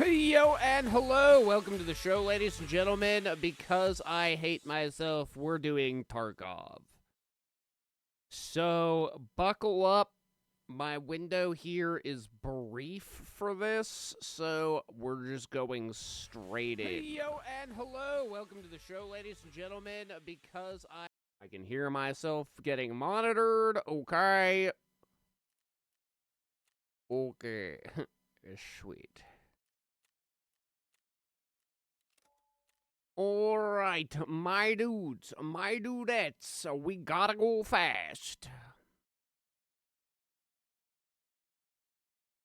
Hey, yo, and hello. Welcome to the show, ladies and gentlemen. Because I hate myself, we're doing Tarkov. So, buckle up. My window here is brief for this, so we're just going straight in. Hey, yo, and hello. Welcome to the show, ladies and gentlemen. Because I can hear myself getting monitored. Okay. Okay. Sweet. Alright, my dudes, my dudettes, we gotta go fast.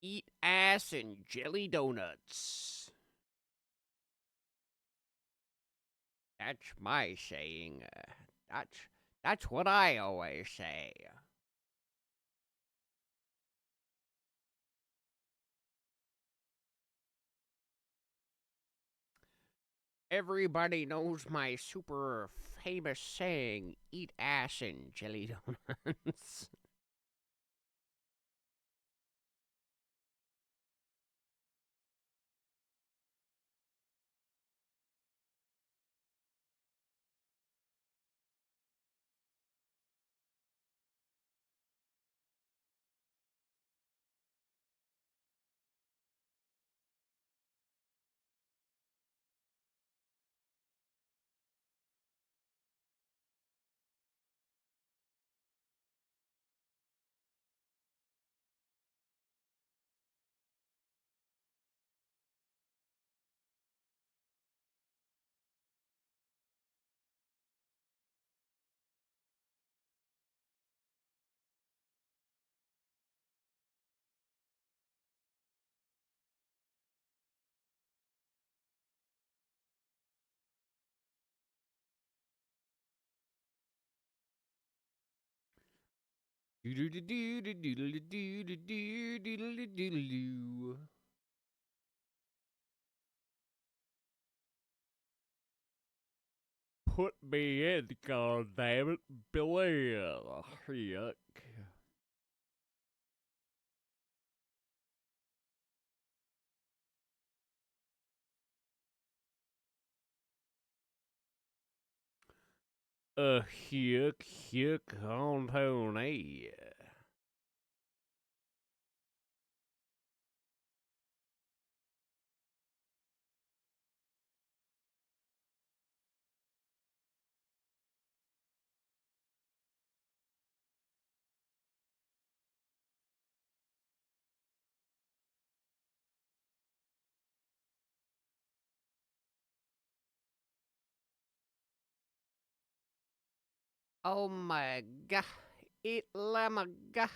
Eat ass and jelly donuts. That's my saying. That's what I always say. Everybody knows my super famous saying, eat ass and jelly donuts. Put me in, goddammit, Billy. Yuck. Yuck on Tony. Oh my god. Eat lamaga.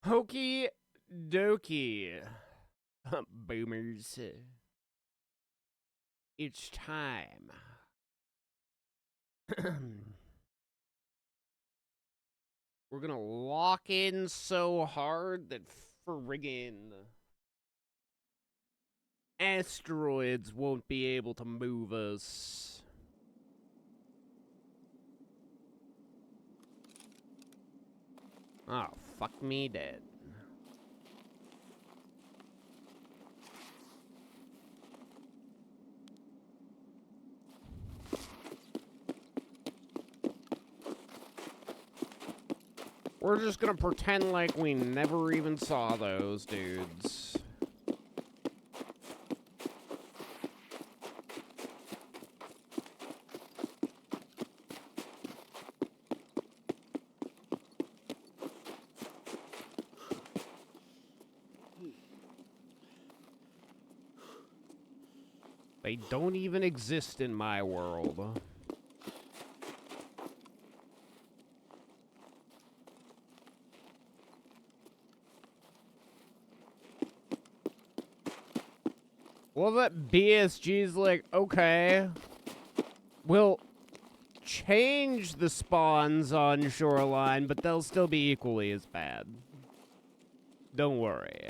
Hokey dokey. Boomers. It's time. We're gonna lock in so hard that friggin' asteroids won't be able to move us. Oh, fuck me dead. We're just gonna pretend like we never even saw those dudes. They don't even exist in my world. Well, that BSG's like, okay, we'll change the spawns on Shoreline, but they'll still be equally as bad. Don't worry.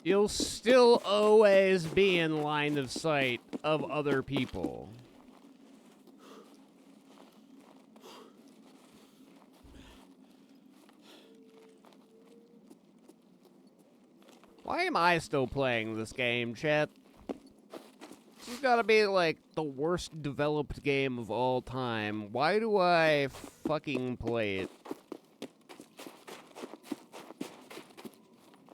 You'll still always be in line of sight of other people. Why am I still playing this game, chat? This has gotta be, like, the worst developed game of all time. Why do I fucking play it?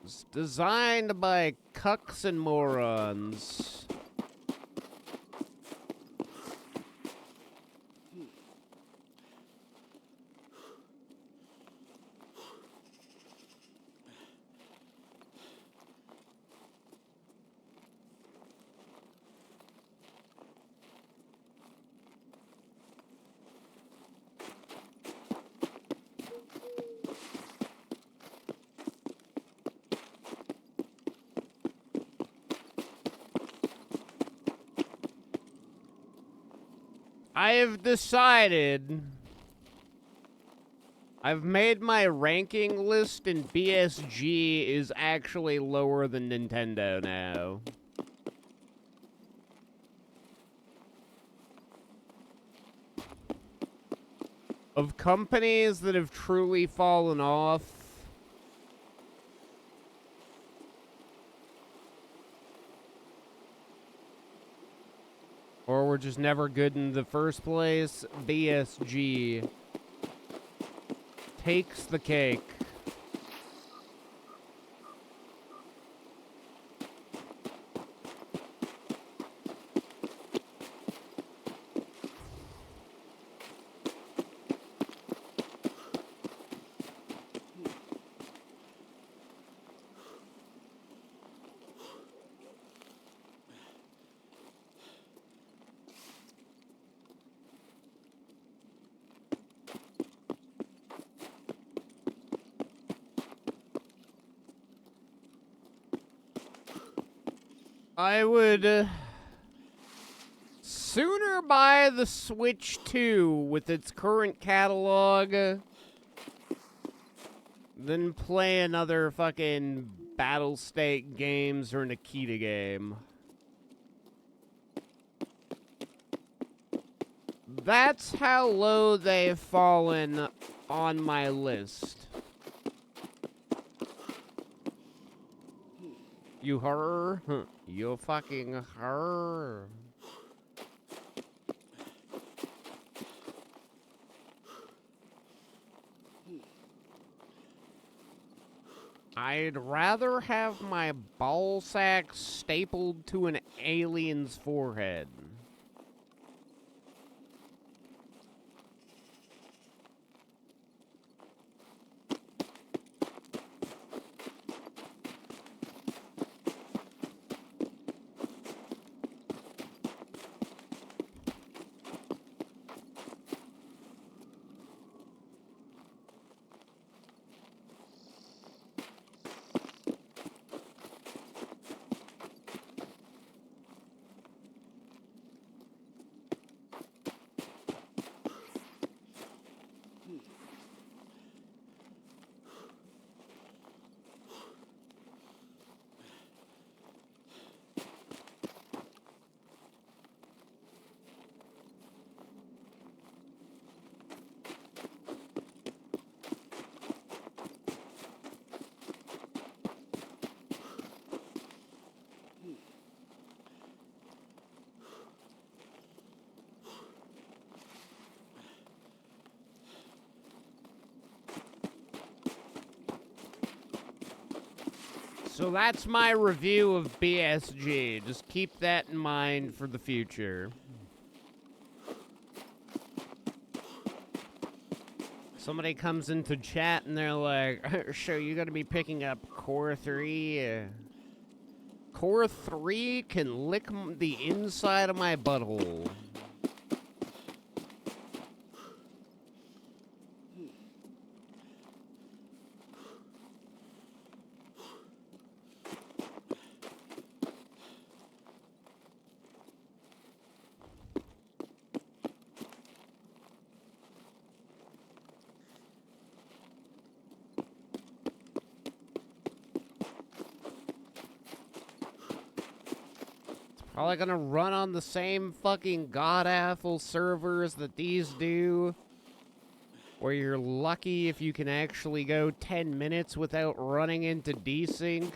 It's designed by cucks and morons. I have decided. I've made my ranking list, and BSG is actually lower than Nintendo now. Of companies that have truly fallen off, or were just never good in the first place, BSG takes the cake. I would sooner buy the Switch 2 with its current catalog than play another fucking Battlestate Games or Nikita game. That's how low they've fallen on my list. You her? You fucking her. I'd rather have my ballsack stapled to an alien's forehead. So that's my review of BSG. Just keep that in mind for the future. Somebody comes into chat and they're like, so you're going to be picking up Core 3? Core 3 can lick the inside of my butthole. Probably gonna run on the same fucking god-awful servers that these do, where you're lucky if you can actually go 10 minutes without running into desync.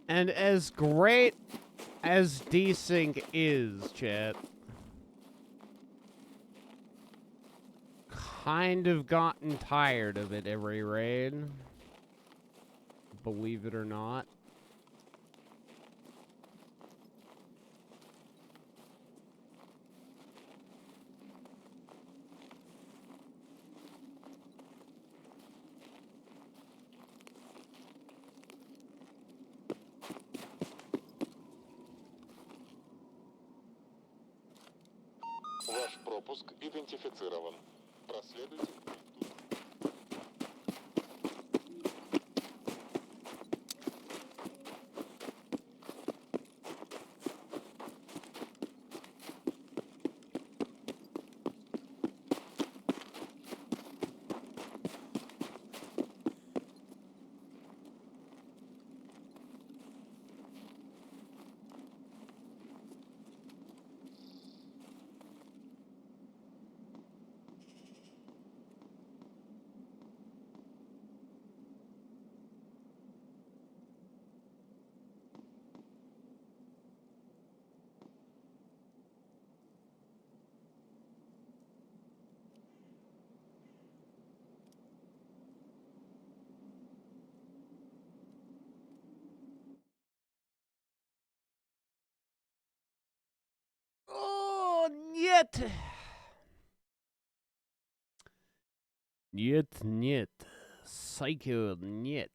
And as great as desync is, chat, kind of gotten tired of it every raid. Believe it or not. Ваш пропуск идентифицирован. Проследуйте. Oh, нет. Нет, нет. Psycho, нет.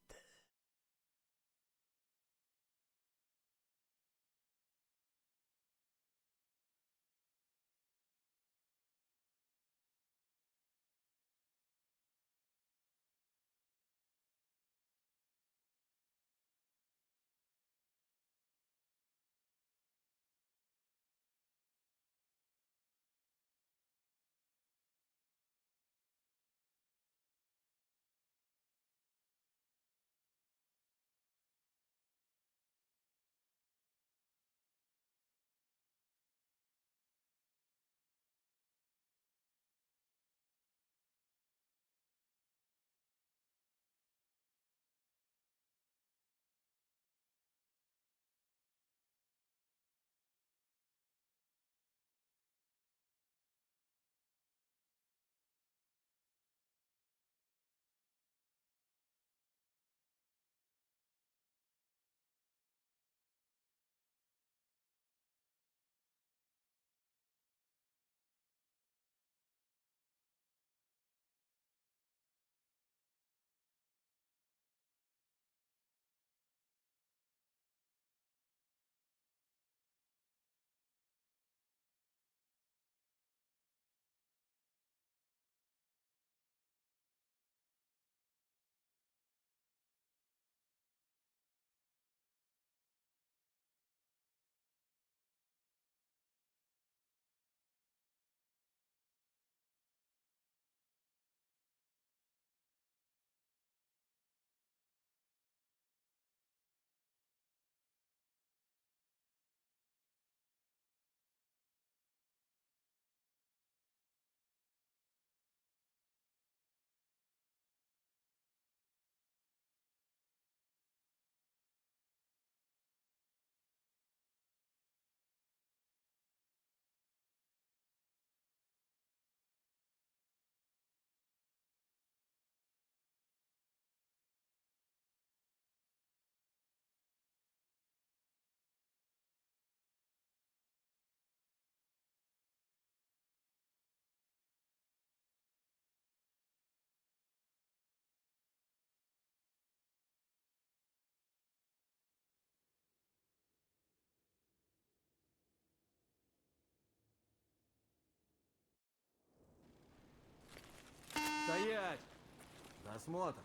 Посмотрим.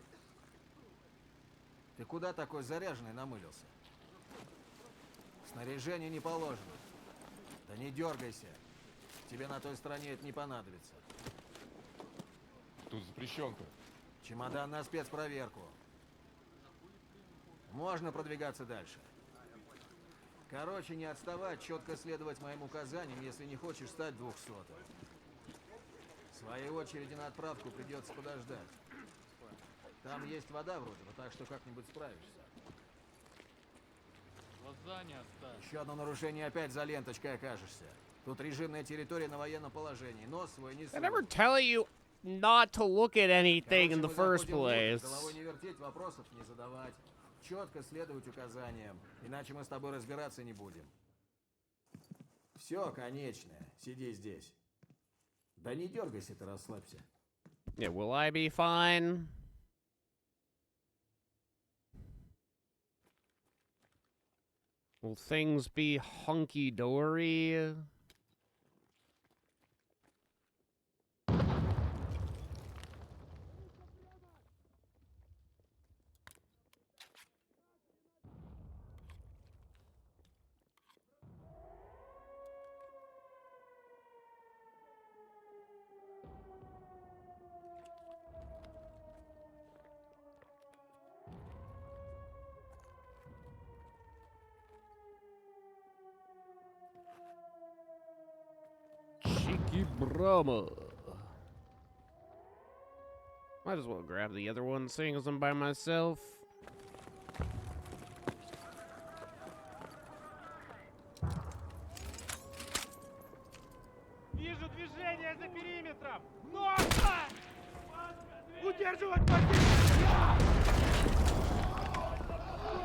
Ты куда такой заряженный намылился? Снаряжение не положено. Да не дергайся. Тебе на той стороне это не понадобится. Тут запрещенка. Чемодан на спецпроверку. Можно продвигаться дальше. Короче, не отставать, четко следовать моим указаниям, если не хочешь стать 200-м. Своей очереди на отправку придется подождать. Там есть вода вроде бы, так что как-нибудь справишься. Глаза не оставь. Еще одно нарушение, опять за ленточкой окажешься. Тут режимная территория на военном положении. Нос свой не I суй. never tell you not to look at anything in Короче, the мы first заходим внутрь, place. головой не вертеть, вопросов не задавать. Четко следовать указаниям, иначе мы с тобой разбираться не будем. Все, конечное. Сиди здесь. Да не дергайся ты, расслабься. Yeah, will I be fine? Will things be hunky-dory? Cheeky Brahma. Might as well grab the other one, seeing as I'm by myself. Вижу движение за периметром! Ножка! Удерживать позицию!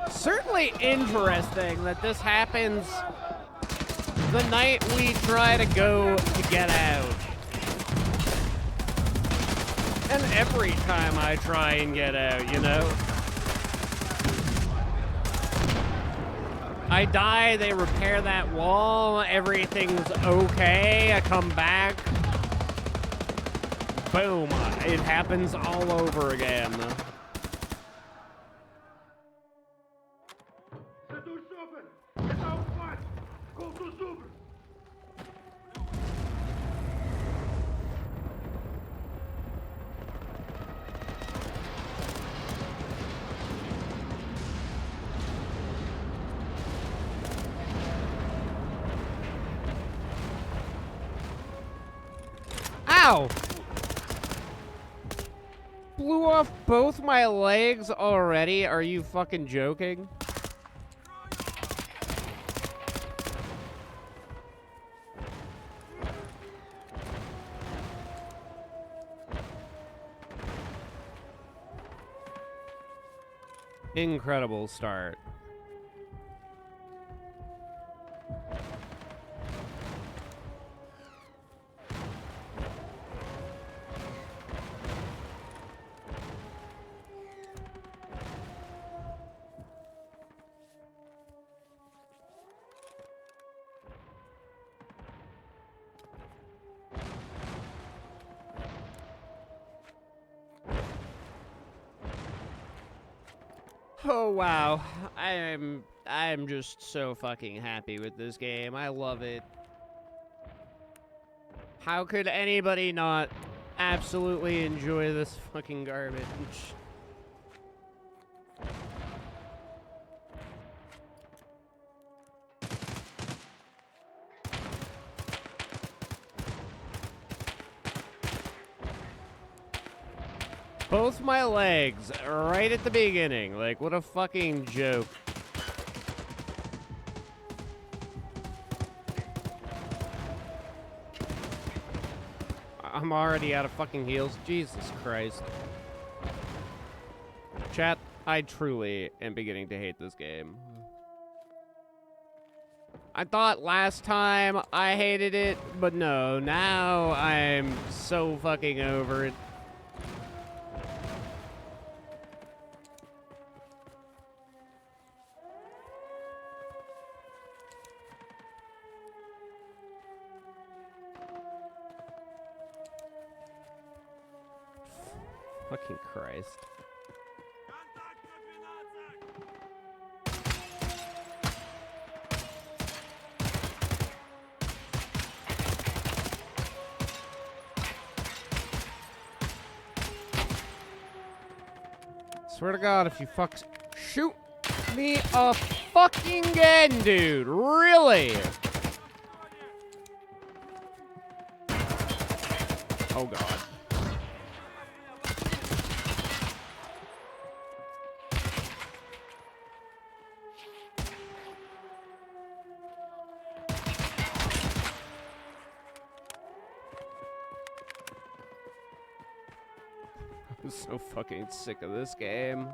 Certainly interesting that this happens the night we try to go to get out. And every time I try and get out, you know? I die, they repair that wall, everything's okay, I come back. Boom, it happens all over again. Ow! Blew off both my legs already? Are you fucking joking? Incredible start. Oh wow, I'm just so fucking happy with this game. I love it. How could anybody not absolutely enjoy this fucking garbage? Both my legs, right at the beginning. Like, what a fucking joke. I'm already out of fucking heals. Jesus Christ. Chat, I truly am beginning to hate this game. I thought last time I hated it, but no, now I'm so fucking over it. Fucking Christ. Swear to God, if you shoot me a fucking again, dude. Really? Oh, God. I'm so fucking sick of this game.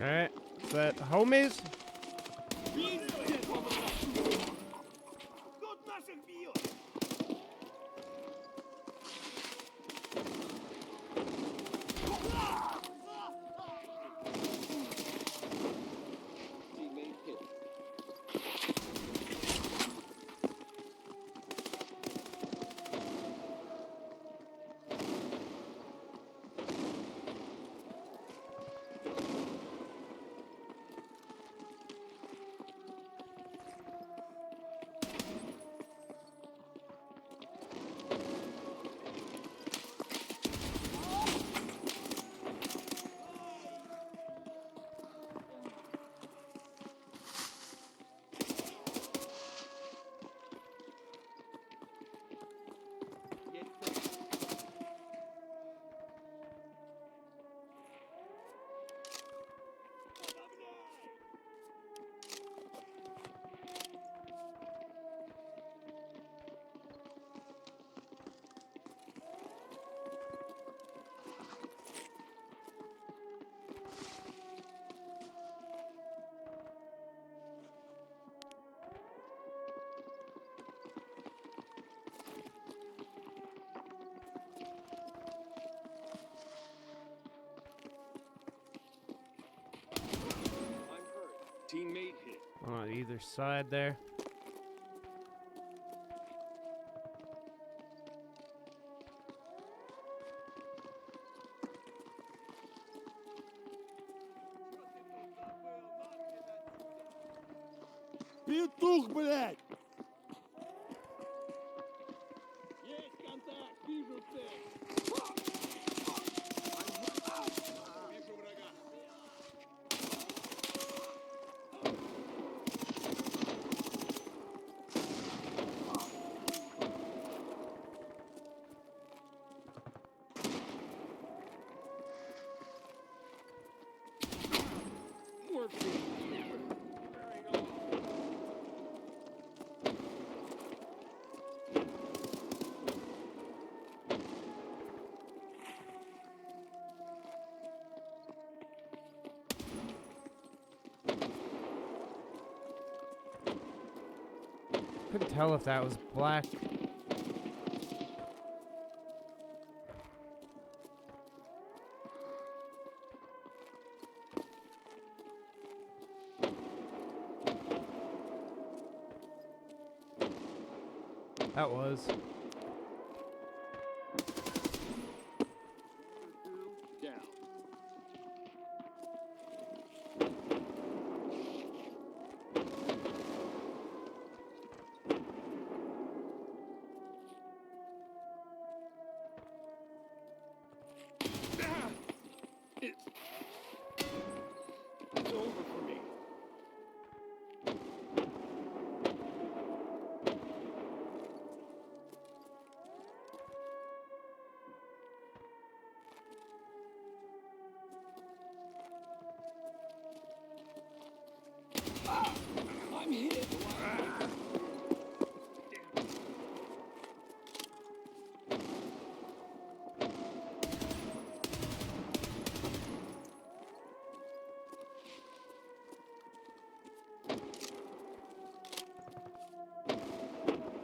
Okay, is that homies? Teammate hit. On either side there. Петух, блядь! Есть контакт, вижу цель. Вижу врага. Couldn't tell if that was black. That was. Down. It's over for me. I'm hit.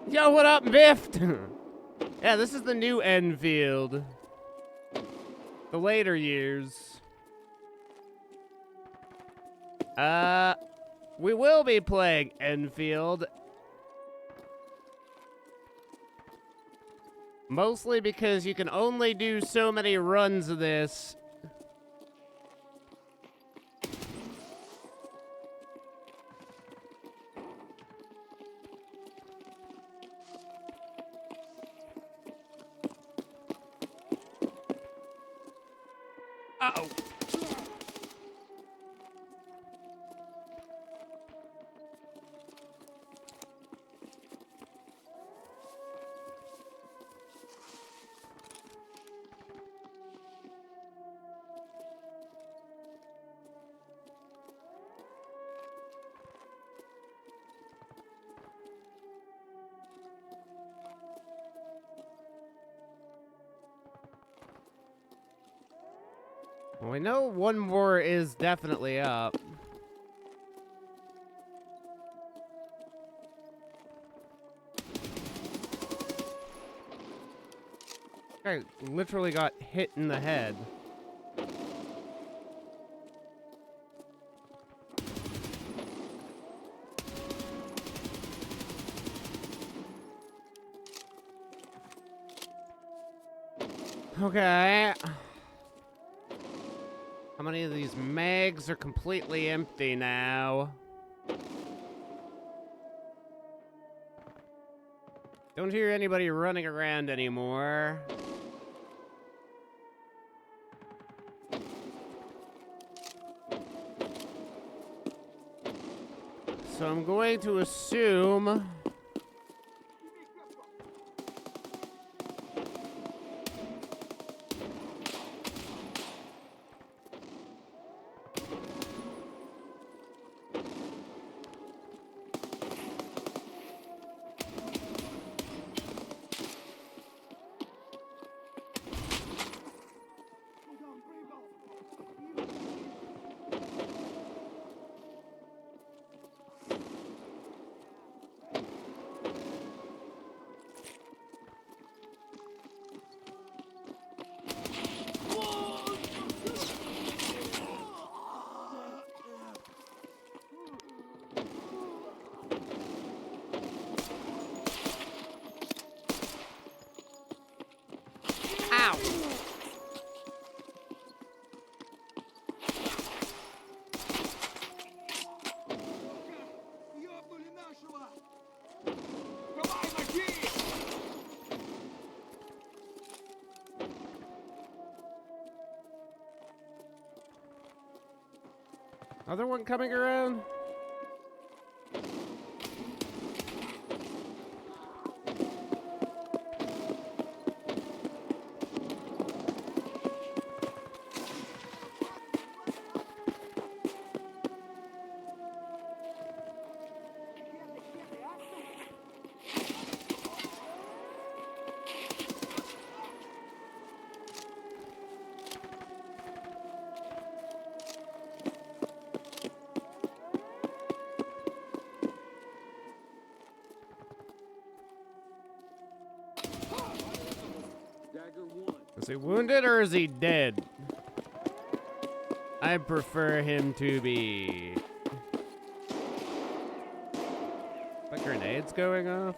Yo, what up, Biffed? Yeah, this is the new Enfield. The later years. We will be playing Enfield. Mostly because you can only do so many runs of this. Uh-oh. Well, we know one more is definitely up. Guy literally got hit in the head. Okay. How many of these mags are completely empty now? Don't hear anybody running around anymore. So I'm going to assume... Ow! Ёбнули нашего! Давай, мочи! Other one coming around? Is he wounded or is he dead? I prefer him to be... What, grenades going off?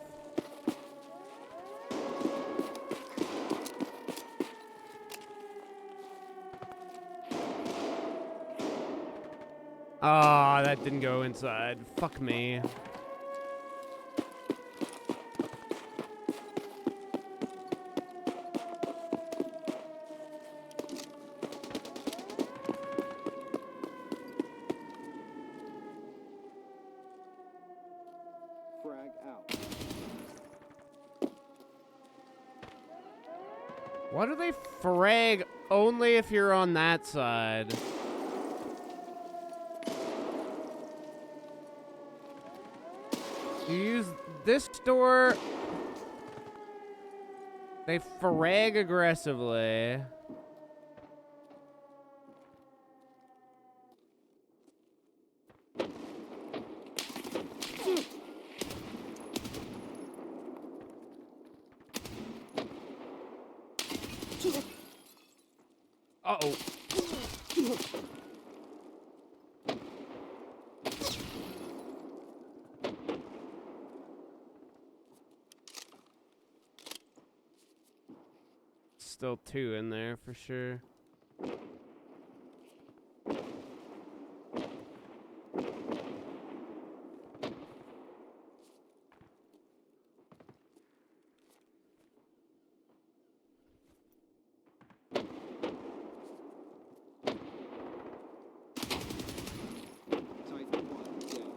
Ah, that didn't go inside. Fuck me. Frag out. Why do they frag only if you're on that side? You use this door. They frag aggressively. Uh-oh. Still two in there for sure. Tight one down.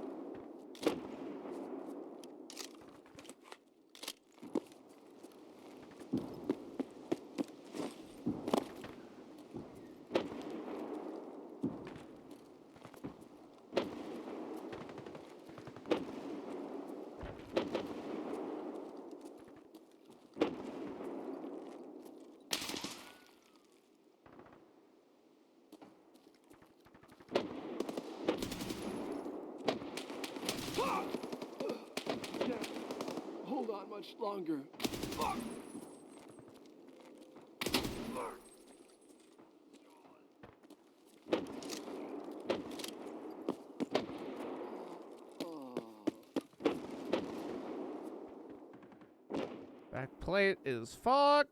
Can't hold on much longer. Fuck. Back plate is fucked.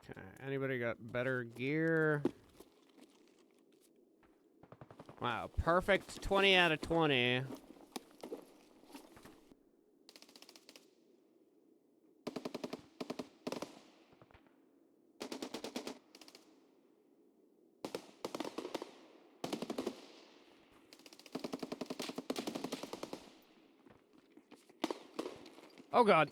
Okay, anybody got better gear? Wow, perfect 20 out of 20. Oh god. Oh god.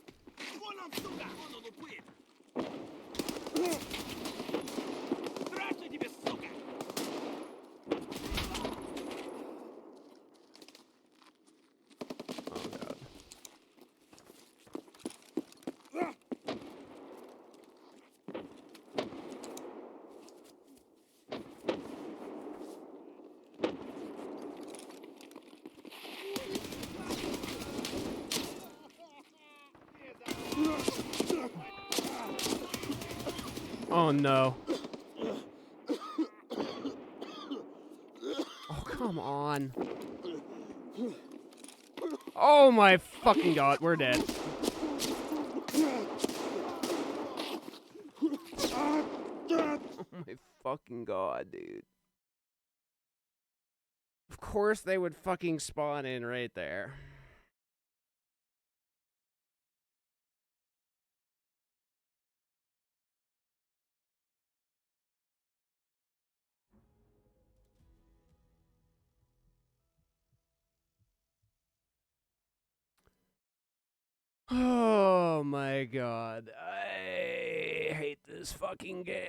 Oh no. Come on. Oh my fucking god, we're dead. Oh my fucking god, dude. Of course they would fucking spawn in right there. Oh my god. I hate this fucking game.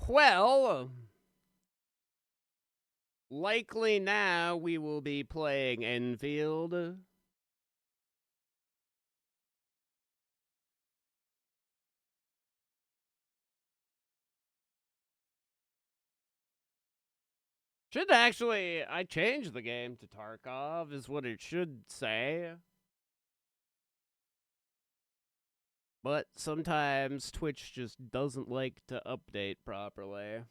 Well, likely now we will be playing Enfield. Should actually, I changed the game to Tarkov, is what it should say. But sometimes Twitch just doesn't like to update properly.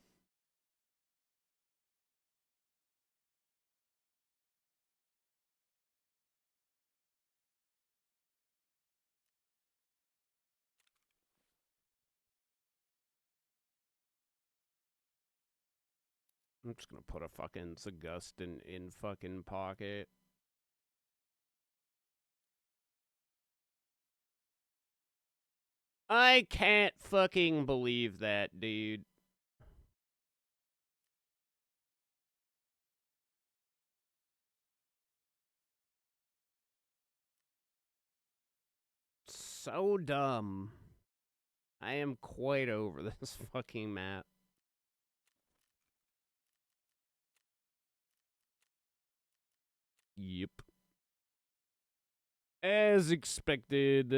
I'm just gonna put a fucking Zagust in fucking pocket. I can't fucking believe that, dude. So dumb. I am quite over this fucking map. Yep. As expected.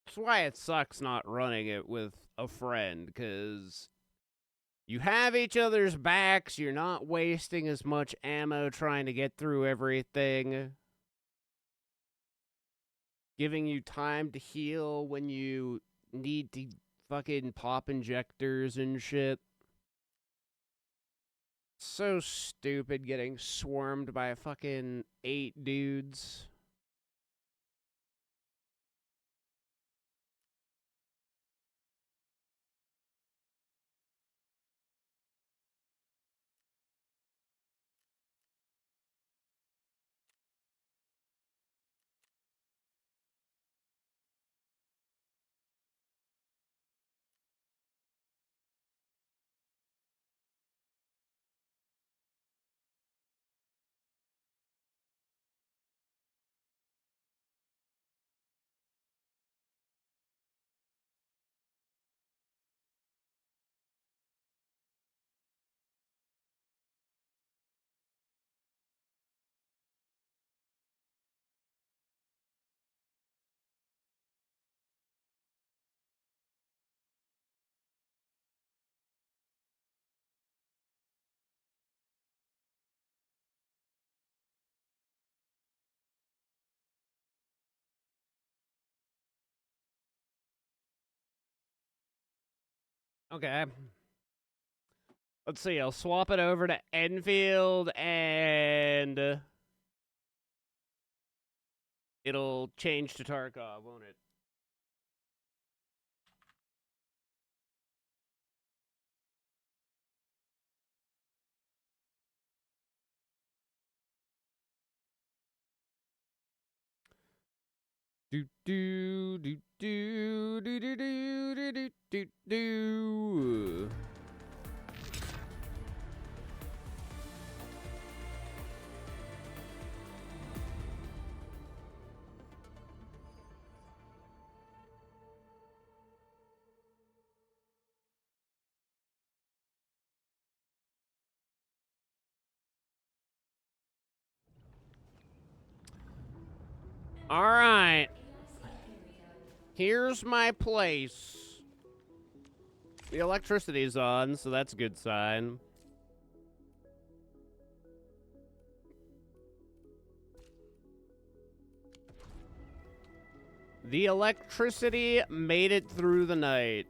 That's why it sucks not running it with a friend, because you have each other's backs, you're not wasting as much ammo trying to get through everything, giving you time to heal when you need to fucking pop injectors and shit. So stupid getting swarmed by fucking 8 dudes. Okay. Let's see, I'll swap it over to Enfield and it'll change to Tarkov, won't it? Do do do do do do do do do do. Alright. Here's my place. The electricity's on, so that's a good sign. The electricity made it through the night.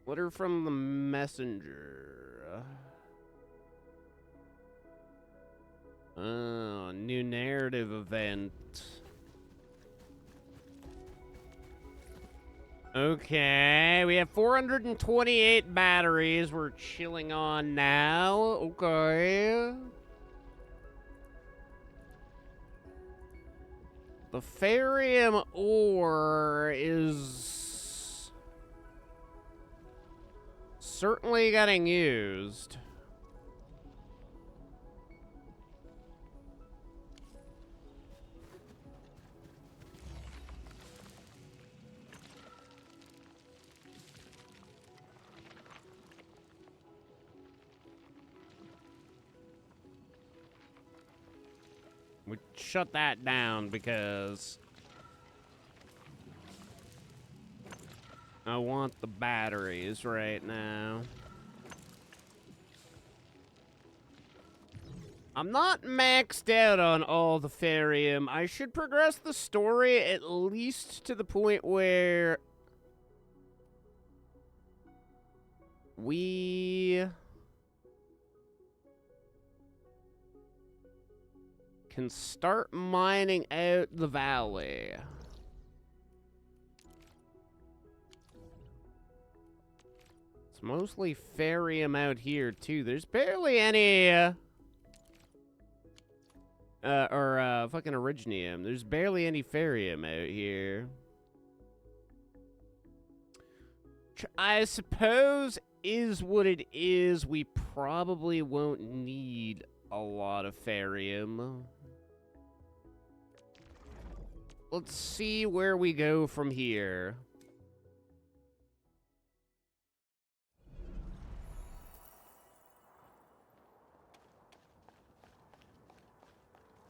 Letter from the messenger. Oh, new narrative event. Okay, we have 428 batteries we're chilling on now. Okay. The Farium ore is certainly getting used. We shut that down because I want the batteries right now. I'm not maxed out on all the Farium. I should progress the story at least to the point where we can start mining out the valley. It's mostly Farium out here, too. There's barely any, fucking Originium. There's barely any Farium out here. Which I suppose is what it is. We probably won't need a lot of Farium. Let's see where we go from here.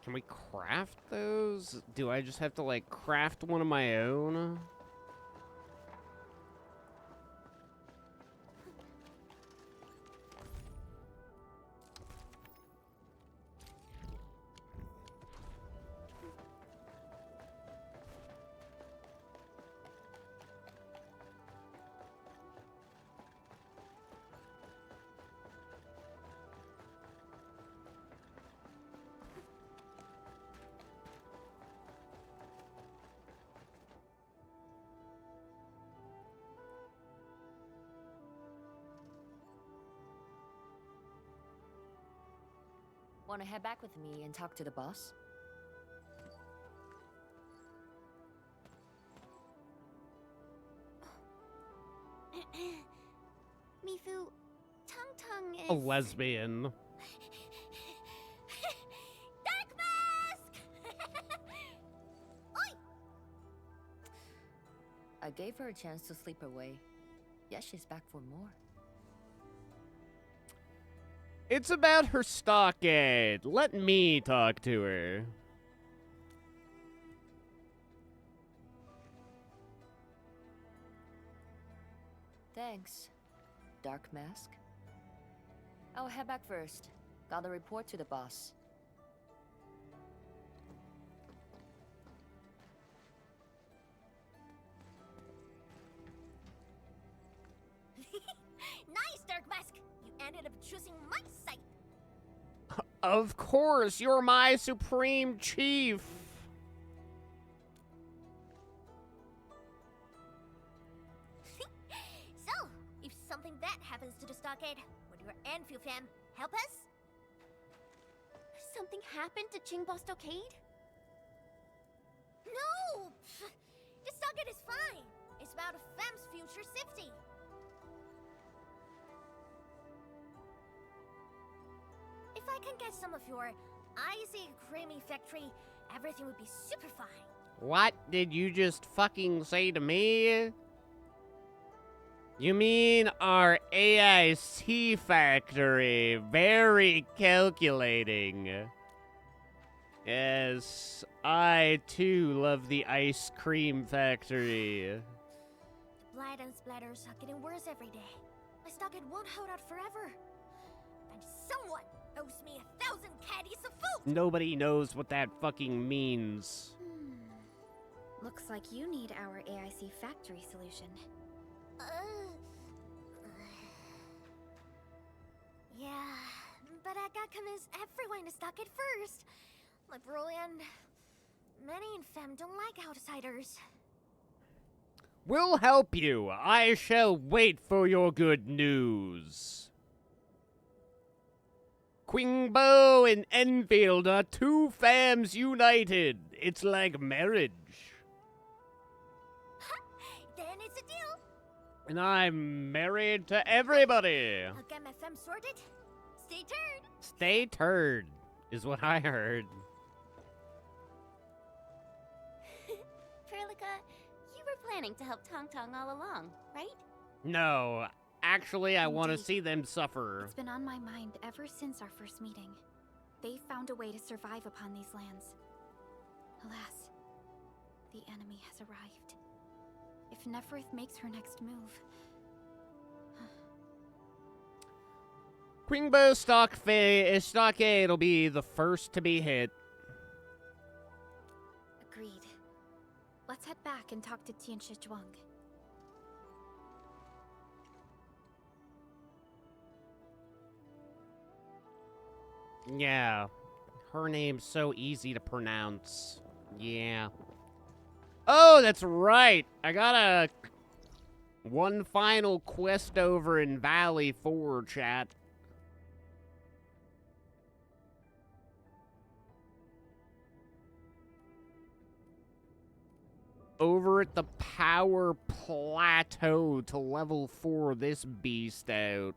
Can we craft those? Do I just have to, like, craft one of my own? Want to head back with me and talk to the boss? Mifu, Tung is... A lesbian. Dark Mask! Oi! I gave her a chance to sleep away. Yes, she's back for more. It's about her stockade. Let me talk to her. Thanks, Dark Mask. I'll head back first. Gotta report to the boss. Nice, Dark Mask! You ended up choosing my side. Of course, you're my supreme chief. So, if something bad happens to the stockade, would your Anfield fam help us? Something happened to Qingbo Stockade? No! The stockade is fine. It's about the fam's future safety. If I can get some of your icy creamy factory, everything would be super fine. What did you just fucking say to me? You mean our AIC factory? Very calculating. Yes, I too love the ice cream factory. The blood and splatters are getting worse every day. My stockade won't hold out forever. And someone owes me 1,000 caddies of food! Nobody knows what that fucking means. Looks like you need our AIC factory solution. Yeah, but I got convinced everyone to stock it first. Liberal and many in Fem don't like outsiders. We'll help you. I shall wait for your good news. Quingbo and Enfield are two fams united. It's like marriage. Then it's a deal. And I'm married to everybody. I'll get my Fem sorted. Stay tuned. Stay turd, is what I heard. Perlica, you were planning to help Tong Tong all along, right? No, actually, I want to Indeed. see them suffer. It's been on my mind ever since our first meeting. They found a way to survive upon these lands. Alas, the enemy has arrived. If Neferth makes her next move... Quingbo Stockade will be the first to be hit. Agreed. Let's head back and talk to Tian Zhuang. Yeah, her name's so easy to pronounce. Yeah. Oh, that's right. I got one final quest over in Valley 4, chat. Over at the power plateau to level 4 this beast out.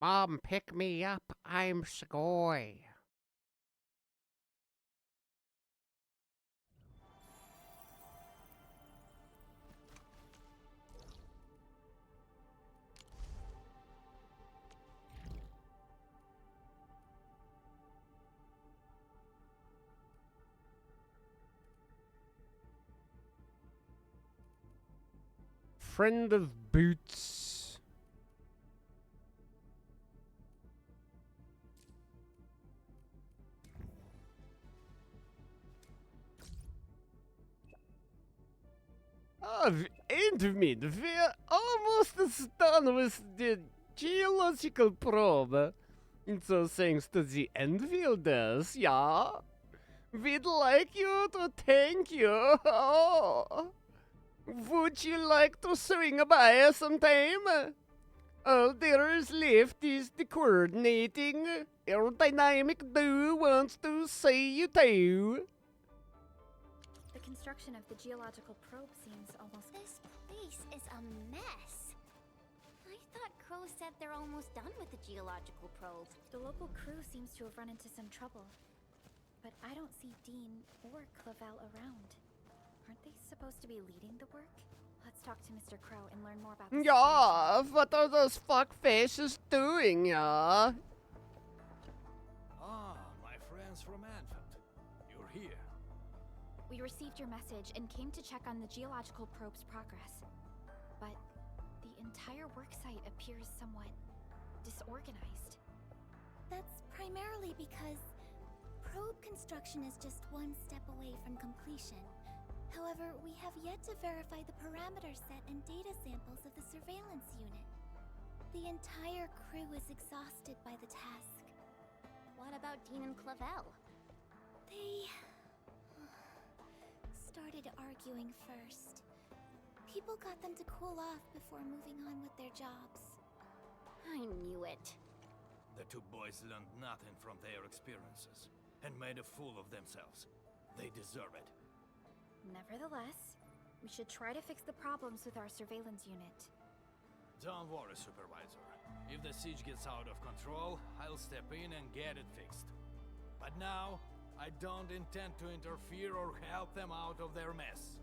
Mom, pick me up. I'm Sgoy. Friend of Boots. Edmund, we're almost done with the geological probe. And so thanks to the Enfielders, yeah? We'd like you to thank you. Oh. Would you like to swing by sometime? All there is left is the coordinating. Our dynamic duo wants to see you too. The construction of the geological probe seems almost... This place is a mess. I thought Crow said they're almost done with the geological probe. The local crew seems to have run into some trouble. But I don't see Dean or Clavel around. Aren't they supposed to be leading the work? Let's talk to Mr. Crow and learn more about the Yeah, what are those fuckfaces doing, yeah? Ah, my friends from Anfield. You're here. We received your message and came to check on the geological probe's progress. But the entire worksite appears somewhat disorganized. That's primarily because probe construction is just one step away from completion. However, we have yet to verify the parameter set and data samples of the surveillance unit. The entire crew is exhausted by the task. What about Dean and Clavel? They started arguing first. People got them to cool off before moving on with their jobs. I knew it. The two boys learned nothing from their experiences and made a fool of themselves. They deserve it. Nevertheless, we should try to fix the problems with our surveillance unit. Don't worry, Supervisor. If the siege gets out of control, I'll step in and get it fixed. But now, I don't intend to interfere or help them out of their mess.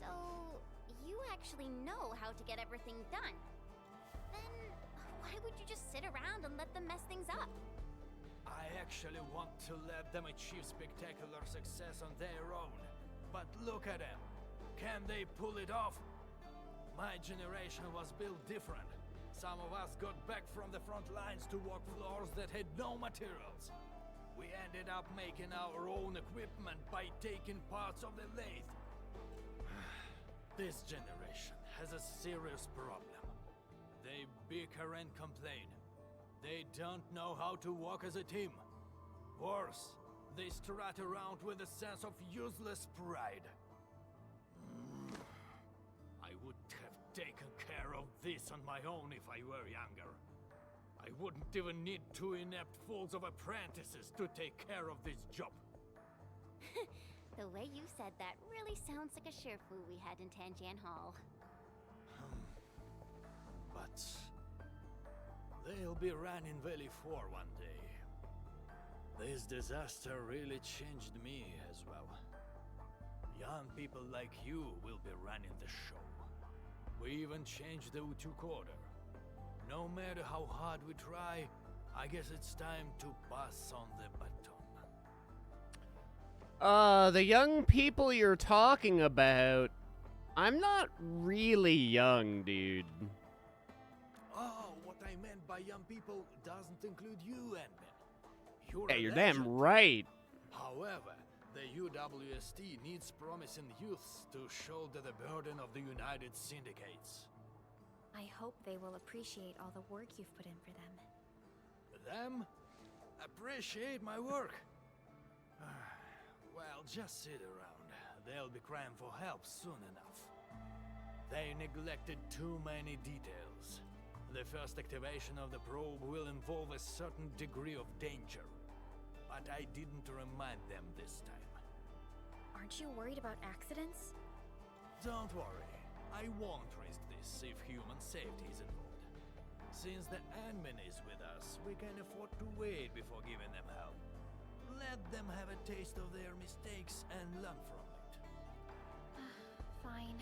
So, you actually know how to get everything done. Then, why would you just sit around and let them mess things up? I actually want to let them achieve spectacular success on their own. But look at them. Can they pull it off? My generation was built different. Some of us got back from the front lines to walk floors that had no materials. We ended up making our own equipment by taking parts of the lathe. This generation has a serious problem. They bicker and complain. They don't know how to work as a team. Worse, they strut around with a sense of useless pride. I would have taken care of this on my own if I were younger. I wouldn't even need two inept fools of apprentices to take care of this job. The way you said that really sounds like a Shifu we had in Tanjian Hall. But they'll be running Valley 4 one day. This disaster really changed me as well. Young people like you will be running the show. We even changed the Utuk order. No matter how hard we try, I guess it's time to pass on the baton. The young people you're talking about, I'm not really young, dude. Oh, what I meant by young people doesn't include you, Ant-Man. Yeah, a you're legend. damn right. However, the UWST needs promising youths to shoulder the burden of the United Syndicates. I hope they will appreciate all the work you've put in for them. Them? Appreciate my work? Well, just sit around. They'll be crying for help soon enough. They neglected too many details. The first activation of the probe will involve a certain degree of danger. But I didn't remind them this time. Aren't you worried about accidents? Don't worry. I won't risk this if human safety is involved. Since the Ant-Man is with us, we can afford to wait before giving them help. Let them have a taste of their mistakes and learn from it. Fine.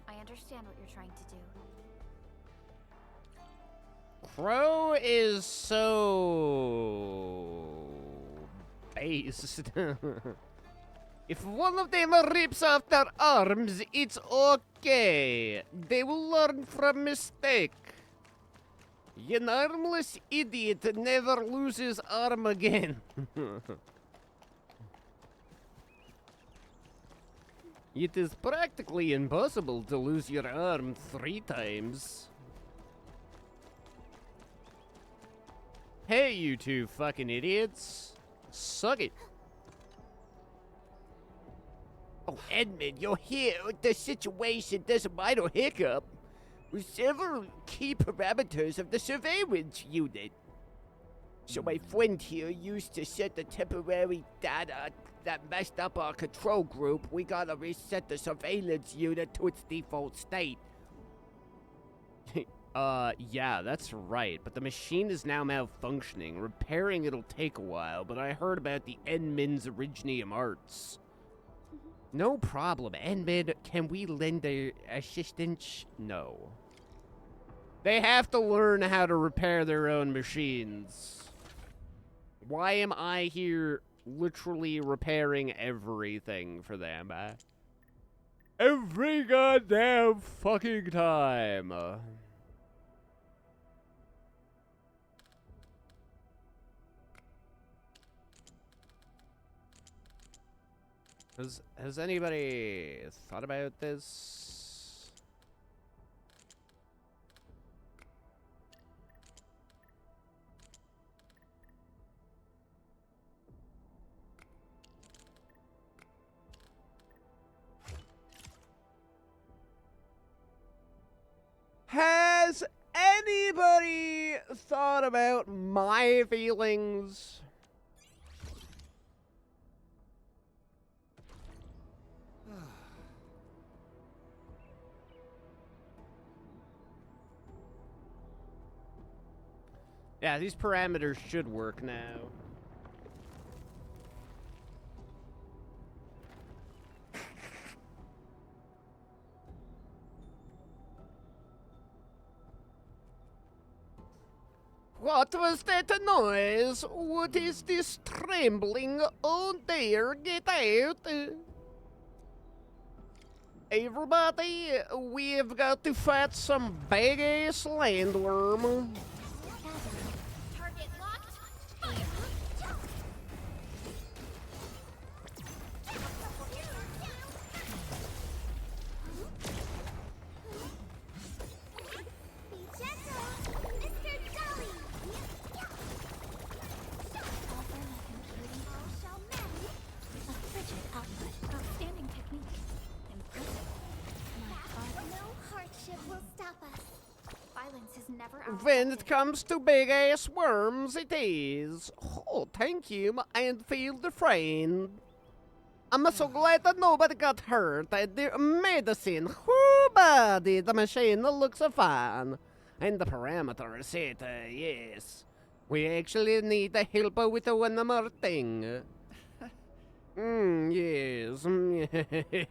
I understand what you're trying to do. Crow is so based. If one of them rips off their arms, it's okay. They will learn from mistake. An armless idiot never loses arm again. It is practically impossible to lose your arm 3 times. Hey, you two fucking idiots. Suck it. Oh, Edmund, you're here. The situation doesn't mind a hiccup. With several key parameters of the surveillance unit. So my friend here used to set the temporary data that messed up our control group. We gotta reset the surveillance unit to its default state. Yeah, that's right, but the machine is now malfunctioning. Repairing it'll take a while, but I heard about the Enmin's Originium Arts. No problem, Enmin. Can we lend their assistance? No. They have to learn how to repair their own machines. Why am I here literally repairing everything for them? Every goddamn fucking time. Has anybody thought about this? Has anybody thought about my feelings? Yeah, these parameters should work now. What was that noise? What is this trembling? Oh dear, get out! Everybody, we've got to fight some big-ass landworm. Target locked. Fire. Be gentle, Mr. Jolly! All shall mend. A frigid output. Outstanding technique. Impressive. My father. No hardship will stop us. Violence is never our When it objective. comes to big-ass worms, it is. Oh, thank you, and feel the friend. I'm so glad that nobody got hurt. The medicine, whoo, buddy, the machine looks fine. And the parameter set, yes. We actually need the help with one more thing.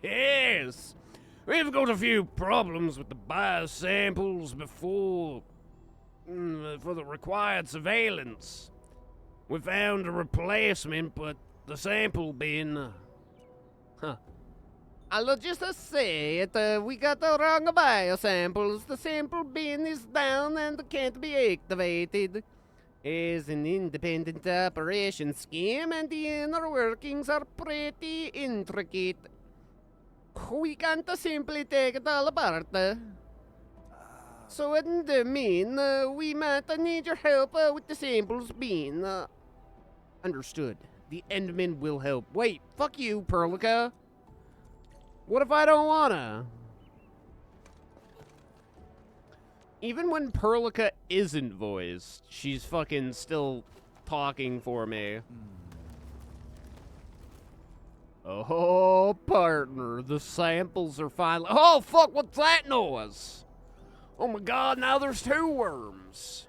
Yes. We've got a few problems with the biosamples before for the required surveillance. We found a replacement, but the sample bin. I'll just say it. We got the wrong biosamples. The sample bin is down and can't be activated. Is an independent operation scheme, and the inner workings are pretty intricate. We can't simply take it all apart. So it mean we might need your help with the samples being. Understood. The Endman will help. Wait, fuck you, Perlica. What if I don't wanna? Even when Perlica isn't voiced, she's fucking still talking for me. Oh, partner, the samples are finally. Oh, fuck, what's that noise? Oh my god, now there's 2 worms.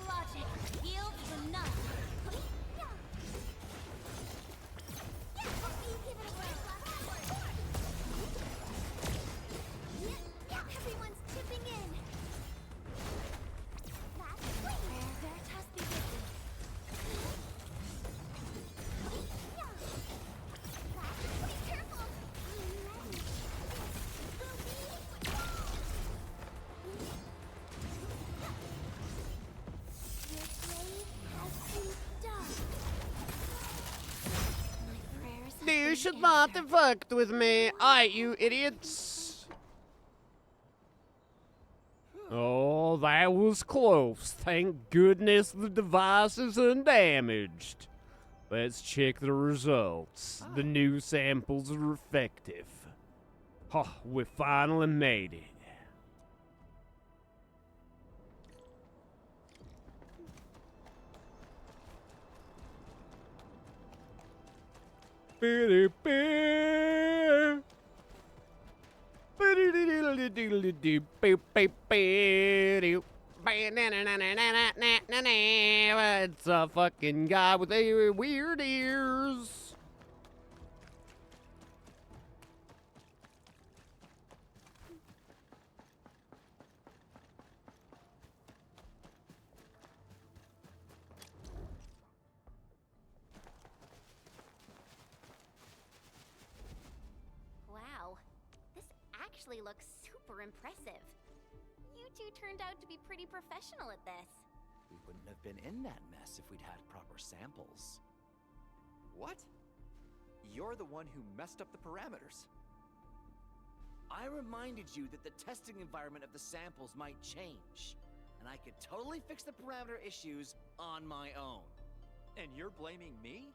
Logic yields enough. Everyone's chipping in. That's Veritas be busy. Be careful. Your blade has been done. My prayers have You been should not answered. have fucked with me. Aye, you idiots. Oh, that was close. Thank goodness the device is undamaged. Let's check the results. The new samples are effective. Oh, we finally made it. It's a fucking guy with a weird ears. Wow, this actually looks super impressive. You two turned out to be pretty professional at this. We wouldn't have been in that mess if we'd had proper samples. What? You're the one who messed up the parameters. I reminded you that the testing environment of the samples might change, and I could totally fix the parameter issues on my own. And you're blaming me?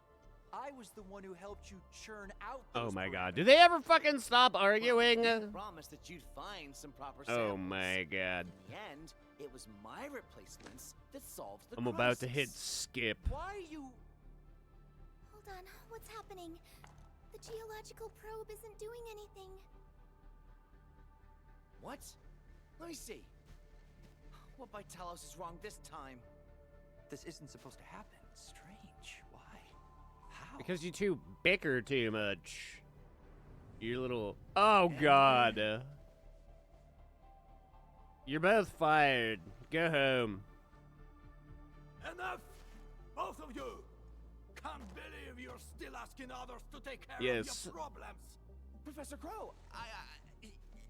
I was the one who helped you churn out Oh those my god. parameters. Do they ever fucking stop arguing? Well, you promised that you'd find some proper samples. Oh my god. In the end, it was my replacements that solved the I'm about to hit crisis. skip. Why are you... Hold on, what's happening? The geological probe isn't doing anything. What? Let me see. What by Talos is wrong this time? This isn't supposed to happen. Strange. Why? How? Because you two bicker too much. You little... Oh, God. You're both fired. Go home. Enough! Both of you! Can't believe you're still asking others to take care Yes. of your problems! Professor Crow,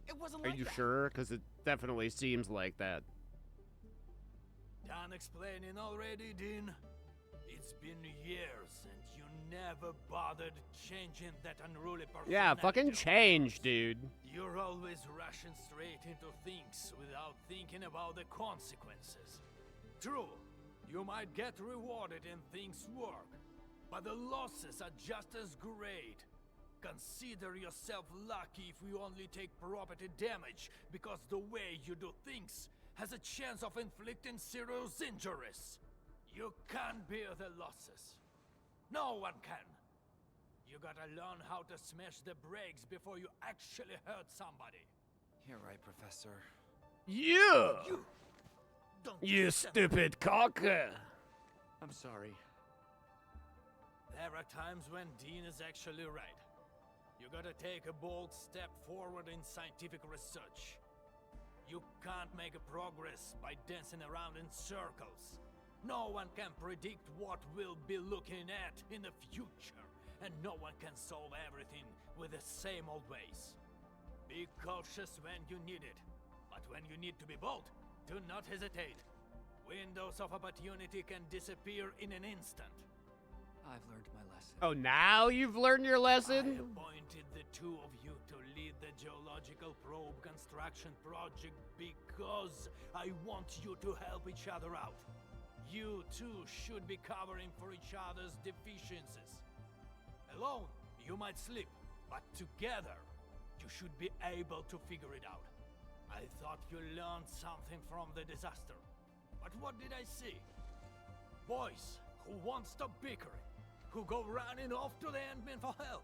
it wasn't Are like you that. sure? Because it definitely seems like that. Done explaining already, Dean? It's been years and you never bothered changing that unruly personality. Yeah, fucking of change, yours. dude. You're always rushing straight into things without thinking about the consequences. True, you might get rewarded and things work, but the losses are just as great. Consider yourself lucky if you only take property damage, because the way you do things has a chance of inflicting serious injuries. You can't bear the losses. No one can. You gotta learn how to smash the brakes before you actually hurt somebody. You're right, Professor. Yeah! Don't You step- stupid cocker! I'm sorry. There are times when Dean is actually right. You gotta take a bold step forward in scientific research. You can't make a progress by dancing around in circles. No one can predict what we'll be looking at in the future, and no one can solve everything with the same old ways. Be cautious when you need it, but when you need to be bold, do not hesitate. Windows of opportunity can disappear in an instant. I've learned my lesson. Oh, now you've learned your I lesson? appointed the two of you to lead the geological probe construction project because I want you to help each other out. You two should be covering for each other's deficiencies. Alone, you might slip, but together, you should be able to figure it out. I thought you learned something from the disaster. But what did I see? Boys who won't stop bickering, who go running off to the Ant-Man for help.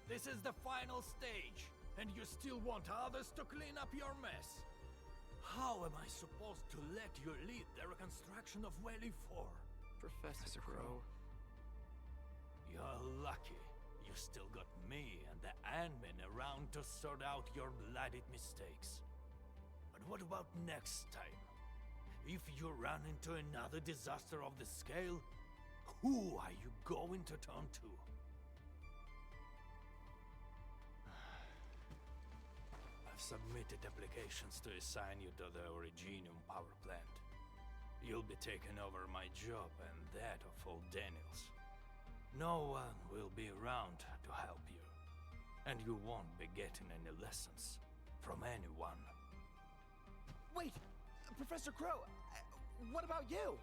This is the final stage, and you still want others to clean up your mess. How am I supposed to let you lead the reconstruction of Wally 4? Professor Crow. You're lucky. You still got me and the Ant-Man around to sort out your bloody mistakes. But what about next time? If you run into another disaster of this scale, who are you going to turn to? I've submitted applications to assign you to the Originium power plant. You'll be taking over my job and that of old Daniels. No one will be around to help you, and you won't be getting any lessons from anyone. Wait, Professor Crow, what about you?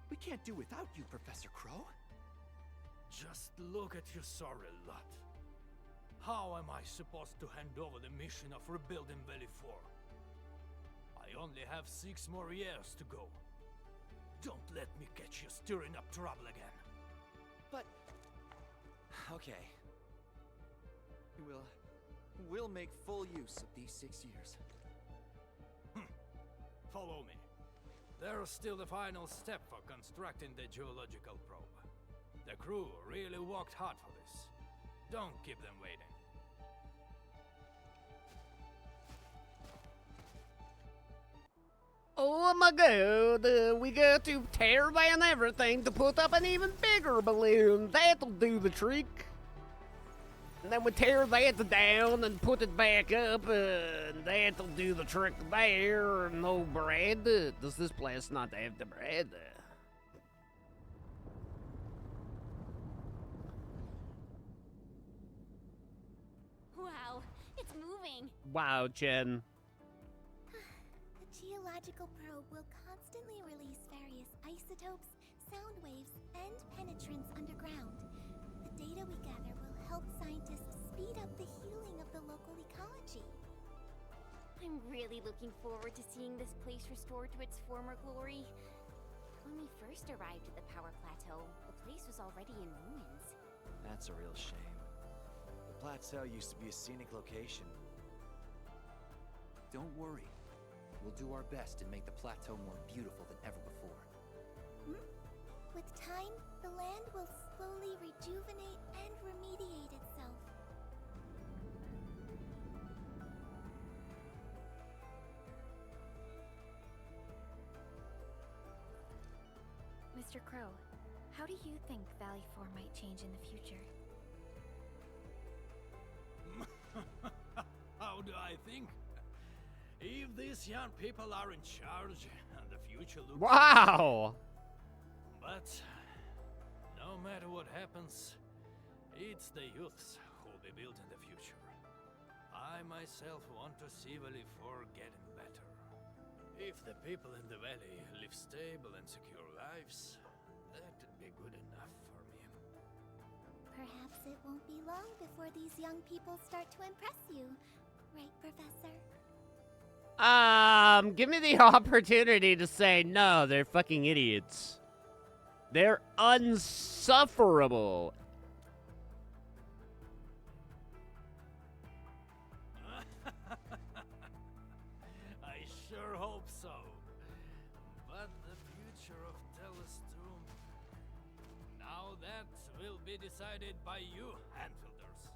We can't do without you, Professor Crow. Just look at your sorry lot. How am I supposed to hand over the mission of rebuilding Valley 4? I only have 6 more years to go. Don't let me catch you stirring up trouble again. But... Okay. We'll make full use of these 6 years. Follow me. There's still the final step for constructing the geological probe. The crew really worked hard for this. Don't keep them waiting. Oh my god, we got to tear down everything to put up an even bigger balloon. That'll do the trick. And then we tear that down and put it back up, and that'll do the trick there. No bread. Does this place not have the bread? Wow, it's moving. Wow, Jen. The geological probe will constantly release various isotopes, sound waves, and penetrants underground. The data we gather will help scientists speed up the healing of the local ecology. I'm really looking forward to seeing this place restored to its former glory. When we first arrived at the power plateau, the place was already in ruins. That's a real shame. The plateau used to be a scenic location. Don't worry. We'll do our best to make the plateau more beautiful than ever before. With time, the land will slowly rejuvenate and remediate itself. Mr. Crow, how do you think Valley 4 might change in the future? How do I think? If these young people are in charge, and the future looks... Wow! But no matter what happens, it's the youths who'll be building the future. I myself want to see Valley 4 getting better. If the people in the valley live stable and secure lives, that'd be good enough for me. Perhaps it won't be long before these young people start to impress you. Right, Professor? Give me the opportunity to say no, they're fucking idiots. They're unsufferable. I sure hope so. But the future of Telestum... Now that will be decided by you, Anfielders.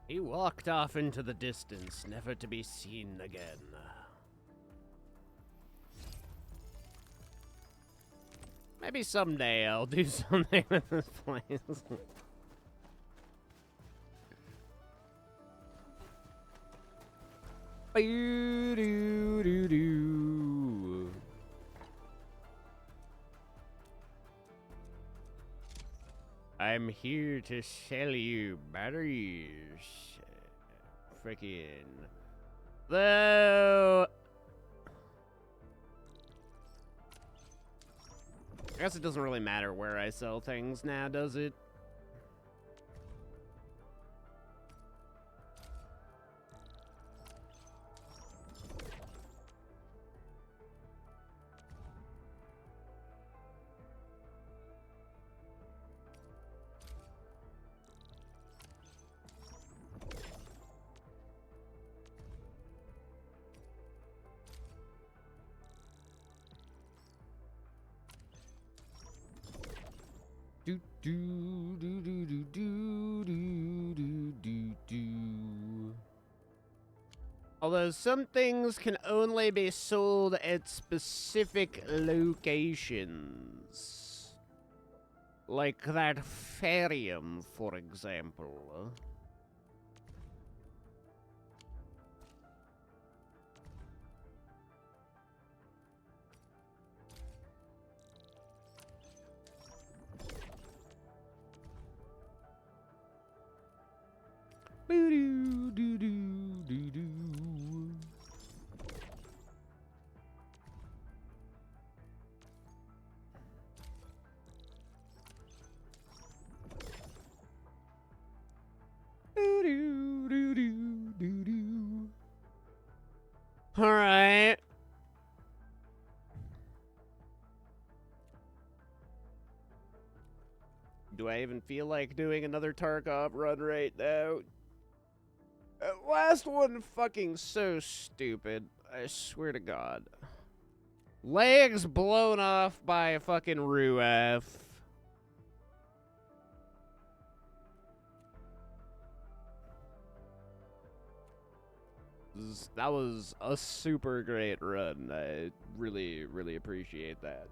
He walked off into the distance, never to be seen again. Maybe someday I'll do something with this place. Boo-doo-doo-doo. I'm here to sell you batteries. Frickin'. Though. I guess it doesn't really matter where I sell things now, does it? Do do do do do do do do do do. Although some things can only be sold at specific locations. Like that Ferium, for example. Boo doo doo doo doo. Boo doo doo doo doo doo. All right. Do I even feel like doing another Tarkov run right now? Last one fucking so stupid. I swear to God. Legs blown off by a fucking Ruaf. That was a super great run. I really, really appreciate that.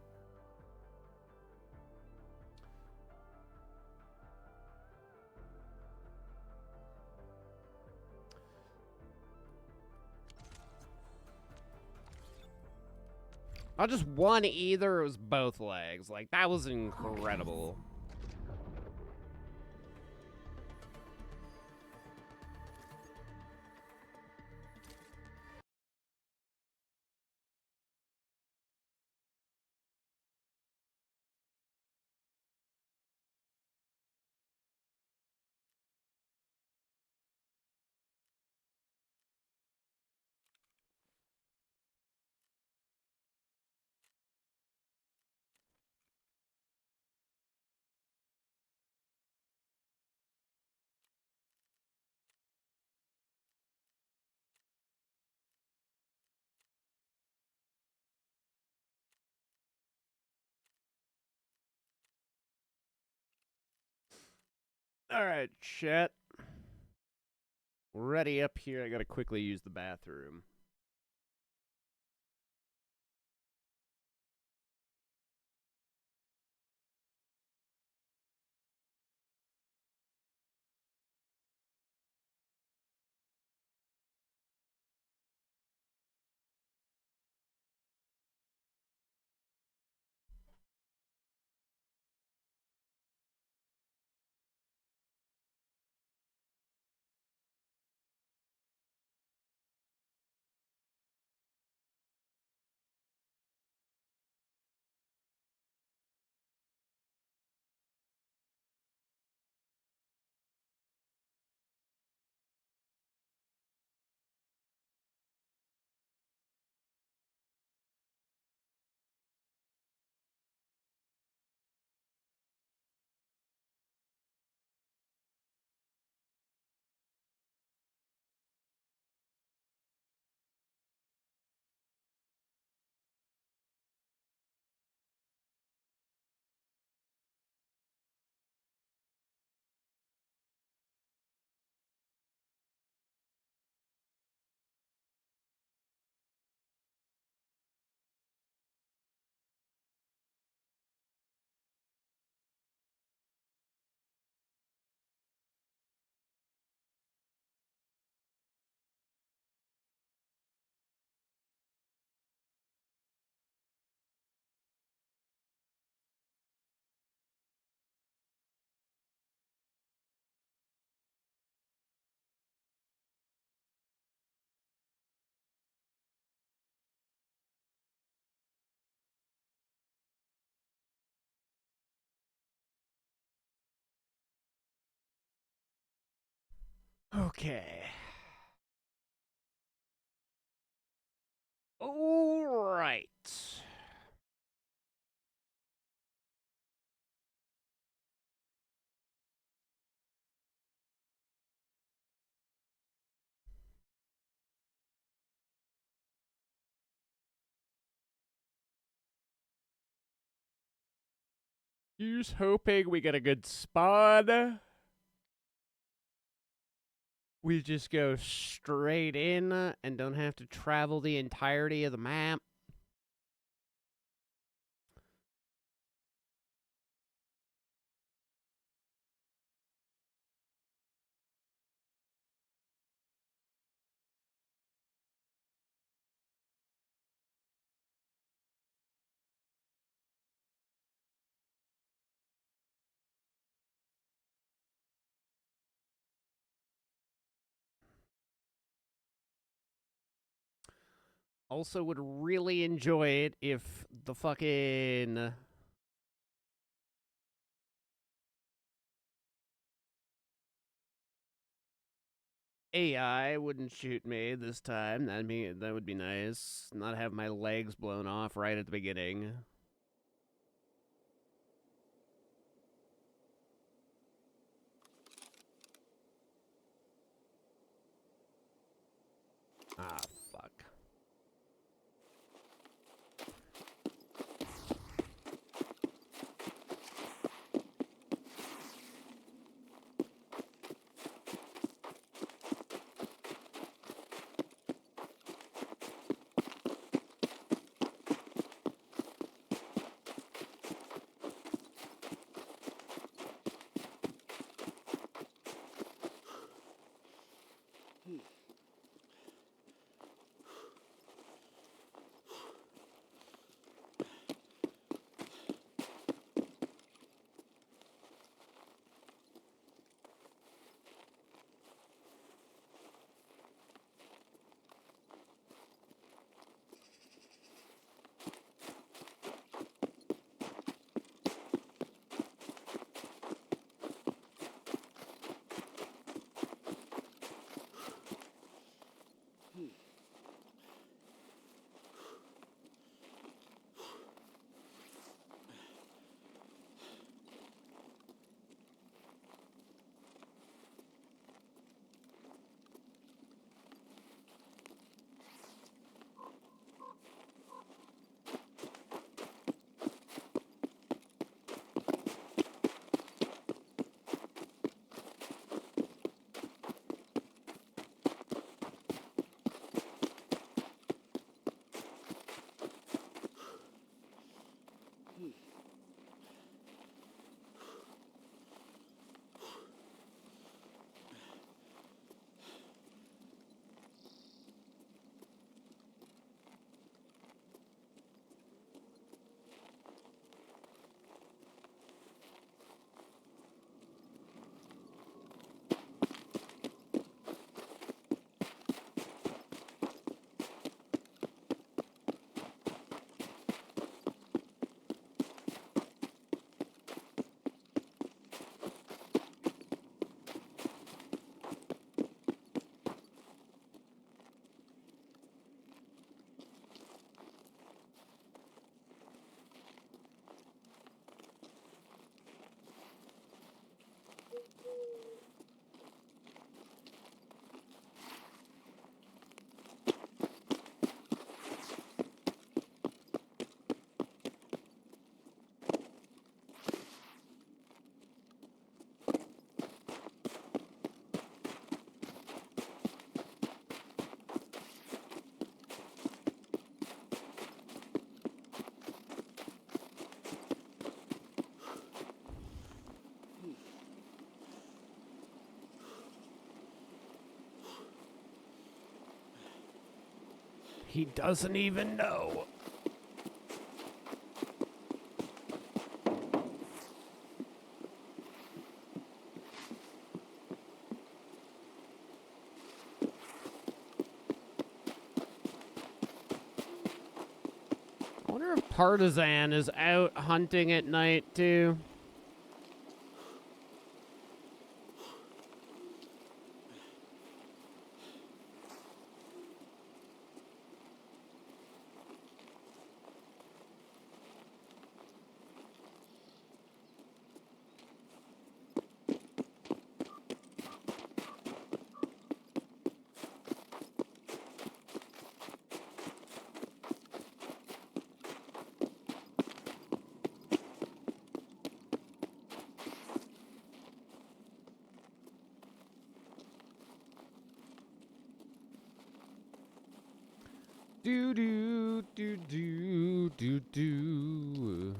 Not just one either, it was both legs. Like, that was incredible. Alright, chat. Ready up here. I gotta quickly use the bathroom. Okay. All right. Here's hoping we get a good spawn. We just go straight in and don't have to travel the entirety of the map. Also would really enjoy it if the fucking AI wouldn't shoot me this time. That would be nice. Not have my legs blown off right at the beginning. Ah, fuck. He doesn't even know. I wonder if Partisan is out hunting at night, too. Do do do do do do.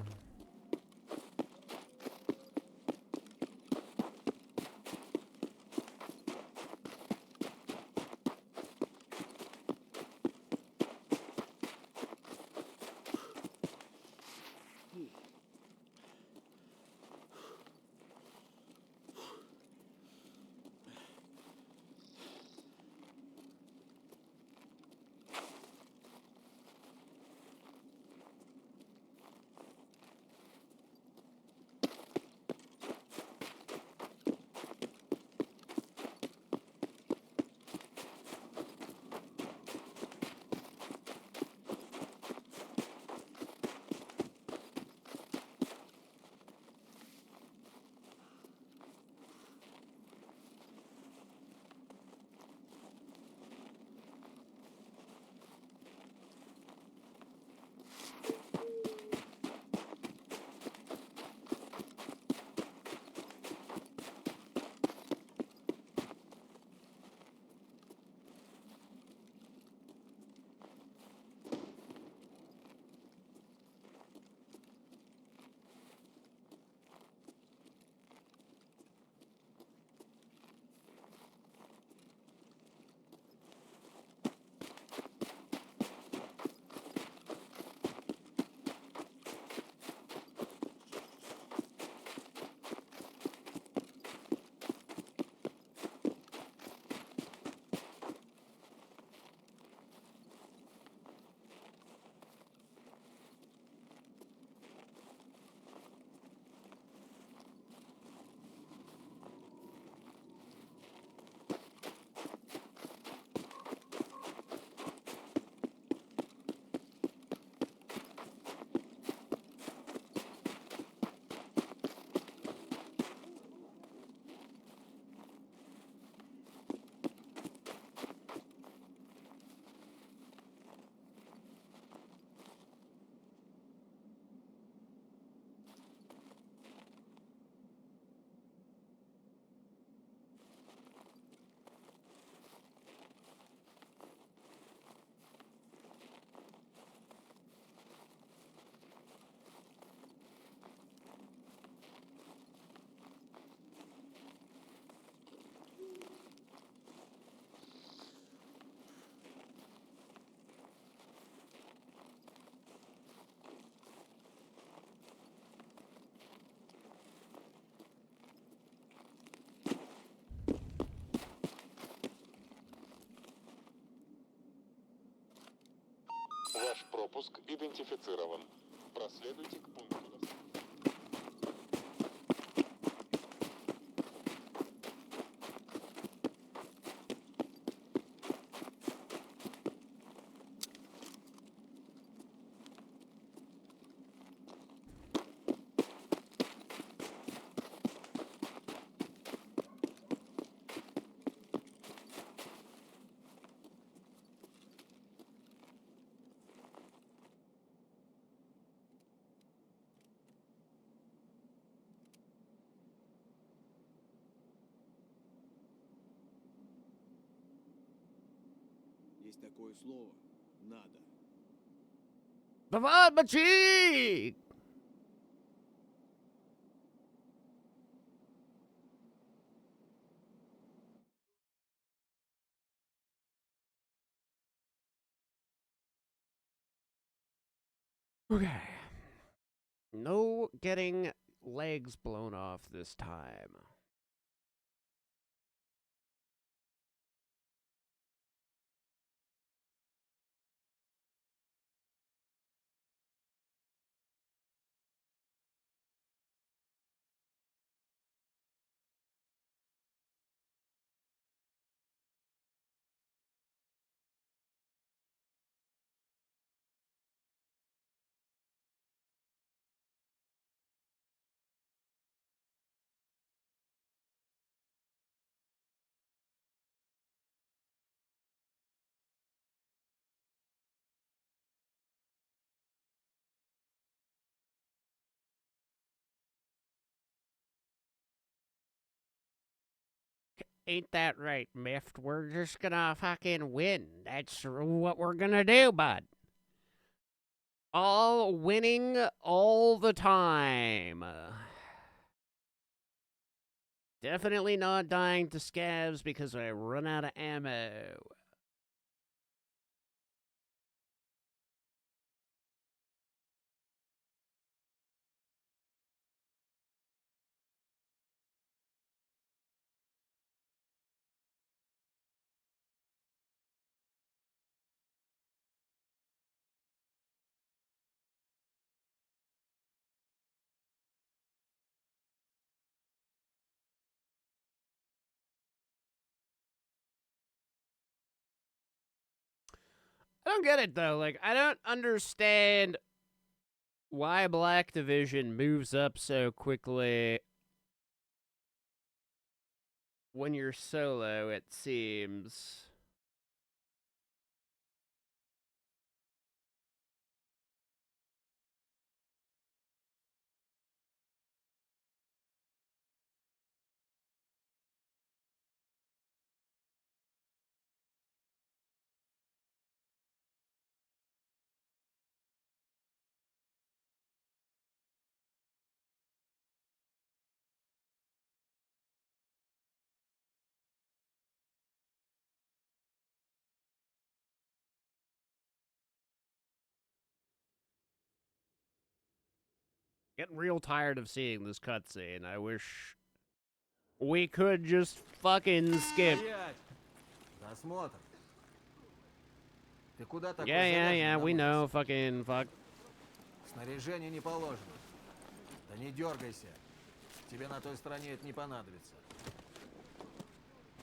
Ваш пропуск идентифицирован. Проследуйте к пункту доставки. Есть такое слово. Надо. Давай, мочи! Okay. No getting legs blown off this time. Ain't that right, Miffed? We're just gonna fucking win. That's what we're gonna do, bud. All winning all the time. Definitely not dying to scavs because I run out of ammo. I don't get it, though. Like, I don't understand why Black Division moves up so quickly when you're solo, it seems. Getting real tired of seeing this cutscene. I wish we could just fucking skip. Yeah, we know, fucking fuck. Снаряжение не положено. Да не дергайся. Тебе на той стороне это не понадобится.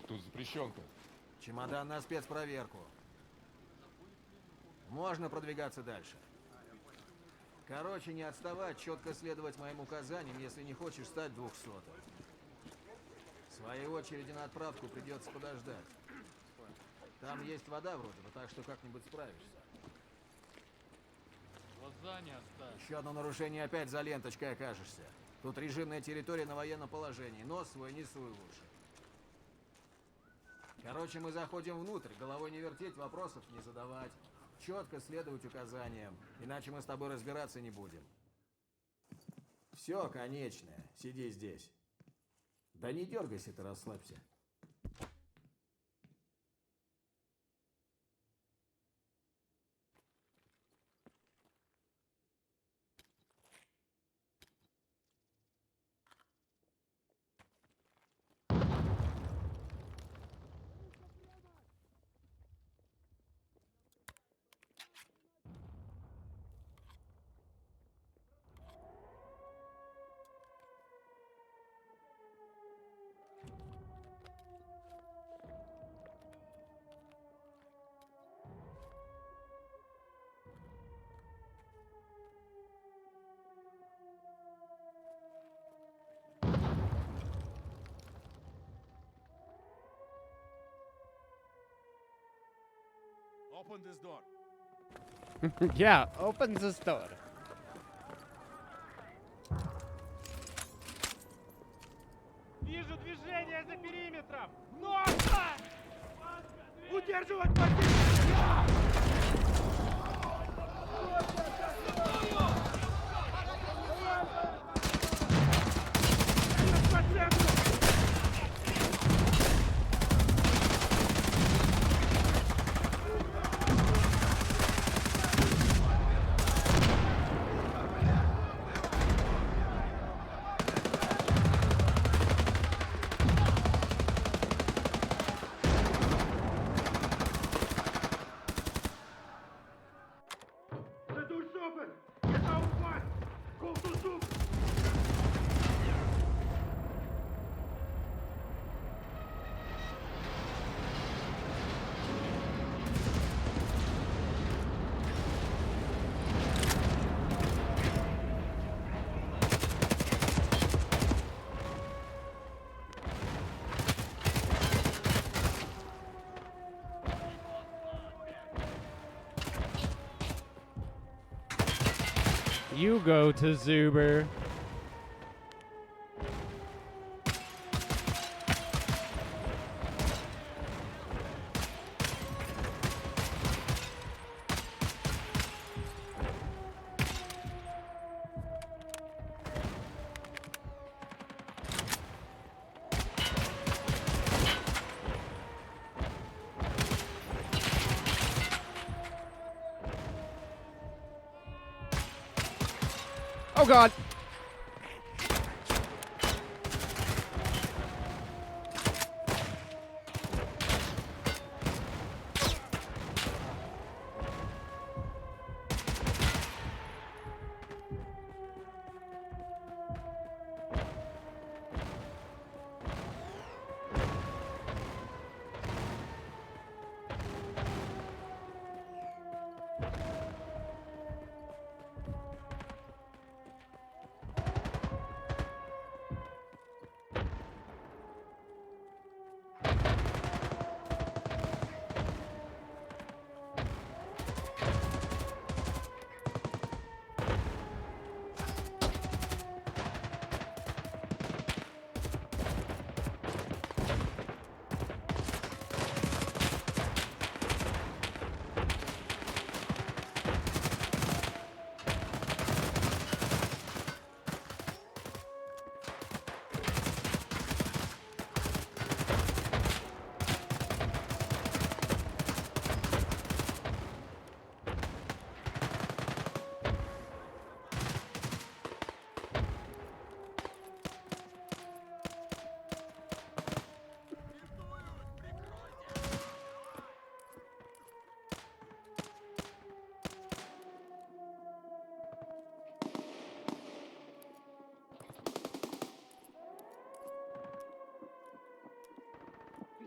Тут запрещенка. Чемодан на спецпроверку. Можно продвигаться дальше. Короче, не отставать, четко следовать моим указаниям, если не хочешь стать 200-м. В своей очереди на отправку придется подождать. Там есть вода вроде бы, так что как-нибудь справишься. Глаза не оставь. Еще одно нарушение, опять за ленточкой окажешься. Тут режимная территория на военном положении. Нос свой не суй лучше. Короче, мы заходим внутрь, головой не вертеть, вопросов не задавать. Четко следовать указаниям, иначе мы с тобой разбираться не будем. Все, конечное. Сиди здесь. Да не дергайся ты, расслабься. Open this door. Yeah, opens this door. Вижу движение за периметром. Носа! Удерживать позицию! You go to Zuber. Oh God.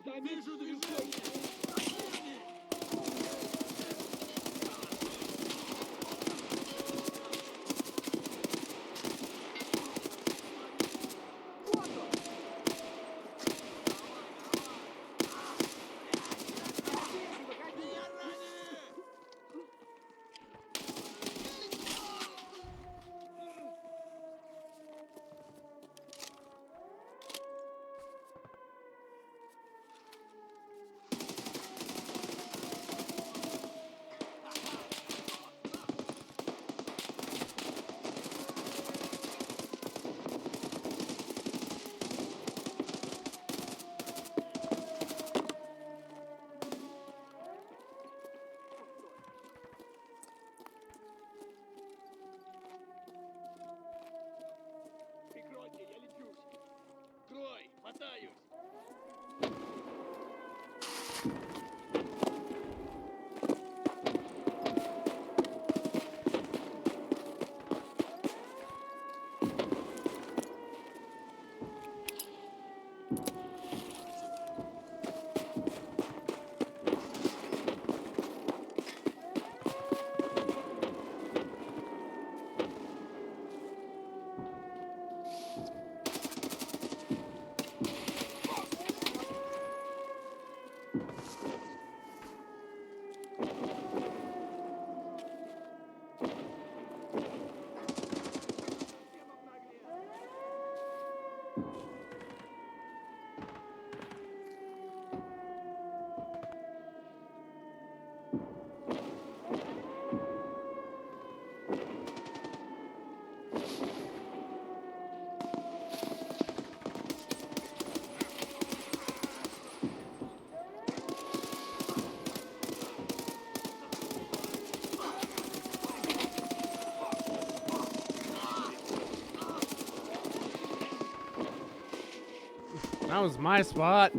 Замешу движение! Прикройте, я лечусь! Крой, мотаюсь! That was my spot.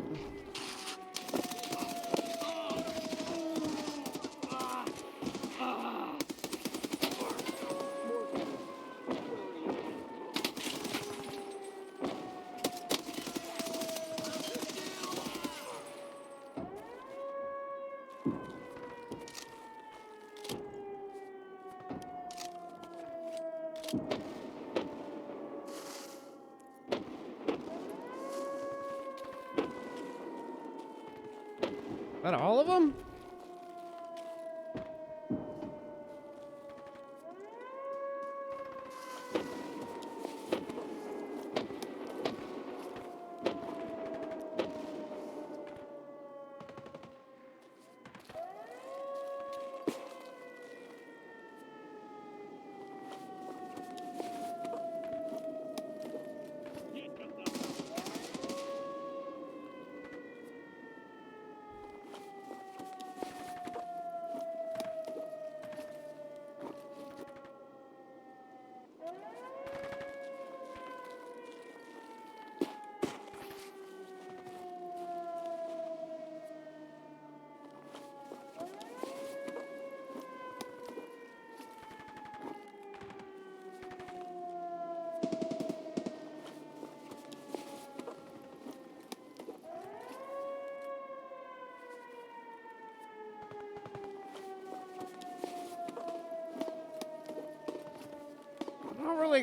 That all of them?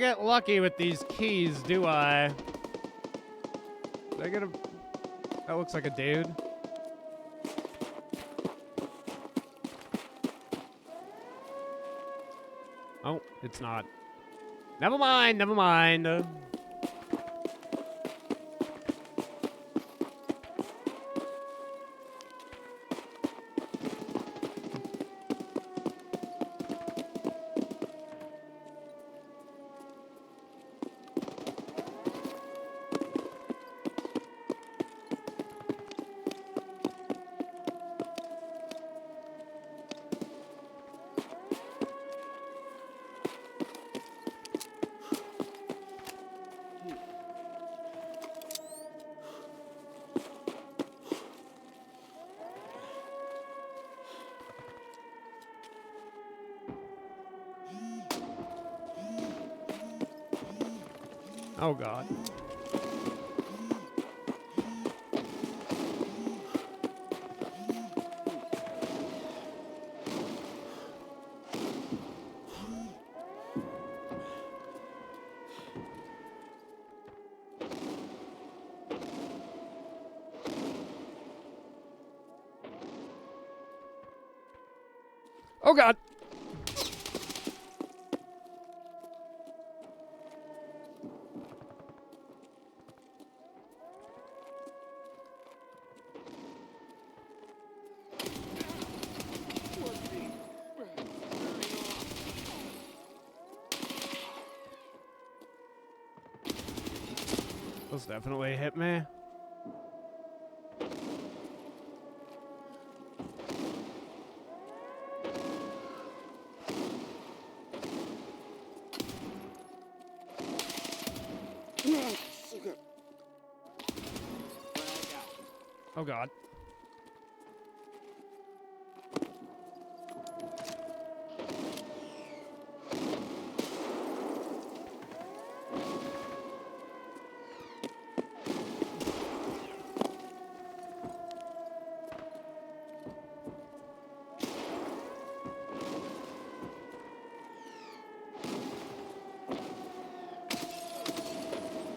get lucky with these keys, do I? Did I get a... That looks like a dude. Oh, it's not. Never mind, never mind. Oh, God. Oh, God. Those definitely hit me. Oh, God.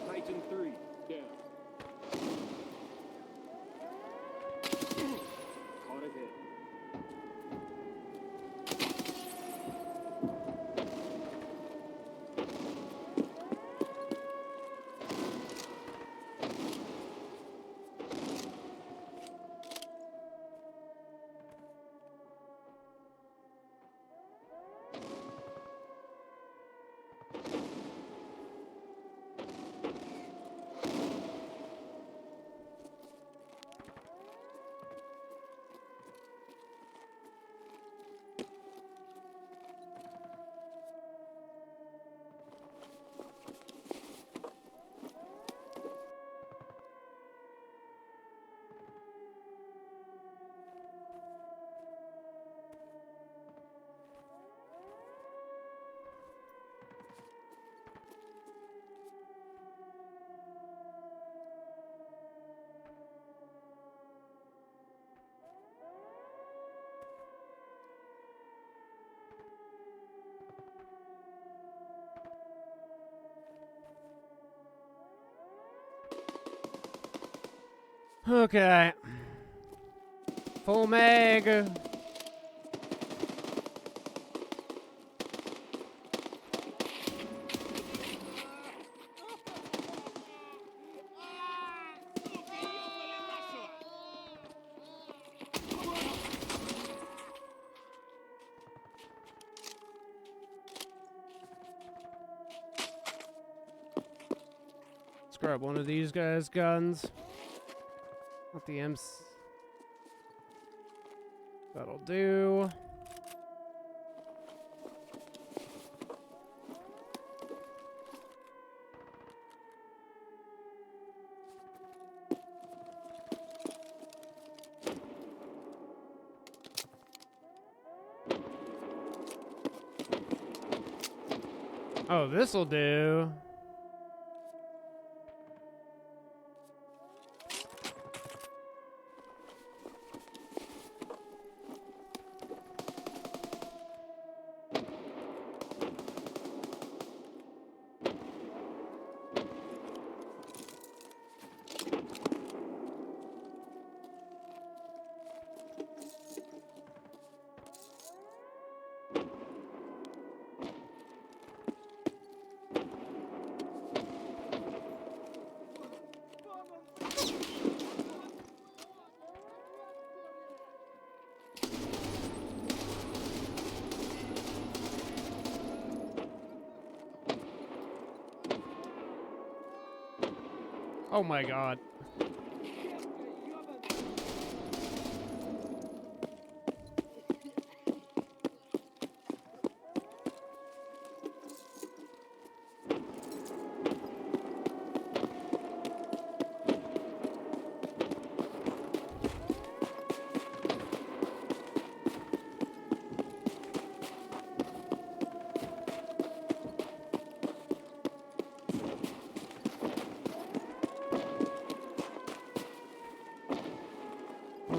Titan 3, down. Caught ahead. Okay. Full mag. Let's grab one of these guys' guns. Not the M's. That'll do. Oh, this'll do. Oh my god.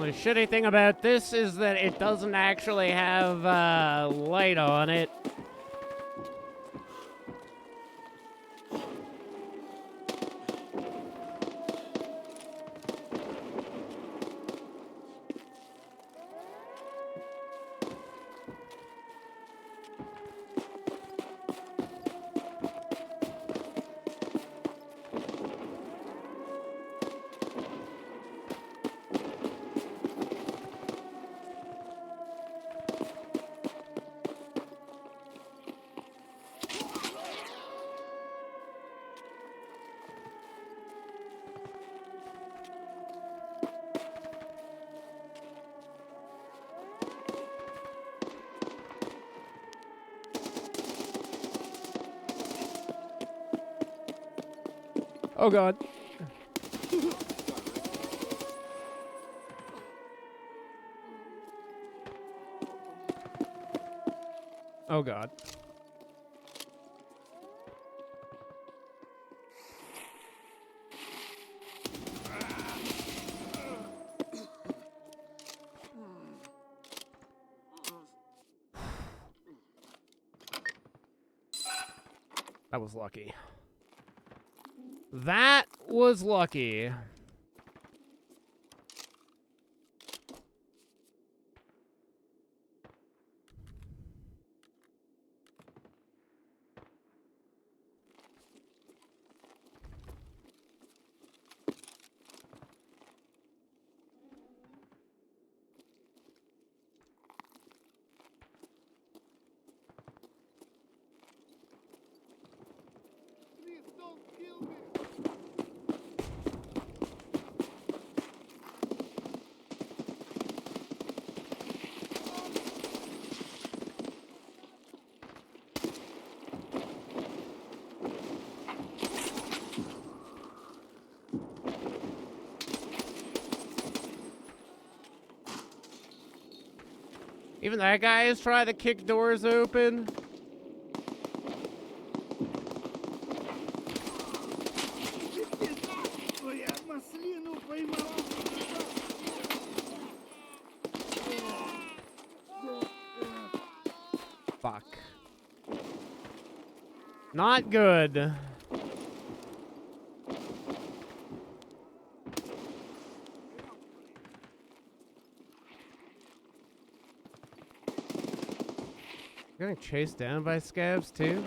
The shitty thing about this is that it doesn't actually have light on it. Oh god. Oh god. That was lucky. That was lucky. Even that guy is trying to kick doors open. Fuck. Not good. Getting chased down by scabs too?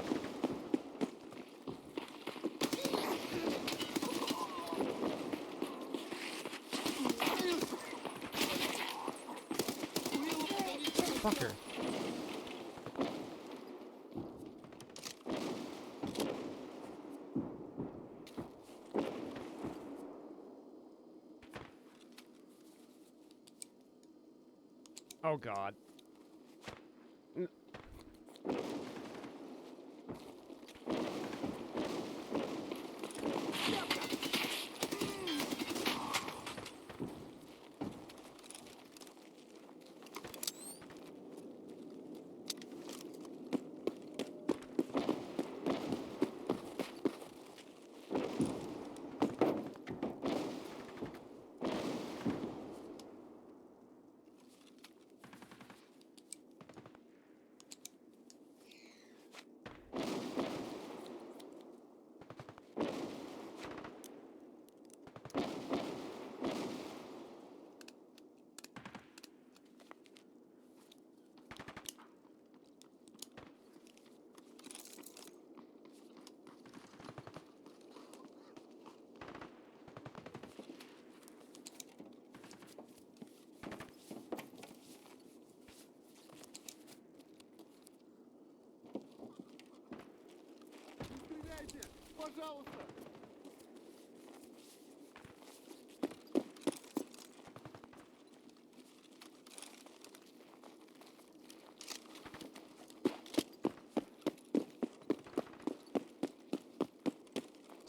Fucker. Oh god. Пожалуйста!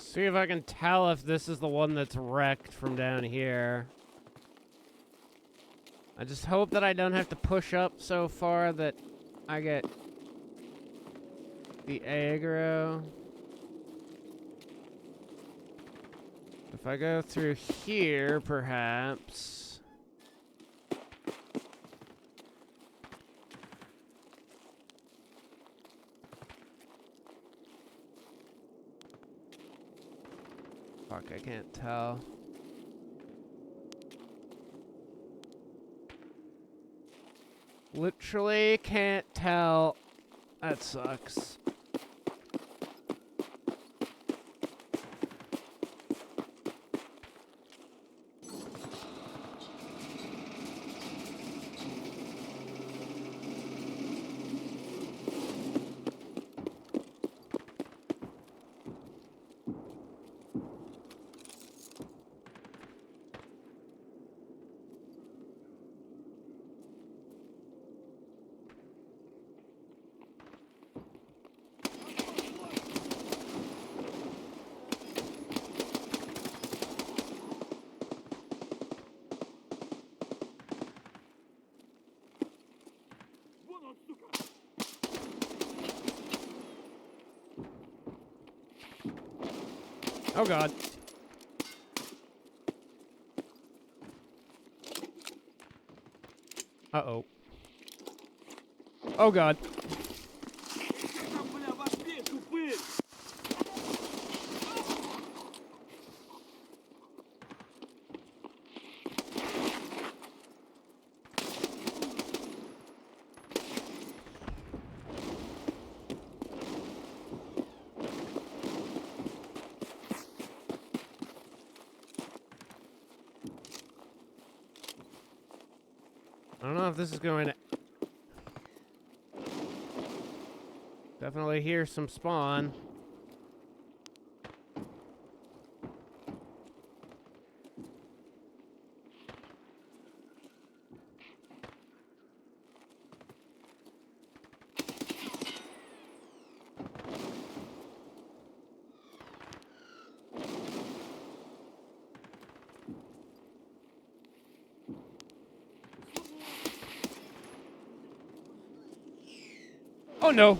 See if I can tell if this is the one that's wrecked from down here. I just hope that I don't have to push up so far that I get the aggro. If I go through here, perhaps. Fuck, I can't tell. Literally can't tell. That sucks. Oh god. Uh-oh. Oh god. I don't know if this is going to... Definitely hear some spawn. Oh no!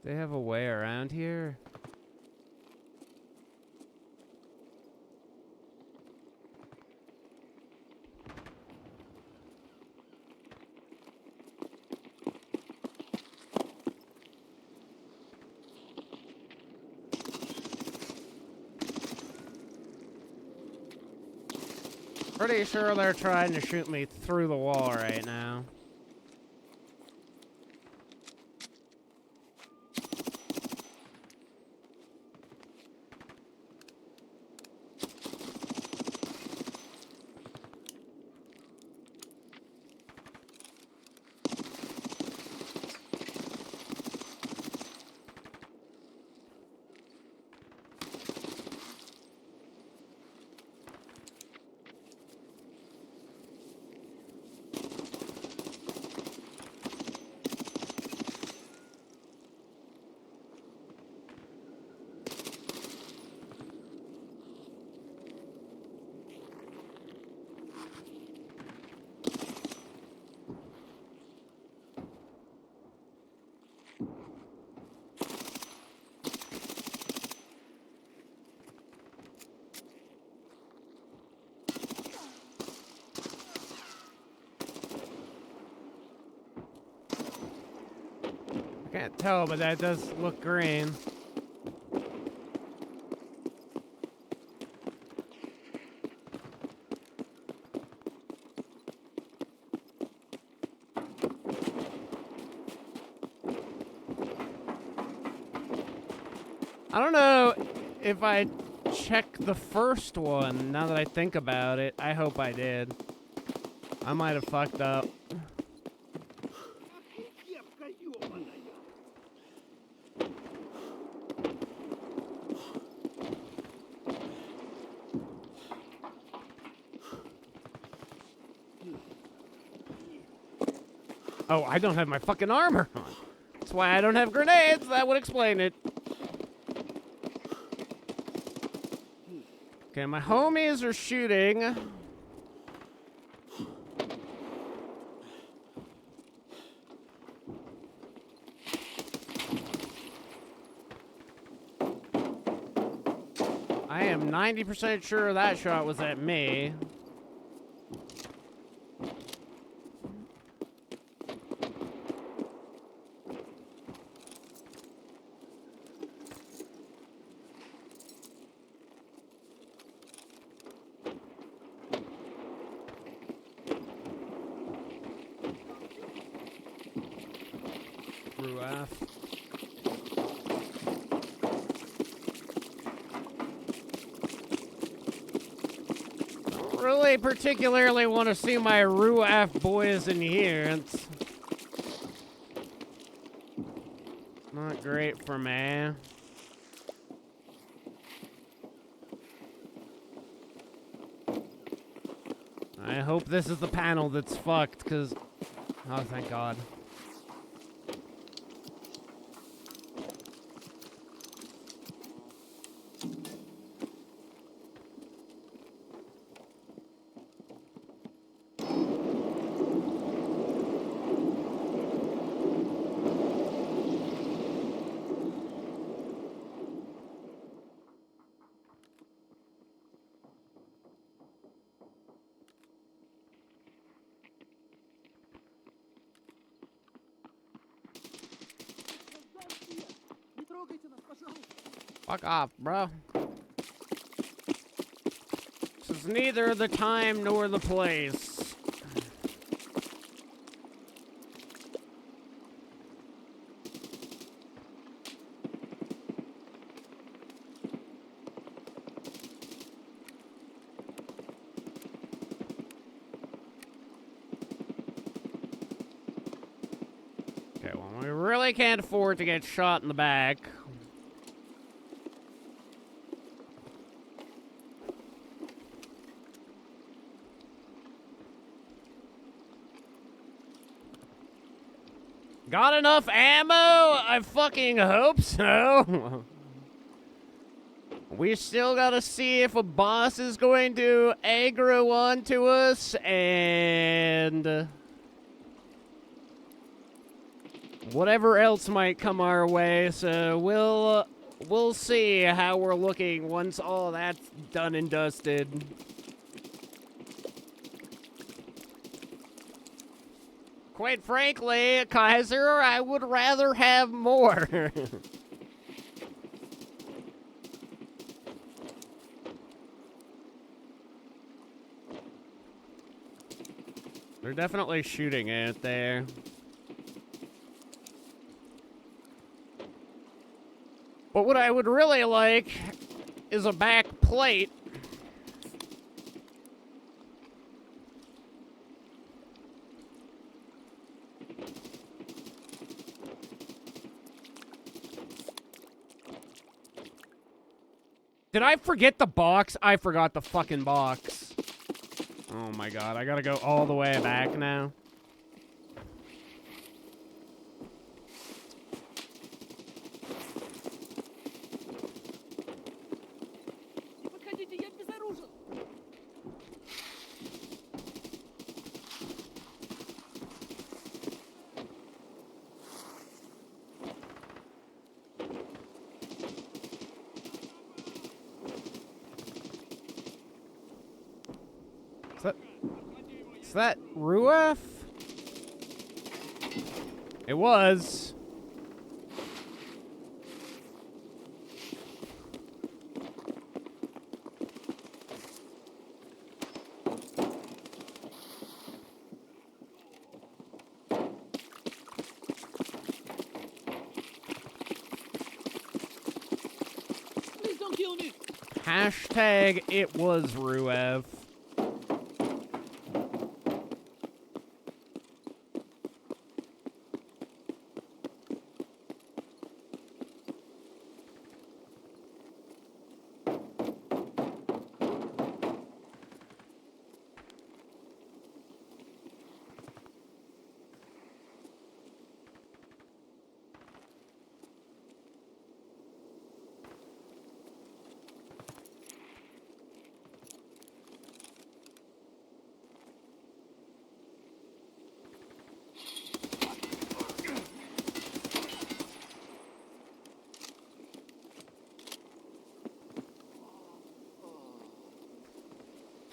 They have a way around here? Pretty sure they're trying to shoot me through the wall right now. Can't tell, but that does look green. I don't know if I check the first one, now that I think about it. I hope I did. I might have fucked up. Oh, I don't have my fucking armor on. That's why I don't have grenades. That would explain it. Okay, my homies are shooting. I am 90% sure that shot was at me. Ruaf. Really particularly want to see my Ruaf boys in here. It's not great for me. I hope this is the panel that's fucked, because... Oh, thank God. Fuck off, bro. This is neither the time nor the place. Okay, well, we really can't afford to get shot in the back. Got enough ammo? I fucking hope so. We still gotta see if a boss is going to aggro onto us, and whatever else might come our way, so we'll see how we're looking once all that's done and dusted. Quite frankly, Kaiser, I would rather have more. They're definitely shooting it there. But what I would really like is a back plate. Did I forget the box? I forgot the fucking box. Oh my God, I gotta go all the way back now. Is that Ruaf? It was. Hashtag it was Ruev.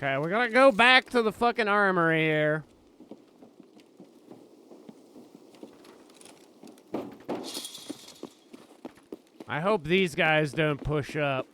Okay, we're gonna go back to the fucking armory here. I hope these guys don't push up.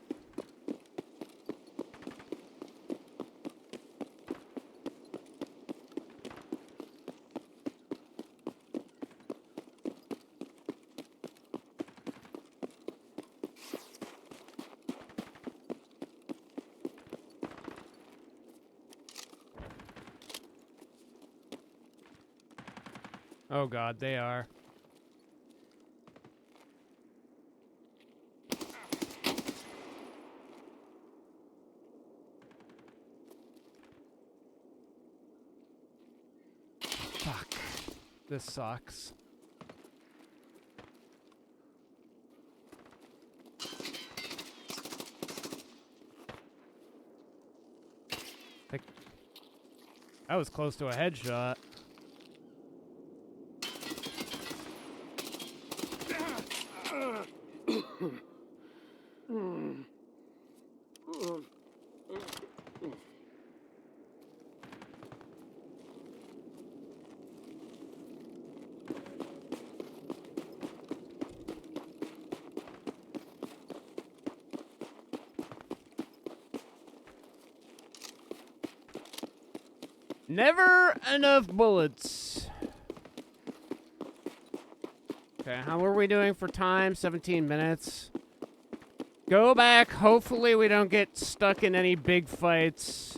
Oh god, they are. Fuck. This sucks. That was close to a headshot. Never enough bullets. Okay, how are we doing for time? 17 minutes. Go back. Hopefully we don't get stuck in any big fights.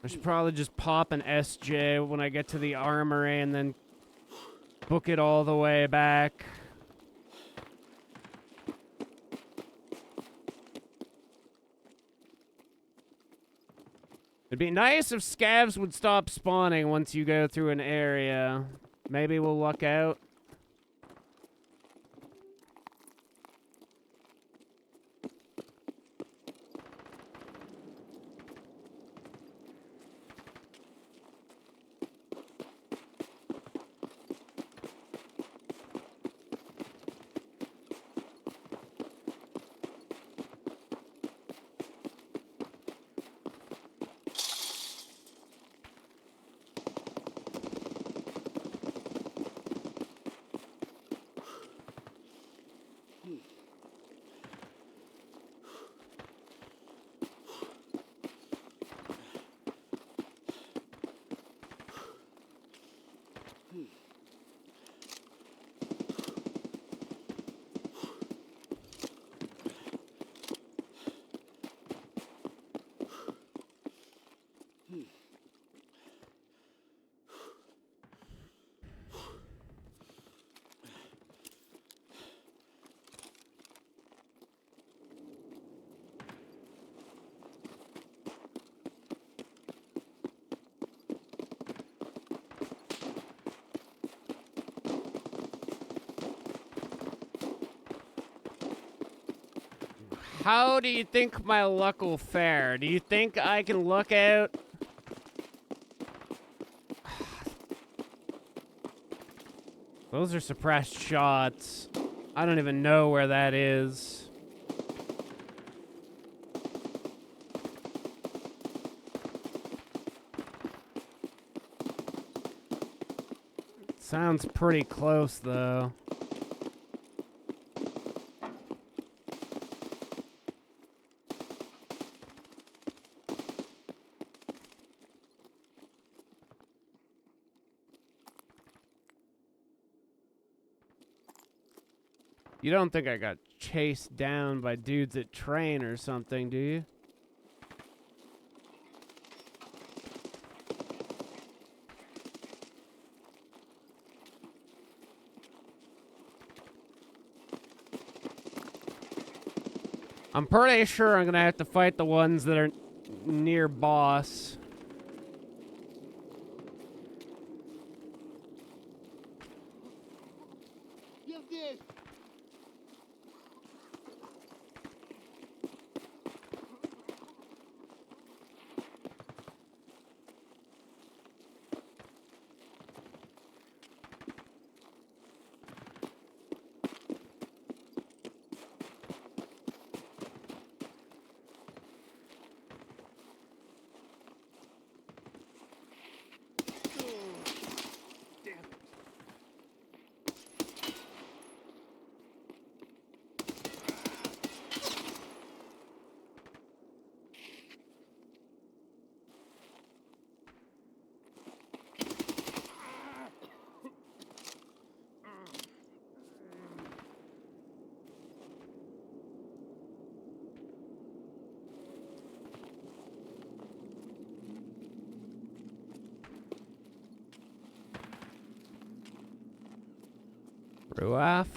I should probably just pop an SJ when I get to the armory and then book it all the way back. It'd be nice if scavs would stop spawning once you go through an area. Maybe we'll luck out. How do you think my luck will fare? Do you think I can luck out? Those are suppressed shots. I don't even know where that is. Sounds pretty close, though. You don't think I got chased down by dudes at train or something, do you? I'm pretty sure I'm gonna have to fight the ones that are near boss. Ruaf.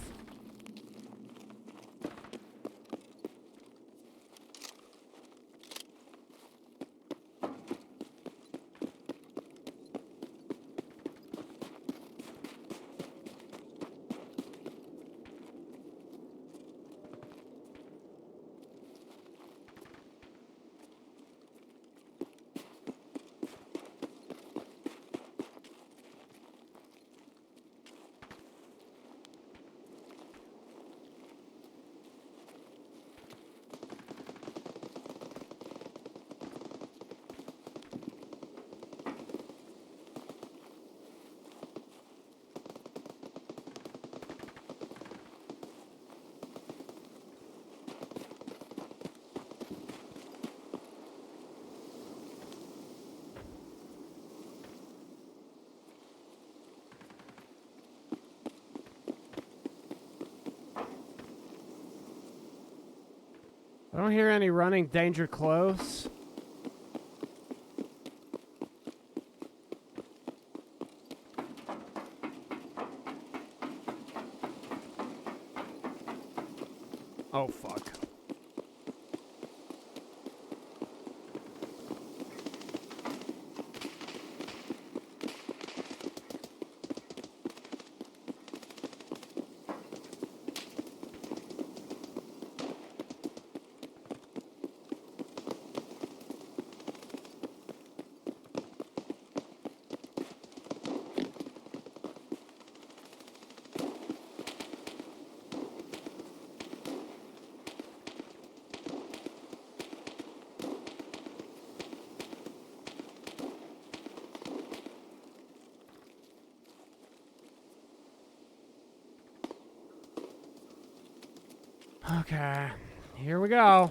I don't hear any running danger close. Oh, fuck. Okay, here we go.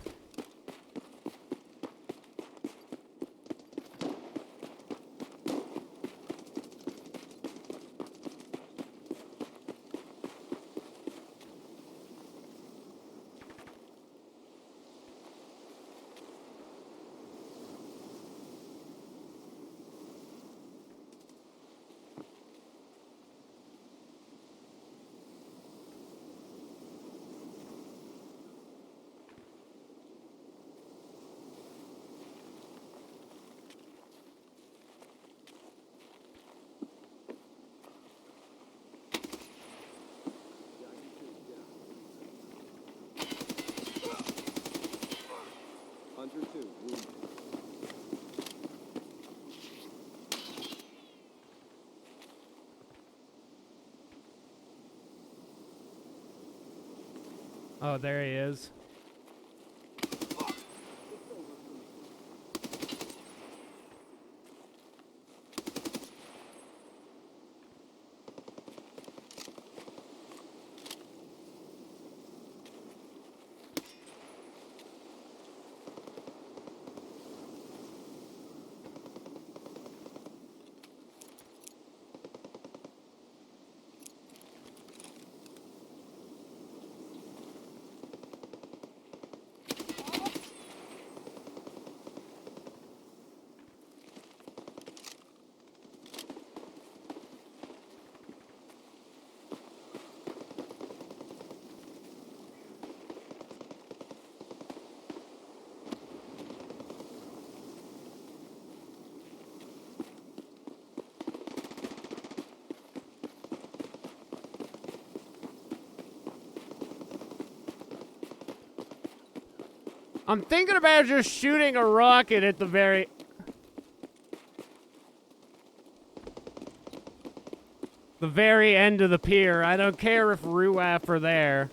Hunter 2, wounded. Oh, there he is. I'm thinking about just shooting a rocket at the very... the very end of the pier. I don't care if Ruaf are there.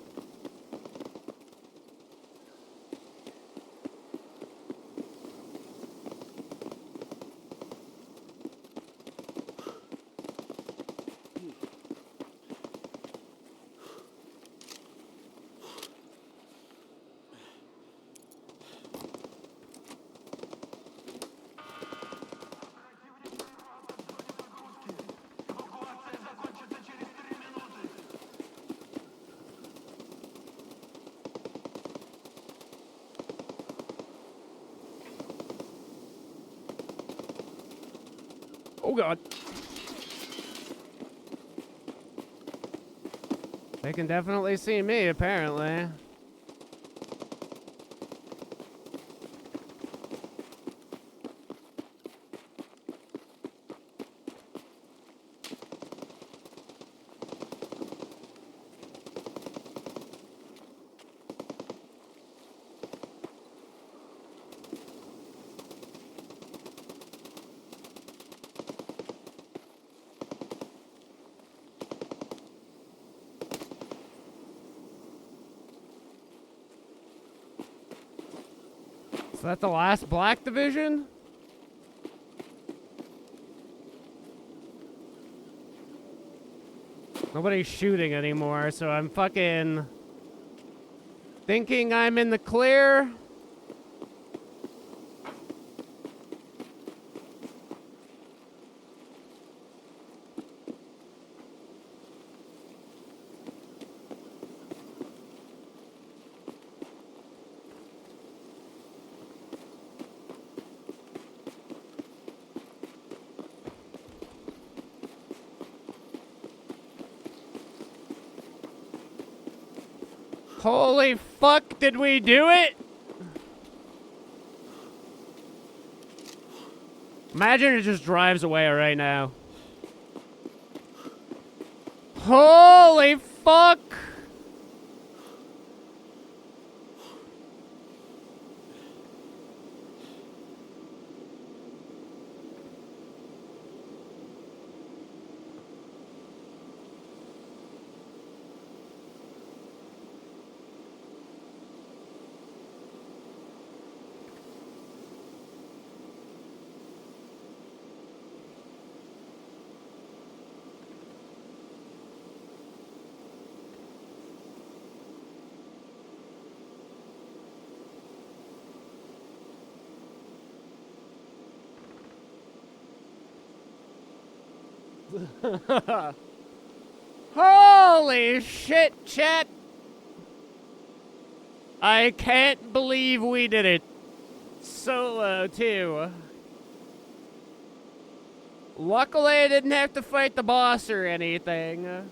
Oh god. They can definitely see me, apparently. Is that the last Black Division? Nobody's shooting anymore, so I'm fucking thinking I'm in the clear. Holy fuck, did we do it? Imagine it just drives away right now. Holy fuck! Holy shit, chat! I can't believe we did it. Solo, too. Luckily, I didn't have to fight the boss or anything.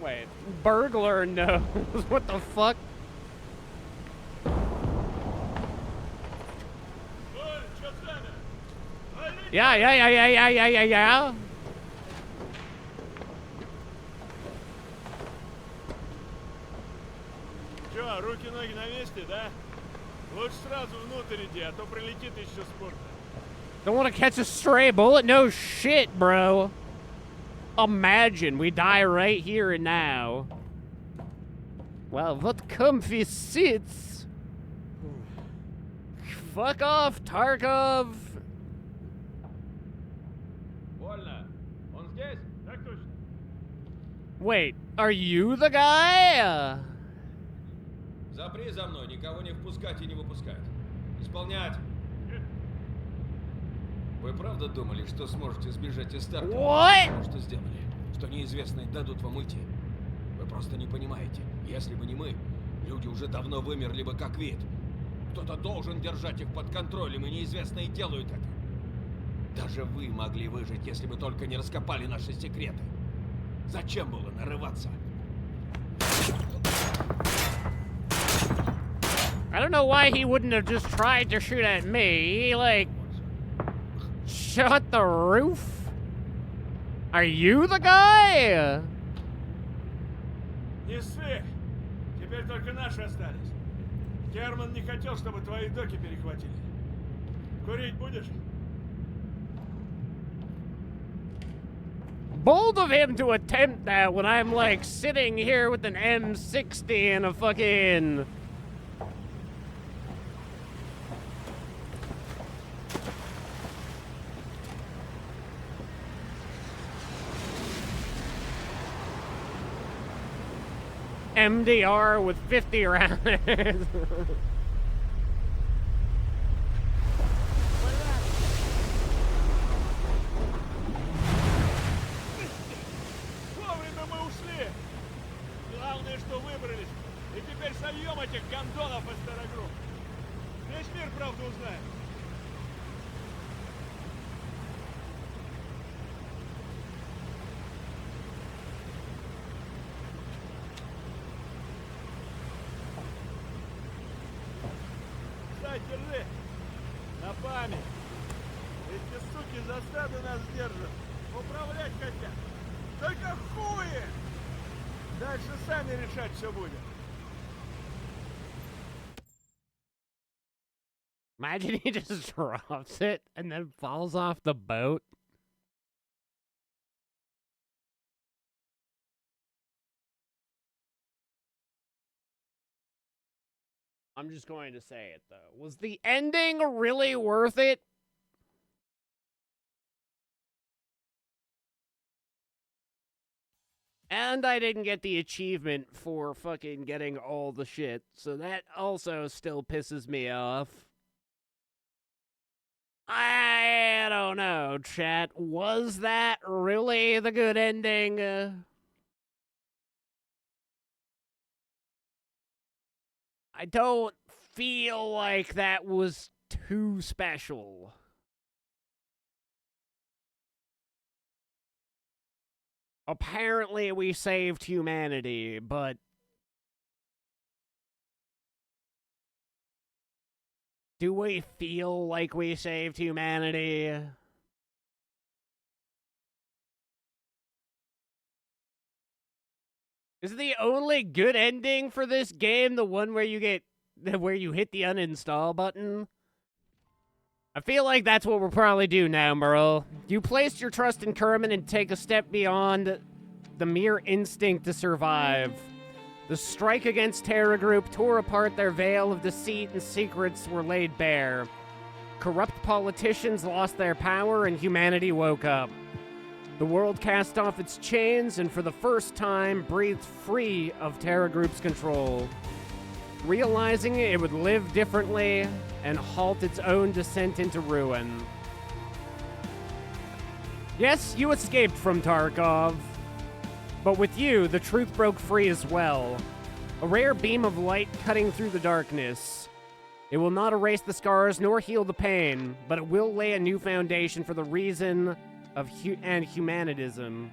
Wait, burglar knows. What the fuck? Yeah. Чё, руки-ноги на месте, да? Лучше сразу внутрь иди, а то прилетит еще спорт. Don't want to catch a stray bullet? No shit, bro. Imagine we die right here and now. Well, what comfy seats. Fuck off, Tarkov. Вольно. Он здесь? Так точно. Wait, are you the guy? Запри за мной, никого не впускать и не выпускать. Исполнять. Вы правда думали, что сможете сбежать из старта? What? Что сделали? Что неизвестные дадут вам уйти? Вы просто не понимаете. Если бы не мы, люди уже давно вымерли бы как вид. Кто-то должен держать их под контролем, и неизвестные делают это. Даже вы могли выжить, если бы только не раскопали наши секреты. Зачем было нарываться? I don't know why he wouldn't have just tried to shoot at me. He, like, shot the roof? Are you the guy? Не ссы! Теперь только наши остались. Герман не хотел, чтобы твои доки перехватили. Курить будешь? Bold of him to attempt that when I'm like sitting here with an M60 and a fucking... MDR with 50 rounds. Вовремя мы ушли! Главное, что выбрались. И теперь сольем этих гондонов из Старогрупп. Весь мир правду узнает. Держи! На память! Эти суки засаду нас держат! Управлять хотят! Только хуи! Дальше сами решать все будем. Imagine he just drops it and then falls off the boat. I'm just going to say it, though. Was the ending really worth it? And I didn't get the achievement for fucking getting all the shit, so that also still pisses me off. I don't know, chat. Was that really the good ending? I don't feel like that was too special. Apparently we saved humanity, but... do we feel like we saved humanity? Is the only good ending for this game the one where you hit the uninstall button? I feel like that's what we'll probably do now, Merle. You placed your trust in Kerman and take a step beyond the mere instinct to survive. The strike against Terra Group tore apart their veil of deceit and secrets were laid bare. Corrupt politicians lost their power and humanity woke up. The world cast off its chains and for the first time breathed free of Terra Group's control. Realizing it would live differently and halt its own descent into ruin. Yes, you escaped from Tarkov, but with you, the truth broke free as well. A rare beam of light cutting through the darkness. It will not erase the scars nor heal the pain, but it will lay a new foundation for the reason of humanism.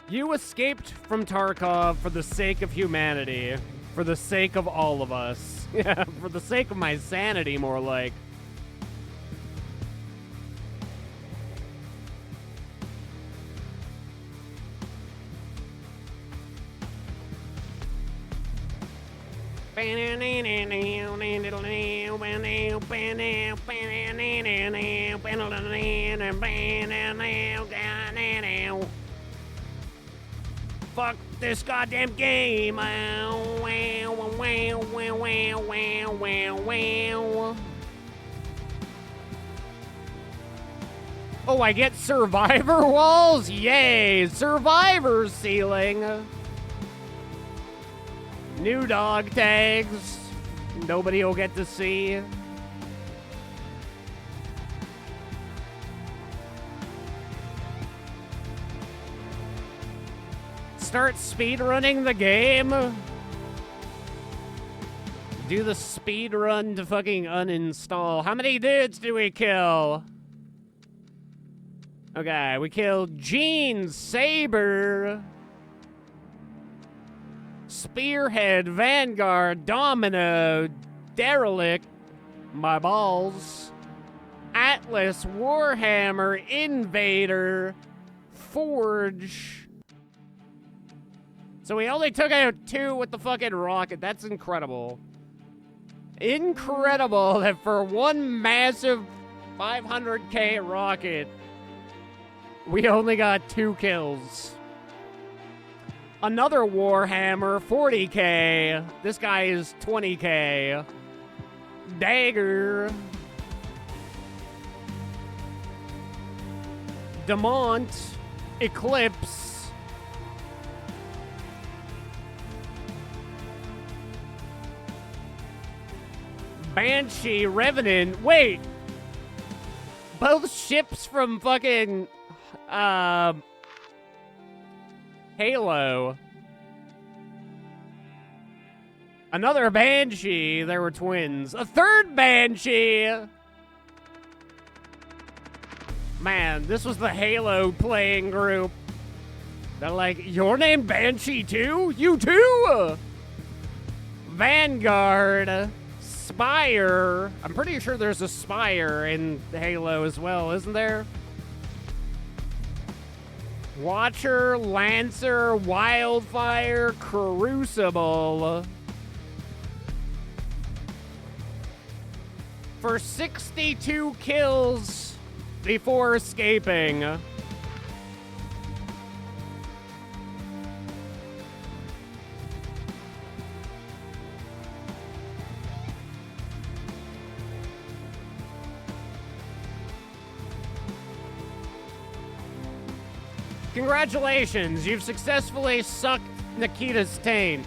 You escaped from Tarkov for the sake of humanity. For the sake of all of us. Yeah, for the sake of my sanity, more like. Fuck this goddamn game. Oh, I get survivor walls? Yay! Survivor ceiling. New dog tags. Nobody will get to see. Start speedrunning the game. Do the speedrun to fucking uninstall. How many dudes do we kill? Okay, we killed Gene Saber. Spearhead, Vanguard, Domino, Derelict, my balls. Atlas Warhammer Invader Forge. So we only took out 2 with the fucking rocket. That's incredible. Incredible that for one massive 500k rocket, we only got 2 kills. Another Warhammer 40k. This guy is 20k. Dagger. Demont. Eclipse. Banshee, Revenant. Wait. Both ships from fucking Halo. Another Banshee. There were twins. A third Banshee. Man, this was the Halo playing group. They're like, your name Banshee too? You too? Vanguard. Spire. I'm pretty sure there's a Spire in Halo as well, isn't there? Watcher, Lancer, Wildfire, Crucible. For 62 kills before escaping. Congratulations, you've successfully sucked Nikita's taint.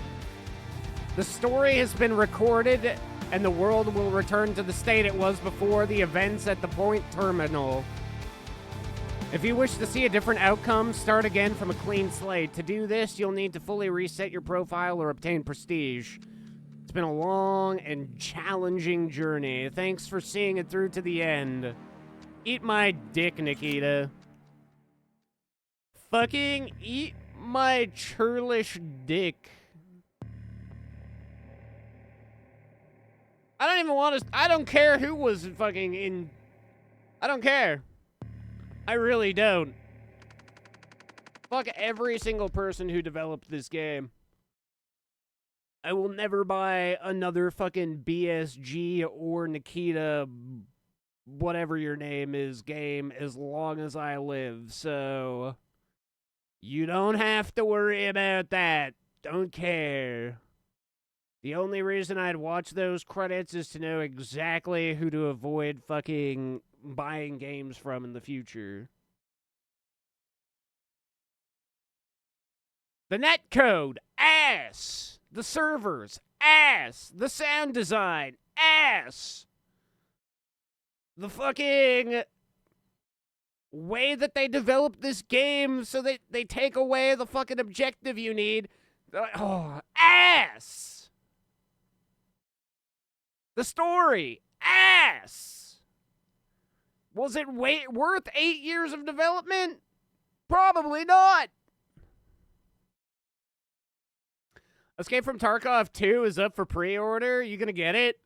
The story has been recorded, and the world will return to the state it was before the events at the Point Terminal. If you wish to see a different outcome, start again from a clean slate. To do this, you'll need to fully reset your profile or obtain prestige. It's been a long and challenging journey. Thanks for seeing it through to the end. Eat my dick, Nikita. Fucking eat my churlish dick. I don't even want to... I don't care who was fucking in... I don't care. I really don't. Fuck every single person who developed this game. I will never buy another fucking BSG or Nikita, whatever your name is, game as long as I live, so... You don't have to worry about that. Don't care. The only reason I'd watch those credits is to know exactly who to avoid fucking buying games from in the future. The netcode, ass. The servers, ass. The sound design, ass. The fucking way that they developed this game so that they take away the fucking objective you need. Oh, ass. The story, ass. Was it worth 8 years of development? Probably not. Escape from Tarkov 2 is up for pre-order. You gonna get it?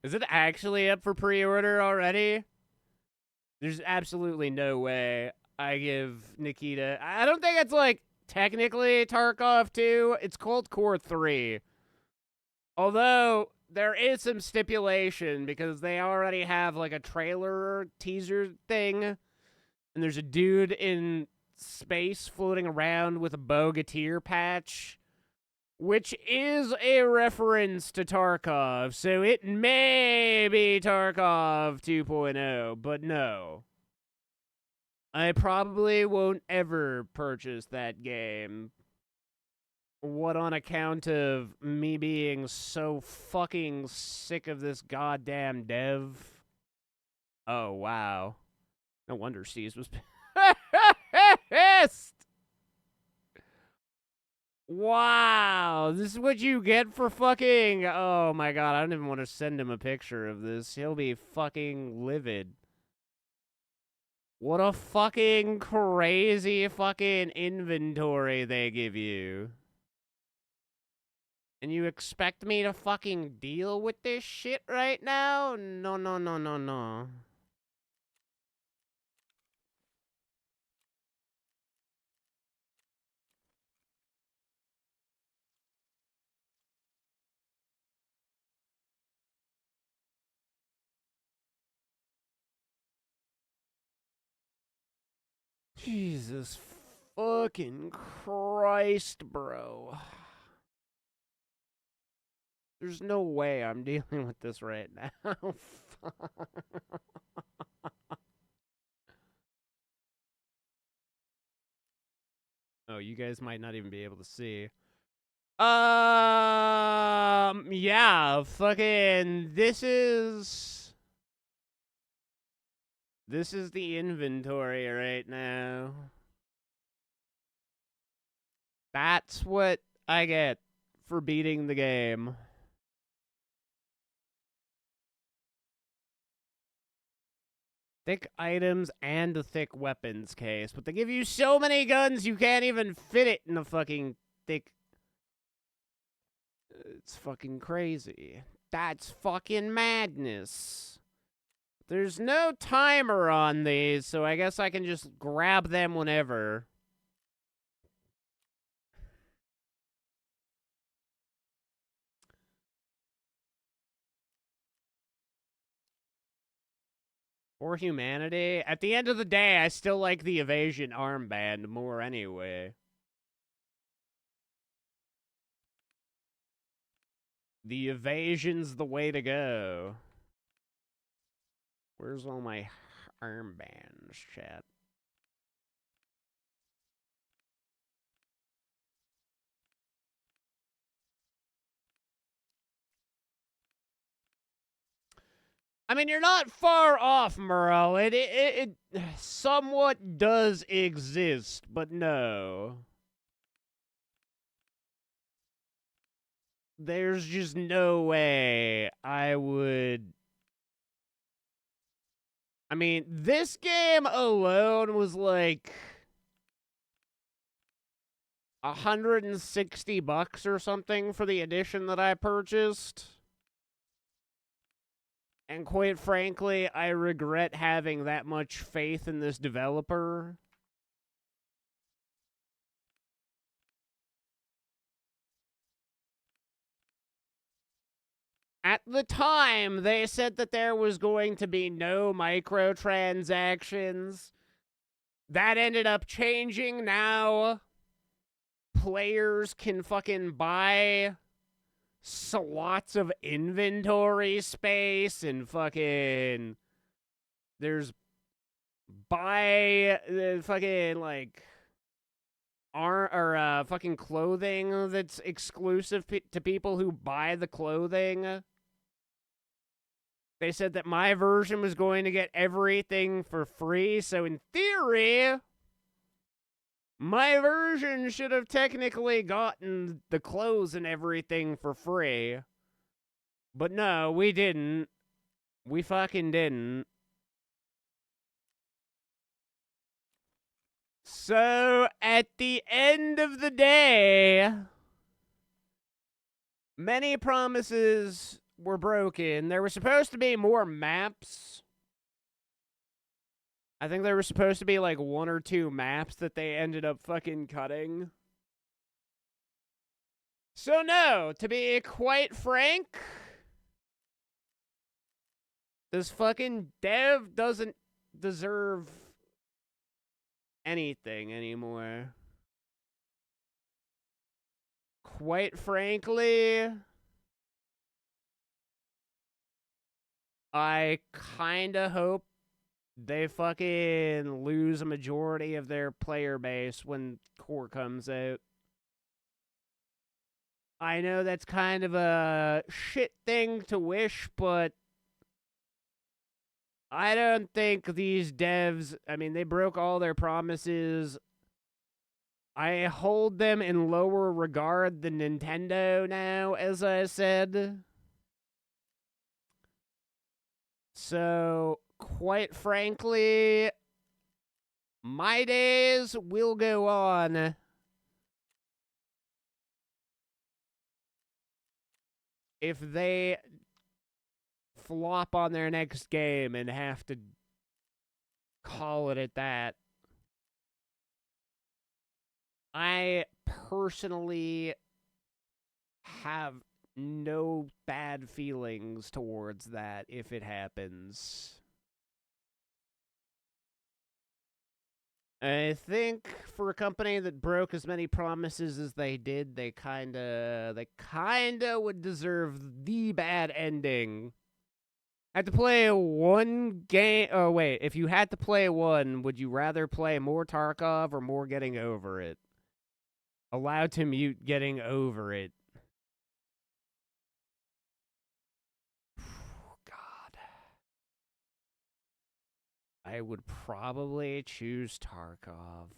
Is it actually up for pre-order already? There's absolutely no way I give Nikita... I don't think it's, like, technically Tarkov 2. It's called Core 3. Although, there is some stipulation because they already have, like, a trailer teaser thing. And there's a dude in space floating around with a Bogatir patch, which is a reference to Tarkov, so it may be Tarkov 2.0, but no. I probably won't ever purchase that game. What on account of me being so fucking sick of this goddamn dev? Oh, wow. No wonder Steez was pissed! Wow, this is what you get for fucking... Oh my god, I don't even want to send him a picture of this. He'll be fucking livid. What a fucking crazy fucking inventory they give you. And you expect me to fucking deal with this shit right now? No, no, no, no, no. Jesus fucking Christ, bro. There's no way I'm dealing with this right now. Oh, you guys might not even be able to see. Yeah, fucking, this is the inventory right now. That's what I get for beating the game. Thick items and a thick weapons case, but they give you so many guns you can't even fit it in a fucking thick. It's fucking crazy. That's fucking madness. There's no timer on these, so I guess I can just grab them whenever. For humanity, at the end of the day, I still like the evasion armband more anyway. The evasion's the way to go. Where's all my armbands, chat? I mean, you're not far off, Murrow. It somewhat does exist, but no. There's just no way I would... I mean, this game alone was like $160 or something for the edition that I purchased. And quite frankly, I regret having that much faith in this developer. At the time, they said that there was going to be no microtransactions. That ended up changing. Now, players can fucking buy slots of inventory space and fucking... There's buy fucking, like... fucking clothing that's exclusive to people who buy the clothing. They said that my version was going to get everything for free, so in theory, my version should have technically gotten the clothes and everything for free. But no, we didn't. We fucking didn't. So, at the end of the day, many promises were broken. There were supposed to be more maps. I think there were supposed to be like 1 or 2 maps that they ended up fucking cutting. So no, to be quite frank, this fucking dev doesn't deserve anything anymore. Quite frankly, I kinda hope they fucking lose a majority of their player base when Core comes out. I know that's kind of a shit thing to wish, but I don't think these devs, I mean, they broke all their promises. I hold them in lower regard than Nintendo now, as I said. So, quite frankly, my days will go on. If they flop on their next game and have to call it at that. I personally have no bad feelings towards that if it happens. I think for a company that broke as many promises as they did, they kinda would deserve the bad ending. Had to play one game. Oh wait, if you had to play one, would you rather play more Tarkov or more Getting Over It? Allowed to mute Getting Over It. God. I would probably choose Tarkov.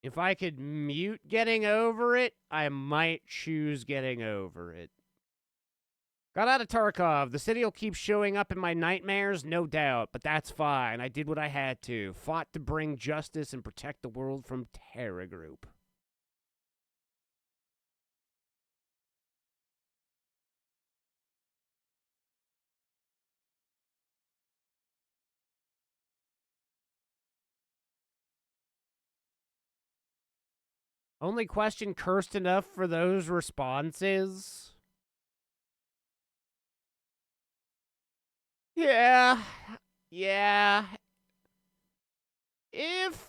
If I could mute Getting Over It, I might choose Getting Over It. Got out of Tarkov. The city will keep showing up in my nightmares, no doubt, but that's fine. I did what I had to. Fought to bring justice and protect the world from Terra Group. Only question cursed enough for those responses? Yeah. If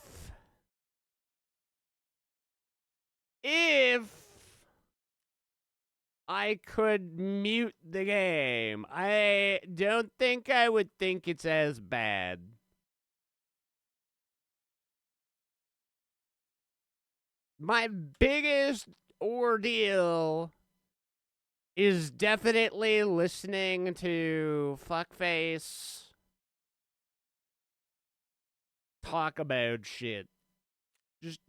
I could mute the game, I don't think I would think it's as bad. My biggest ordeal is definitely listening to Fuckface talk about shit.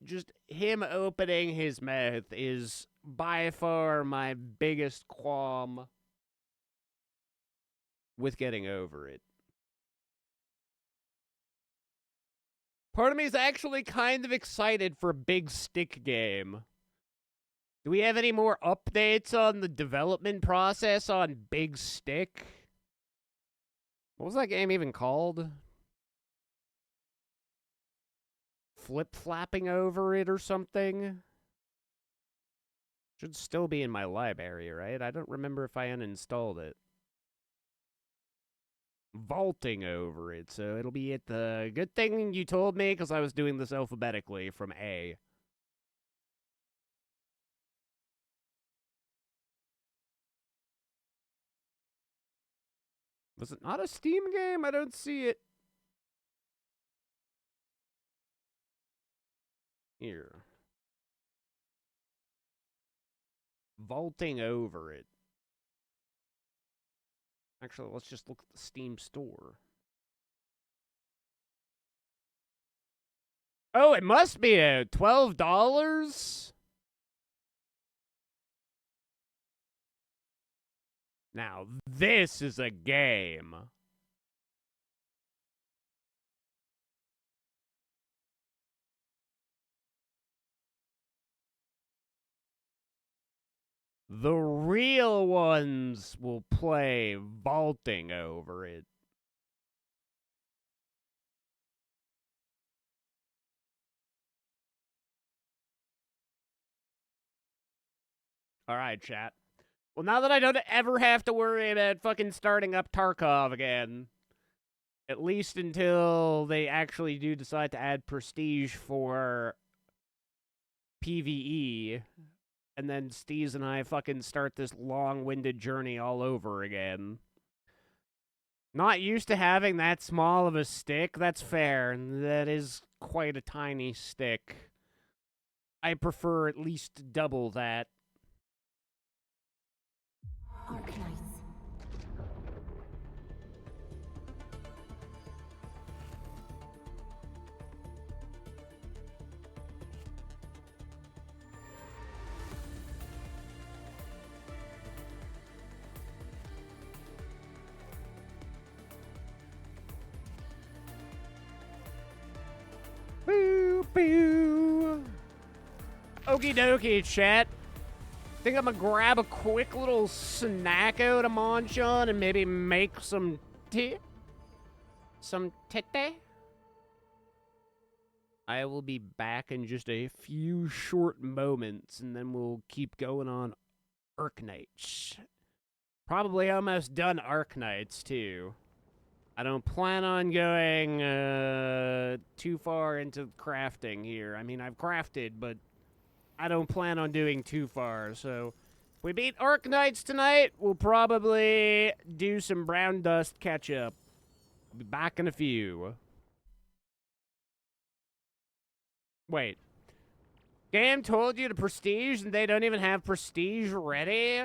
Just him opening his mouth is by far my biggest qualm with Getting Over It. Part of me is actually kind of excited for a big stick game. Do we have any more updates on the development process on Big Stick? What was that game even called? Flip-flapping over it or something? Should still be in my library, right? I don't remember if I uninstalled it. Vaulting over it, so it'll be at the... Good thing you told me, because I was doing this alphabetically from A. Was it not a Steam game? I don't see it. Here. Vaulting over it. Actually, let's just look at the Steam store. Oh, it must be a $12? Now, this is a game. The real ones will play Vaulting over it. All right, chat. Well, now that I don't ever have to worry about fucking starting up Tarkov again, at least until they actually do decide to add prestige for PvE, and then Steez and I fucking start this long-winded journey all over again. Not used to having that small of a stick, that's fair. That is quite a tiny stick. I prefer at least double that. Arknights. Boo, boo. Okie dokie, chat. Think I'm gonna grab a quick little snack out of munch on and maybe make some tea? Some tete? I will be back in just a few short moments, and then we'll keep going on Arknights. Probably almost done Arknights, too. I don't plan on going, too far into crafting here. I mean, I've crafted, but I don't plan on doing too far, so if we beat Arknights tonight, we'll probably do some brown dust catch-up. Be back in a few. Wait. Game told you to prestige and they don't even have prestige ready?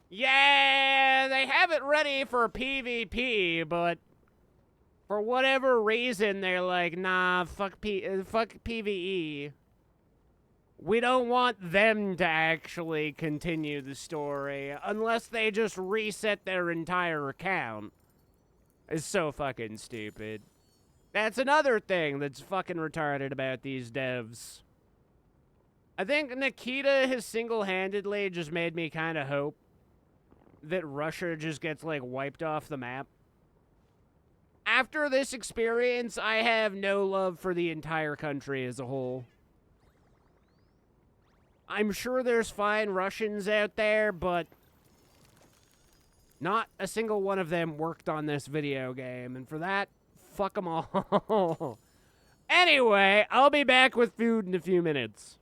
Yeah, they have it ready for PvP, but for whatever reason, they're like, nah, fuck PvE. We don't want them to actually continue the story unless they just reset their entire account. It's so fucking stupid. That's another thing that's fucking retarded about these devs. I think Nikita has single-handedly just made me kind of hope that Russia just gets, like, wiped off the map. After this experience, I have no love for the entire country as a whole. I'm sure there's fine Russians out there, but not a single one of them worked on this video game, and for that, fuck them all. Anyway, I'll be back with food in a few minutes.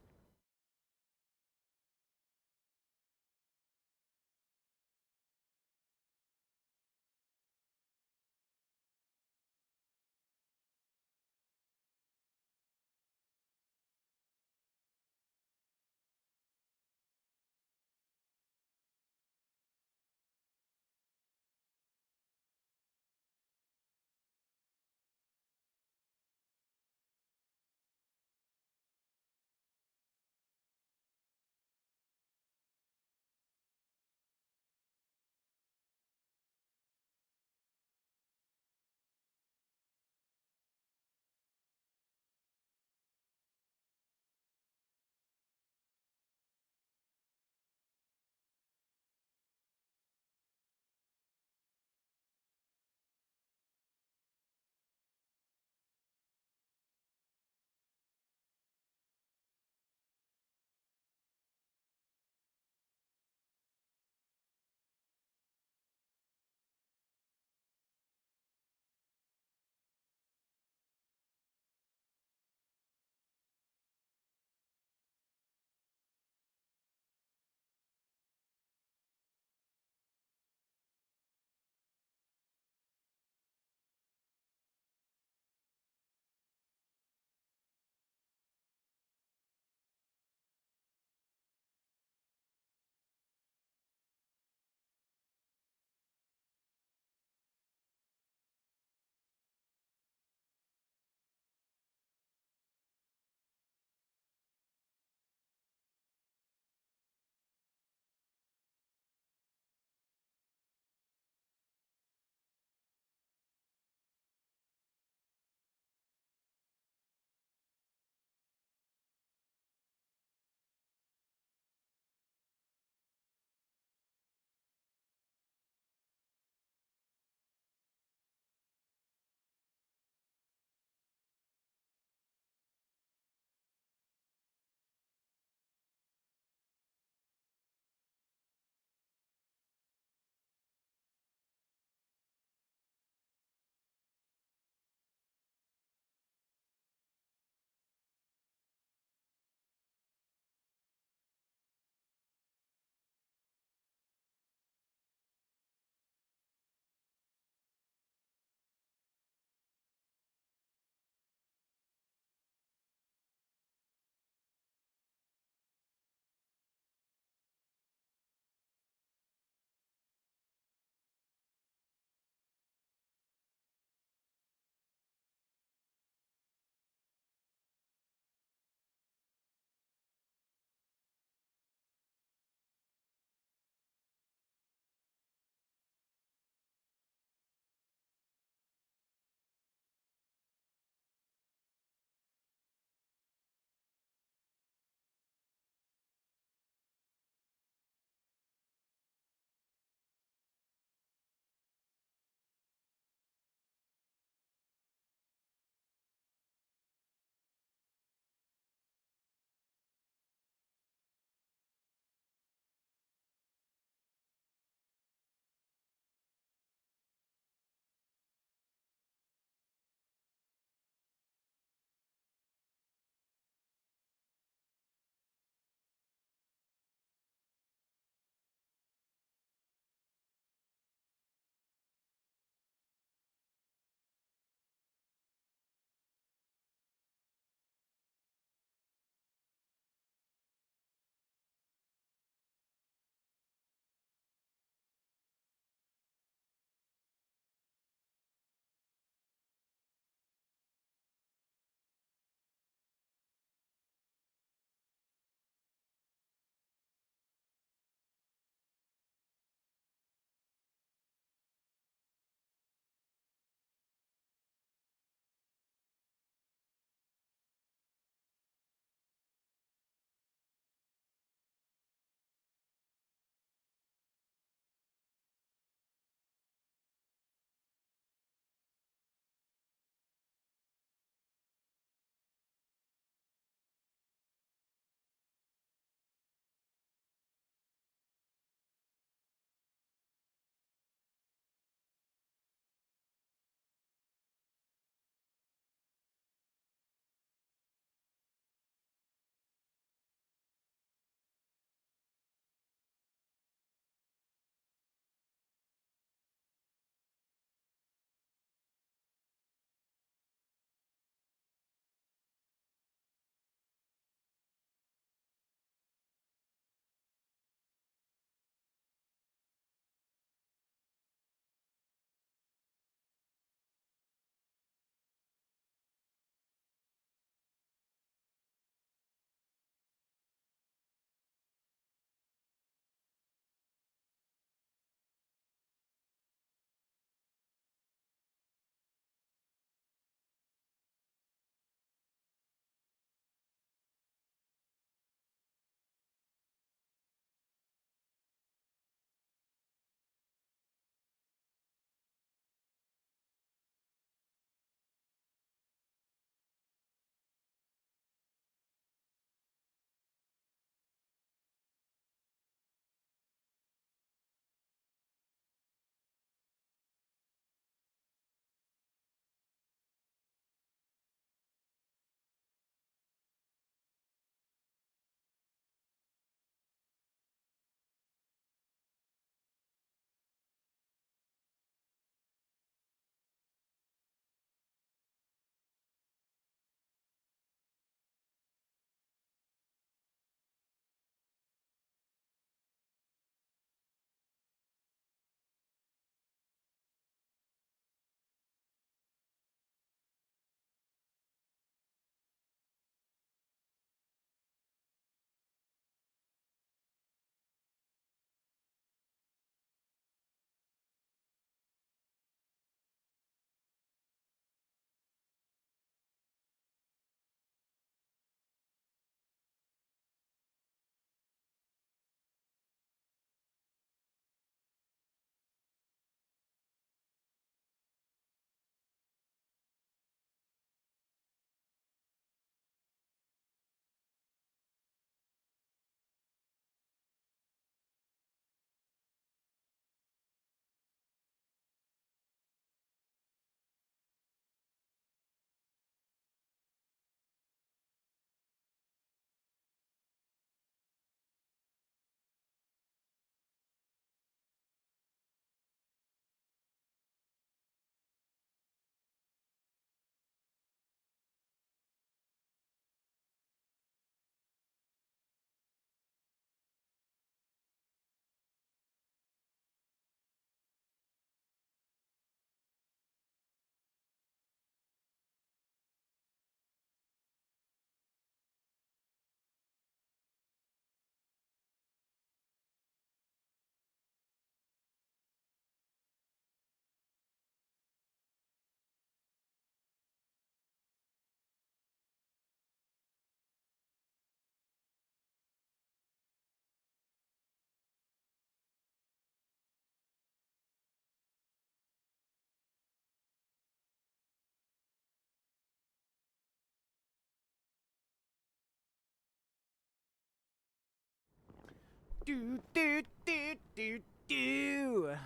Do do do do do.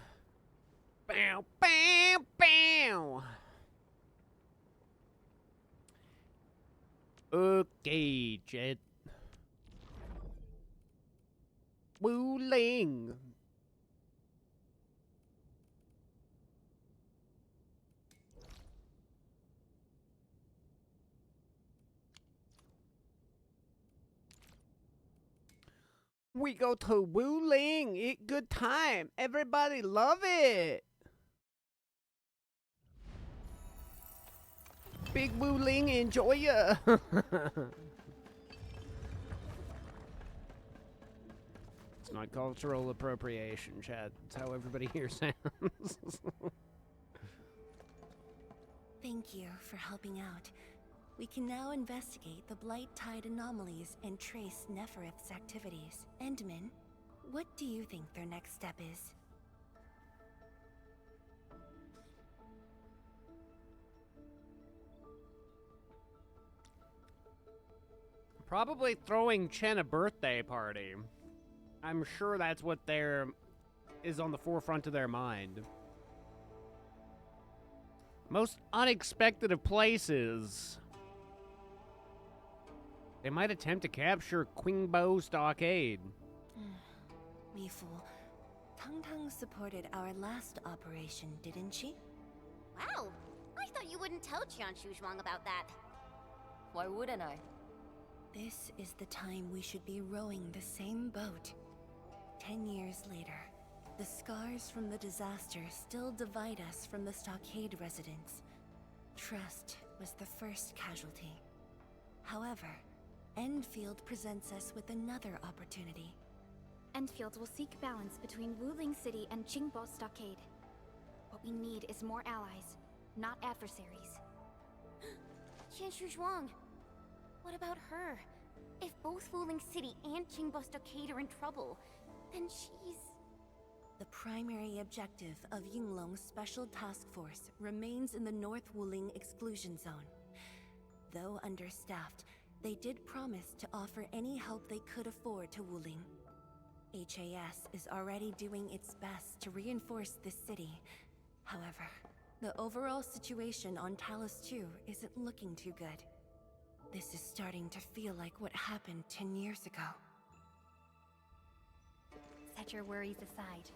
Bow bow bow. Okay, Jet. Wu Ling. We go to Wu Ling, eat good time. Everybody love it. Big Wu Ling, enjoy ya. It's not cultural appropriation, Chad. It's how everybody here sounds. Thank you for helping out. We can now investigate the Blight Tide anomalies and trace Neferith's activities. Endman, what do you think their next step is? Probably throwing Chen a birthday party. I'm sure that's what is on the forefront of their mind. Most unexpected of places. They might attempt to capture Qingbo Stockade. Mifu, Tang Tang supported our last operation, didn't she? Wow, I thought you wouldn't tell Qian Shujuang about that. Why wouldn't I? This is the time we should be rowing the same boat. 10 years later, the scars from the disaster still divide us from the Stockade residents. Trust was the first casualty. However, Enfield presents us with another opportunity. Enfield will seek balance between Wuling City and Qingbo Stockade. What we need is more allies, not adversaries. Qian Shujuang, what about her? If both Wuling City and Qingbo Stockade are in trouble, then she's... The primary objective of Yinglong's Special Task Force remains in the North Wuling Exclusion Zone. Though understaffed, they did promise to offer any help they could afford to Wuling. HAS is already doing its best to reinforce this city. However, the overall situation on Talos 2 isn't looking too good. This is starting to feel like what happened 10 years ago. Set your worries aside.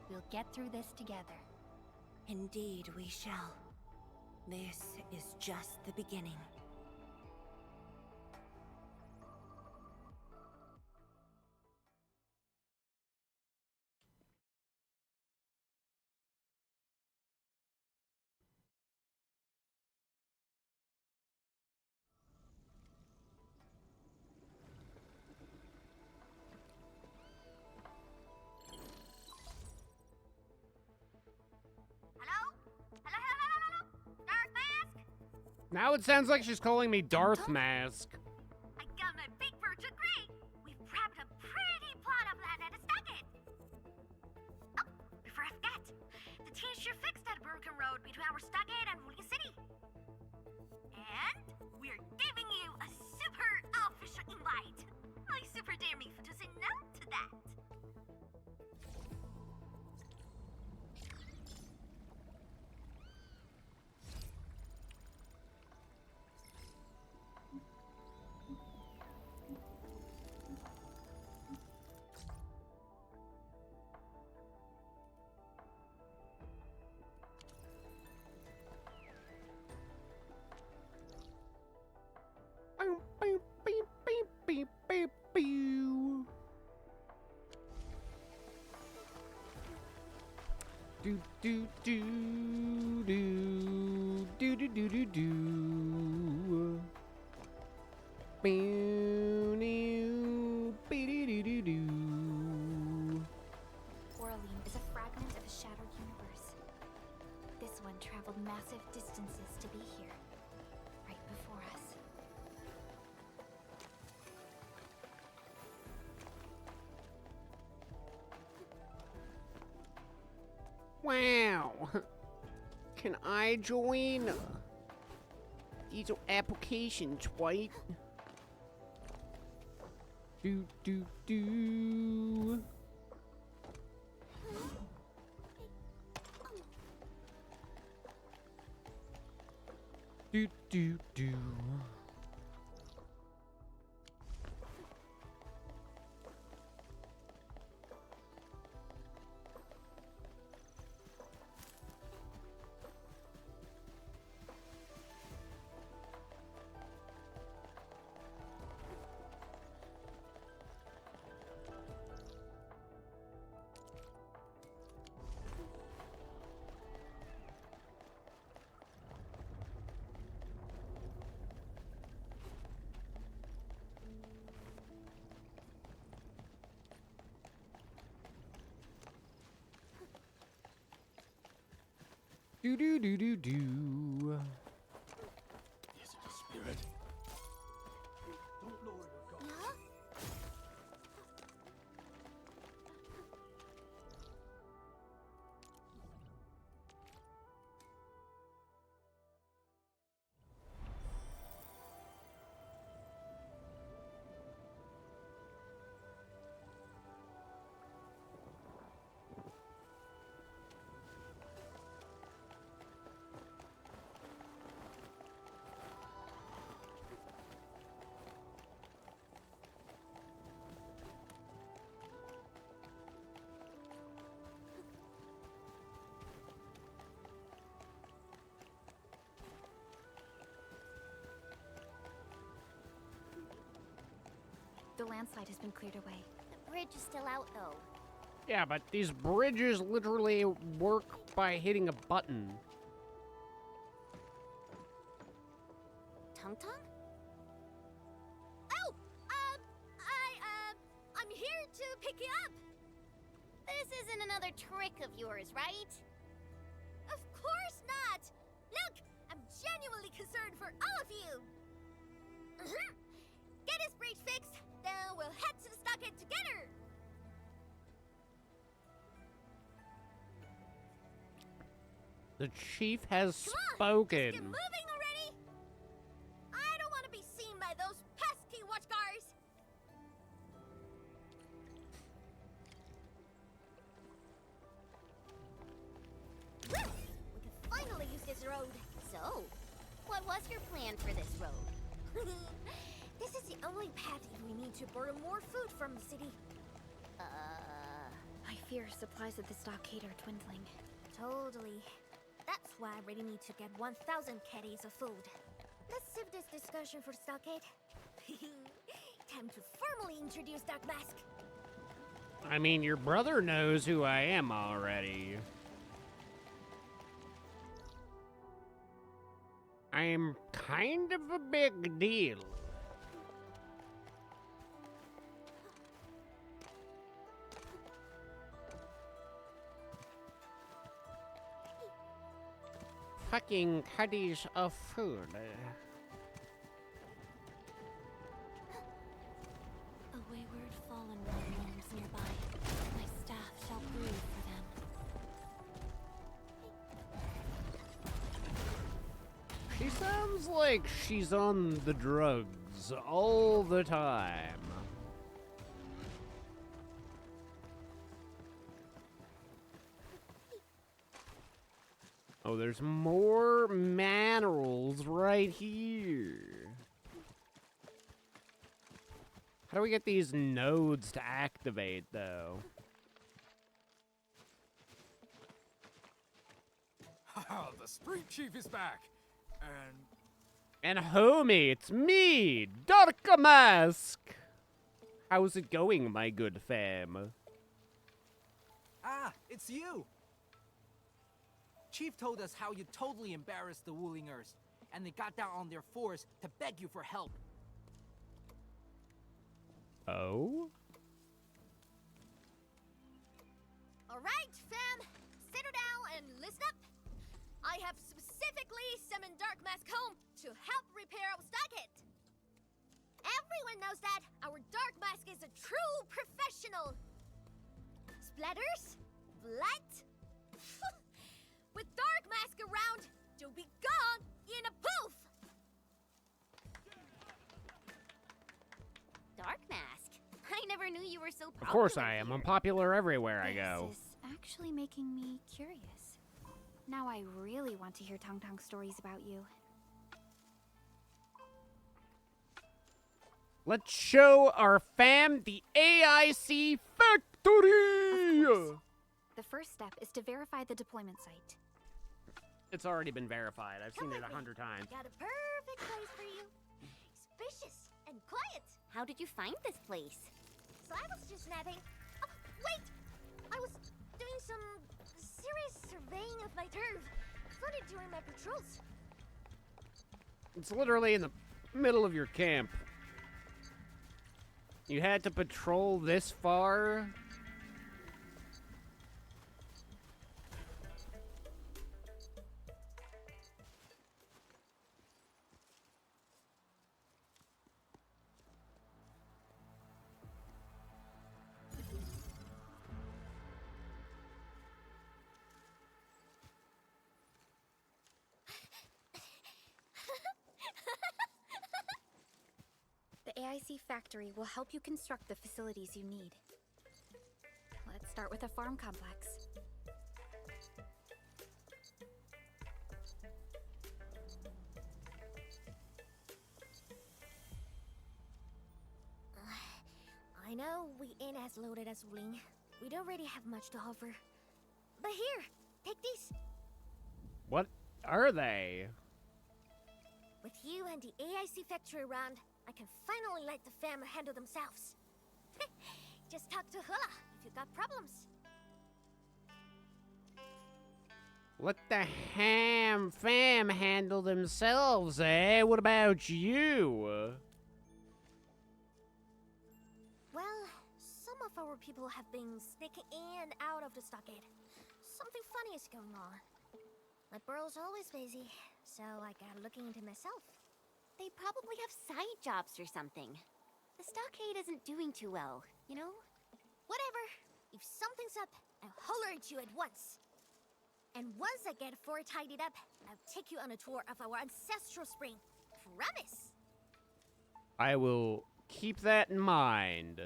We'll get through this together. Indeed we shall. This is just the beginning. Now it sounds like she's calling me Darth Mask. I got my big bird degree. We've grabbed a pretty plot of land at a Stockade. Oh, before I forget, the team sure fixed that broken road between our Stockade and Wuling City. And we're giving you a super official invite. I super dare me to say no to that. Do do do do do do do do do. Oraline is a fragment of a shattered universe. This one traveled massive distances to be here, right before us. Wow. Can I join? These are applications, right? Do do do. Do do do. Do do do do do. Is it a spirit? Don't lower your guard. The landslide has been cleared away. The bridge is still out, though. Yeah, but these bridges literally work by hitting a button. Tung Tung? Oh! I'm here to pick you up! This isn't another trick of yours, right? Of course not! Look! I'm genuinely concerned for all of you! Get this bridge fixed, then we'll head to the stockade together! The chief has Come on, spoken. let's get moving already! I don't want to be seen by those pesky watchguards! Woo! We can finally use this road. So, what was your plan for this road? This is the only path if we need to borrow more food from the city. I fear supplies at the stockade are dwindling. Totally. That's why I really need to get 1,000 caddies of food. Let's save this discussion for stockade. Time to formally introduce Dark Mask. I mean, your brother knows who I am already. I'm kind of a big deal. Fucking caddies of food. A wayward fallen one roams nearby. My staff shall grieve for them. She sounds like she's on the drugs all the time. Oh, there's more minerals right here. How do we get these nodes to activate, though? The street chief is back. And homie, it's me, Dark Mask. How's it going, my good fam? Ah, it's you! Chief told us how you totally embarrassed the Woolingers, and they got down on their fours to beg you for help. Oh? Alright, fam! Settle down and listen up! I have specifically summoned Dark Mask home to help repair our stockade. Everyone knows that our Dark Mask is a true professional. Splatters? Blood? With Dark Mask around, you'll be gone in a poof! Dark Mask? you were so popular. Of course I am. I'm popular everywhere I go. This is actually making me curious. Now I really want to hear Tong Tong stories about you. Let's show our fam the AIC factory! The first step is to verify the deployment site. It's already been verified. I've seen it 100 times. Got a perfect place for you. Spacious and quiet. How did you find this place? So I was just napping. Oh, wait! I was doing some serious surveying of my turf. Flooded during my patrols. It's literally in the middle of your camp. You had to patrol this far? The AIC factory will help you construct the facilities you need. Let's start with a farm complex. I know we ain't as loaded as Wuling. We don't really have much to offer. But here, take these. What are they? With you and the AIC factory around, I can finally let the fam handle themselves. Just talk to Hula if you got problems. Let the fam handle themselves, eh? What about you? Well, some of our people have been sneaking in and out of the stockade. Something funny is going on. My burrow's always busy, so I got looking into myself. They probably have side jobs or something. The stockade isn't doing too well, you know? Whatever. If something's up, I'll holler at you at once. And once I get fort tidied up, I'll take you on a tour of our ancestral spring. Promise! I will keep that in mind.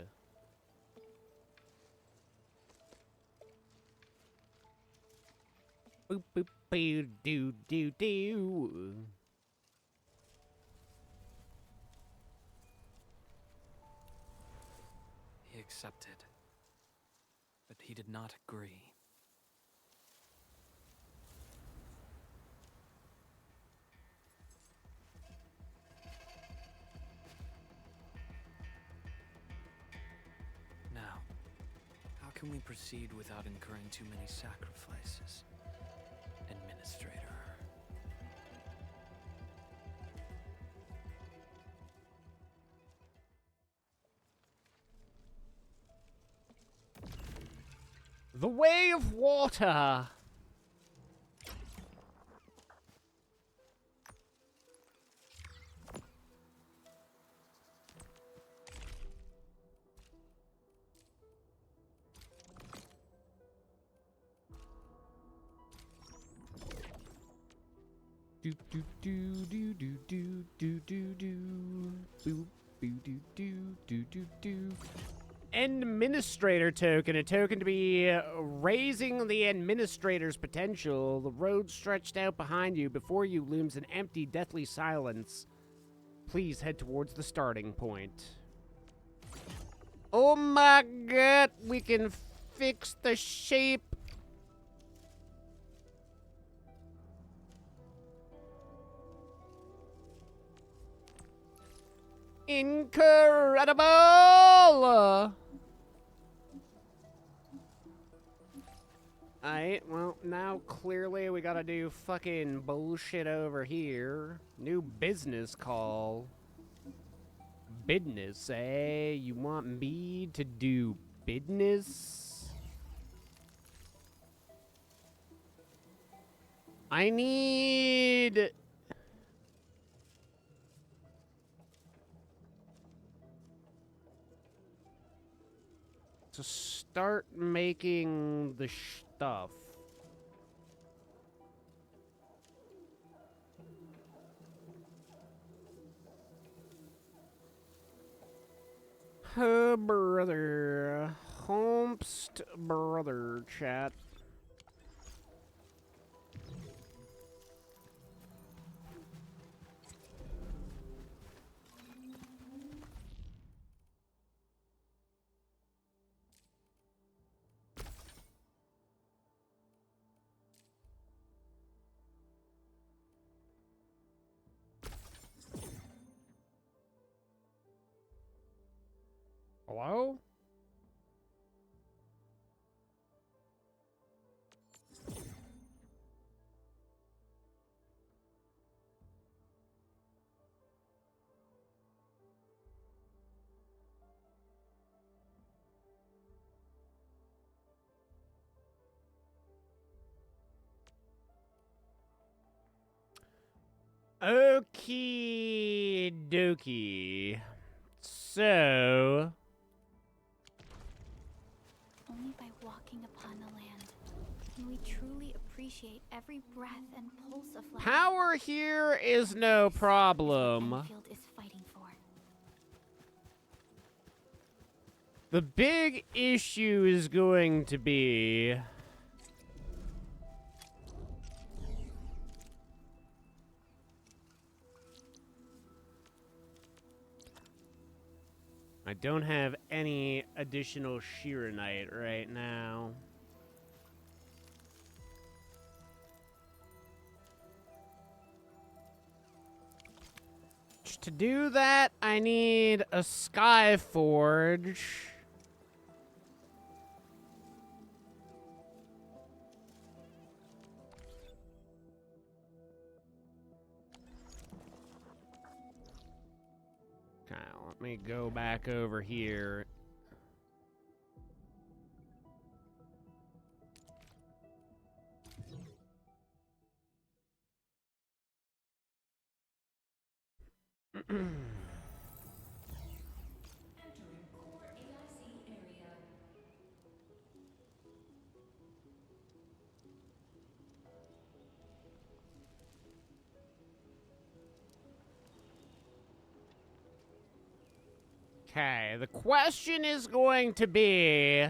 Boop boop boo doo doo doo. He accepted, but he did not agree. Now, how can we proceed without incurring too many sacrifices? Administrator. The way of water. Do do do do do do do do do boo boo do do do do do. Administrator token, a token to be raising the administrator's potential. The road stretched out behind you. Before you looms an empty, deathly silence. Please head towards the starting point. Oh my god, we can fix the shape. Incredible! Alright, well, now clearly we gotta do fucking bullshit over here. New business call. Business, eh? You want me to do business? I need... to start making the stuff. Oh, brother. Homest brother, chat. Hello? Okie dokie. So... Only by walking upon the land can we truly appreciate every breath and pulse of life. Power here is no problem. Enfield is fighting for. The big issue is going to be... I don't have any additional Shiranite right now. To do that, I need a Sky Forge. Okay, let me go back over here. Okay, the question is going to be,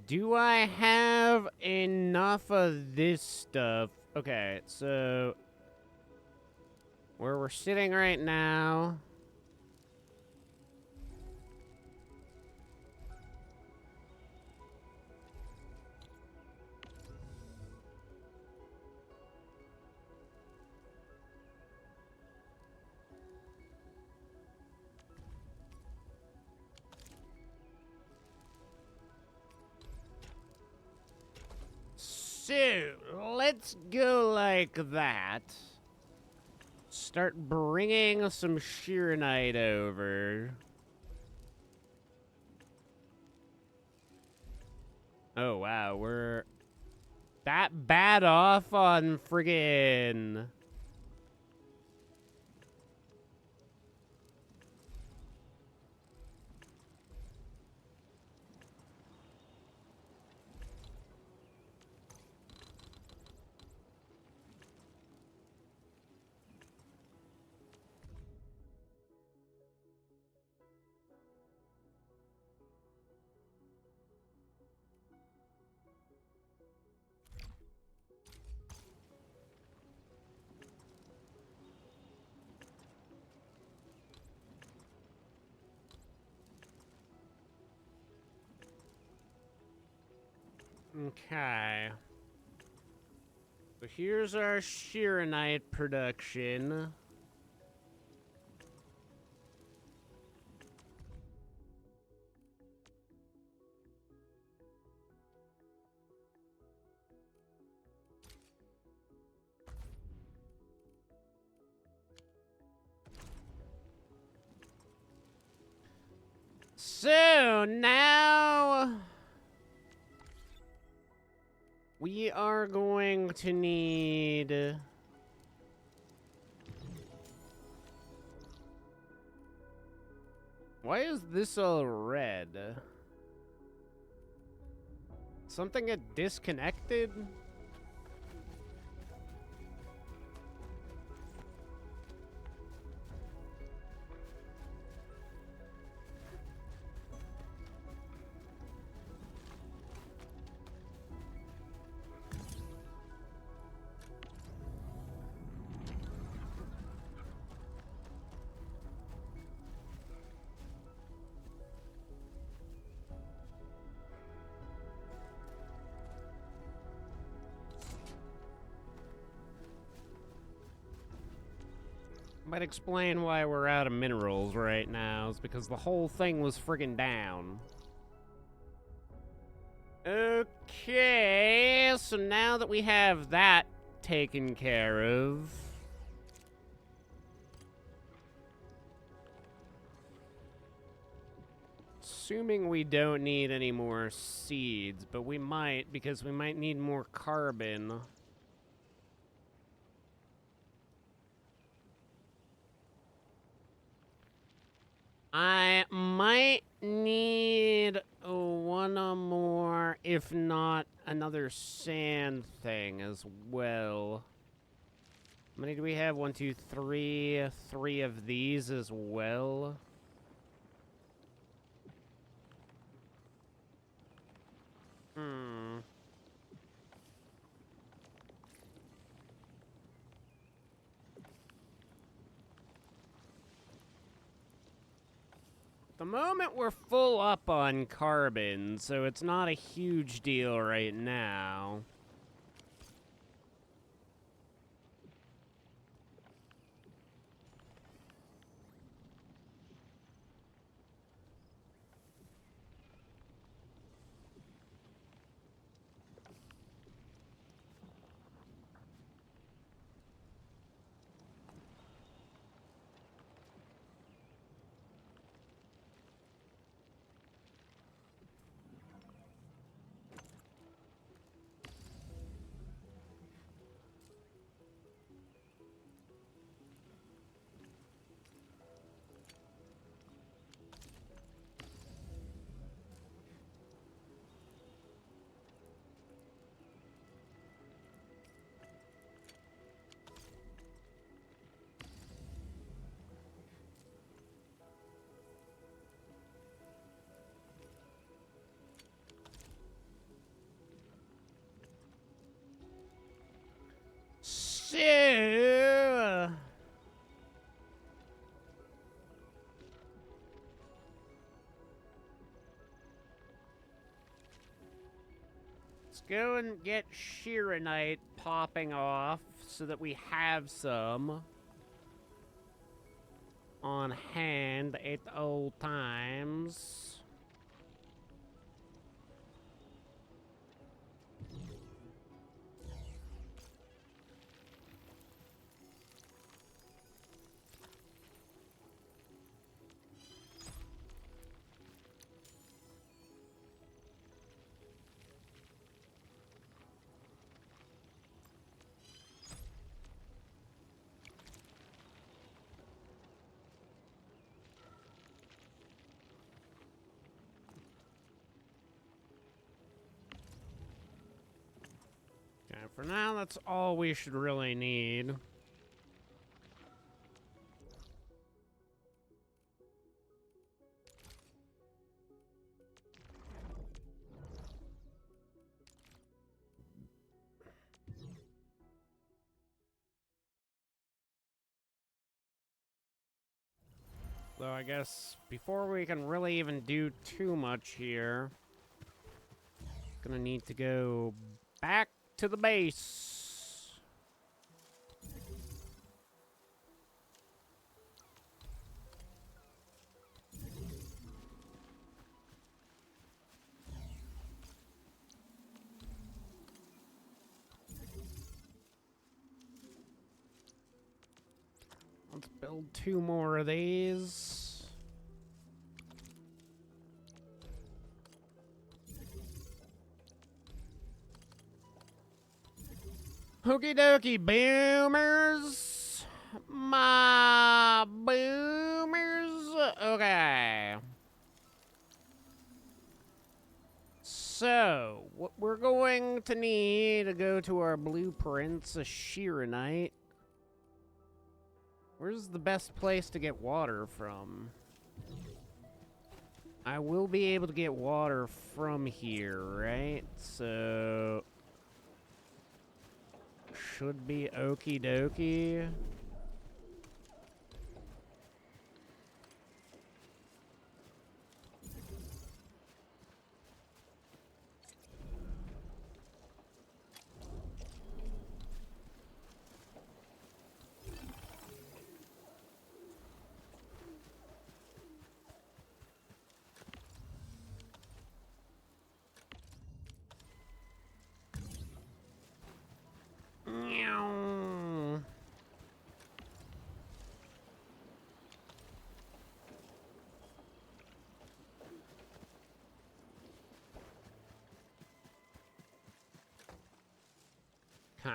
do I have enough of this stuff? Okay, so where we're sitting right now. So, let's go like that. Start bringing some Shiranite over. Oh, wow, we're that bad off on friggin'... Okay. So here's our Shiranite production. So now we are going to need why is this all red? Something get disconnected? Might explain why we're out of minerals right now. It's because the whole thing was friggin' down. Okay, so now that we have that taken care of... Assuming we don't need any more seeds, but we might, because we might need more carbon. I might need one more, if not another sand thing as well. How many do we have? 1, 2, 3. 3 of these as well. The moment we're full up on carbon, so it's not a huge deal right now. So... let's go and get Sheeranite popping off so that we have some on hand at all times. For now, that's all we should really need. So I guess before we can really even do too much here, gonna need to go back to the base. Let's build 2 more of these. Okie dokie, boomers. My boomers. Okay. So, what we're going to need to go to our blueprints, a Sheeranite. Where's the best place to get water from? I will be able to get water from here, right? So... should be okie dokie. Huh.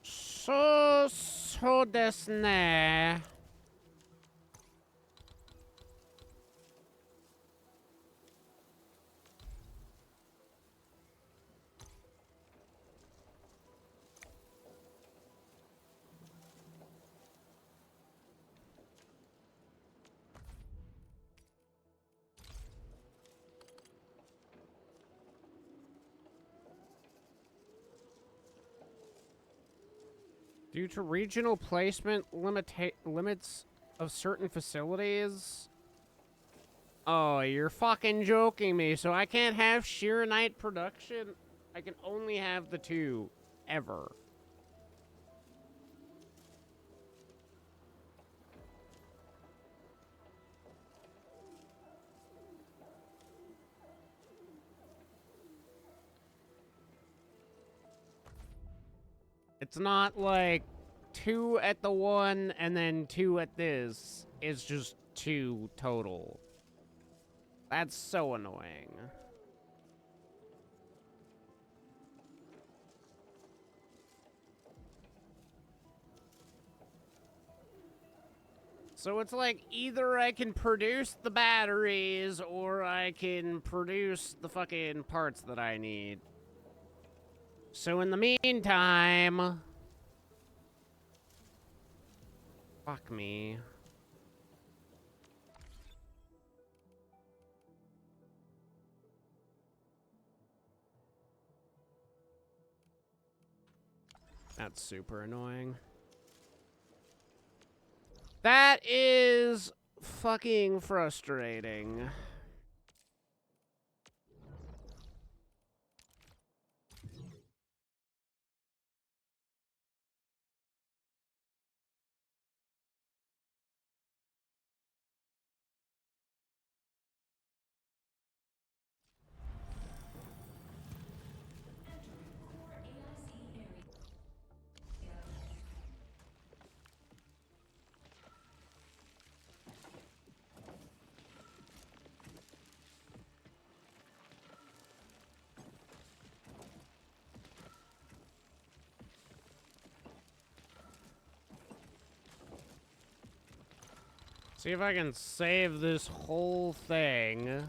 So desu ne. Due to regional placement limits of certain facilities? Oh, you're fucking joking me. So I can't have sheer night production? I can only have the two. Ever. It's not like 2 at the one and then 2 at this. It's just 2 total. That's so annoying. So it's like either I can produce the batteries or I can produce the fucking parts that I need. So in the meantime... Fuck me. That's super annoying. That is fucking frustrating. See if I can save this whole thing.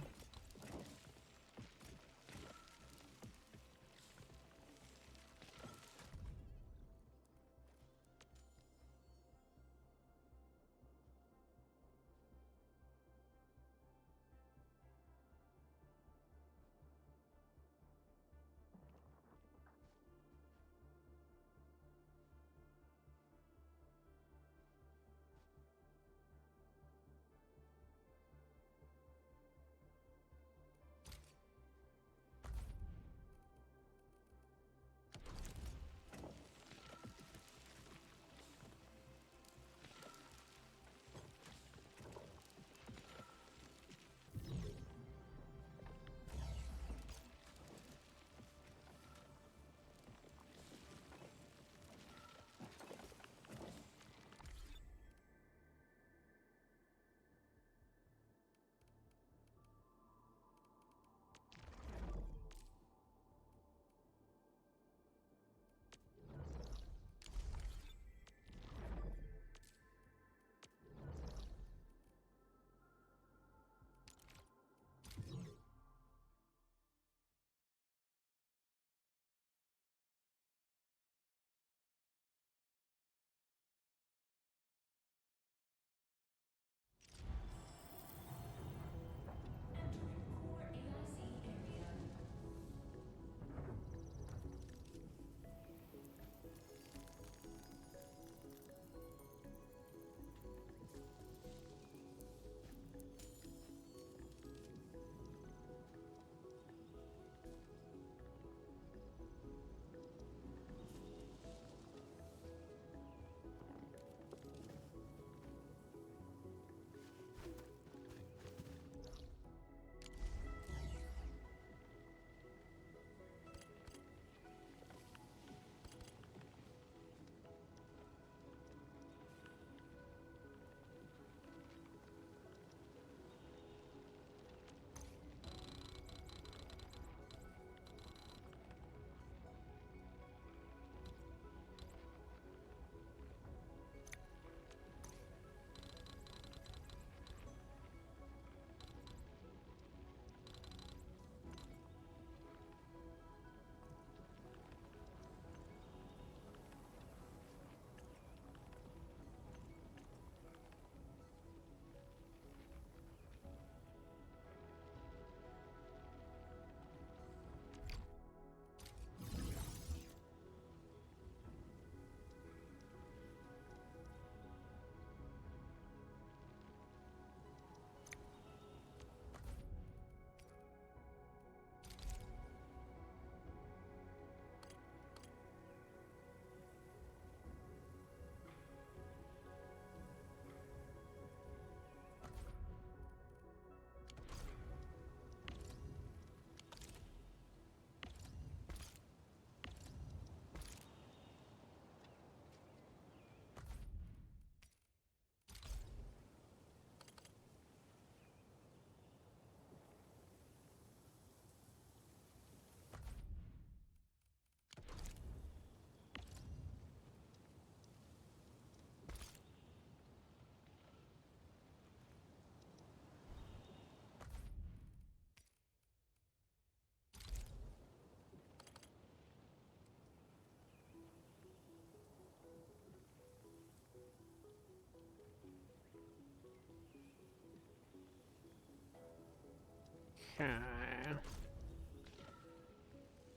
Okay.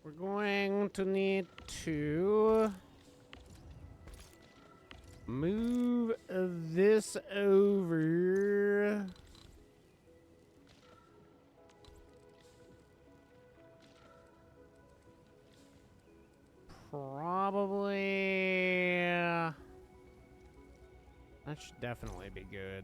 We're going to need to move this over. Probably. That should definitely be good.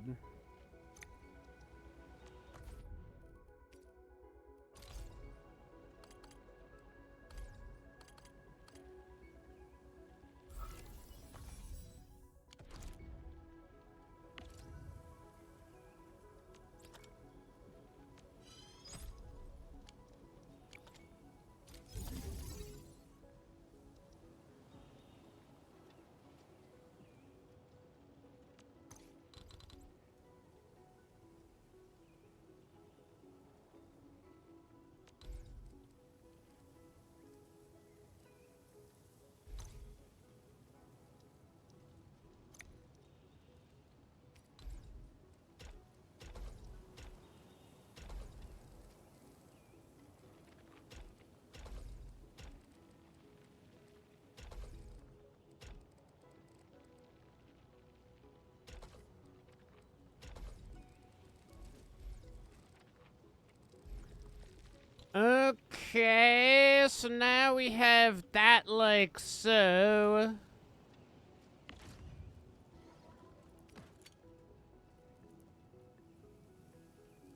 Okay, so now we have that like so.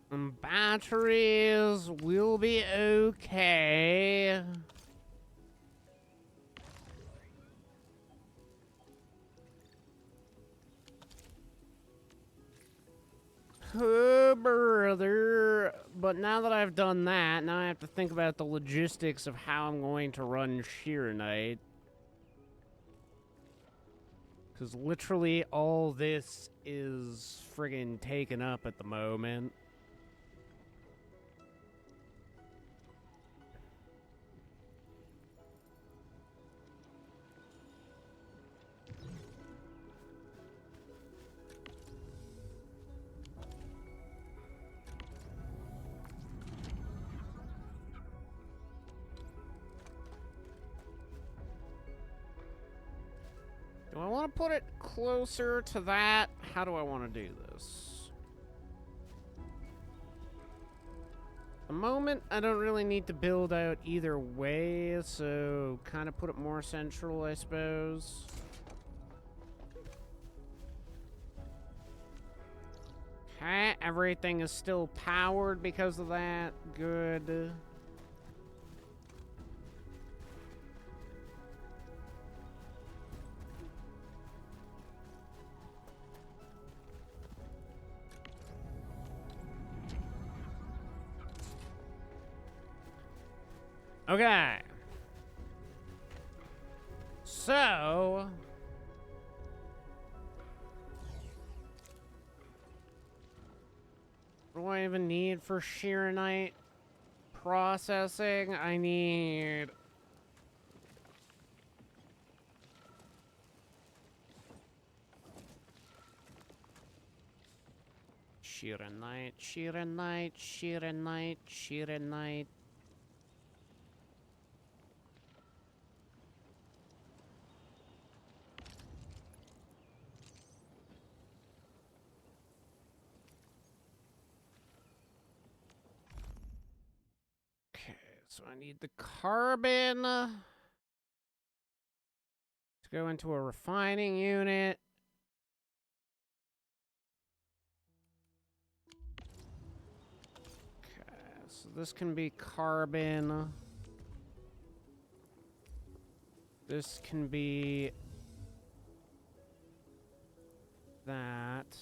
And batteries will be okay. Oh, brother. But now that I've done that, now I have to think about the logistics of how I'm going to run Sheer Knight. Because literally all this is friggin' taken up at the moment. Do I want to put it closer to that? How do I want to do this? At the moment, I don't really need to build out either way, so kind of put it more central, I suppose. Okay, everything is still powered because of that. Good. Okay. So... what do I even need for Sheer Knight processing? I need... Sheer Knight, Sheer Knight, Sheer Knight, Sheer Knight. So I need the carbon to go into a refining unit. Okay, so this can be carbon. This can be that.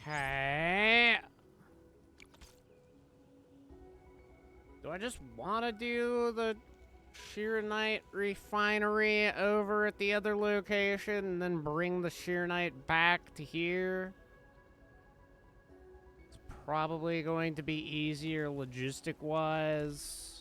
Okay. Do I just want to do the Sheer Knight refinery over at the other location and then bring the Sheer Knight back to here? It's probably going to be easier logistic-wise.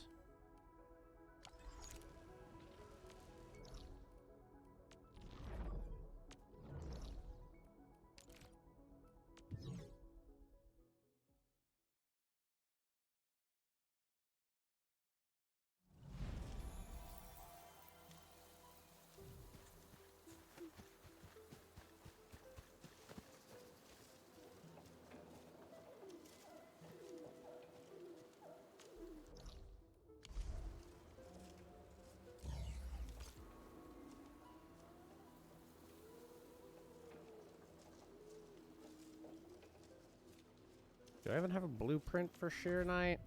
Do I even have a blueprint for Sheer Knight?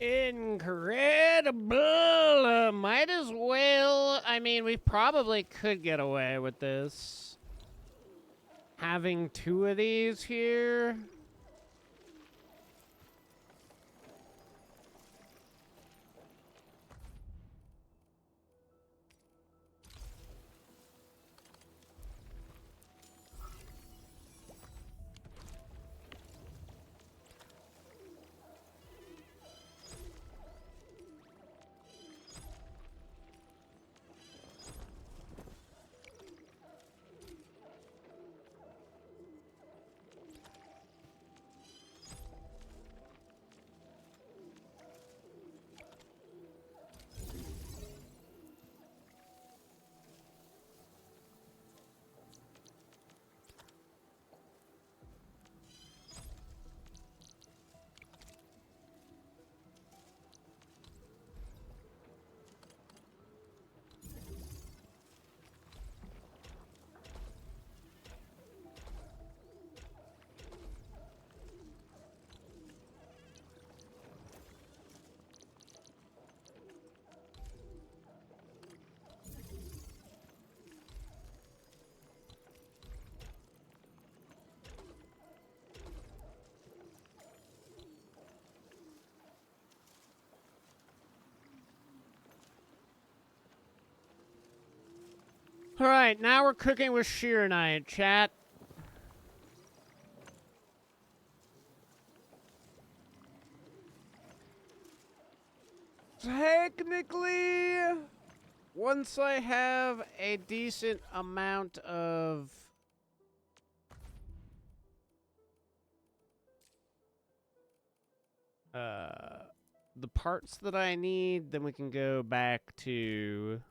Incredible! Might as well. I mean, we probably could get away with this. Having 2 of these here. All right, now we're cooking with Sheer Knight, chat. Technically, once I have a decent amount of the parts that I need, then we can go back to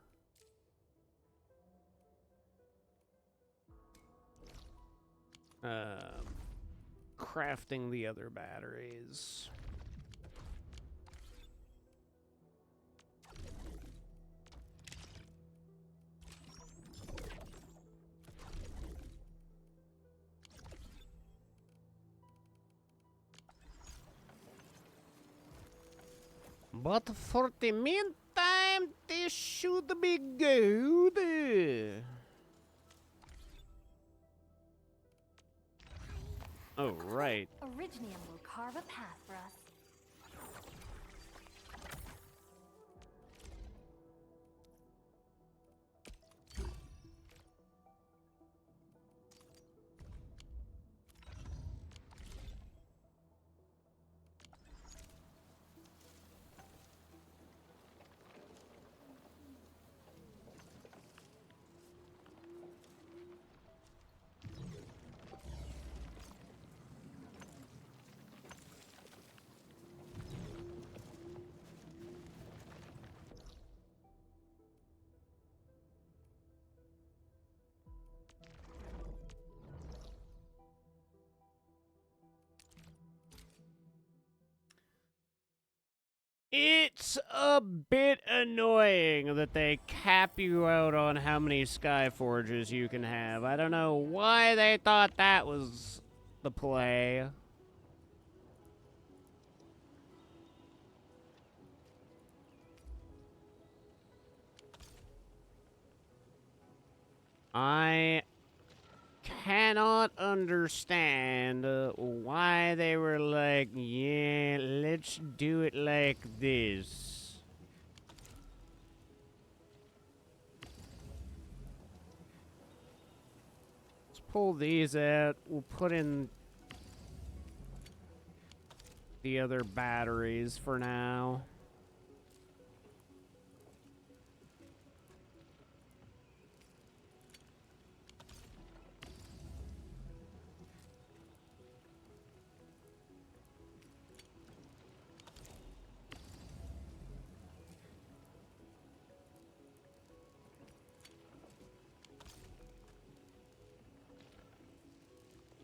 crafting the other batteries. But for the meantime, this should be good. Oh, right. Originium will carve a path for us. It's a bit annoying that they cap you out on how many Skyforges you can have. I don't know why they thought that was the play. I cannot understand why they were like, yeah, let's do it like this. Let's pull these out. We'll put in the other batteries for now.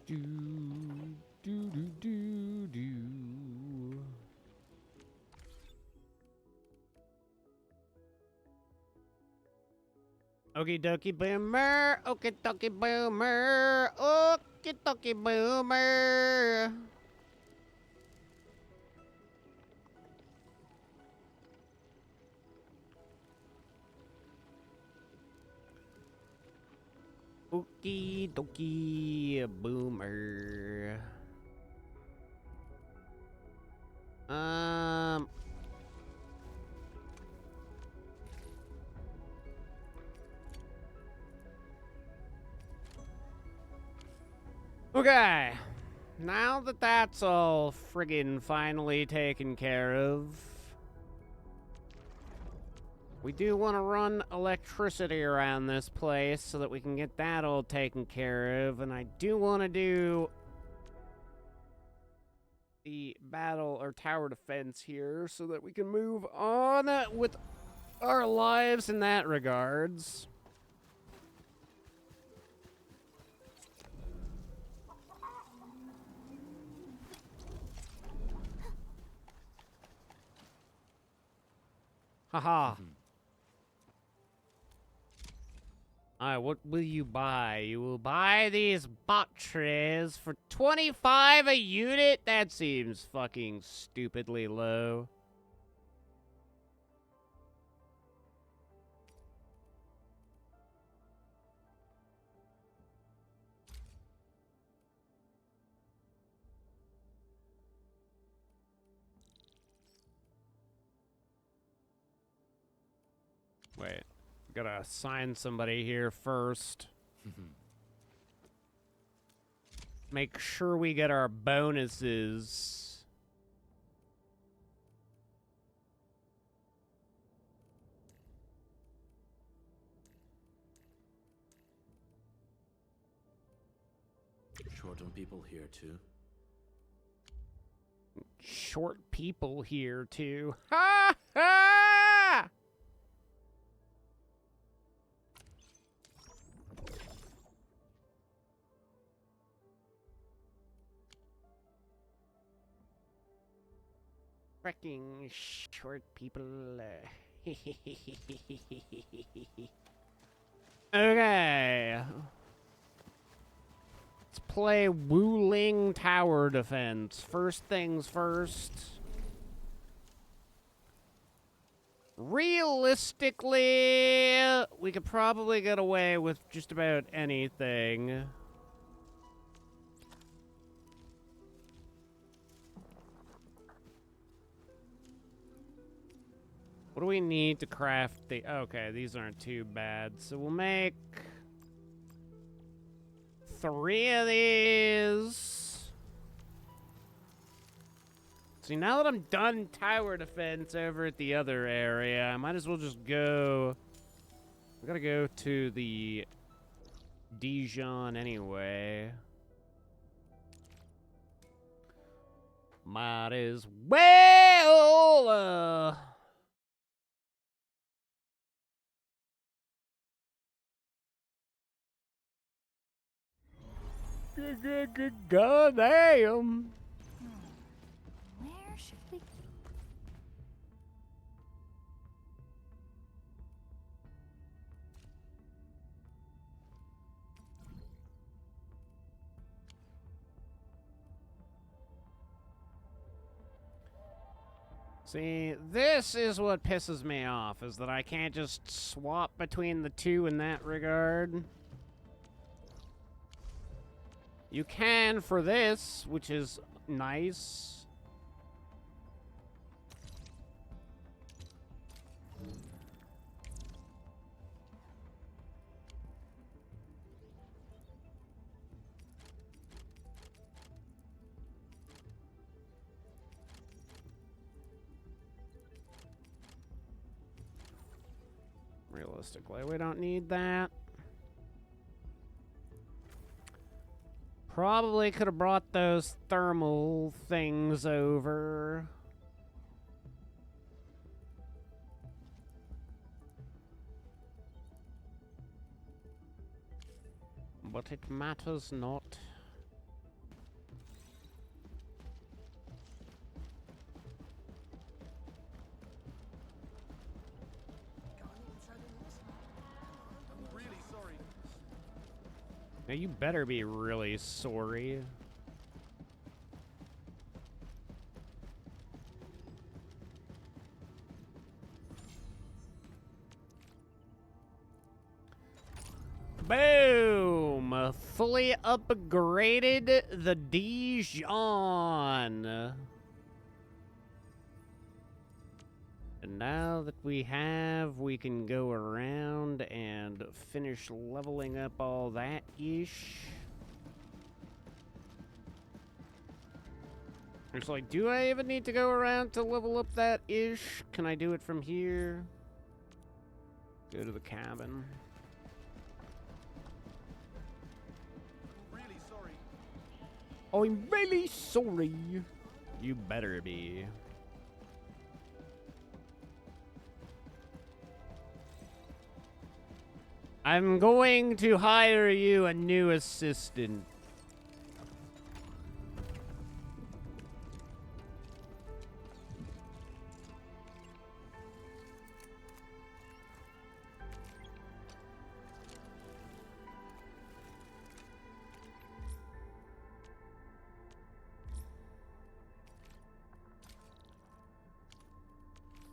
Do, do, do, do, do. Okie dokie boomer, okie dokie boomer, okie dokie boomer. Okie dokie boomer. Okay. Now that that's all friggin' finally taken care of, we do want to run electricity around this place so that we can get that all taken care of, and I do want to do the battle or tower defense here so that we can move on with our lives in that regards. Haha. Alright, what will you buy? You will buy these bot trays for 25 a unit? That seems fucking stupidly low. Wait, gotta assign somebody here first. Make sure we get our bonuses. Short on people here too. Short people here too. Ha ha! Freaking short people. Okay. Let's play Wuling Tower Defense. First things first. Realistically, we could probably get away with just about anything. What do we need to craft the... Okay, these aren't too bad. So we'll make 3 of these. See, now that I'm done tower defense over at the other area, I might as well just go... We gotta go to the Dijon anyway. Might as well... God damn. Where should we... See, this is what pisses me off, is that I can't just swap between the two in that regard. You can for this, which is nice. Realistically, we don't need that. Probably could have brought those thermal things over. But it matters not. Now you better be really sorry. Boom! Fully upgraded the Dijon. And now that we can go around and finish leveling up all that ish. It's like, do I even need to go around to level up that ish? Can I do it from here? Go to the cabin. Really sorry. I'm really sorry. You better be. I'm going to hire you a new assistant.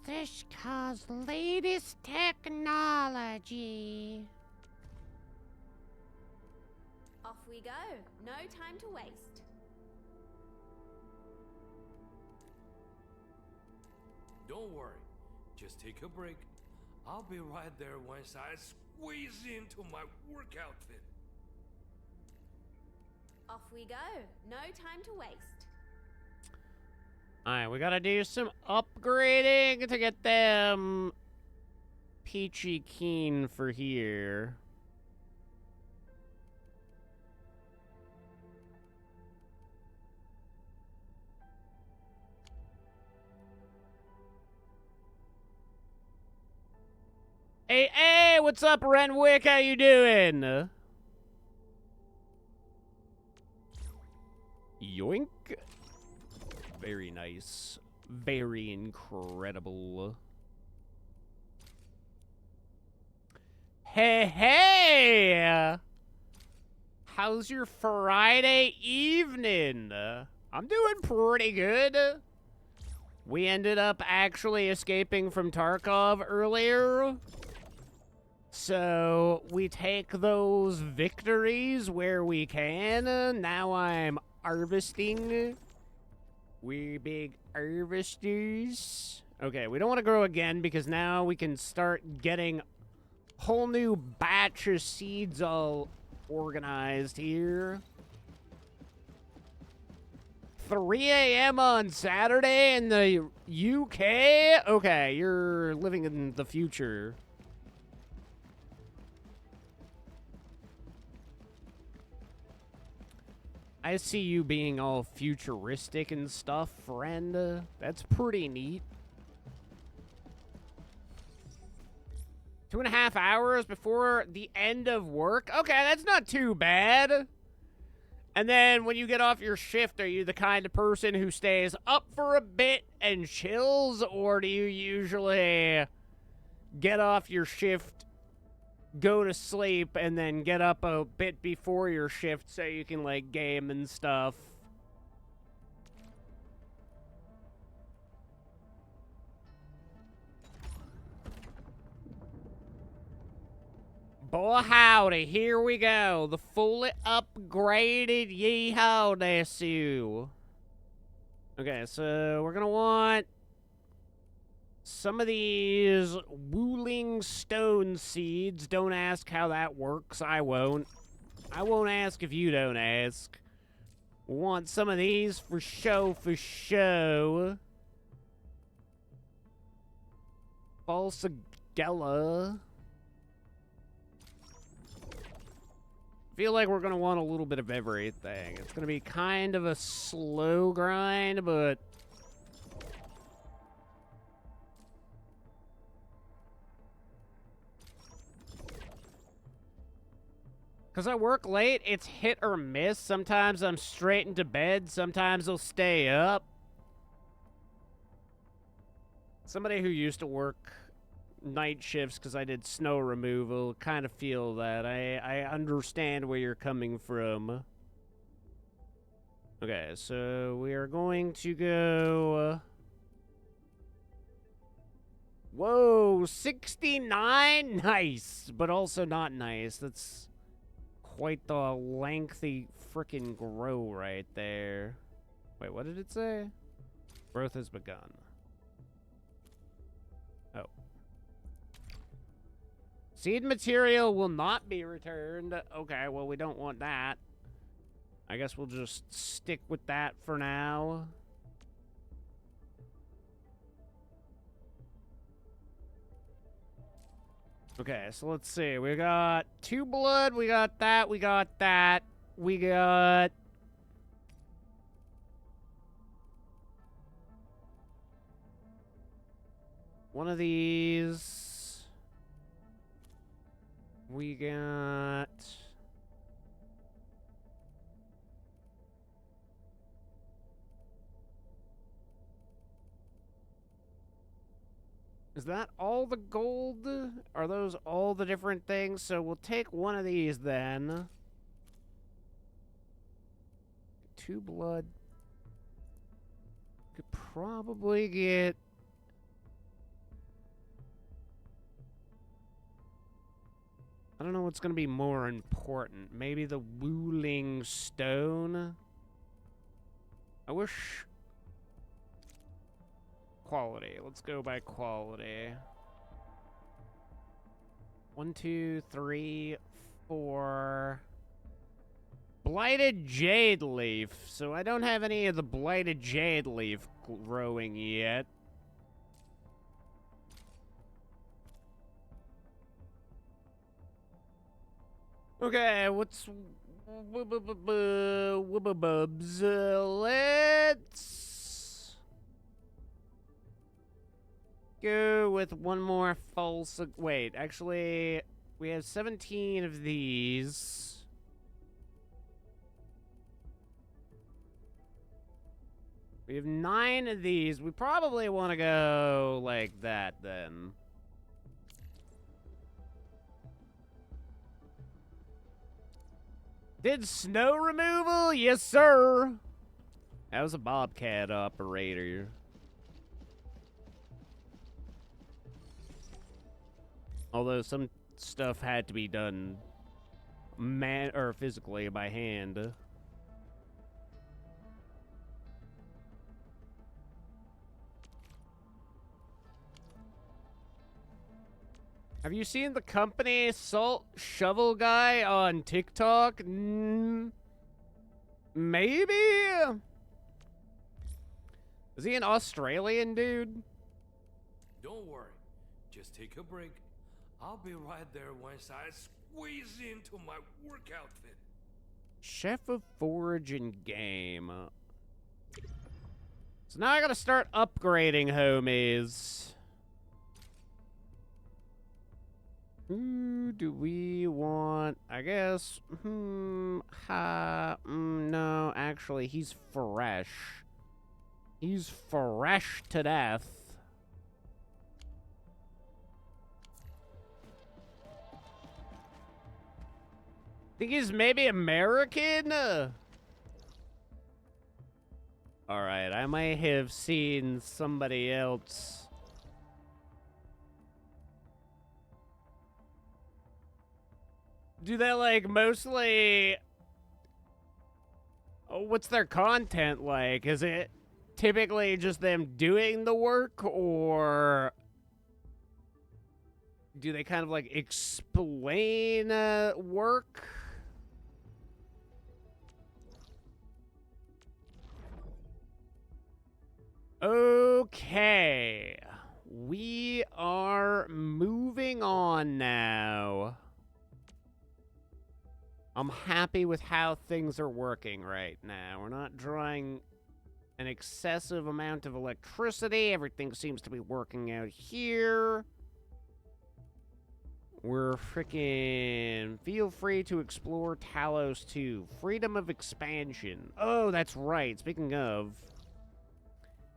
This car's latest technology. Off we go. No time to waste. Don't worry. Just take a break. I'll be right there once I squeeze into my work outfit. Off we go. No time to waste. Alright, we gotta do some upgrading to get them peachy keen for here. Hey, what's up, Renwick? How you doing? Yoink. Very nice. Very incredible. Hey! How's your Friday evening? I'm doing pretty good. We ended up actually escaping from Tarkov earlier. So, we take those victories where we can. Now I'm harvesting. We big harvesters. Okay, we don't want to grow again because now we can start getting a whole new batch of seeds all organized here. 3 a.m. on Saturday in the UK? Okay, you're living in the future. I see you being all futuristic and stuff, friend. That's pretty neat. 2.5 hours before the end of work? Okay, that's not too bad. And then when you get off your shift, are you the kind of person who stays up for a bit and chills? Or do you usually get off your shift, go to sleep, and then get up a bit before your shift so you can, like, game and stuff? Boy, howdy, here we go. The fully upgraded Yeehaw Desu. Okay, so we're gonna want some of these Wuling Stone Seeds. Don't ask how that works. I won't. I won't ask if you don't ask. We want some of these for show, for show. Falsagella. Feel like we're gonna want a little bit of everything. It's gonna be kind of a slow grind, but because I work late, it's hit or miss. Sometimes I'm straight into bed, sometimes I'll stay up. Somebody who used to work night shifts because I did snow removal kind of feel that. I understand where you're coming from. Okay, so we are going to go... Whoa, 69? Nice, but also not nice. That's quite the lengthy frickin' grow right there. Wait, what did it say? Growth has begun. Oh. Seed material will not be returned. Okay, well, we don't want that. I guess we'll just stick with that for now. Okay, so let's see. We got 2 blood. We got that. We got that. We got... one of these. We got... Is that all the gold? Are those all the different things? So we'll take one of these then. 2 blood. Could probably get... I don't know what's going to be more important. Maybe the Wuling Stone? I wish... Quality. Let's go by quality. 1, 2, 3, 4. Blighted Jade Leaf. So I don't have any of the Blighted Jade Leaf growing yet. Okay, what's... Wubbabubs. Let's... go with one more false... Wait, actually, we have 17 of these. We have 9 of these. We probably want to go like that, then. Did snow removal? Yes, sir. That was a Bobcat operator. Although some stuff had to be done physically by hand. Have you seen the company Salt Shovel Guy on TikTok? Maybe? Is he an Australian dude? Don't worry. Just take a break. I'll be right there once I squeeze into my work outfit. Chef of Forage and Game. So now I gotta start upgrading homies. Who do we want? I guess, no, actually, he's fresh. He's fresh to death. Think he's maybe American? Alright, I might have seen somebody else. Do they, like, mostly... Oh, what's their content like? Is it typically just them doing the work, or... do they kind of, like, explain work? Okay. We are moving on now. I'm happy with how things are working right now. We're not drawing an excessive amount of electricity. Everything seems to be working out here. We're freaking... Feel free to explore Talos 2. Freedom of expansion. Oh, that's right. Speaking of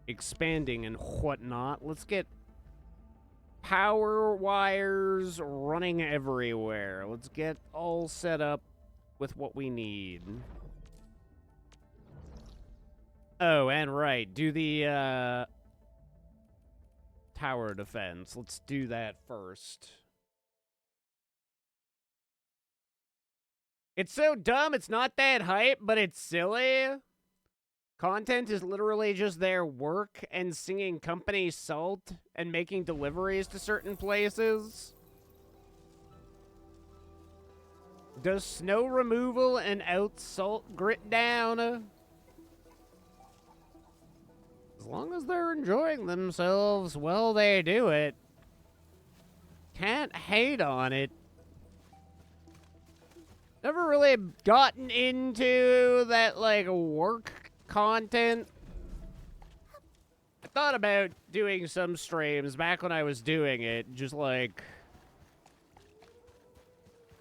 expanding and whatnot, let's get power wires running everywhere. Let's get all set up with what we need. Oh, and right, do the tower defense. Let's do that first. It's so dumb, it's not that hype, but it's silly. Content is literally just their work and singing company salt and making deliveries to certain places. Does snow removal and out salt grit down? As long as they're enjoying themselves, well, they do it. Can't hate on it. Never really gotten into that, like, work content. I thought about doing some streams back when I was doing it, just like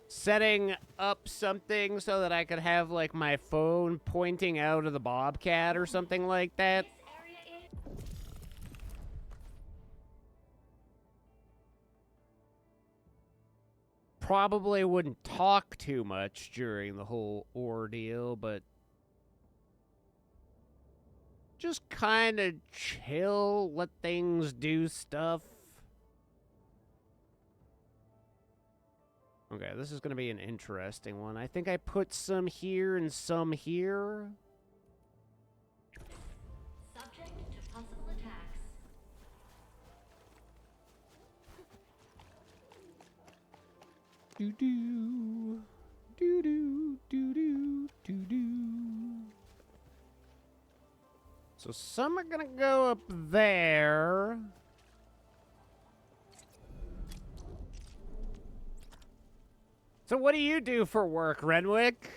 setting up something so that I could have like my phone pointing out of the Bobcat or something like that. Probably wouldn't talk too much during the whole ordeal, but just kind of chill, let things do stuff. Okay, this is going to be an interesting one. I think I put some here and some here. Subject to possible attacks. Do-do. Do-do. Do-do. Do-do. So some are gonna go up there. So what do you do for work, Renwick?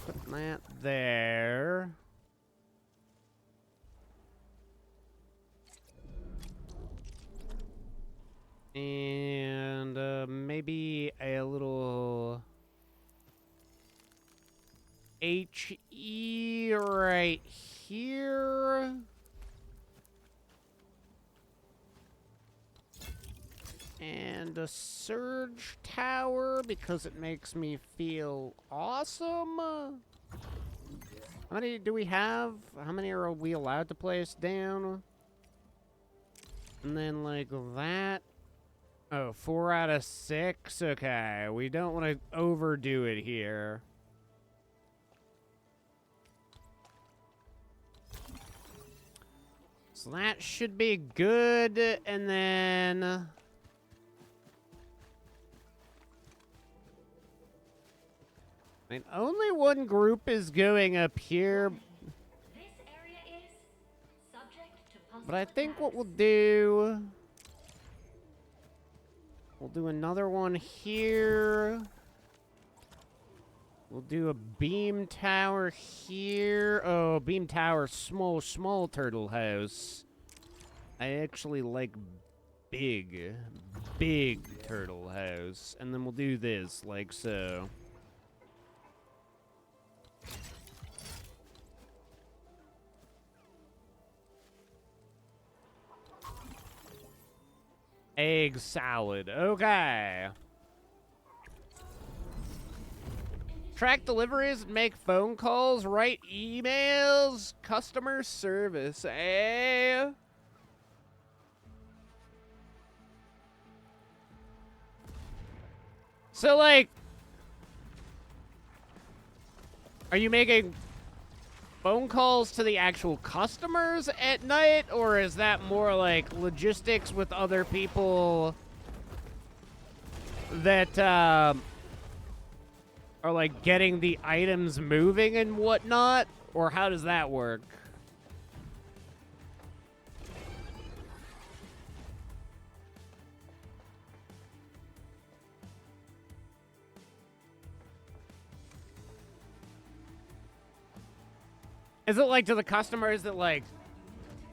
Put that there. And maybe a little HE right here. And a surge tower because it makes me feel awesome. How many do we have? How many are we allowed to place down? And then like that. Oh, 4 out of 6? Okay, we don't want to overdo it here. So that should be good, and then... I mean, only one group is going up here. This area is subject to possible But I think what we'll do... We'll do another one here. We'll do a beam tower here. Oh, beam tower, small turtle house. I actually like big turtle house. And then we'll do this, like so. Egg salad. Okay. Track deliveries, make phone calls, write emails, customer service, eh? So, like, are you making phone calls to the actual customers at night, or is that more like logistics with other people that are like getting the items moving and whatnot? Or how does that work? Is it like to the customers that like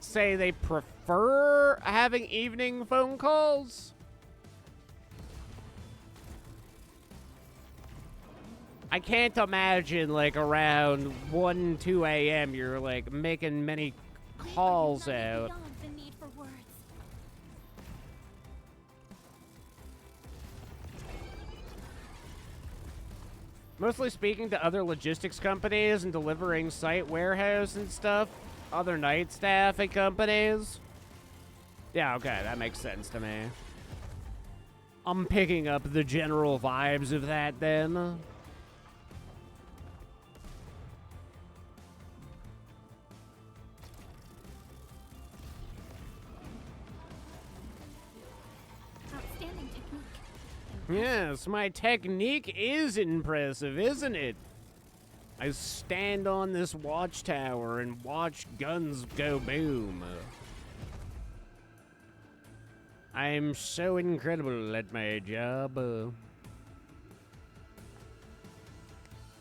say they prefer having evening phone calls? I can't imagine like around 1, 2 a.m. you're like making many calls out. Mostly speaking to other logistics companies and delivering site warehouse and stuff. Other night staff at companies. Yeah, okay, that makes sense to me. I'm picking up the general vibes of that then. Outstanding technique. Yes, my technique is impressive, isn't it? I stand on this watchtower and watch guns go boom. I'm so incredible at my job.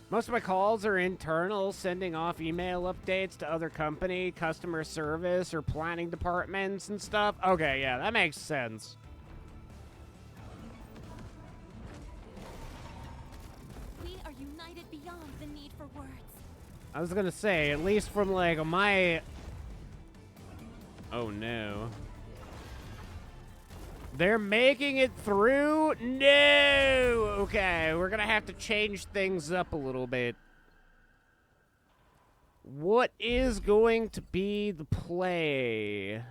Most of my calls are internal, sending off email updates to other company, customer service, or planning departments and stuff. Okay, yeah, that makes sense. We are united beyond the need for words. I was gonna say, at least from like my... Oh no. They're making it through? No! Okay, we're gonna have to change things up a little bit. What is going to be the play?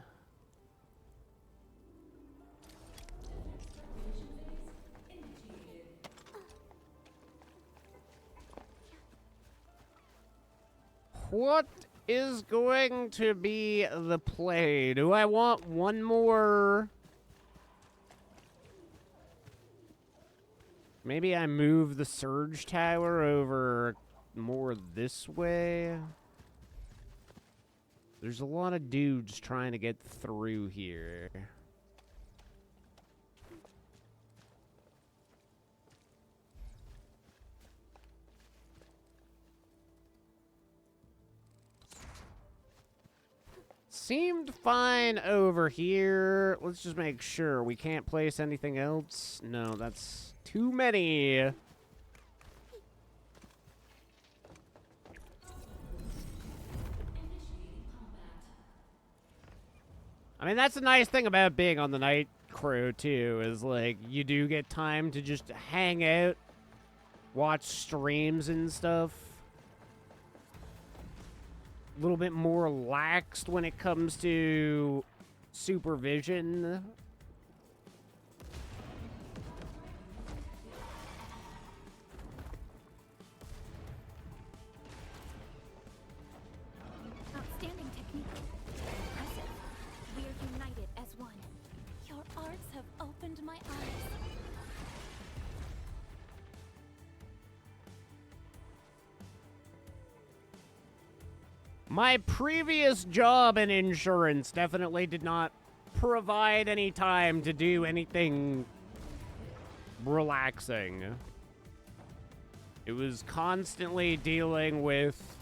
What is going to be the play? Do I want one more... Maybe I move the surge tower over more this way. There's a lot of dudes trying to get through here. Seemed fine over here. Let's just make sure we can't place anything else. No, that's too many. I mean, that's the nice thing about being on the night crew, too, is, like, you do get time to just hang out, watch streams and stuff. A little bit more relaxed when it comes to supervision. Outstanding technique. Impressive. We are united as one. Your arts have opened my eyes. My previous job in insurance definitely did not provide any time to do anything relaxing. It was constantly dealing with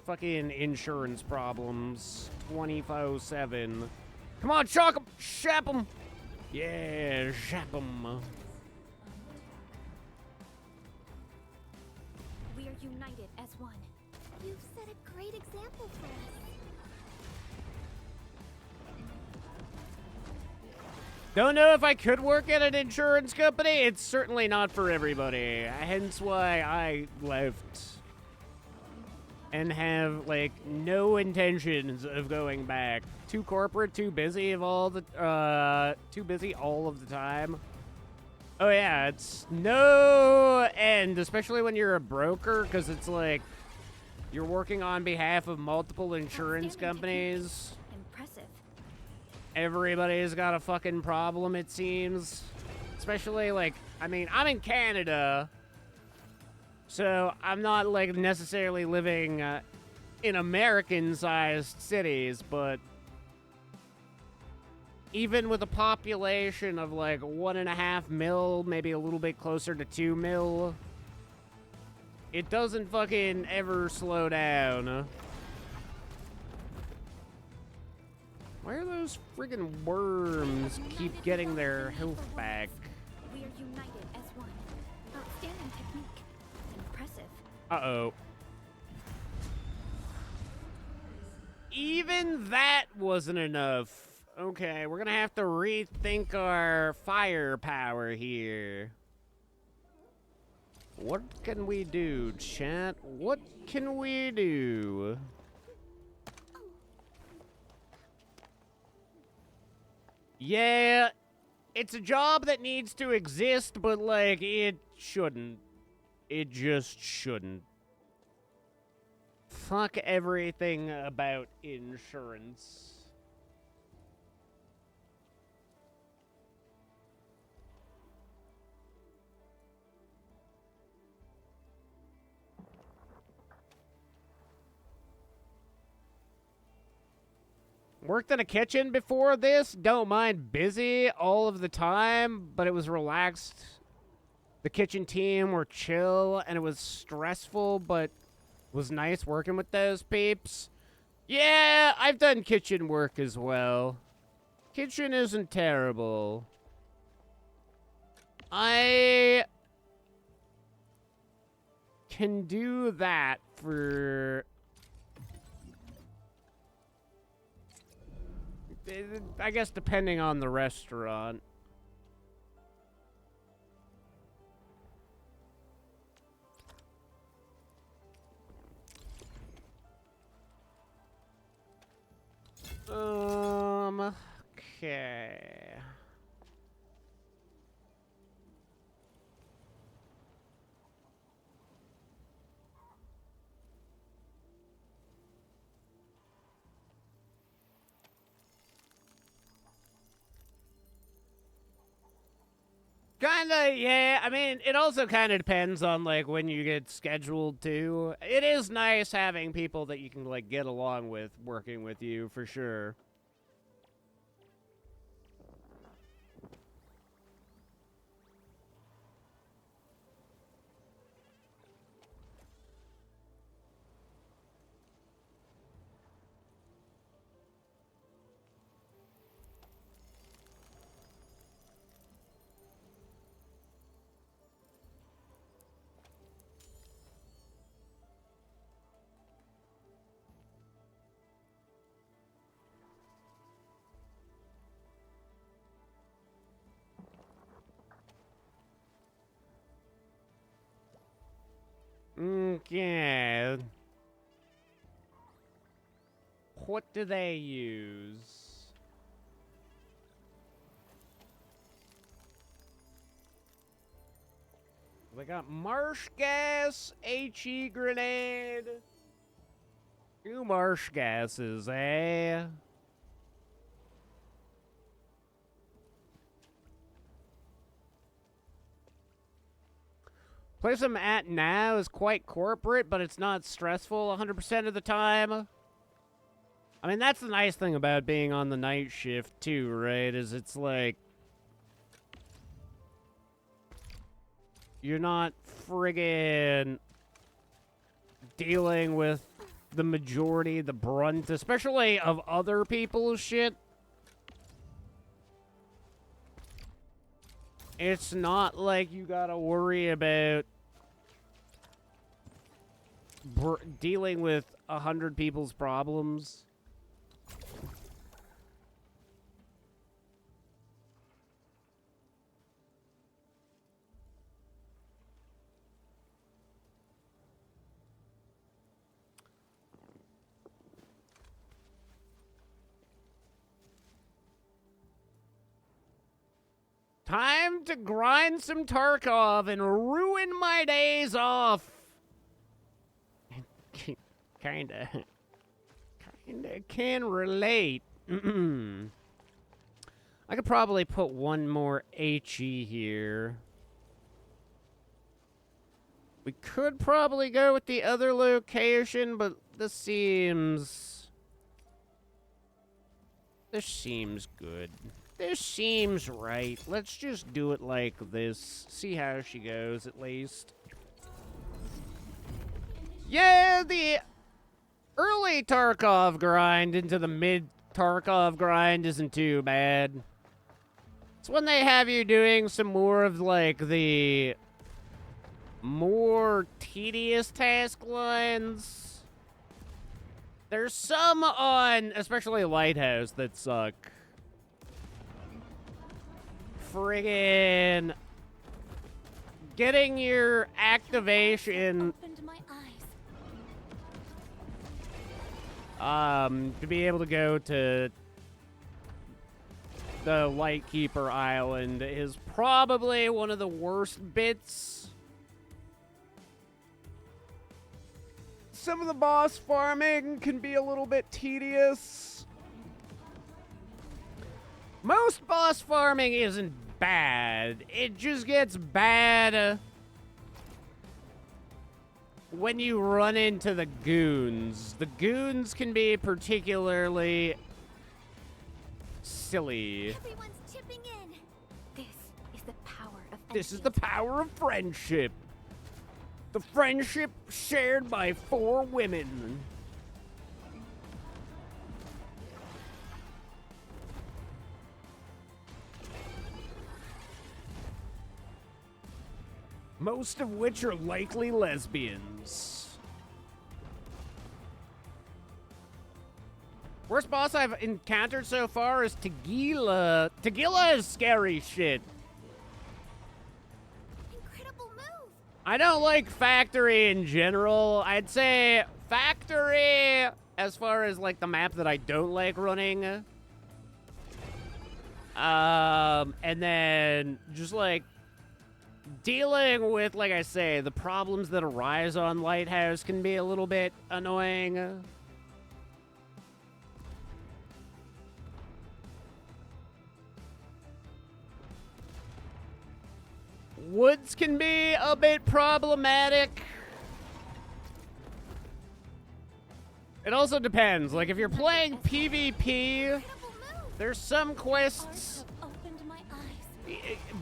fucking insurance problems 24/7. Come on, shock 'em! Shap 'em! Yeah, shap 'em. We are united as one. You've set a great example for us. Don't know if I could work at an insurance company. It's certainly not for everybody. Hence why I left. And have, like, no intentions of going back. Too corporate, too busy all of the time. Oh yeah, it's no end, especially when you're a broker, because it's like you're working on behalf of multiple insurance companies. Impressive. Everybody's got a fucking problem, it seems. Especially, like, I mean, I'm in Canada, so I'm not, like, necessarily living in American-sized cities, but even with a population of, like, 1.5 mil, maybe a little bit closer to 2 mil, it doesn't fucking ever slow down. Why are those friggin' worms keep getting their health back? We are united as one. Outstanding technique. Impressive. Uh-oh. Even that wasn't enough. Okay, we're gonna have to rethink our firepower here. What can we do, chat? What can we do? Yeah, it's a job that needs to exist, but, like, it shouldn't. It just shouldn't. Fuck everything about insurance. Worked in a kitchen before this. Don't mind busy all of the time, but it was relaxed. The kitchen team were chill, and it was stressful, but was nice working with those peeps. Yeah, I've done kitchen work as well. Kitchen isn't terrible. I can do that for... I guess depending on the restaurant. Okay. Kinda, yeah. I mean, it also kind of depends on, like, when you get scheduled to. It is nice having people that you can, like, get along with working with you, for sure. Okay. What do they use? They got marsh gas, HE grenade. 2 marsh gases, eh? Place I'm at now is quite corporate, but it's not stressful 100% of the time. I mean, that's the nice thing about being on the night shift, too, right? Is it's like... you're not friggin' dealing with the majority, the brunt, especially of other people's shit. It's not like you gotta worry about dealing with 100 people's problems. Time to grind some Tarkov and ruin my days off. Kinda can relate. I could probably put one more HE here. We could probably go with the other location, but this seems good. This seems right. Let's just do it like this. See how she goes, at least. Yeah, the early Tarkov grind into the mid Tarkov grind isn't too bad. It's when they have you doing some more of, like, the more tedious task lines. There's some on, especially Lighthouse, that suck. Friggin' getting your activation to be able to go to the Lightkeeper Island is probably one of the worst bits. Some of the boss farming can be a little bit tedious. Most boss farming isn't bad. It just gets bad when you run into the goons. The goons can be particularly silly. Everyone's chipping in. This is the power of This is the power of friendship. The friendship shared by 4 women. Most of which are likely lesbians. Worst boss I've encountered so far is Tagila. Tagila is scary shit. Incredible move. I don't like Factory in general. I'd say Factory, as far as like the map that I don't like running. And then just like dealing with, like I say, the problems that arise on Lighthouse can be a little bit annoying. Woods can be a bit problematic. It also depends. Like, if you're playing PvP, there's some quests.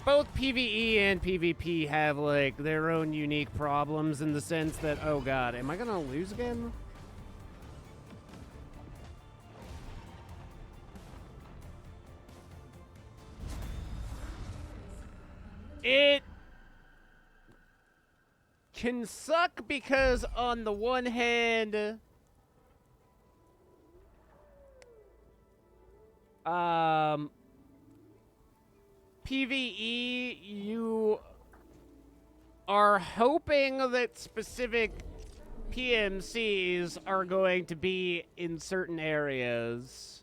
Both PvE and PvP have, like, their own unique problems in the sense that, oh god, am I gonna lose again? It can suck because on the one hand, PvE, you are hoping that specific PMCs are going to be in certain areas.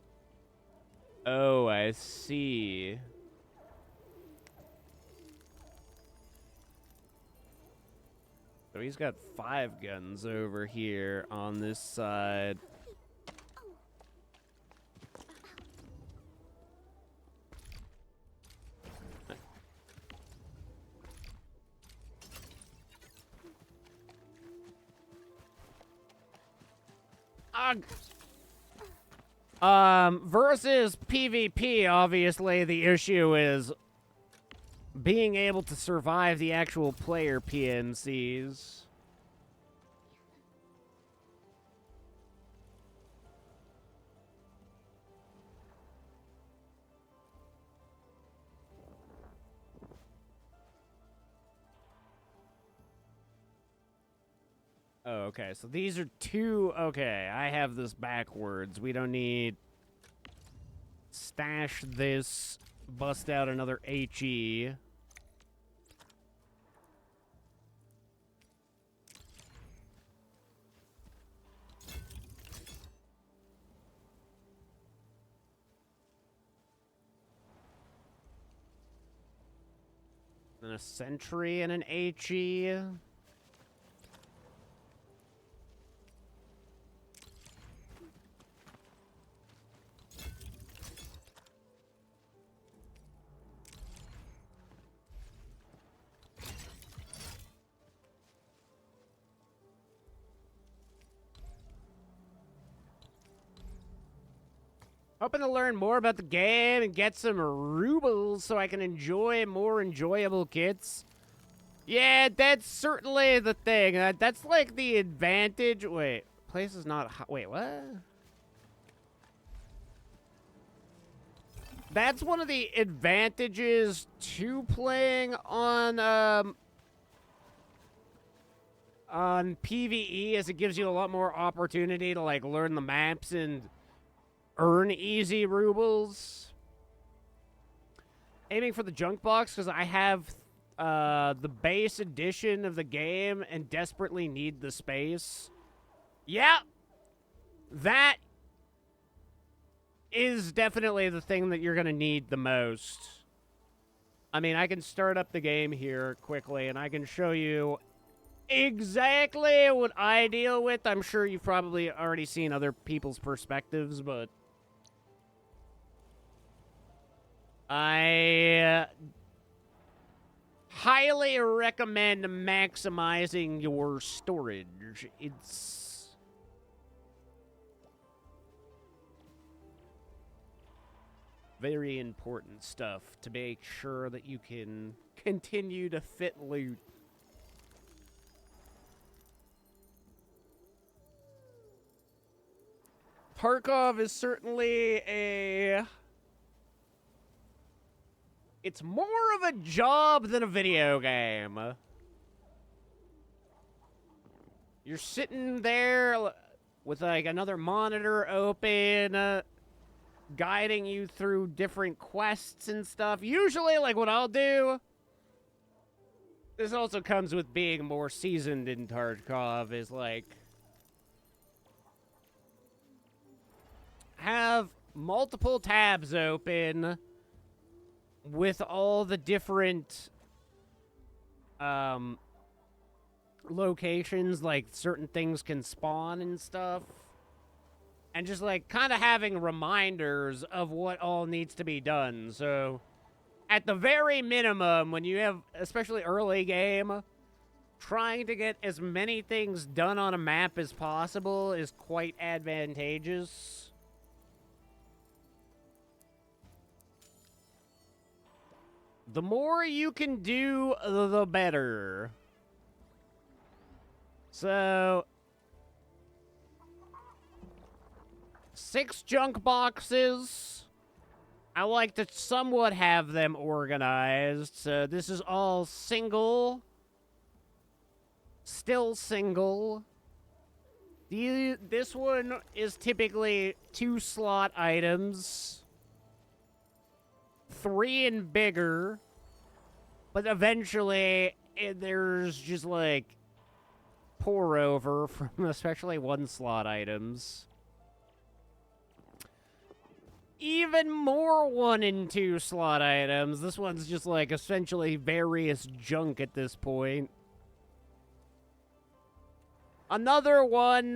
Oh, I see. So he's got 5 guns over here on this side. Versus PvP, obviously the issue is being able to survive the actual player PMCs. Oh, okay, so these are 2. Okay, I have this backwards. We don't need... Stash this. Bust out another HE. And a sentry and an HE. Hoping to learn more about the game and get some rubles so I can enjoy more enjoyable kits. Yeah, that's certainly the thing. That's like the advantage. Wait, place is not hot. Wait, what? That's one of the advantages to playing on PvE, as it gives you a lot more opportunity to like learn the maps and earn easy rubles. Aiming for the junk box because I have the base edition of the game and desperately need the space. Yeah, that is definitely the thing that you're going to need the most. I mean, I can start up the game here quickly and I can show you exactly what I deal with. I'm sure you've probably already seen other people's perspectives, but I highly recommend maximizing your storage. It's very important stuff to make sure that you can continue to fit loot. Tarkov is certainly a... It's more of a job than a video game. You're sitting there with like another monitor open, guiding you through different quests and stuff. Usually, like what I'll do, this also comes with being more seasoned in Tarkov, is like have multiple tabs open with all the different locations, like certain things can spawn and stuff, and just like kind of having reminders of what all needs to be done. So at the very minimum, when you have, especially early game, trying to get as many things done on a map as possible is quite advantageous. The more you can do, the better. So 6 junk boxes. I like to somewhat have them organized. So this is all single. Still single. This one is typically 2 slot items. 3 and bigger, but eventually there's just like pour over from especially 1 slot items. Even more 1 and 2 slot items. This one's just like essentially various junk at this point. Another one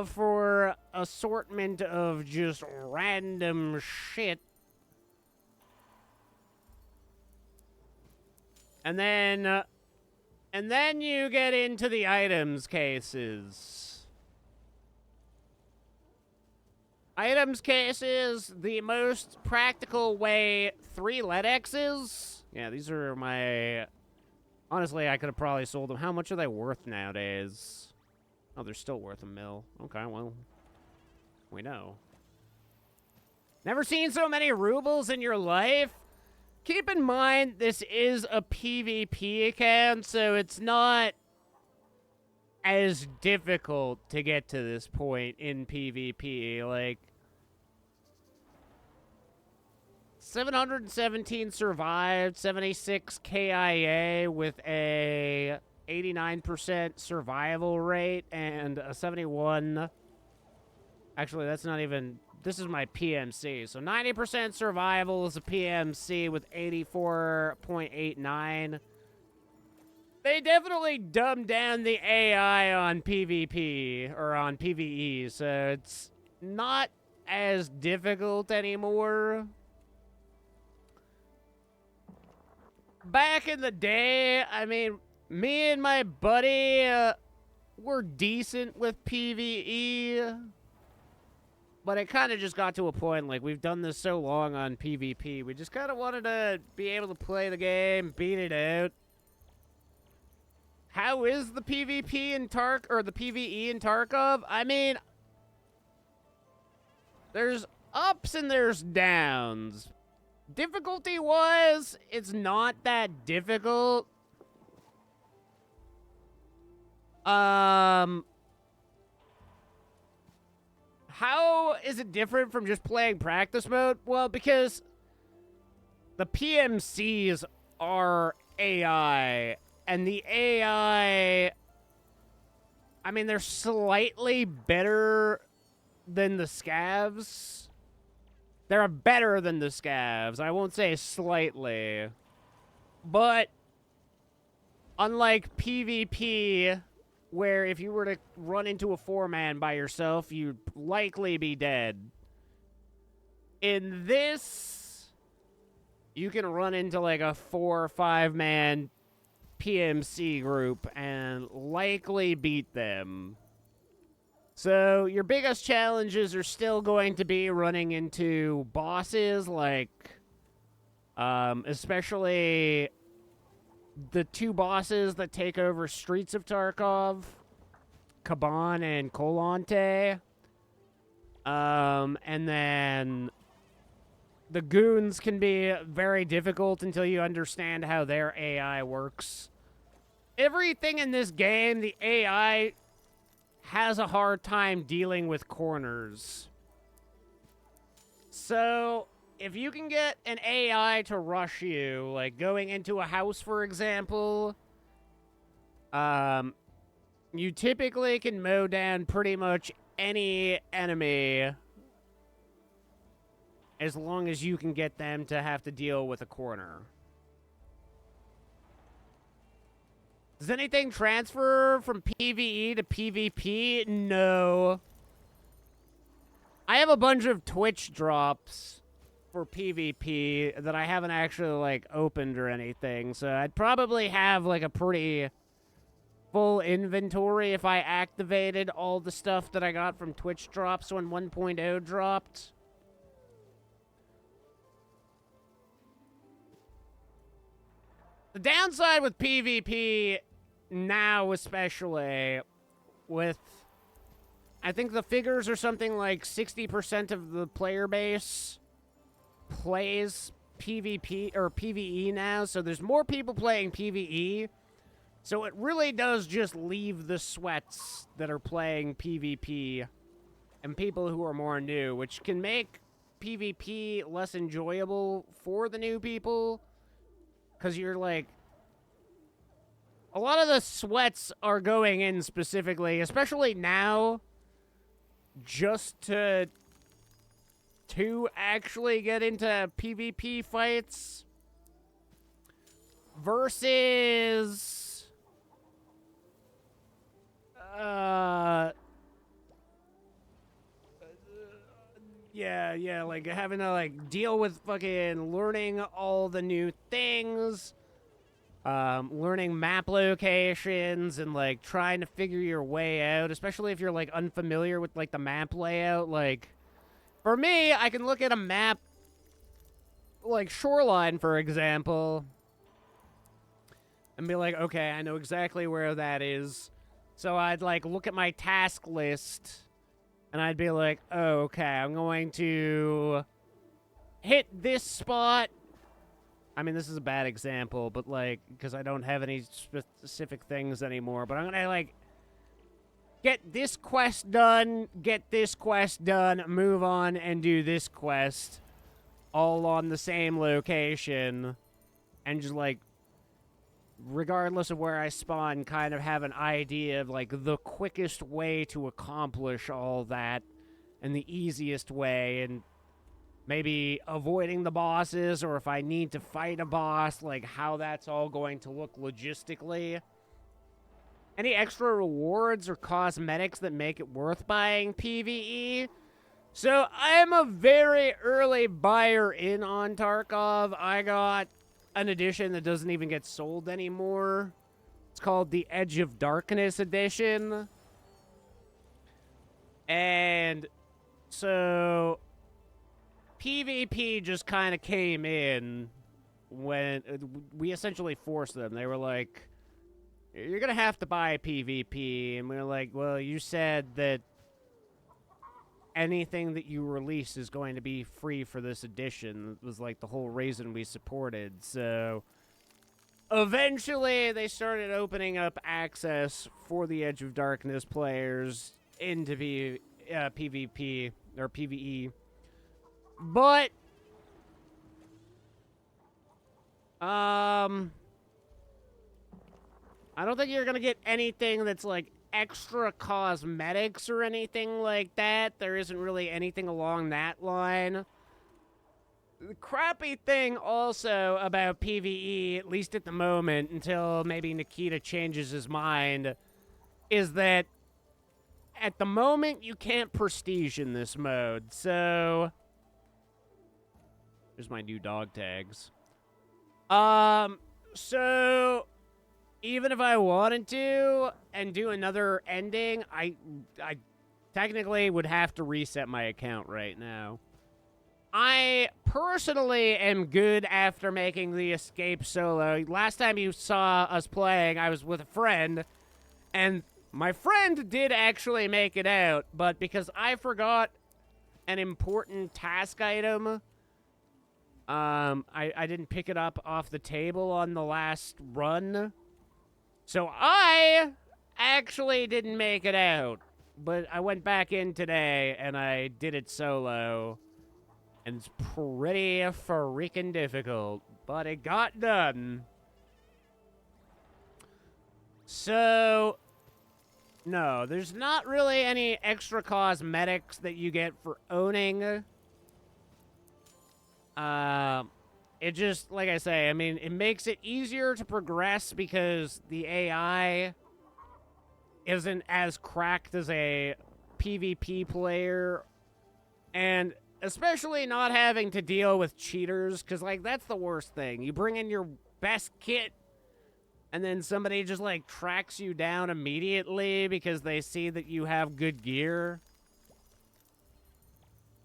for assortment of just random shit. And then you get into the items cases. Items cases, the most practical way, 3 LEDXs. Yeah, these are my... Honestly, I could have probably sold them. How much are they worth nowadays? Oh, they're still worth $1 mil. Okay, well, we know. Never seen so many rubles in your life? Keep in mind, this is a PvP account, so it's not as difficult to get to this point in PvP. Like, 717 survived, 76 KIA with a 89% survival rate, and a 71... Actually, that's not even... This is my PMC. So 90% survival is a PMC with 84.89. They definitely dumbed down the AI on PvP, or on PvE, so it's not as difficult anymore. Back in the day, I mean, me and my buddy were decent with PvE, but it kind of just got to a point, like, we've done this so long on PvP, we just kind of wanted to be able to play the game, beat it out. How is the PvP in the PvE in Tarkov? I mean, there's ups and there's downs. Difficulty-wise, it's not that difficult. How is it different from just playing practice mode? Well, because the PMCs are AI, and the AI, I mean, they're slightly better than the scavs. They're better than the scavs. I won't say slightly. But unlike PvP, where if you were to run into a 4-man by yourself, you'd likely be dead. In this, you can run into like a 4 or 5-man PMC group and likely beat them. So your biggest challenges are still going to be running into bosses like, especially the 2 bosses that take over Streets of Tarkov, Kaban and Kolante. And then the goons can be very difficult until you understand how their AI works. Everything in this game, the AI has a hard time dealing with corners. So, if you can get an AI to rush you, like going into a house, for example, you typically can mow down pretty much any enemy as long as you can get them to have to deal with a corner. Does anything transfer from PvE to PvP? No. I have a bunch of Twitch drops for PvP that I haven't actually, like, opened or anything, so I'd probably have, like, a pretty full inventory if I activated all the stuff that I got from Twitch drops when 1.0 dropped. The downside with PvP now, especially, with, I think the figures are something like 60% of the player base plays PvP or PvE now, so there's more people playing PvE, so it really does just leave the sweats that are playing PvP and people who are more new, which can make PvP less enjoyable for the new people, because you're like, a lot of the sweats are going in specifically, especially now, just to actually get into PvP fights versus yeah, like having to like deal with fucking learning all the new things. Learning map locations and, like, trying to figure your way out, especially if you're, like, unfamiliar with, like, the map layout. Like, for me, I can look at a map, like Shoreline, for example, and be like, okay, I know exactly where that is. So I'd, like, look at my task list, and I'd be like, oh, okay, I'm going to hit this spot. I mean, this is a bad example, but, like, because I don't have any specific things anymore, but I'm gonna, like, get this quest done, move on, and do this quest all on the same location, and just, like, regardless of where I spawn, kind of have an idea of, like, the quickest way to accomplish all that, and the easiest way, and maybe avoiding the bosses, or if I need to fight a boss, like, how that's all going to look logistically. any extra rewards or cosmetics that make it worth buying PvE. So I'm a very early buyer in on Tarkov. I got an edition that doesn't even get sold anymore. It's called the Edge of Darkness edition. And so PvP just kind of came in when we essentially forced them. They were like, you're going to have to buy PvP. And we were like, well, you said that anything that you release is going to be free for this edition. It was like the whole reason we supported. So eventually they started opening up access for the Edge of Darkness players into PvP or PvE. But I don't think you're going to get anything that's like extra cosmetics or anything like that. There isn't really anything along that line. The crappy thing also about PvE, at least at the moment, until maybe Nikita changes his mind, is that at the moment you can't prestige in this mode. So there's my new dog tags. So even if I wanted to and do another ending, I technically would have to reset my account right now. I personally am good after making the escape solo. Last time you saw us playing, I was with a friend, and my friend did actually make it out, but because I forgot an important task item, I didn't pick it up off the table on the last run. So I actually didn't make it out, but I went back in today and I did it solo, and it's pretty freaking difficult, but it got done. So, no, there's not really any extra cosmetics that you get for owning. It just, like I say, I mean, it makes it easier to progress because the AI isn't as cracked as a PvP player, and especially not having to deal with cheaters, because, like, that's the worst thing. You bring in your best kit, and then somebody just, like, tracks you down immediately because they see that you have good gear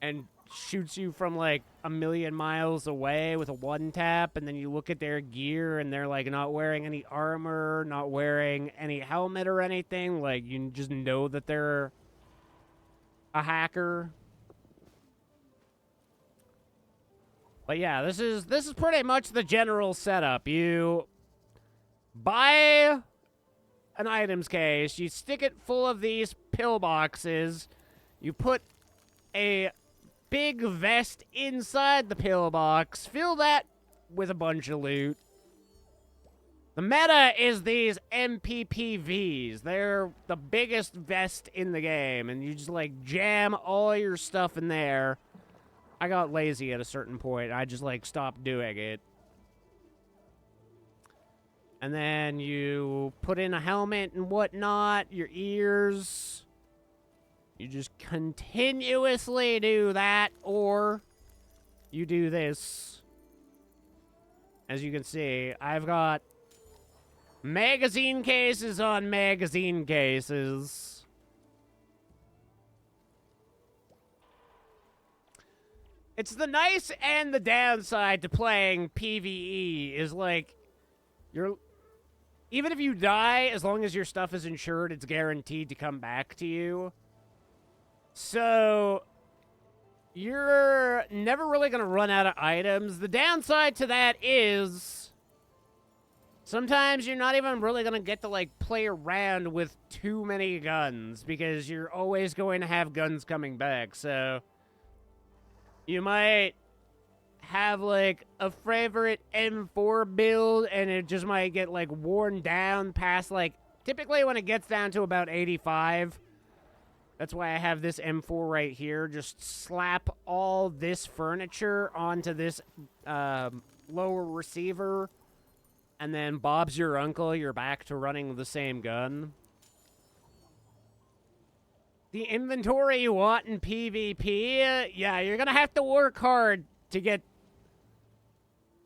and shoots you from like 1,000,000 miles away with a one tap, and then you look at their gear and they're like not wearing any armor, not wearing any helmet or anything. Like, you just know that they're a hacker. But yeah, this is pretty much the general setup. You buy an items case, you stick it full of these pillboxes, you put a big vest inside the pillbox, fill that with a bunch of loot. The meta is these MPPVs. They're the biggest vest in the game, and you just like jam all your stuff in there. I got lazy at a certain point. I just like stopped doing it. And then you put in a helmet and whatnot, your ears. You just continuously do that, or you do this. As you can see, I've got magazine cases on magazine cases. It's the nice and the downside to playing PvE is like, even if you die, as long as your stuff is insured, it's guaranteed to come back to you. So, you're never really going to run out of items. The downside to that is sometimes you're not even really going to get to, like, play around with too many guns because you're always going to have guns coming back. So, you might have, like, a favorite M4 build and it just might get, like, worn down past, like, typically when it gets down to about 85. That's why I have this M4 right here. Just slap all this furniture onto this lower receiver, and then Bob's your uncle, you're back to running the same gun. The inventory you want in PvP, yeah, you're gonna have to work hard to get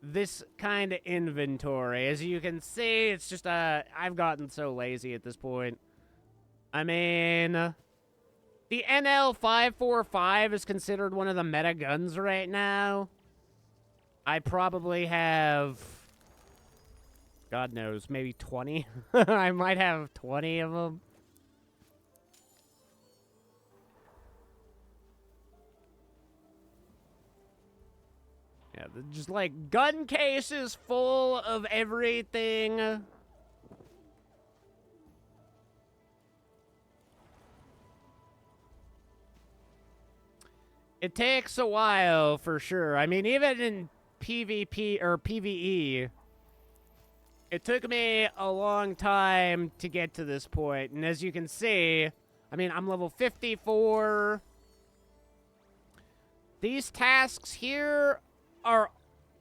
this kind of inventory. As you can see, it's just, I've gotten so lazy at this point. I mean, the NL545 is considered one of the meta guns right now. I probably have, God knows, maybe 20. I might have 20 of them. Yeah, just like gun cases full of everything. It takes a while for sure. I mean, even in PvP or PvE, it took me a long time to get to this point. And as you can see, I mean, I'm level 54. These tasks here are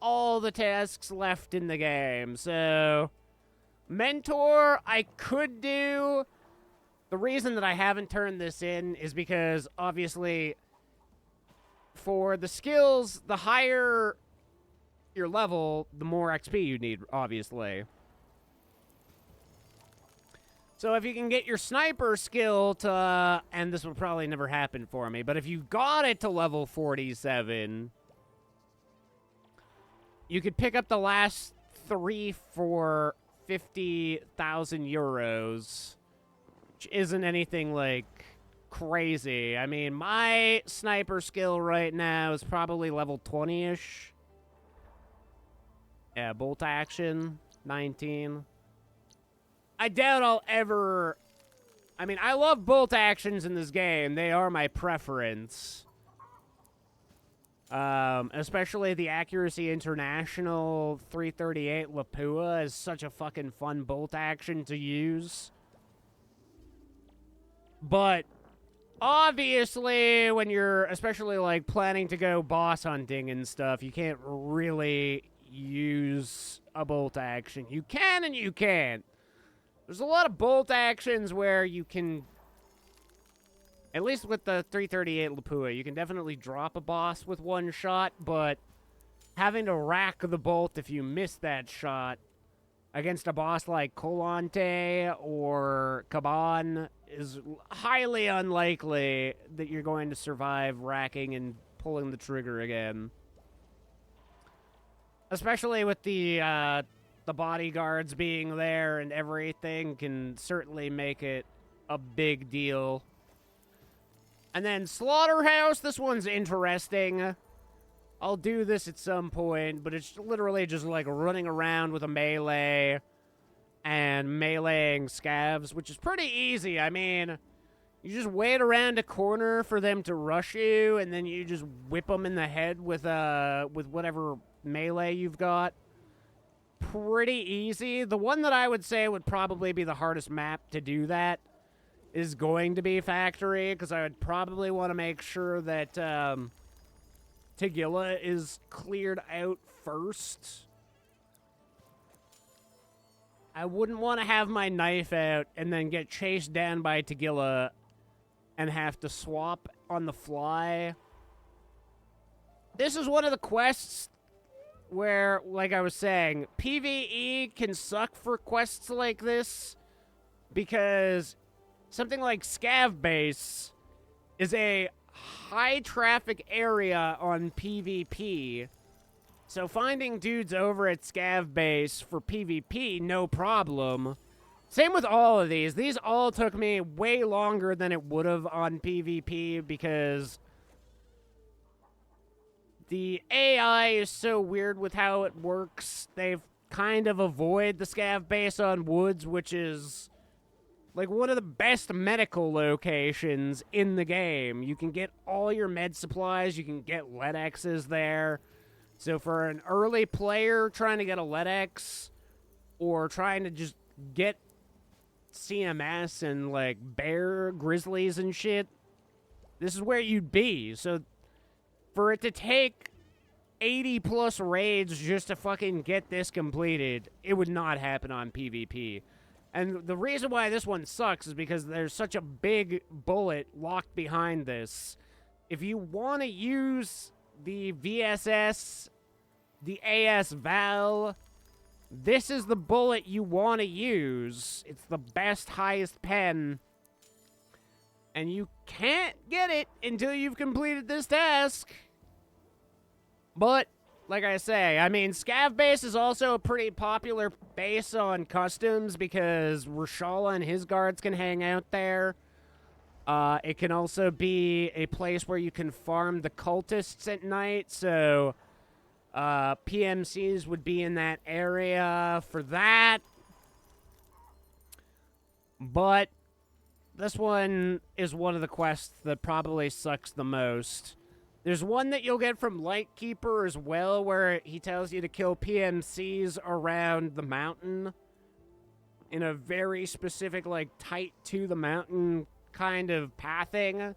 all the tasks left in the game. So, Mentor, I could do. The reason that I haven't turned this in is because, obviously, for the skills, the higher your level, the more XP you need, obviously. So if you can get your sniper skill to, and this will probably never happen for me, but if you got it to level 47, you could pick up the last 3 for 50,000 euros, which isn't anything like crazy. I mean, my sniper skill right now is probably level 20-ish. Yeah, bolt action, 19. I doubt I'll ever... I mean, I love bolt actions in this game. They are my preference. Especially the Accuracy International 338 Lapua is such a fucking fun bolt action to use. But obviously, when you're especially like planning to go boss hunting and stuff, you can't really use a bolt action. You can and you can't. There's a lot of bolt actions where you can, at least with the 338 Lapua, you can definitely drop a boss with one shot, but having to rack the bolt if you miss that shot against a boss like Colante or Kaban is highly unlikely that you're going to survive racking and pulling the trigger again. Especially with the bodyguards being there and everything can certainly make it a big deal. And then Slaughterhouse, this one's interesting. I'll do this at some point, but it's literally just like running around with a melee and meleeing scavs, which is pretty easy. I mean, you just wait around a corner for them to rush you, and then you just whip them in the head with whatever melee you've got. Pretty easy. The one that I would say would probably be the hardest map to do that is going to be Factory, because I would probably want to make sure that Tagilla is cleared out first. I wouldn't want to have my knife out and then get chased down by Tagilla and have to swap on the fly. This is one of the quests where, like I was saying, PvE can suck for quests like this because something like Scav Base is a high traffic area on PvP. So finding dudes over at Scav Base for PvP, no problem. Same with all of these. These all took me way longer than it would have on PvP because the AI is so weird with how it works. They've kind of avoided the Scav Base on Woods, which is like one of the best medical locations in the game. You can get all your med supplies. You can get LEDXs there. So for an early player trying to get a LEDX or trying to just get CMS and like bear grizzlies and shit, this is where you'd be. So for it to take 80 plus raids just to fucking get this completed. It would not happen on PvP. And the reason why this one sucks is because there's such a big bullet locked behind this. If you want to use the VSS, the AS Val, this is the bullet you want to use. It's the best, highest pen. And you can't get it until you've completed this task. But, like I say, I mean, Scav base is also a pretty popular base on customs because Reshala and his guards can hang out there. It can also be a place where you can farm the cultists at night, so PMCs would be in that area for that. But this one is one of the quests that probably sucks the most. There's one that you'll get from Lightkeeper as well, where he tells you to kill PMCs around the mountain in a very specific, like, tight to the mountain kind of pathing.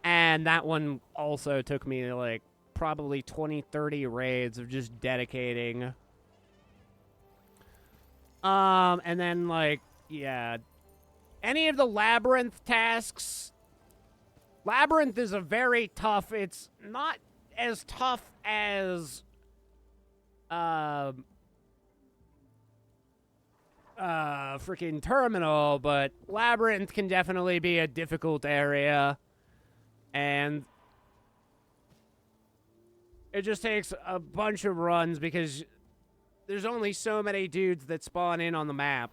And that one also took me, like, probably 20-30 raids of just dedicating. And then, like, yeah. Any of the Labyrinth tasks... Labyrinth is a very tough... It's not as tough as... freaking Terminal, but Labyrinth can definitely be a difficult area. And... it just takes a bunch of runs because there's only so many dudes that spawn in on the map.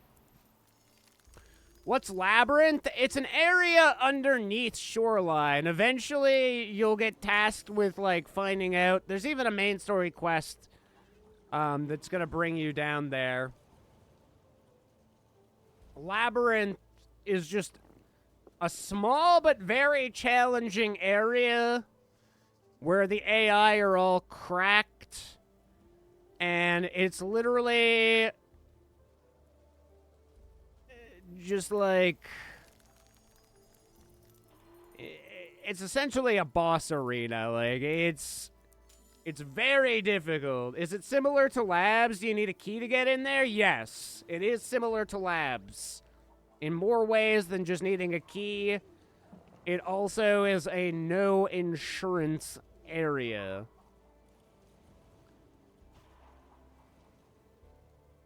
What's Labyrinth? It's an area underneath Shoreline. Eventually, you'll get tasked with, like, finding out. There's even a main story quest that's going to bring you down there. Labyrinth is just a small but very challenging area where the AI are all cracked. And it's literally... just like... it's essentially a boss arena. Like, it's very difficult. Is it similar to Labs? Do you need a key to get in there? Yes, it is similar to Labs. In more ways than just needing a key. It also is a no insurance area.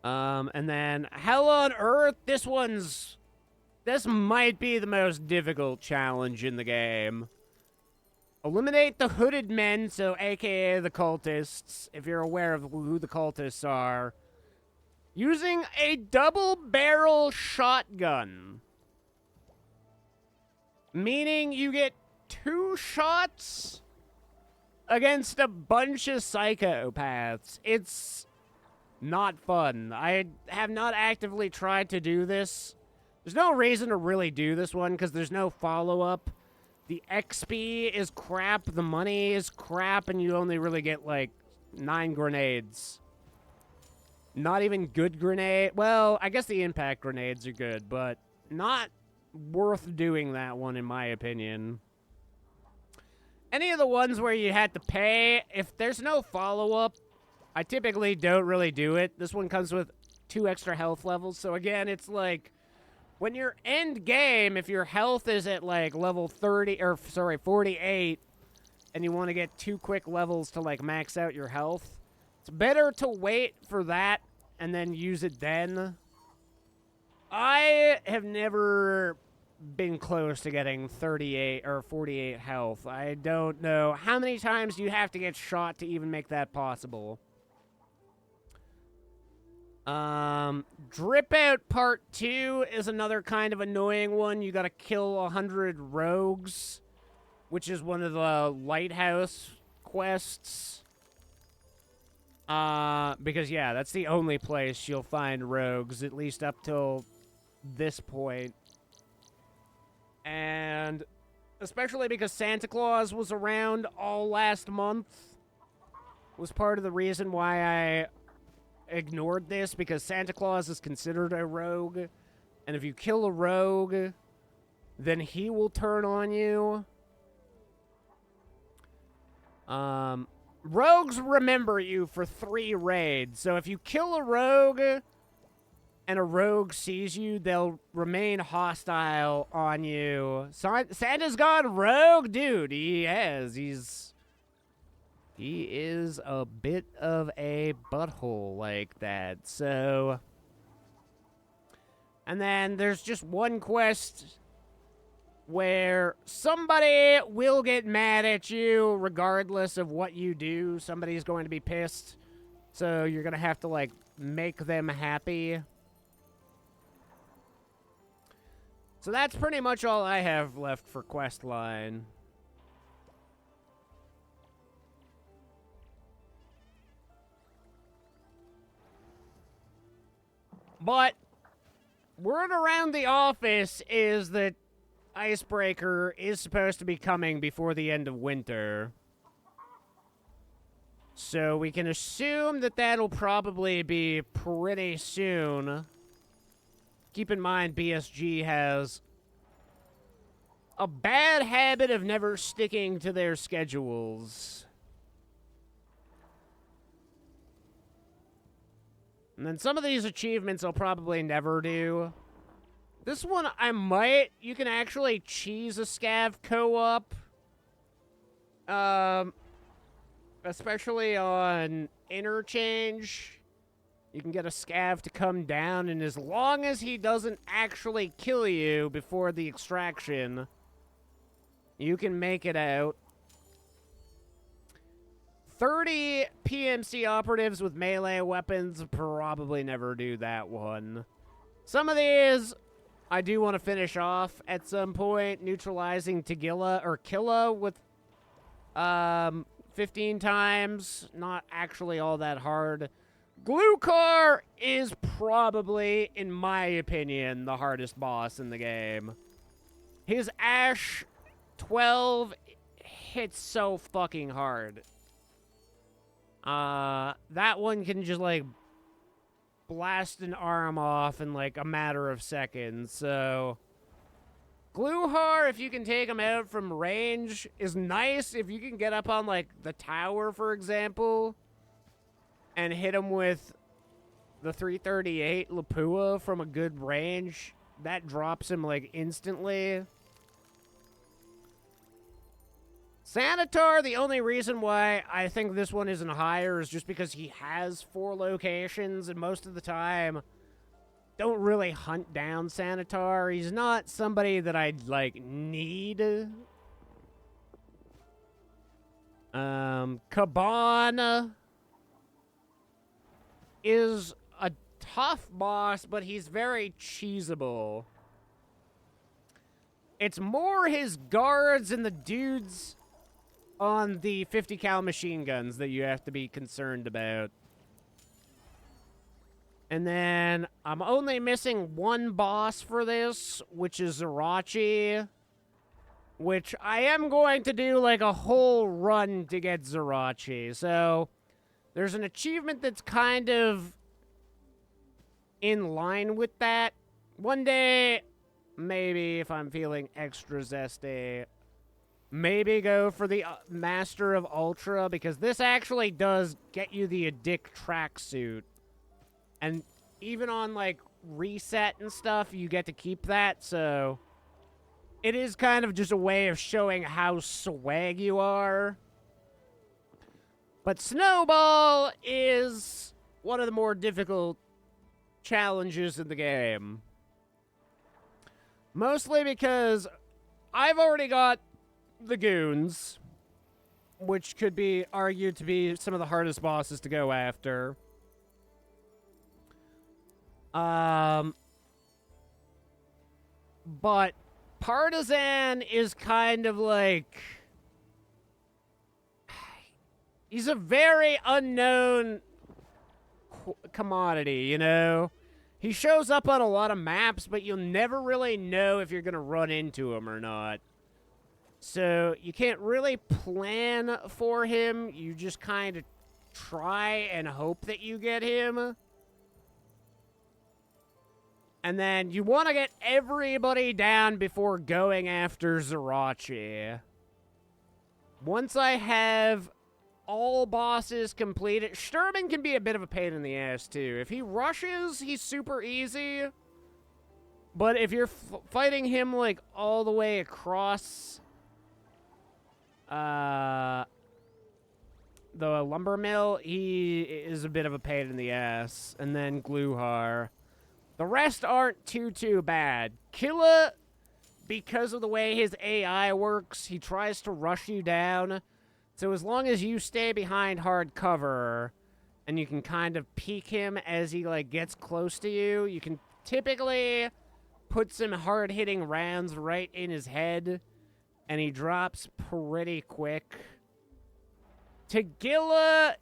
And then Hell on Earth, this might be the most difficult challenge in the game. Eliminate the hooded men, so aka the cultists, if you're aware of who the cultists are, using a double-barrel shotgun. Meaning you get 2 shots against a bunch of psychopaths. It's not fun. I have not actively tried to do this. There's no reason to really do this one because there's no follow-up. The XP is crap, the money is crap, and you only really get, like, 9 grenades. Not even good grenade. Well, I guess the impact grenades are good, but not worth doing that one, in my opinion. Any of the ones where you had to pay, if there's no follow-up, I typically don't really do it. This one comes with 2 extra health levels. So again, it's like, when you're end game, if your health is at like level 48, and you want to get 2 quick levels to like max out your health, it's better to wait for that and then use it then. I have never been close to getting 38 or 48 health. I don't know how many times you have to get shot to even make that possible. Drip Out Part 2 is another kind of annoying one. You gotta kill 100 rogues, which is one of the lighthouse quests. Because, yeah, that's the only place you'll find rogues, at least up till this point. And especially because Santa Claus was around all last month, was part of the reason why I ignored this, because Santa Claus is considered a rogue, and if you kill a rogue, then he will turn on you. rogues remember you for 3 raids. So if you kill a rogue and a rogue sees you, they'll remain hostile on you. Santa's gone rogue? Dude, he is. He is a bit of a butthole like that. So... And then there's just one quest where somebody will get mad at you regardless of what you do. Somebody's going to be pissed. So you're going to have to, like, make them happy. So that's pretty much all I have left for questline. But word around the office is that Icebreaker is supposed to be coming before the end of winter. So we can assume that that'll probably be pretty soon. Keep in mind, BSG has a bad habit of never sticking to their schedules. And then some of these achievements I'll probably never do. This one I might. You can actually cheese a scav co-op. Especially on Interchange. You can get a scav to come down, and as long as he doesn't actually kill you before the extraction, you can make it out. 30 PMC operatives with melee weapons, probably never do that one. Some of these I do want to finish off at some point, neutralizing Tagilla or Killa with 15 times. Not actually all that hard. Glukar is probably, in my opinion, the hardest boss in the game. His Ash 12 hits so fucking hard. That one can just, like, blast an arm off in, like, a matter of seconds, so... Gluhar, if you can take him out from range, is nice if you can get up on, like, the tower, for example, and hit him with the 338 Lapua from a good range. That drops him, like, instantly. Sanitar, the only reason why I think this one isn't higher is just because he has 4 locations, and most of the time don't really hunt down Sanitar. He's not somebody that I'd, like, need. Kaban is a tough boss, but he's very cheesable. It's more his guards and the dudes on the 50 cal machine guns that you have to be concerned about. And then I'm only missing one boss for this, which is Zerachi, which I am going to do like a whole run to get Zerachi. So there's an achievement that's kind of in line with that. One day, maybe if I'm feeling extra zesty, maybe go for the Master of Ultra, because this actually does get you the Addict tracksuit. And even on, like, reset and stuff, you get to keep that, so it is kind of just a way of showing how swag you are. But Snowball is one of the more difficult challenges in the game. Mostly because I've already got the goons, which could be argued to be some of the hardest bosses to go after. But Partisan is kind of like... He's a very unknown commodity, you know? He shows up on a lot of maps, but you'll never really know if you're going to run into him or not. So you can't really plan for him. You just kind of try and hope that you get him. And then you want to get everybody down before going after Zerachi. Once I have all bosses completed. Sturman can be a bit of a pain in the ass, too. If he rushes, he's super easy. But if you're fighting him, like, all the way across the lumber mill, he is a bit of a pain in the ass. And then Gluhar. The rest aren't too bad. Killa, because of the way his AI works, he tries to rush you down. So as long as you stay behind hard cover and you can kind of peek him as he, like, gets close to you, you can typically put some hard-hitting rounds right in his head, and he drops pretty quick. Tagilla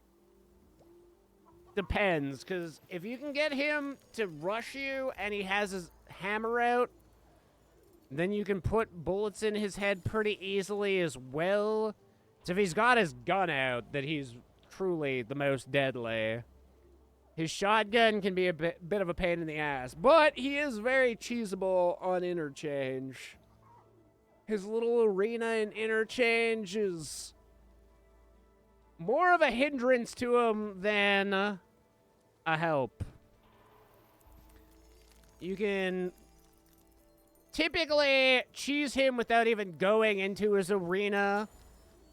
depends, because if you can get him to rush you and he has his hammer out, then you can put bullets in his head pretty easily as well. So if he's got his gun out, then he's truly the most deadly. His shotgun can be a bit of a pain in the ass, but he is very cheesable on interchange. His little arena in interchange is more of a hindrance to him than a help. You can typically cheese him without even going into his arena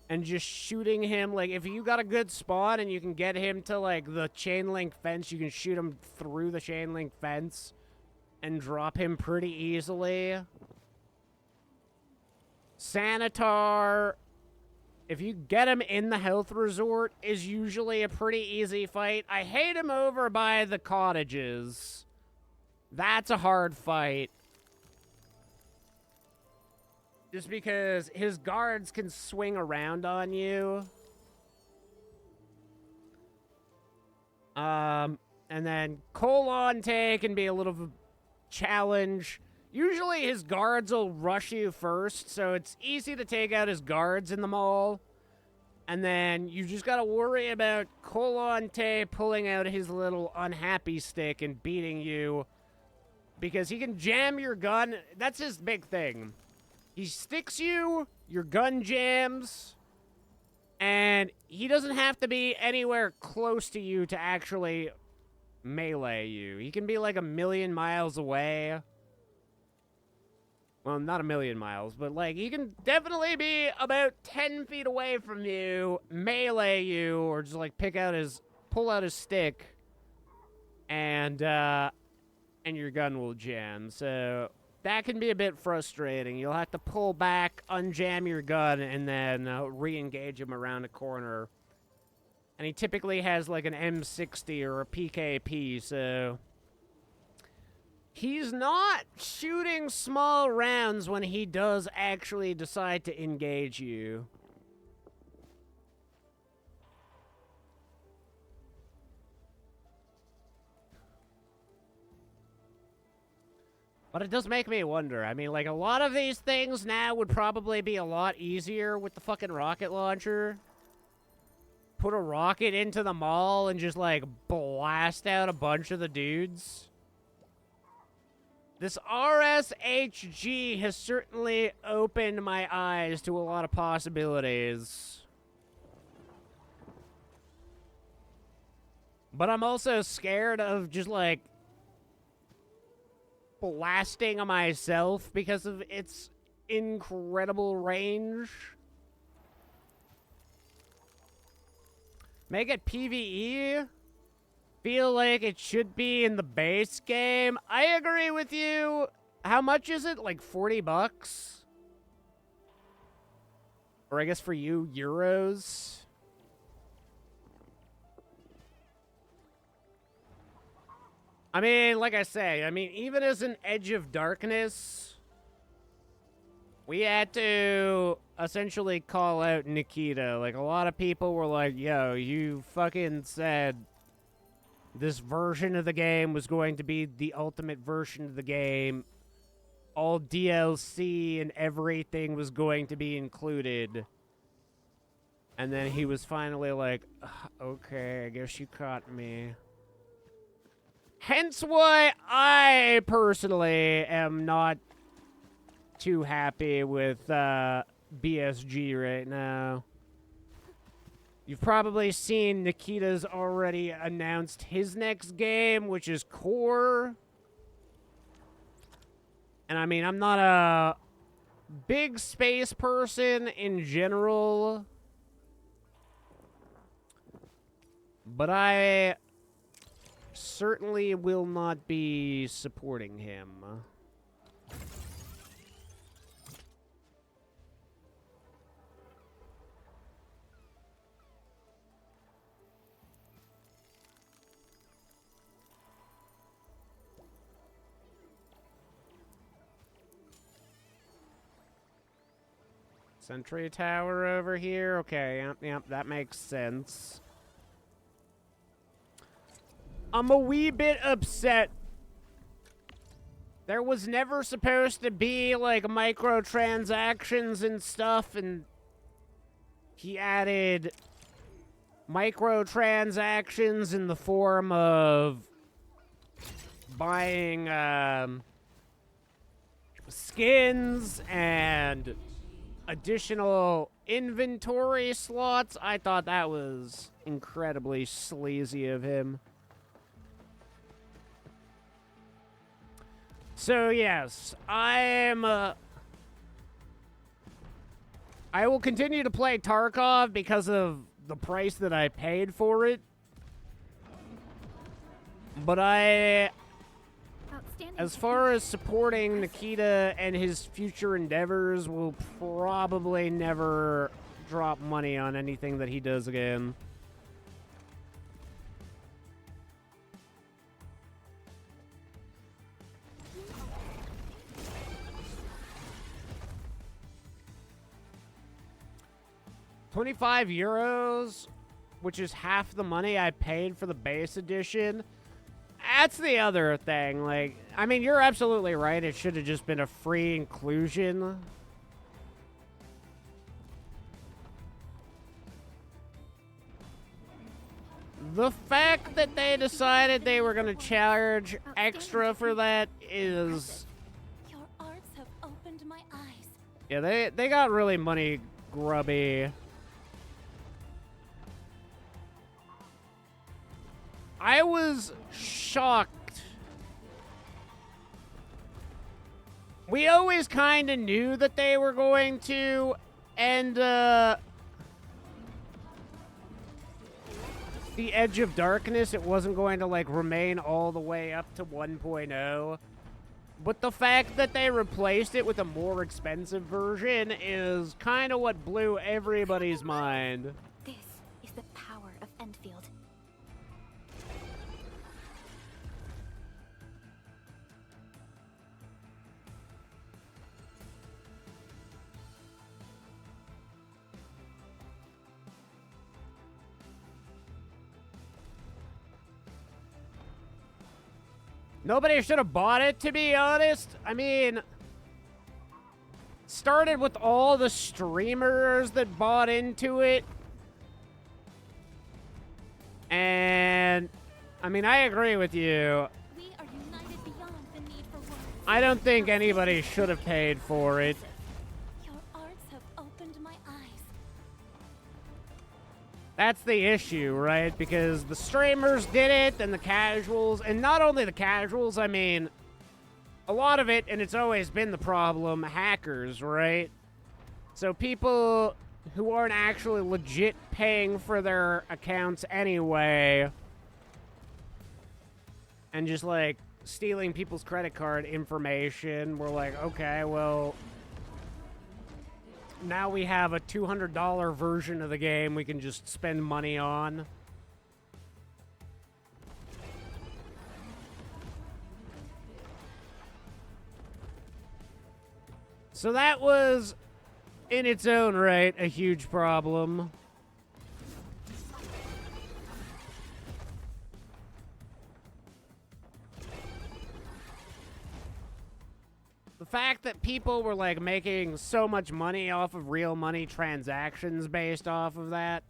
and just shooting him. Like, if you got a good spot and you can get him to, like, the chain link fence, you can shoot him through the chain link fence and drop him pretty easily. Sanitar, if you get him in the health resort, is usually a pretty easy fight. I hate him over by the cottages. That's a hard fight. Just because his guards can swing around on you. And then Colante can be a little challenge. Usually his guards will rush you first, so it's easy to take out his guards in the mall. And then you just gotta worry about Colante pulling out his little unhappy stick and beating you. Because he can jam your gun. That's his big thing. He sticks you, your gun jams, and he doesn't have to be anywhere close to you to actually melee you. He can be like a million miles away. Well, not a million miles, but like he can definitely be about 10 feet away from you, melee you, or just like pull out his stick, and your gun will jam. So that can be a bit frustrating. You'll have to pull back, unjam your gun, and then re-engage him around a corner. And he typically has like an M60 or a PKP, so he's not shooting small rounds when he does actually decide to engage you. But it does make me wonder. I mean, like, a lot of these things now would probably be a lot easier with the fucking rocket launcher. Put a rocket into the mall and just, like, blast out a bunch of the dudes. This RSHG has certainly opened my eyes to a lot of possibilities. But I'm also scared of just, like, blasting myself because of its incredible range. Make it PvE. Feel like it should be in the base game. I agree with you. How much is it? Like 40 bucks? Or I guess for you, euros? I mean, like I say, even as an Edge of Darkness, we had to essentially call out Nikita. Like, a lot of people were like, yo, you fucking said this version of the game was going to be the ultimate version of the game. All DLC and everything was going to be included. And then he was finally like, okay, I guess you caught me. Hence why I personally am not too happy with BSG right now. You've probably seen Nikita's already announced his next game, which is Core. And I mean, I'm not a big space person in general, but I certainly will not be supporting him. Sentry tower over here. Okay, yep, that makes sense. I'm a wee bit upset. There was never supposed to be, like, microtransactions and stuff, and he added microtransactions in the form of buying, skins and additional inventory slots. I thought that was incredibly sleazy of him. So yes, I will continue to play Tarkov because of the price that I paid for it. But as far as supporting Nikita and his future endeavors, will probably never drop money on anything that he does again. €25, which is half the money I paid for the base edition. That's the other thing. Like, I mean, you're absolutely right. It should have just been a free inclusion. The fact that they decided they were going to charge extra for that is... Your arts have opened my eyes. Yeah, they got really money grubby. I was shocked. We always kind of knew that they were going to end the Edge of Darkness. It wasn't going to, like, remain all the way up to 1.0. But the fact that they replaced it with a more expensive version is kind of what blew everybody's mind. This is the power of Enfield. Nobody should have bought it, to be honest. I mean, started with all the streamers that bought into it. And, I mean, I agree with you. We are united beyond the need for words. I don't think anybody should have paid for it. Your arts have opened my eyes. That's the issue, right? Because the streamers did it, and the casuals, and not only the casuals, I mean, a lot of it, and it's always been the problem, hackers, right? So people who aren't actually legit paying for their accounts anyway, and just, like, stealing people's credit card information, we're like, okay, well, now we have a $200 version of the game we can just spend money on. So that was, in its own right, a huge problem. The fact that people were, like, making so much money off of real money transactions based off of that.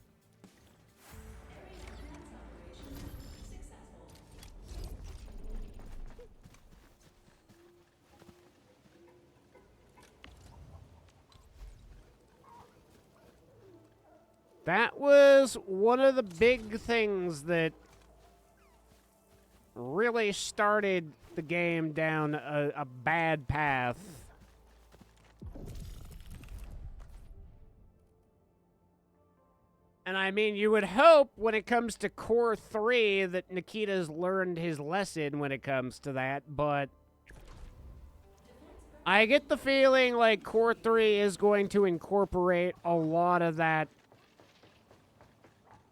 That was one of the big things that really started the game down a bad path. And I mean, you would hope when it comes to Core 3 that Nikita's learned his lesson when it comes to that, but I get the feeling like Core 3 is going to incorporate a lot of that,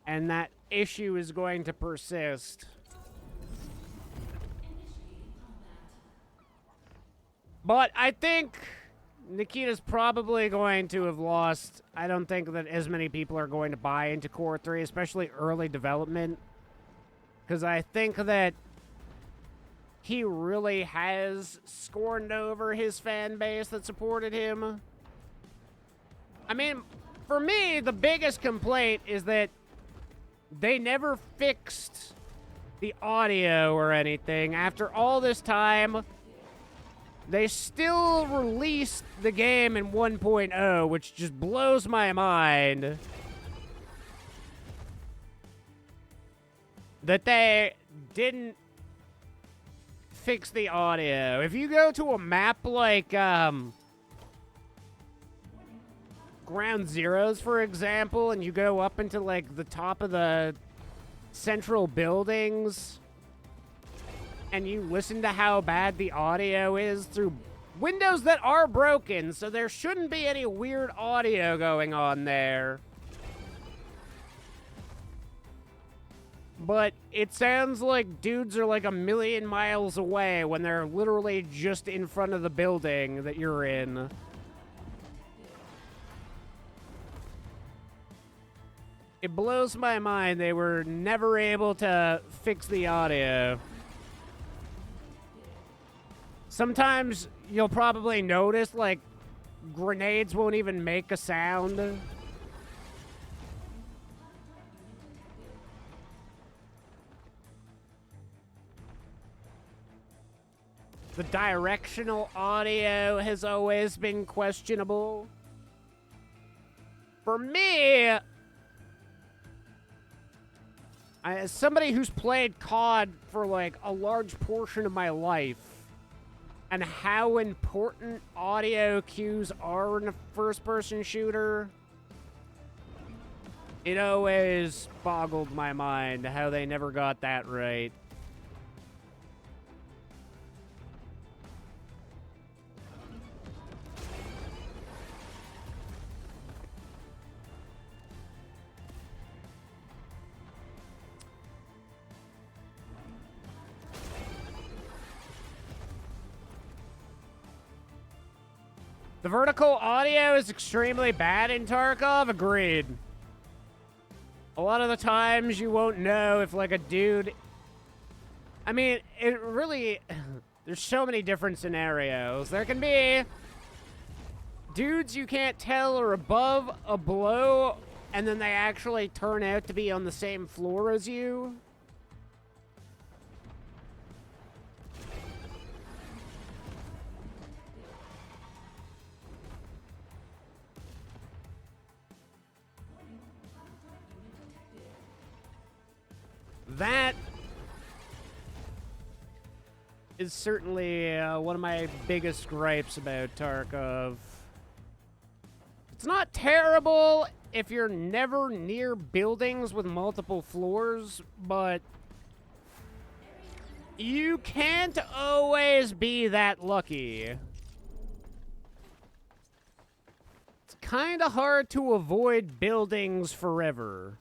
and that issue is going to persist. But I think Nikita's probably going to have lost. I don't think that as many people are going to buy into Core 3, especially early development. Because I think that he really has scorned over his fan base that supported him. I mean, for me, the biggest complaint is that they never fixed the audio or anything. After all this time, they still released the game in 1.0, which just blows my mind. That they didn't fix the audio. If you go to a map like Ground Zeroes, for example, and you go up into like the top of the central buildings, and you listen to how bad the audio is through windows that are broken, so there shouldn't be any weird audio going on there. But it sounds like dudes are like a million miles away when they're literally just in front of the building that you're in. It blows my mind they were never able to fix the audio. Sometimes you'll probably notice, like, grenades won't even make a sound. The directional audio has always been questionable. For me, as somebody who's played COD for, like, a large portion of my life, and how important audio cues are in a first-person shooter, it always boggled my mind how they never got that right. The vertical audio is extremely bad in Tarkov, agreed. A lot of the times you won't know if like a dude... I mean, it really... There's so many different scenarios. There can be dudes you can't tell are above or below, and then they actually turn out to be on the same floor as you. That is certainly one of my biggest gripes about Tarkov. It's not terrible if you're never near buildings with multiple floors, but you can't always be that lucky. It's kind of hard to avoid buildings forever.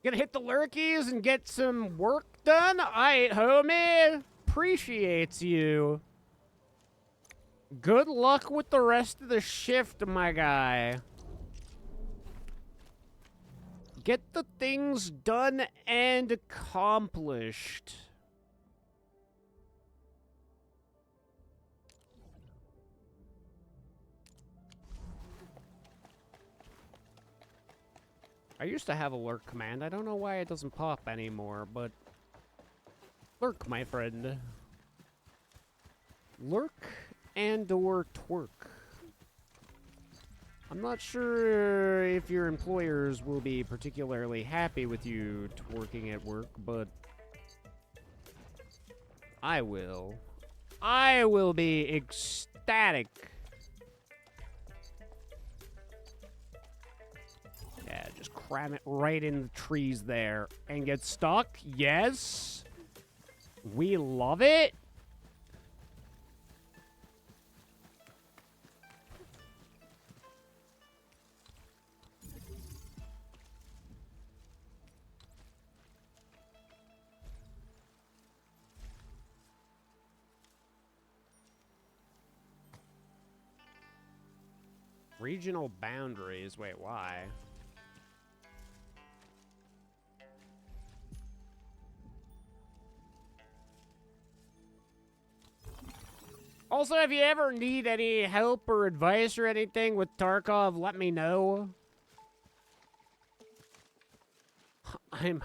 Gonna hit the lurkies and get some work done? Aight, homie. Appreciates you. Good luck with the rest of the shift, my guy. Get the things done and accomplished. I used to have a lurk command. I don't know why it doesn't pop anymore, but... Lurk, my friend. Lurk and or twerk. I'm not sure if your employers will be particularly happy with you twerking at work, but... I will. I will be ecstatic. Yeah, just cram it right in the trees there and get stuck. Yes. We love it. Regional boundaries. Wait, why? Also, if you ever need any help or advice or anything with Tarkov, let me know. I'm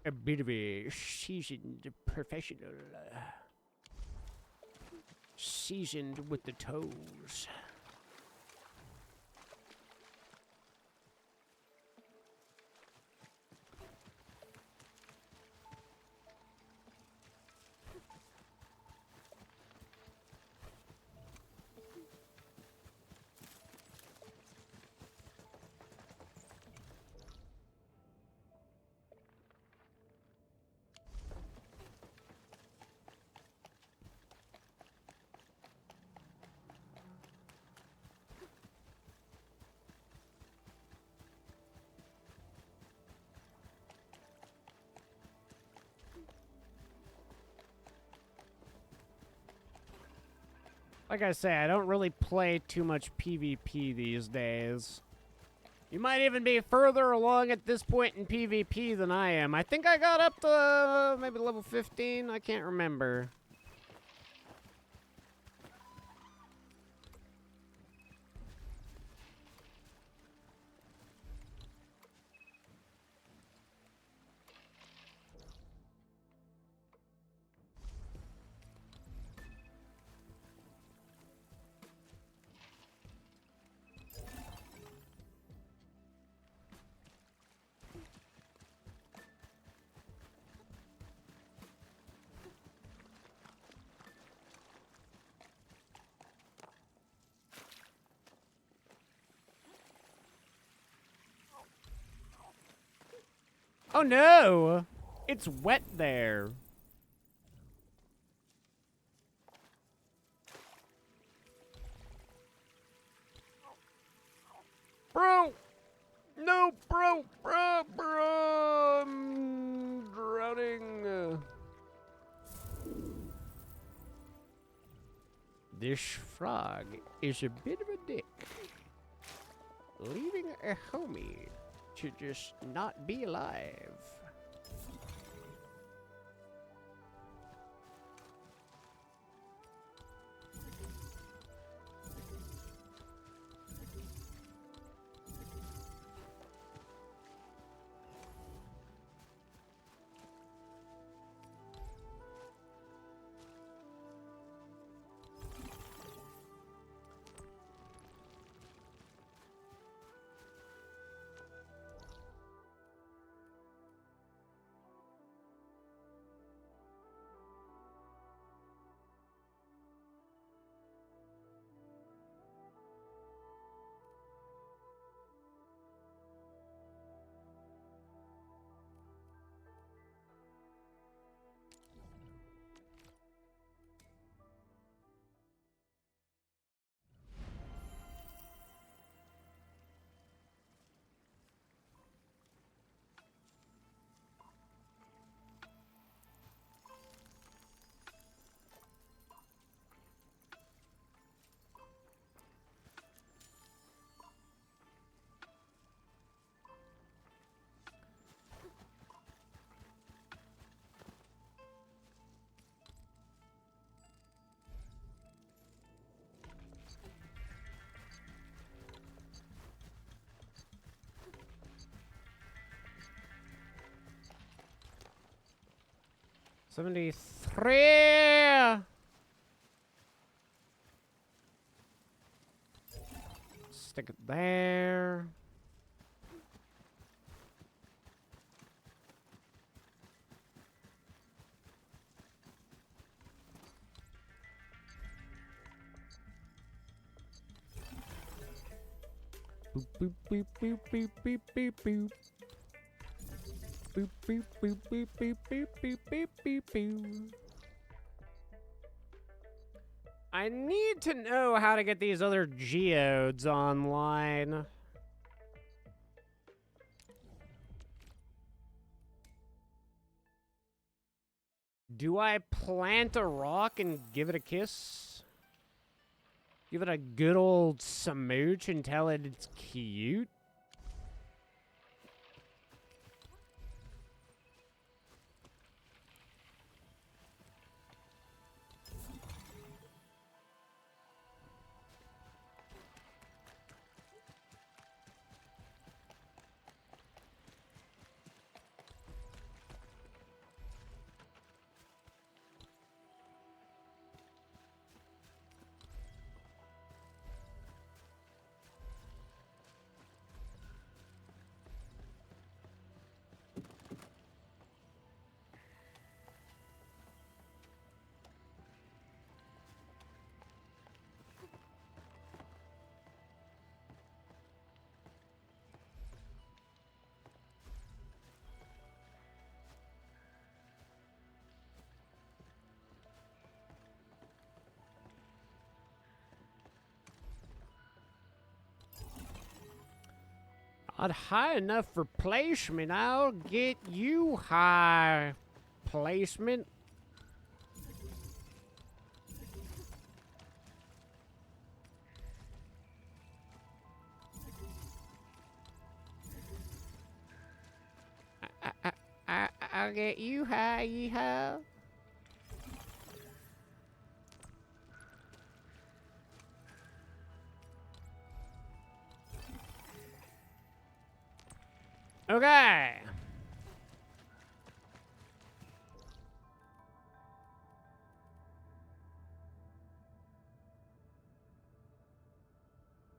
a bit of a seasoned professional. Seasoned with the toes. Like I say, I don't really play too much PvP these days. You might even be further along at this point in PvP than I am. I think I got up to maybe level 15. I can't remember. Oh no! It's wet there. Bro! No, bro! Bro! I'm drowning. This frog is a bit of a dick. Leaving a homie to just not be alive. 73. Stick it there. Boop boop boop boop boop boop boop boop. Boop boop boop boop boop boop boop boop boop boop. I need to know how to get these other geodes online. Do I plant a rock and give it a kiss? Give it a good old smooch and tell it it's cute? Not high enough for placement. I'll get you high placement. I'll get you high, yeehaw. Okay.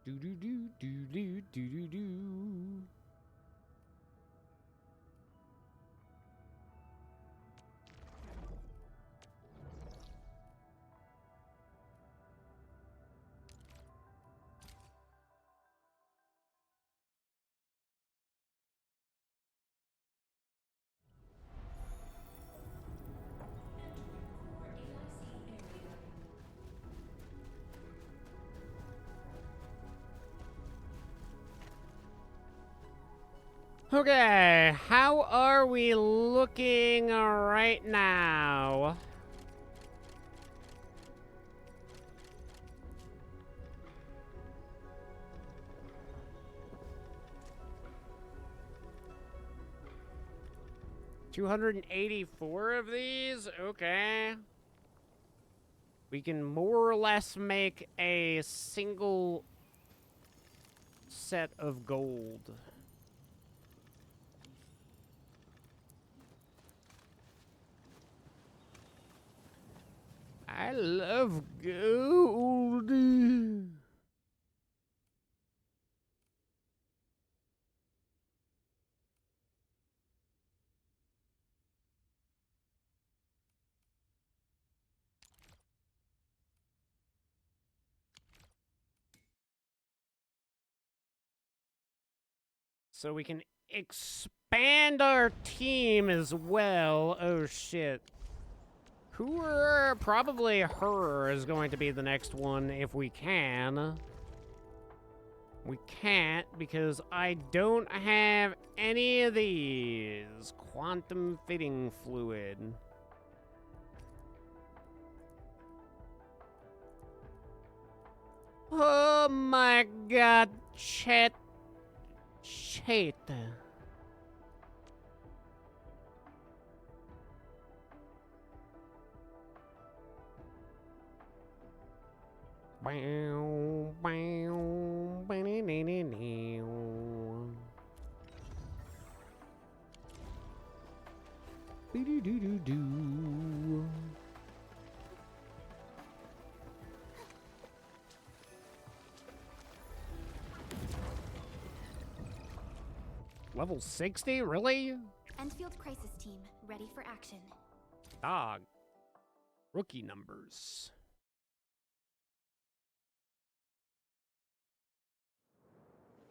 Do do do do do do do do. Okay, how are we looking right now? $284 of these? Okay. We can more or less make a single set of gold. I love gold. So we can expand our team as well. Oh shit. Probably her is going to be the next one if we can. We can't because I don't have any of these. Quantum fitting fluid. Oh my god, chat. Shit. Bow, bow, ba-dee-dee-dee-dee. Be-doo-doo-doo-doo. Level 60? Really? Enfield Crisis Team, ready for action. Dog. Rookie numbers.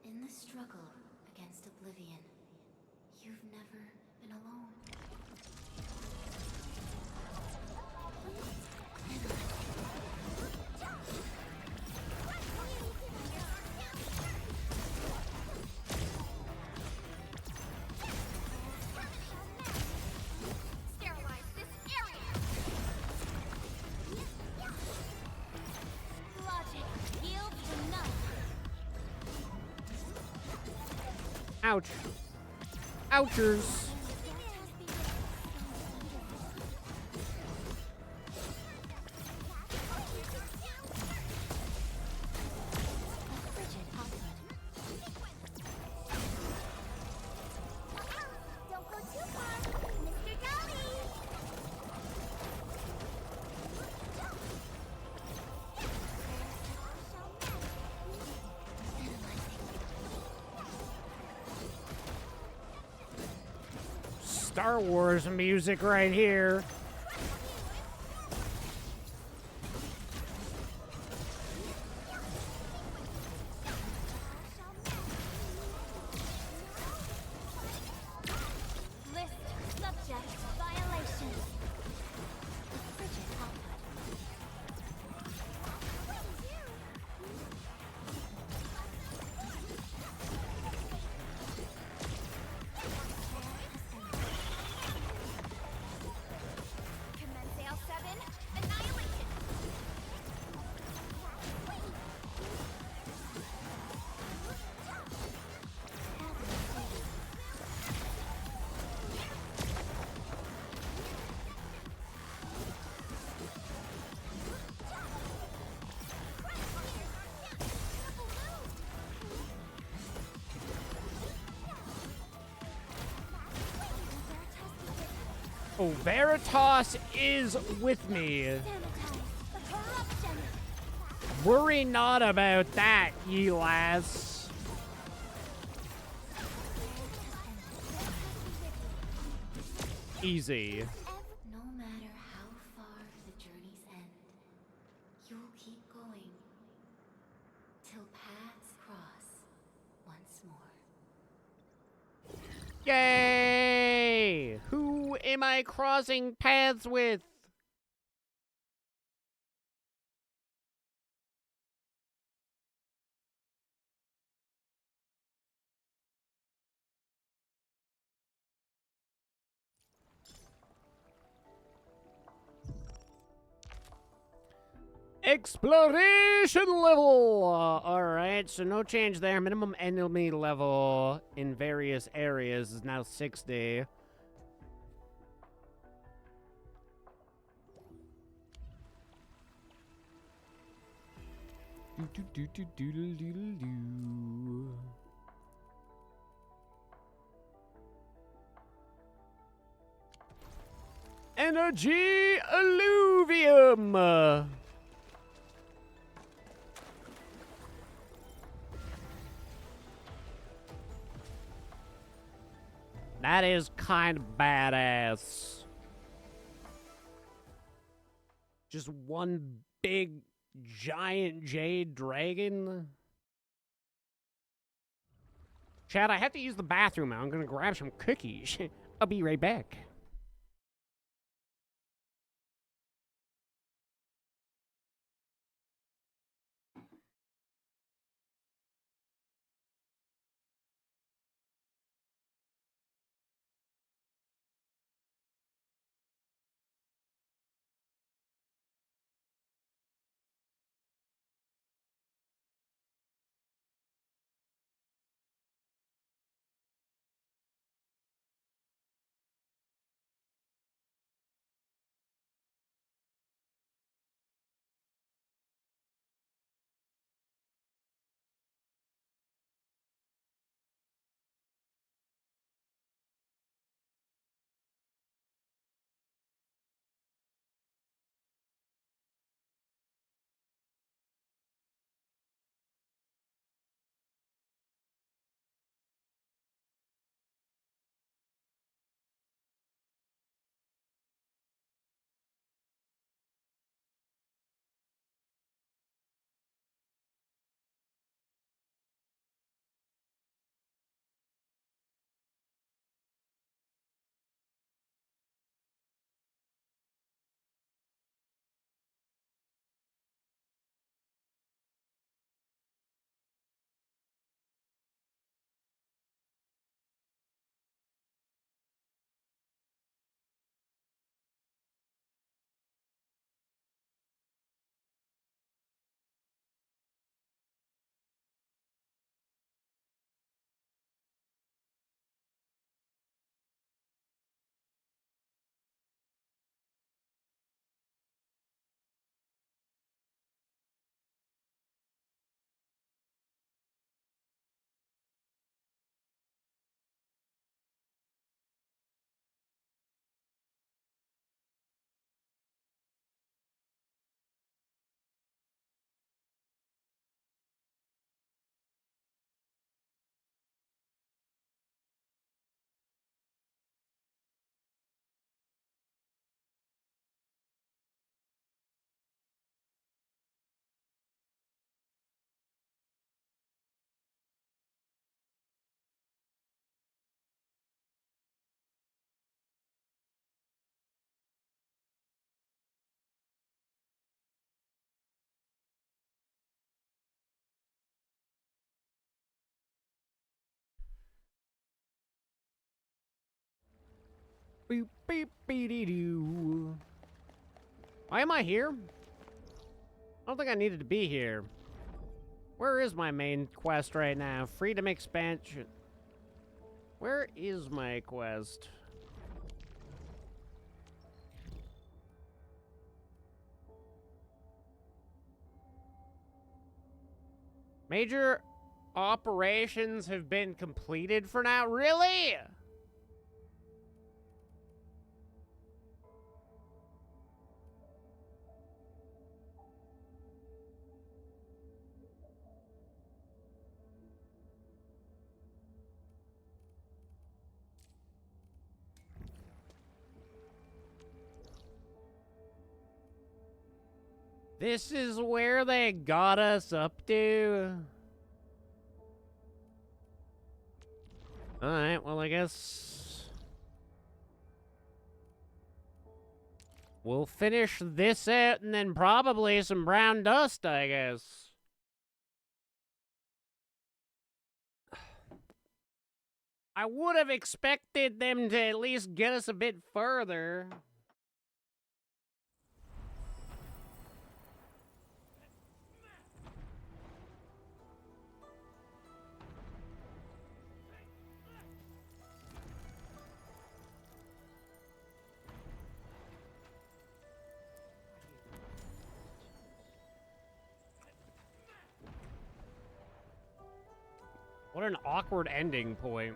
In the struggle against oblivion, you've never been alone. Sterilize this area! Logic yields the nut. Ouch. Ouchers. Don't go too far, Mr. Dolly. Star Wars music right here. List subject violations. Frigid output. Commence L7, annihilation! Oh, Veritas is with me. Worry not about that, ye lass. Easy. No matter how far the journey's end, you'll keep going till paths cross once more. Yay! Who am I crossing paths with? Exploration level! Alright, so no change there. Minimum enemy level in various areas is now 60. Energy Alluvium! That is kind of badass. Just one big, giant jade dragon. Chad, I have to use the bathroom now. I'm gonna grab some cookies. I'll be right back. Boop, beep, beady doo. Why am I here? I don't think I needed to be here. Where is my main quest right now? Freedom expansion. Where is my quest? Major operations have been completed for now? Really? This is where they got us up to? Alright, well, I guess we'll finish this out and then probably some brown dust, I guess. I would have expected them to at least get us a bit further. What an awkward ending point.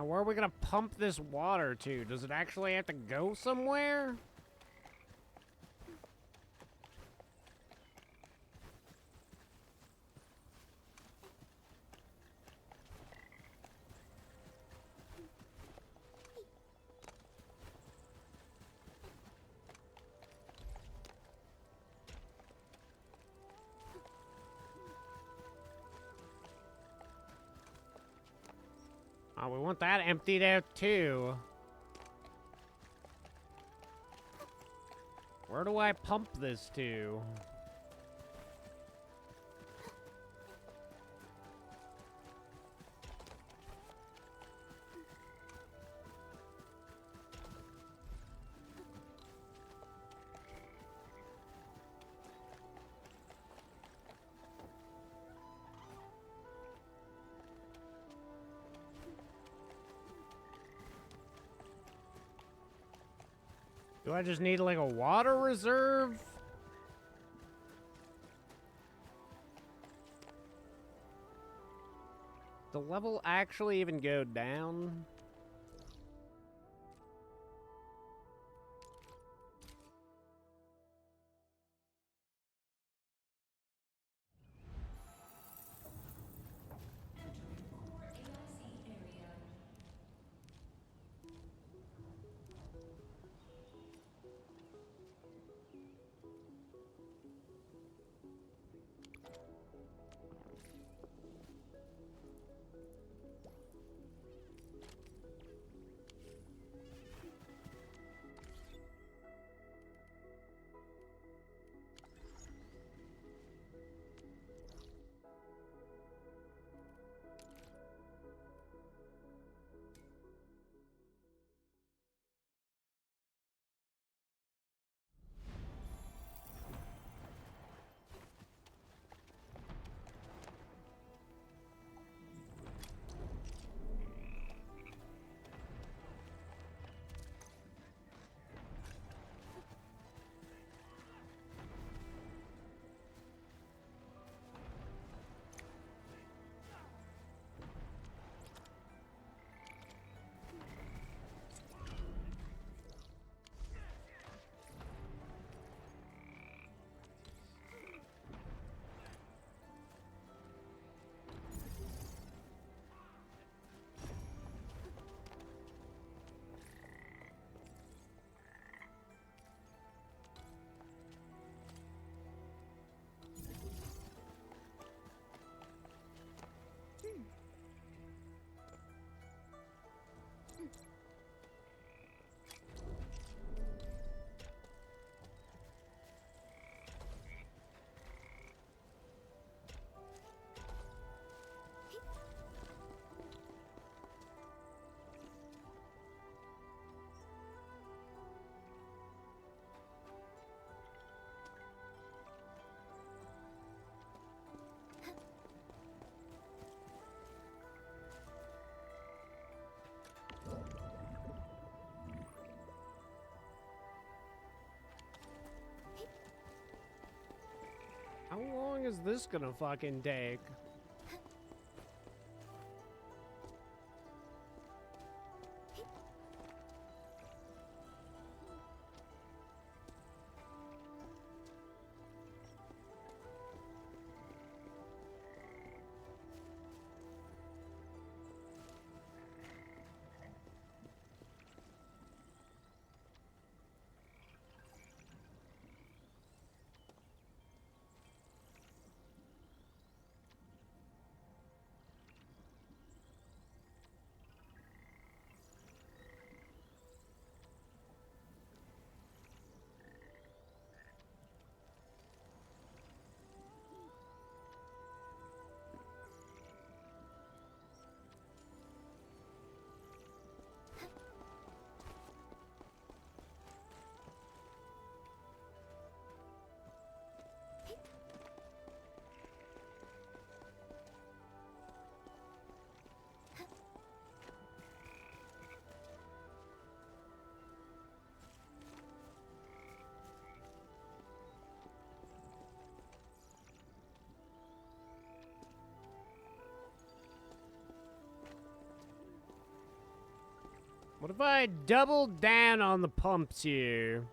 Where are we gonna pump this water to? Does it actually have to go somewhere? Oh, we want that emptied out too. Where do I pump this to? Do I just need like a water reserve? The level actually even go down? How long is this gonna fucking take? What if I double down on the pumps here?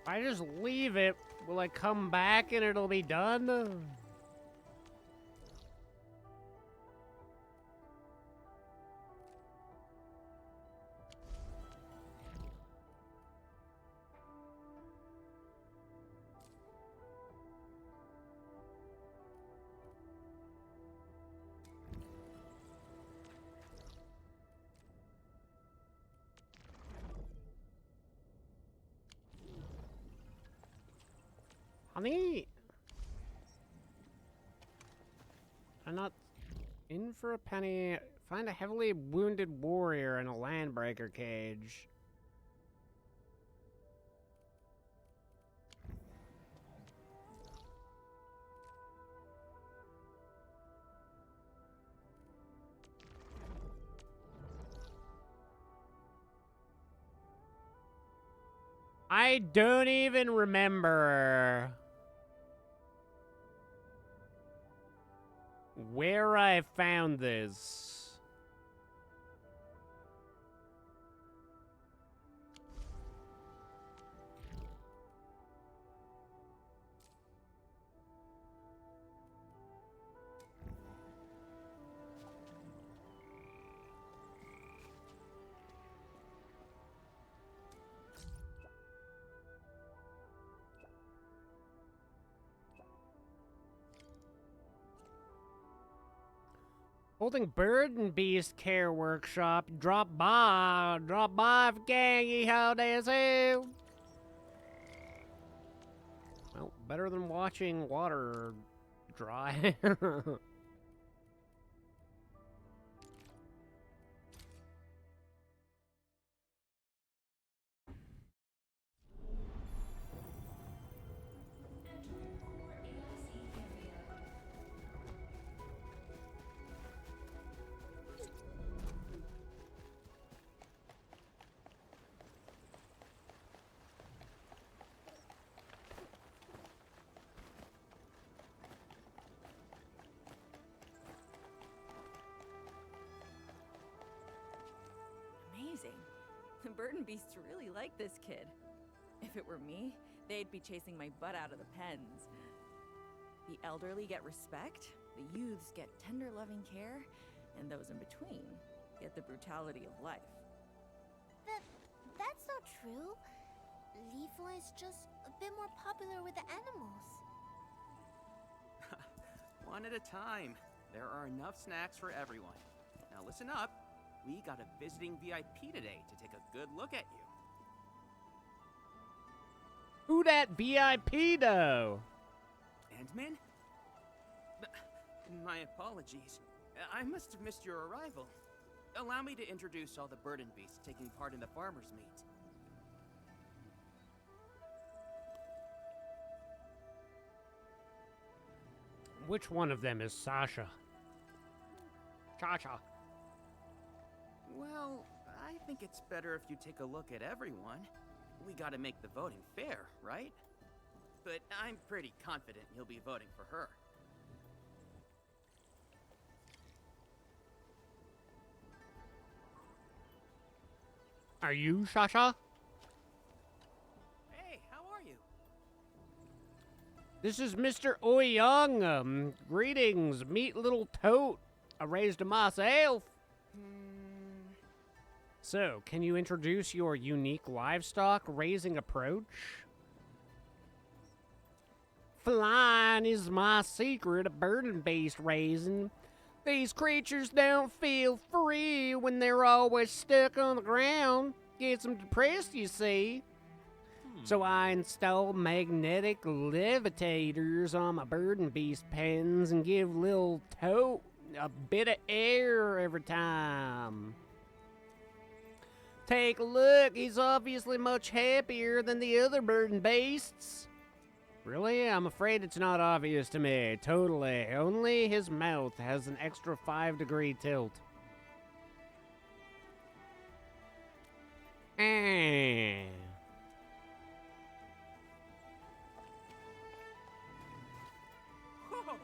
If I just leave it, will I come back and it'll be done? Honey? I'm not in for a penny. Find a heavily wounded warrior in a landbreaker cage. I don't even remember where I found this. Holding Bird and Beast Care Workshop. Drop by for gang, ye how they say. Well, better than watching water dry. Amazing. The Burden Beasts really like this kid. If it were me, they'd be chasing my butt out of the pens. The elderly get respect, the youths get tender loving care, and those in between get the brutality of life. That's not true. Leafla is just a bit more popular with the animals. One at a time. There are enough snacks for everyone. Now listen up. We got a visiting VIP today to take a good look at you. Who that VIP though? Ant-Man? My apologies. I must have missed your arrival. Allow me to introduce all the Burden Beasts taking part in the farmers' meet. Which one of them is Sasha? Cha-cha. Well, I think it's better if you take a look at everyone. We gotta make the voting fair, right? But I'm pretty confident you'll be voting for her. Are you Sasha? Hey, how are you? This is Mr. Ouyang. Greetings, meet little toad. I raised him myself. So, can you introduce your unique livestock raising approach? Flying is my secret of burden-based raising. These creatures don't feel free when they're always stuck on the ground. Gets them depressed, you see. So I install magnetic levitators on my burden beast pens and give little toad a bit of air every time. Take a look, he's obviously much happier than the other burden beasts. Really? I'm afraid it's not obvious to me. Totally. Only his mouth has an extra 5-degree tilt. Whoa,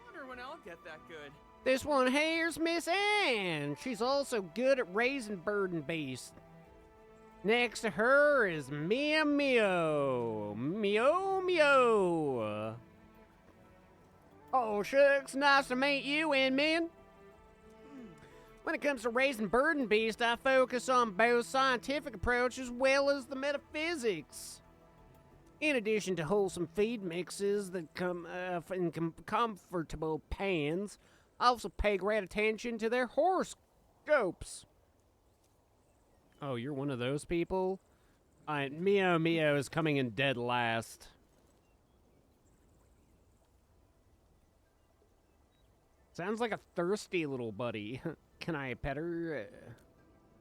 wonder when I'll get that good. This one here's Miss Anne. She's also good at raising burden beasts. Next to her is Mia Mio. Mio Mio. Oh, shucks. Nice to meet you, Inman. When it comes to raising burden beasts, I focus on both scientific approach as well as the metaphysics. In addition to wholesome feed mixes that come in comfortable pans, I also pay great attention to their horoscopes. Oh, you're one of those people? Mio Mio is coming in dead last. Sounds like a thirsty little buddy. Can I pet her?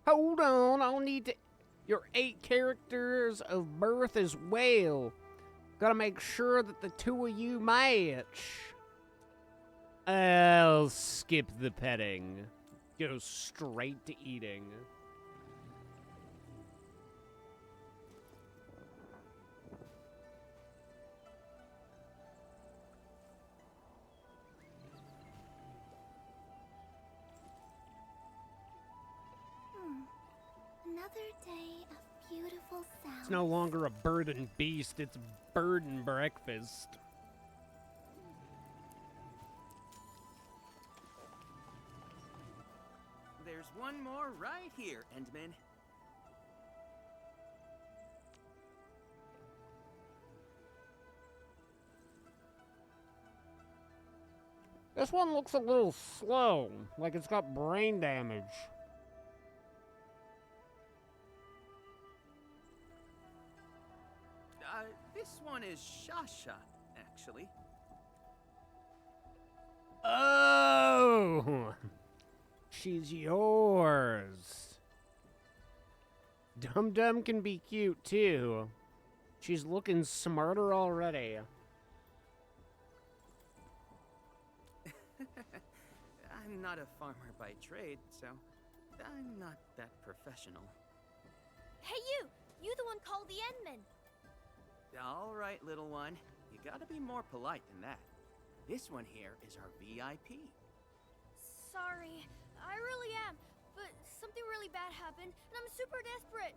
Hold on, I'll need to... Your 8 characters of birth as well. Gotta make sure that the two of you match. I'll skip the petting. Go straight to eating. Another day of beautiful sounds. It's no longer a burden beast, it's burden breakfast. There's one more right here, Endman. This one looks a little slow, like it's got brain damage. This one is is Shasha, actually. Oh! She's yours. Dum Dum can be cute, too. She's looking smarter already. I'm not a farmer by trade, so I'm not that professional. Hey, you! You the one called the Endman. All right, little one. You gotta be more polite than that. This one here is our VIP. Sorry, I really am, but something really bad happened, and I'm super desperate.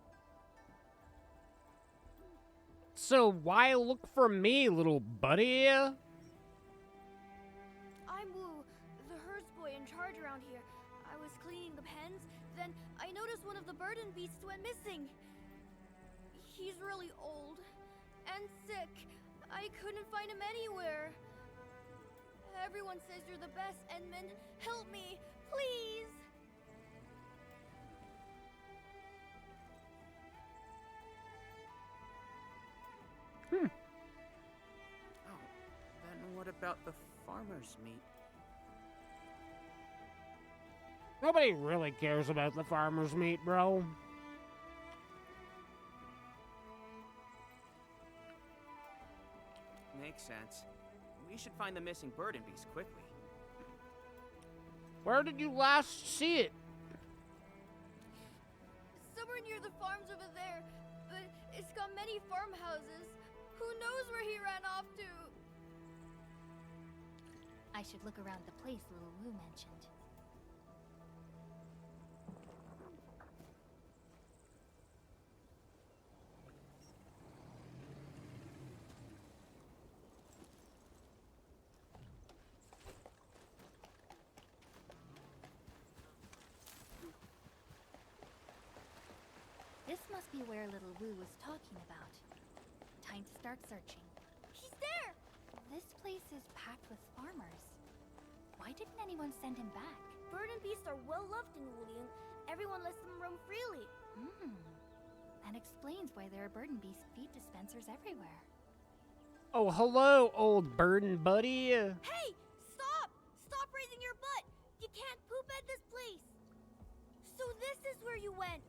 So why look for me, little buddy? I'm Wu, the herds boy in charge around here. I was cleaning the pens, then I noticed one of the burden beasts went missing. He's really old and sick. I couldn't find him anywhere. Everyone says you're the best, Endman. Help me, please! Oh, then what about the farmer's meat? Nobody really cares about the farmer's meat, bro. Makes sense. We should find the missing burden beast quickly. Where did you last see it? Somewhere near the farms over there, but it's got many farmhouses. Who knows where he ran off to? I should look around the place little Wu mentioned. This must be where little Wu was talking about. Time to start searching. He's there! This place is packed with farmers. Why didn't anyone send him back? Burden beasts are well loved in Wuliang. Everyone lets them roam freely. That explains why there are burden beast feed dispensers everywhere. Oh, hello, old burden buddy. Hey! Stop! Stop raising your butt! You can't poop at this place! So this is where you went!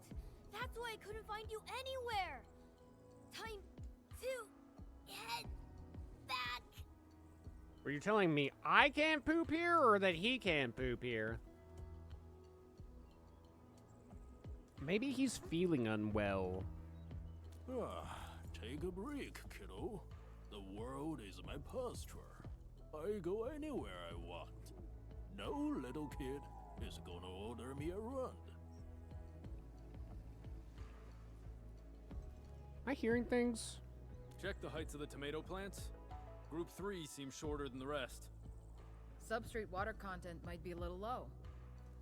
That's why I couldn't find you anywhere! Time to head back! Were you telling me I can't poop here, or that he can't poop here? Maybe he's feeling unwell. Take a break, kiddo. The world is my pasture. I go anywhere I want. No little kid is gonna order me around. Am I hearing things? Check the heights of the tomato plants. Group 3 seems shorter than the rest. Substrate water content might be a little low.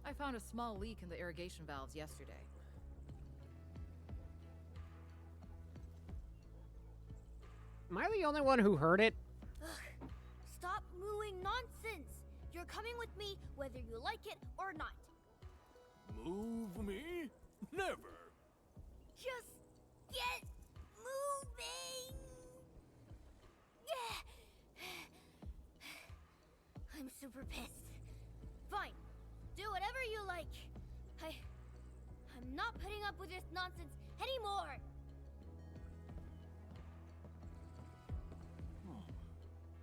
I found a small leak in the irrigation valves yesterday. Am I the only one who heard it? Ugh. Stop mooing nonsense! You're coming with me whether you like it or not. Move me? Never. Just get moving! Yeah. I'm super pissed. Fine. Do whatever you like. I'm not putting up with this nonsense anymore.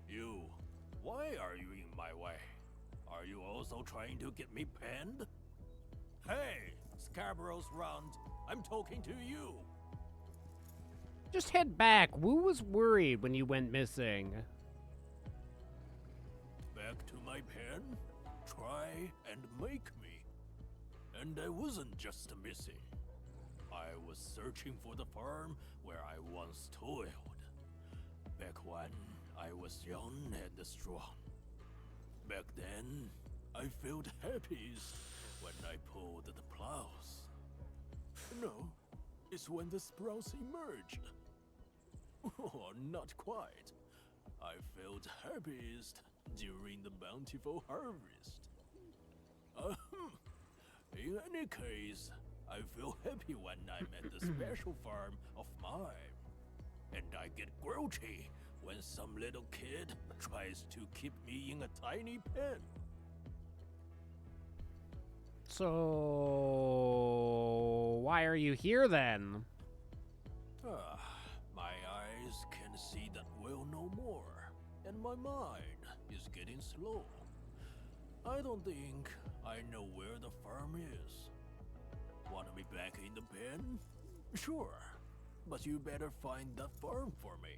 You, why are you in my way? Are you also trying to get me penned? Hey, Scarborough's round. I'm talking to you. Just head back. Wu was worried when you went missing. Back to my pen? Try and make me. And I wasn't just missing. I was searching for the farm where I once toiled. Back when I was young and strong. Back then, I felt happiest when I pulled the plows. No, it's when the sprouts emerged. Oh, not quite. I felt happiest during the bountiful harvest. In any case, I feel happy when I'm at the special farm of mine. And I get grouchy when some little kid tries to keep me in a tiny pen. So, why are you here then? My eyes can see that well no more, and my mind is getting slow. I don't think I know where the farm is. Want me back in the pen? Sure, but you better find that farm for me.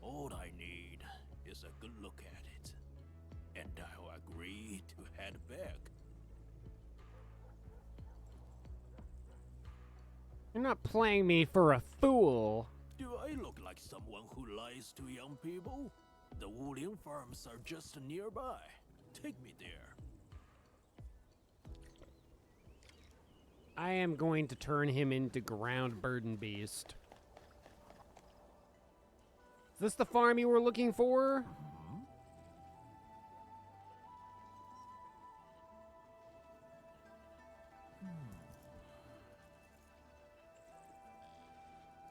All I need is a good look at it, and I'll agree to head back. You're not playing me for a fool. Do I look like someone who lies to young people? The Wuling farms are just nearby. Take me there. I am going to turn him into Ground Burden Beast. Is this the farm you were looking for?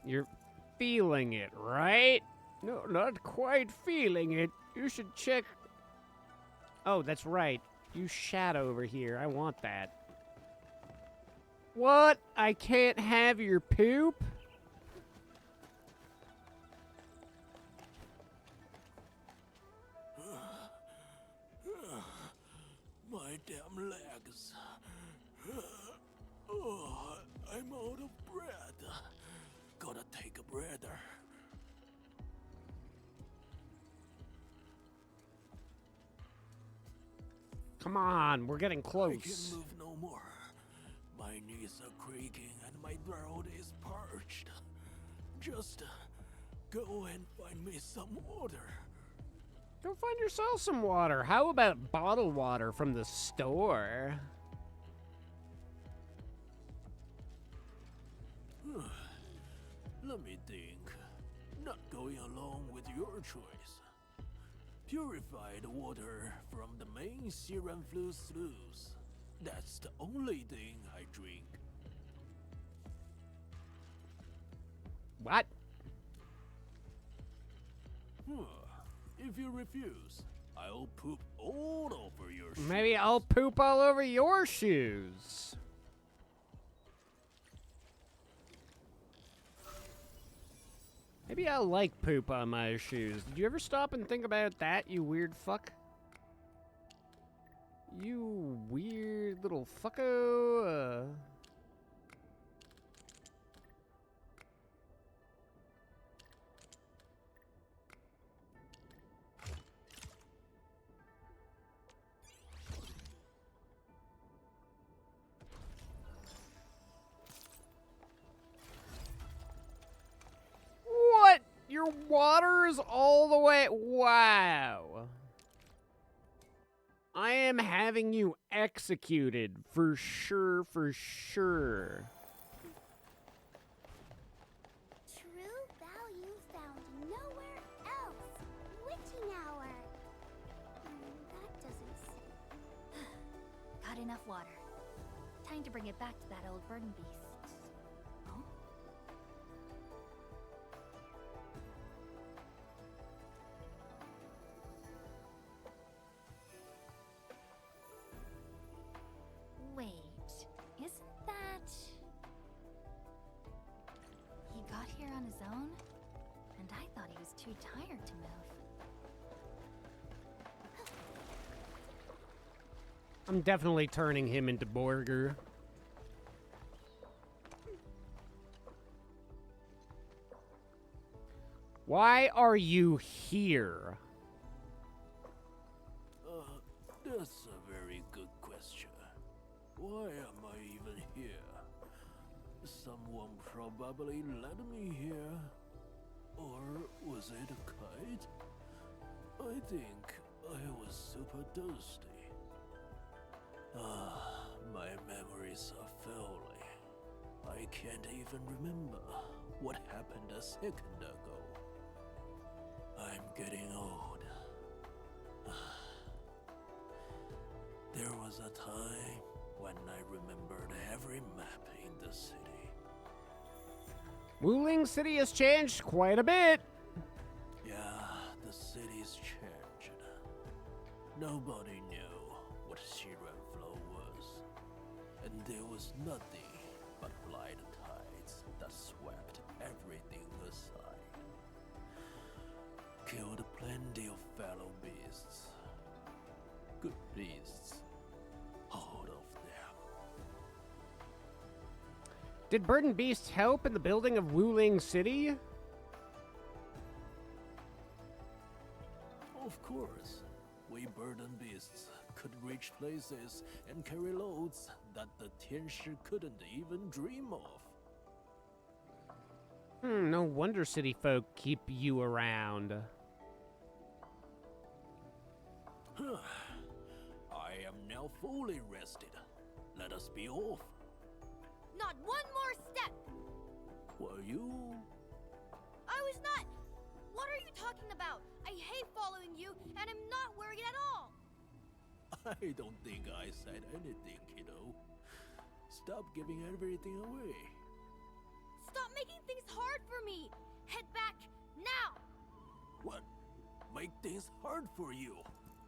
You're feeling it, right? No, not quite feeling it. You should check... Oh, that's right. You shat over here. I want that. What? I can't have your poop? My damn legs. Oh, I'm out of breath. Gotta take a breather. Come on, we're getting I close. can move no more. My knees are creaking and my throat is parched. Just go and find me some water. Go find yourself some water. How about bottled water from the store? Let me think. Not going along with your choice. Purified water from the main Siranflu sluice. That's the only thing I drink. What? If you refuse, I'll poop all over your shoes. Maybe I'll poop all over your shoes. Maybe I like poop on my shoes. Did you ever stop and think about that, you weird fuck? You weird little fucko. What? Your water is all the way... Wow. I am having you executed for sure, for sure. True value found nowhere else. Witching hour. That doesn't seem... Got enough water. Time to bring it back to that old burden beast. Oh? Wait, isn't that... He got here on his own? And I thought he was too tired to move. I'm definitely turning him into Borger. Why are you here? That's a very good question. Why am I even here? Someone probably led me here. Or was it a kite? I think I was super thirsty. My memories are failing. I can't even remember what happened a second ago. I'm getting old. There was a time when I remembered every map in the city. Wuling City has changed quite a bit. Yeah, is changed. Nobody knew what Shiren Flow was, and there was nothing but blind tides that swept everything aside. Killed plenty of fellow beasts. Good beasts. All of them. Did Bird and Beast help in the building of Wuling City? Of course. We bird and beasts could reach places and carry loads that the Tianshi couldn't even dream of. No wonder city folk keep you around. I am now fully rested. Let us be off. Not one more step! Were you? I was not! What are you talking about? I hate following you, and I'm not worried at all! I don't think I said anything, kiddo. Stop giving everything away. Stop making things hard for me! Head back, now! What? Make things hard for you?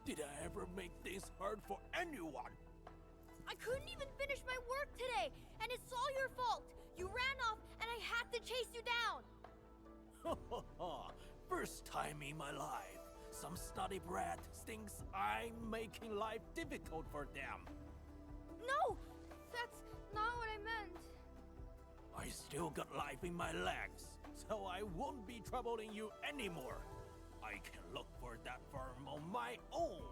Did I ever make things hard for anyone? I couldn't even finish my work today, and it's all your fault! You ran off, and I had to chase you down! First time in my life, some snotty brat thinks I'm making life difficult for them. No! That's not what I meant. I still got life in my legs, so I won't be troubling you anymore. I can look for that farm on my own.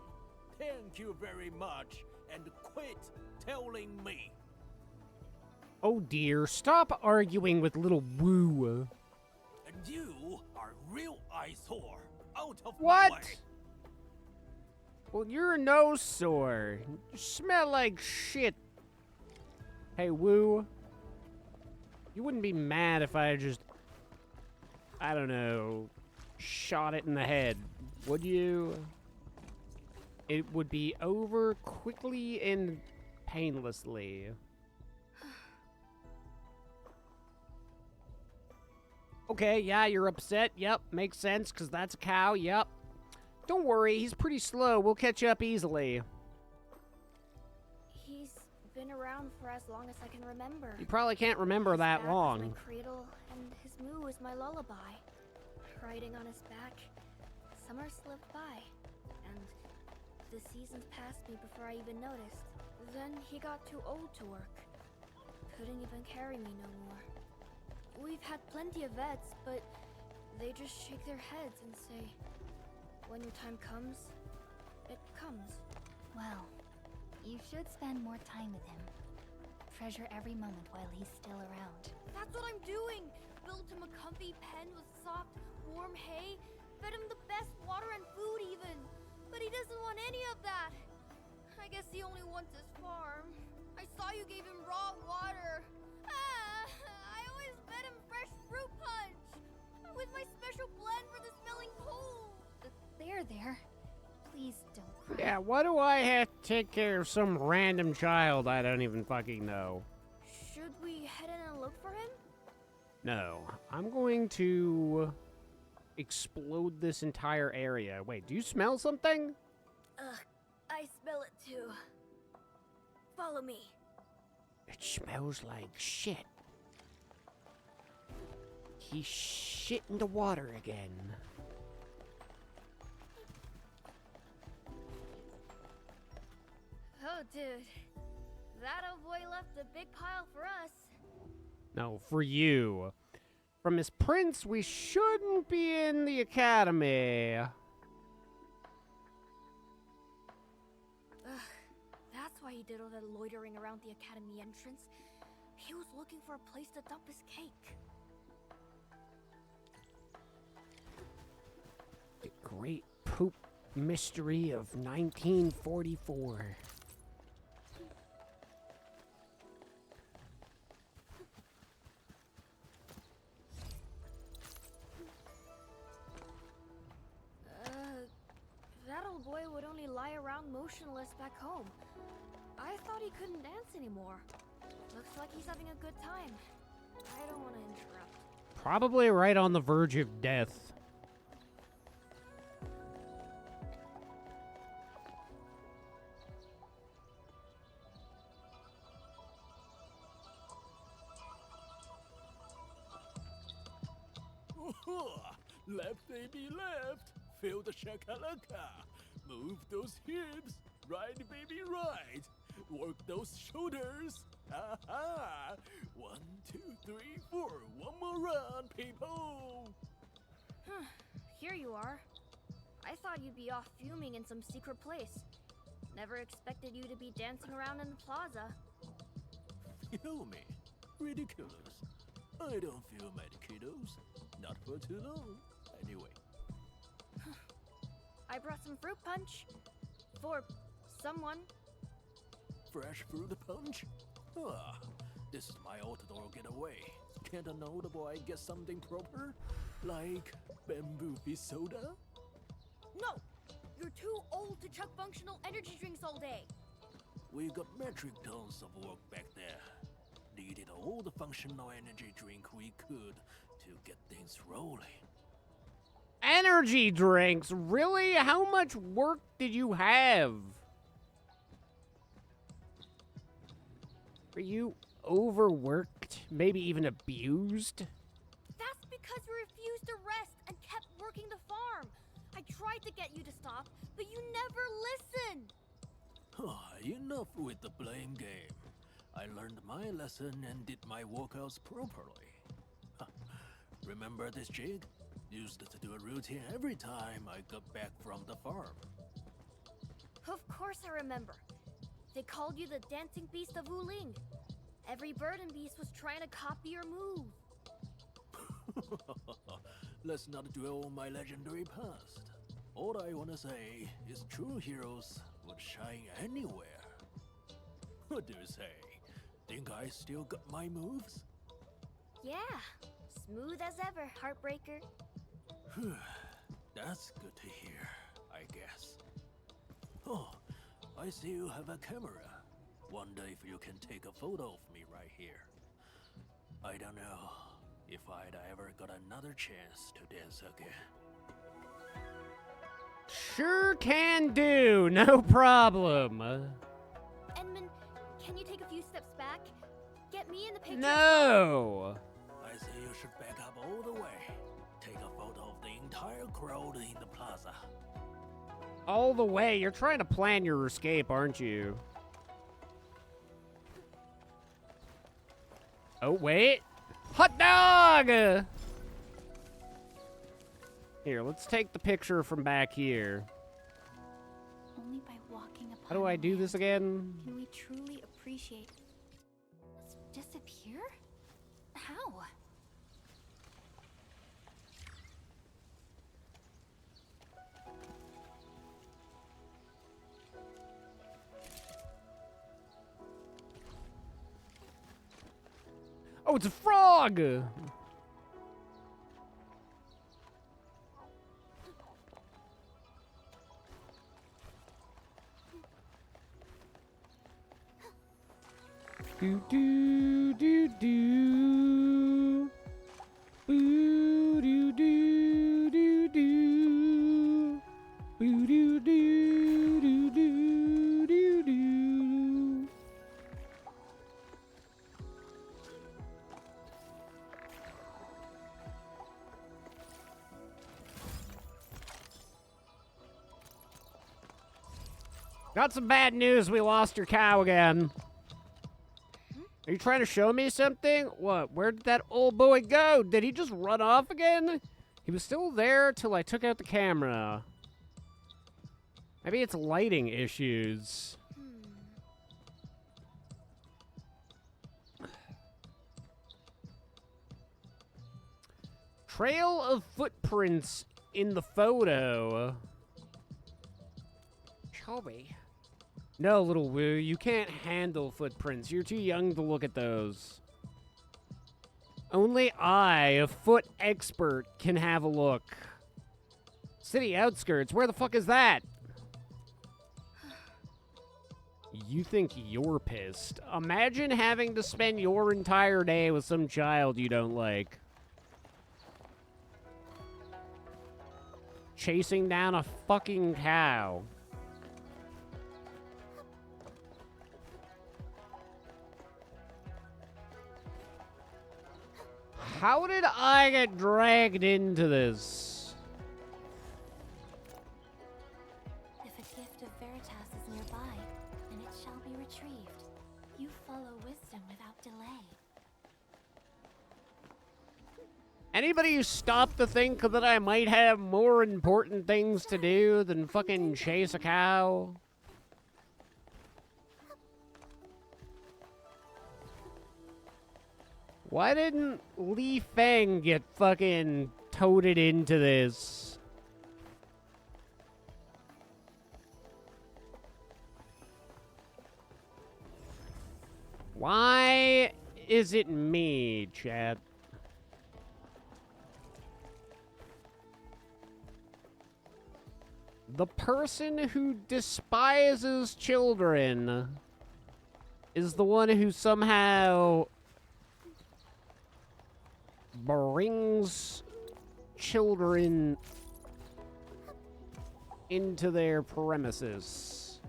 Thank you very much, and quit telling me. Oh dear, stop arguing with little Woo. And you are real eyesore. Out of What? my way. Well, you're a nose sore. You smell like shit. Hey, Woo. You wouldn't be mad if I just, I don't know, shot it in the head, would you? It would be over quickly and painlessly. Okay, yeah, you're upset. Yep, makes sense, because that's a cow. Yep. Don't worry, he's pretty slow. We'll catch up easily. He's been around for as long as I can remember. You probably can't remember that His back long. is my cradle, and his moo is my lullaby. Riding on his back, summer slipped by, and the seasons passed me before I even noticed. Then he got too old to work. Couldn't even carry me no more. We've had plenty of vets, but they just shake their heads and say, when your time comes, it comes. Well, you should spend more time with him. Treasure every moment while he's still around. That's what I'm doing! Built him a comfy pen with soft, warm hay, fed him the best water and food even. But he doesn't want any of that. I guess he only wants his farm. I saw you gave him raw water. I always fed him fresh fruit punch with my special blend for the smelling cold. There. Please don't cry. Yeah, why do I have to take care of some random child I don't even fucking know? Should we head in and look for him? No, I'm going to explode this entire area. Wait, do you smell something? I smell it too. Follow me. It smells like shit. He shit in the water again. Oh, dude. That old boy left a big pile for us. No, for you. From his prince, we shouldn't be in the academy. That's why he did all that loitering around the academy entrance. He was looking for a place to dump his cake. The great poop mystery of 1944. That old boy would only lie around motionless back home. I thought he couldn't dance anymore. Looks like he's having a good time. I don't want to interrupt. Probably right on the verge of death. Left, baby, left. Feel the shakalaka. Move those hips. Right, baby, right. Work those shoulders. Ha! 1, 2, 3, 4. One more round, people. Here you are. I thought you'd be off fuming in some secret place. Never expected you to be dancing around in the plaza. Fuming? Ridiculous. I don't fume at kiddos. Not for too long. Anyway. I brought some fruit punch. For someone. Fresh fruit punch? This is my outdoor getaway. Can't a notable boy get something proper? Like bamboo fish soda? No! You're too old to chug functional energy drinks all day. We got metric tons of work back there. Needed all the functional energy drink we could to get things rolling. Energy drinks? Really? How much work did you have? Were you overworked? Maybe even abused? That's because you refused to rest and kept working the farm. I tried to get you to stop, but you never listened. Enough with the blame game. I learned my lesson and did my workouts properly. Remember this jig? Used to do a routine every time I got back from the farm. Of course I remember. They called you the dancing beast of Wuling. Every bird and beast was trying to copy your move. Let's not dwell on my legendary past. All I wanna say is true heroes would shine anywhere. What do you say? Think I still got my moves? Yeah, smooth as ever, Heartbreaker. That's good to hear, I guess. Oh, I see you have a camera. Wonder if you can take a photo of me right here. I don't know if I'd ever got another chance to dance again. Sure can do, no problem. Edmund, can you take a few steps back? Get me in the picture. No! I say you should back up all the way. Take a photo of the entire crowd in the plaza. All the way? You're trying to plan your escape, aren't you? Oh, wait. Hot dog! Here, let's take the picture from back here. Only by walking upon How do I do this again? can we truly appreciate disappear? How? Oh, it's a frog! Do do do do. Boo do do do do. Boo do do do do do do. Got some bad news. We lost your cow again. Are you trying to show me something? What? Where did that old boy go? Did he just run off again? He was still there till I took out the camera. Maybe it's lighting issues. Trail of footprints in the photo. Shelby. No, little Woo, you can't handle footprints. You're too young to look at those. Only I, a foot expert, can have a look. City outskirts, where the fuck is that? You think you're pissed. Imagine having to spend your entire day with some child you don't like. Chasing down a fucking cow. How did I get dragged into this? If a gift of Veritas is nearby, then it shall be retrieved. You follow wisdom without delay. Anybody stop to think that I might have more important things to do than fucking chase a cow? Why didn't Li Feng get fucking toted into this? Why is it me, chat? The person who despises children is the one who somehow brings children into their premises.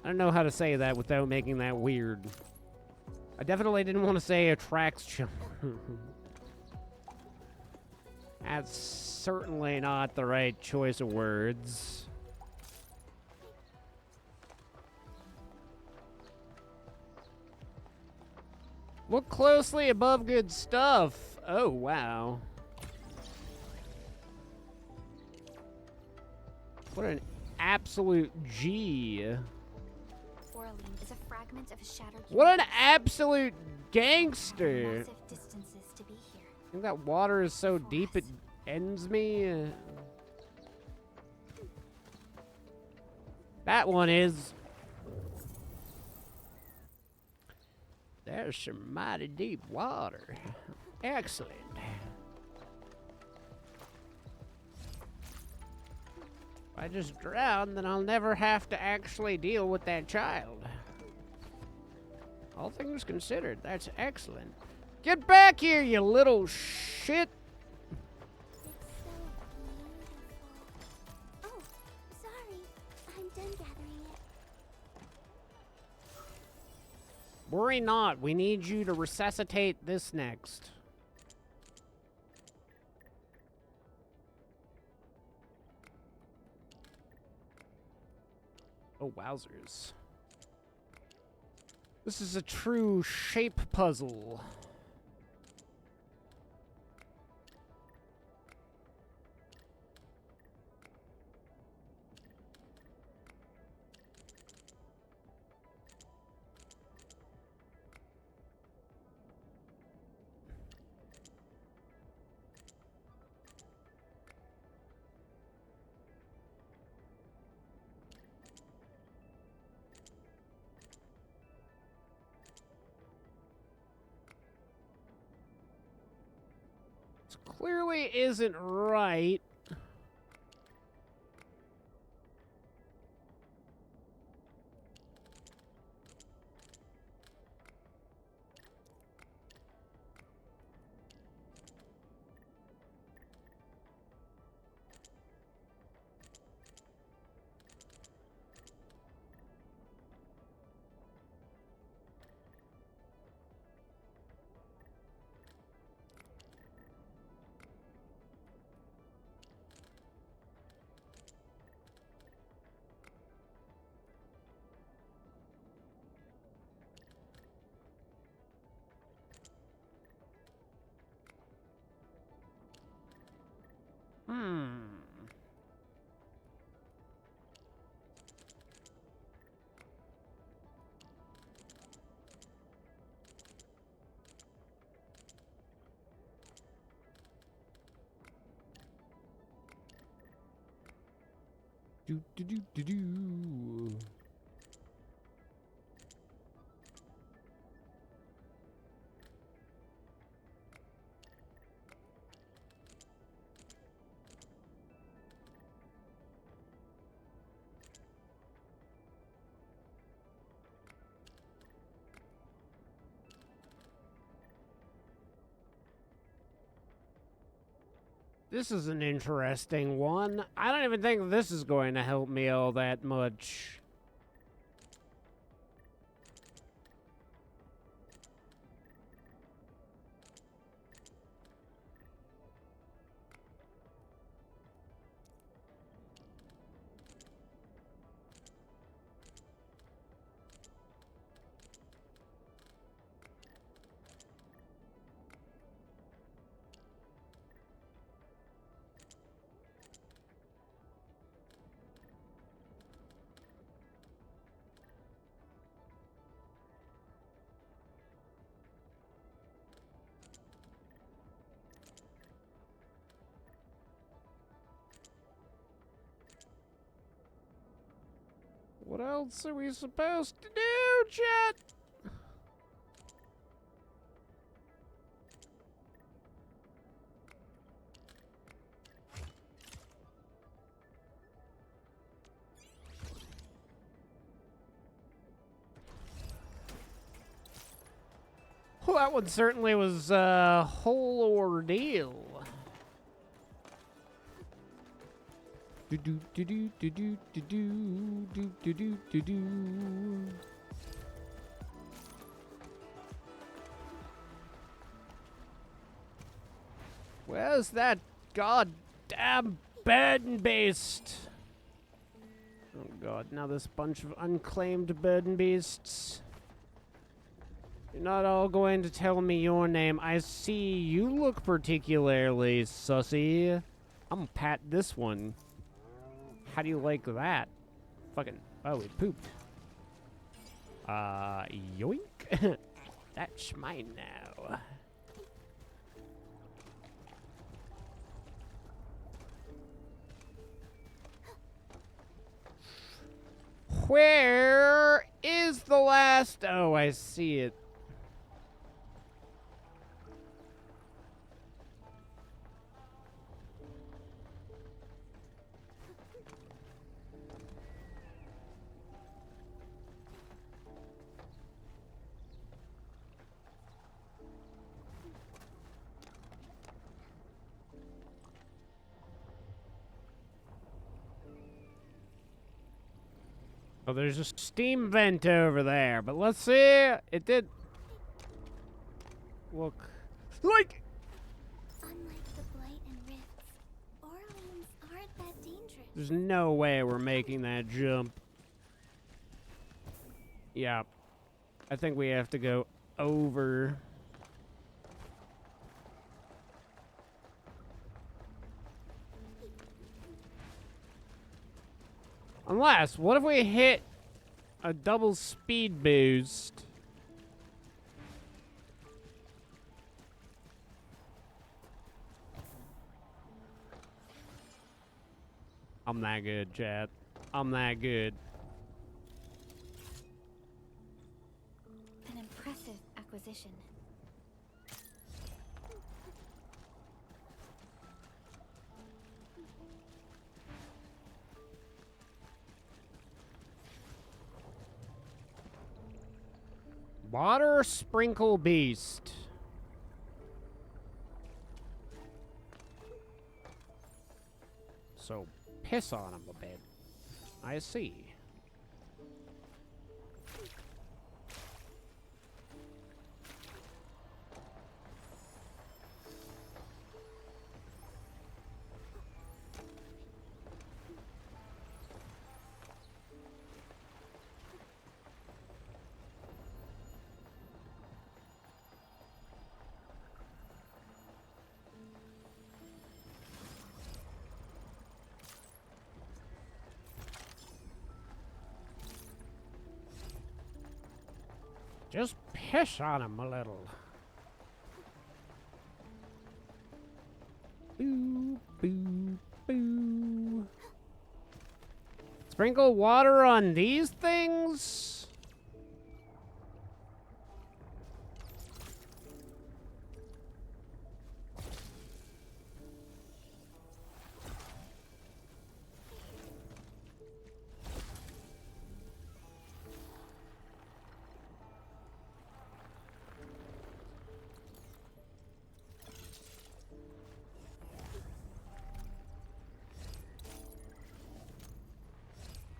I don't know how to say that without making that weird. I definitely didn't want to say attracts children. That's certainly not the right choice of words. Look closely above good stuff. Oh, wow. What an absolute G. Oraline is a fragment of a shattered What an universe. absolute gangster. Massive distances to be here. I think that water is so deep it ends me. That one is. There's some mighty deep water. Excellent. If I just drown, then I'll never have to actually deal with that child. All things considered, that's excellent. Get back here, you little shit! Oh, sorry. I'm done gathering it. Worry not, we need you to resuscitate this next. Oh, wowzers. This is a true shape puzzle. Clearly isn't right. Do do do do do. This is an interesting one. I don't even think this is going to help me all that much. What else are we supposed to do, chat? Well, that one certainly was a whole ordeal. Do do do do do do do do do do do do. Where's that goddamn burden beast? Oh god, now this bunch of unclaimed burden beasts. You're not all going to tell me your name. I see you look particularly sussy. I'm gonna pat this one. How do you like that? Fucking, oh, it pooped. Yoink. That's mine now. Where is the last? Oh, I see it. Oh, there's a steam vent over there, but let's see. It did look like. Unlike the Blight and Rifts, Orleans aren't that dangerous. There's no way we're making that jump. Yeah, I think we have to go over. Unless, what if we hit a double speed boost? I'm that good, chat. I'm that good. An impressive acquisition. Water Sprinkle Beast. So, piss on him a bit. I see. Just piss on him a little. Boo, boo, boo. Sprinkle water on these things?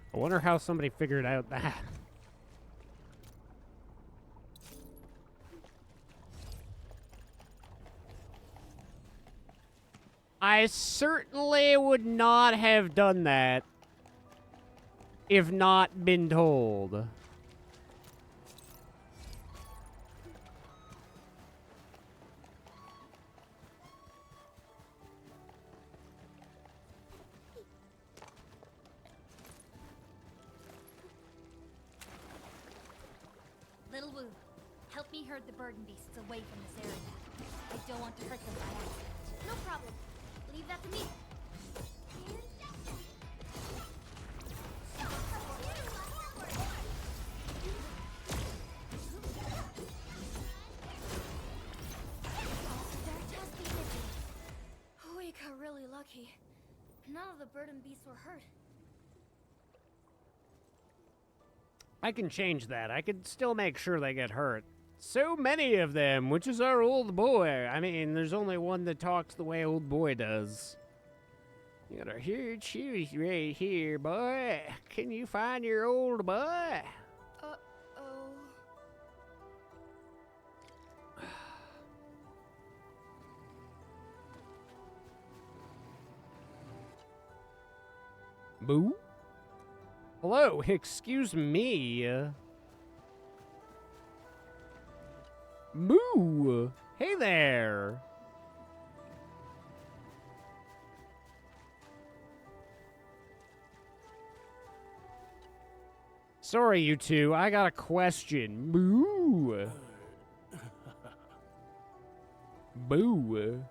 I wonder how somebody figured out that. I certainly would not have done that if not been told. Little Wu, help me herd the burden beasts away from this area. I don't want to hurt them by accident. No problem. Leave that to me. None of the bird and beasts were hurt. I can change that. I could still make sure they get hurt. So many of them, which is our old boy. I mean, there's only one that talks the way old boy does. You got a huge shoes right here, boy. Can you find your old boy? Uh-oh. Boo? Hello, excuse me. Moo! Hey there! Sorry, you two. I got a question. Moo! Boo!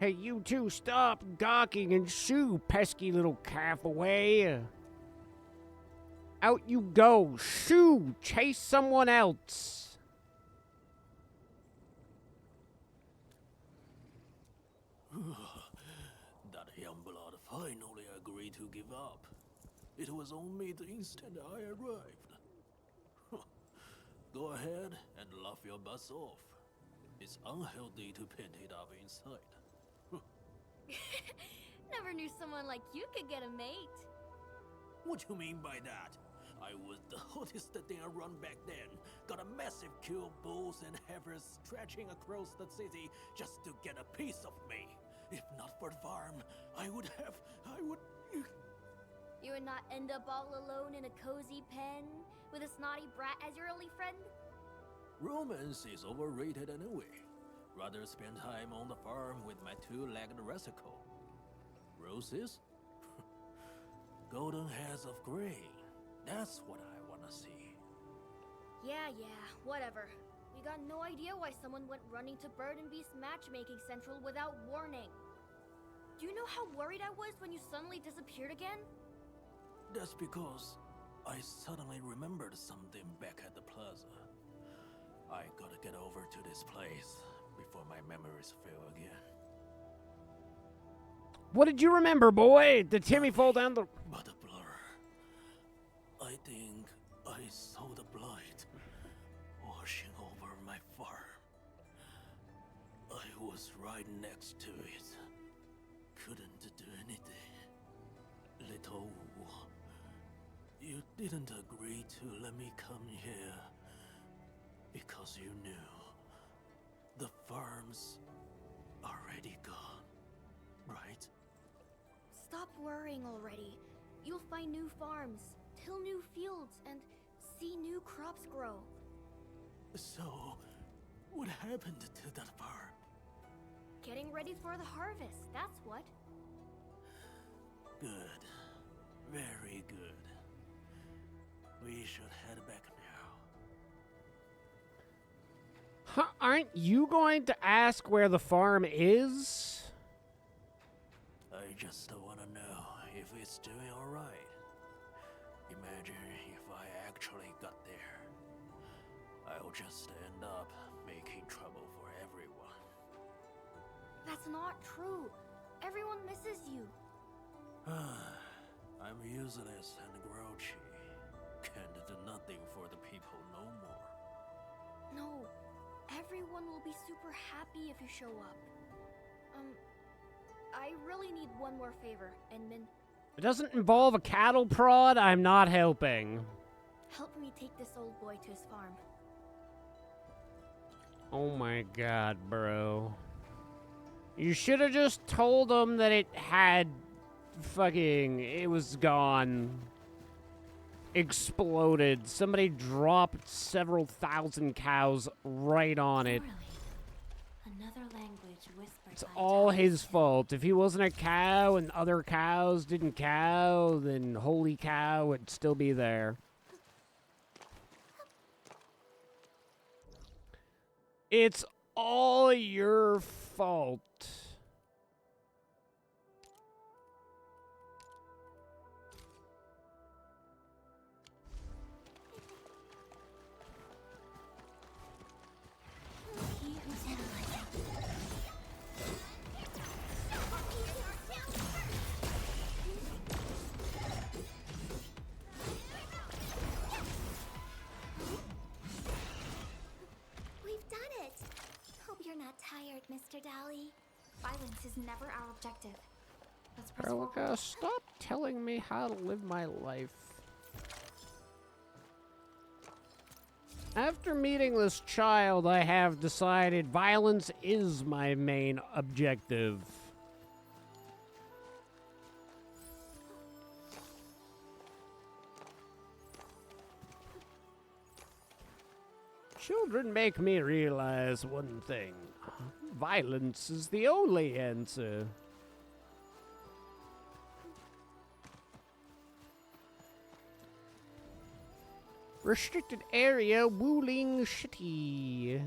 Hey, you two, stop gawking and shoo, pesky little calf away. Out you go. Shoo! Chase someone else. That Youngblood finally agreed to give up. It was on me the instant I arrived. Go ahead and laugh your butts off. It's unhealthy to paint it up inside. Never knew someone like you could get a mate. What you mean by that? I was the hottest thing around back then. Got a massive queue of bulls and heifers stretching across the city just to get a piece of me. If not for the farm, I would... You would not end up all alone in a cozy pen with a snotty brat as your only friend? Romance is overrated anyway. Rather spend time on the farm with my two-legged rascal. Roses? Golden heads of grain. That's what I wanna see. Yeah, whatever. We got no idea why someone went running to Bird and Beast Matchmaking Central without warning. Do you know how worried I was when you suddenly disappeared again? That's because I suddenly remembered something back at the plaza. I gotta get over to this place before my memories fail again. What did you remember, boy? Did Timmy fall down the... But a blur. I think I saw the blight washing over my farm. I was right next to it. Couldn't do anything. Little Wu, you didn't agree to let me come here because you knew the farm's already gone, right? Stop worrying already. You'll find new farms, till new fields, and see new crops grow. So, what happened to that farm? Getting ready for the harvest, that's what. Good. Very good. We should head back now. Huh, aren't you going to ask where the farm is? I just want to know if it's doing alright. Imagine if I actually got there. I'll just end up making trouble for everyone. That's not true. Everyone misses you. I'm useless and grouchy. Can't do nothing for the people no more. No, everyone will be super happy if you show up. I really need one more favor, Enmin. It doesn't involve a cattle prod, I'm not helping. Help me take this old boy to his farm. Oh my god, bro. You should have just told him that it had it was gone. Exploded. Somebody dropped several thousand cows right on it. Another language whispered. It's all his fault. If he wasn't a cow and other cows didn't cow, then holy cow would still be there. It's all your fault. is never our objective. Let's press Erika, forward. stop telling me how to live my life. After meeting this child, I have decided violence is my main objective. Children make me realize one thing. Violence is the only answer. Restricted area, Wuling City.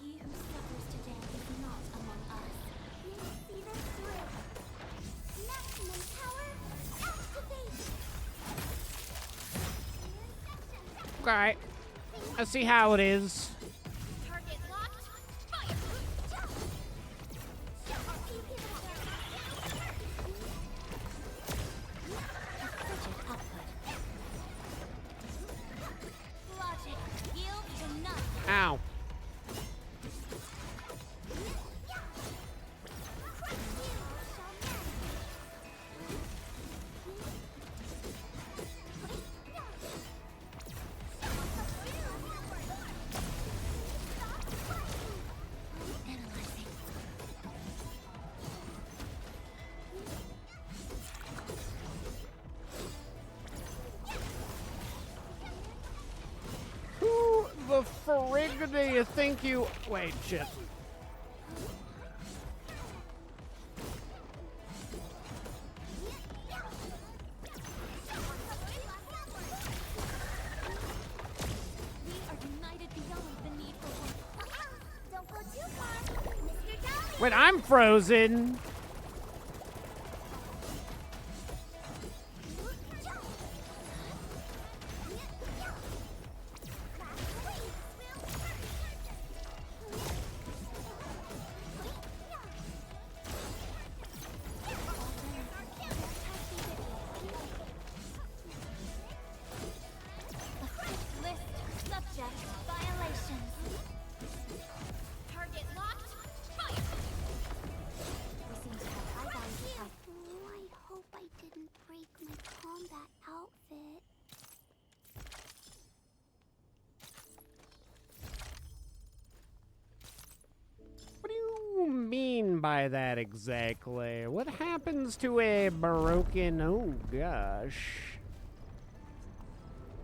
He who suffers today is not among us. You see this through. Maximum power, activate! Okay. I see how it is. Target locked, fire! Logic, yield to none. Ow. Who the frig do you think you... Wait, shit. We are united beyond the need for one. Don't go too far, Mr. Dahlia. Wait, I'm frozen. List subject violations. Target locked, fire! We seem to have high values of... Oh, I hope I didn't break my combat outfit. What do you mean by that exactly? What happens to a broken... Oh, gosh.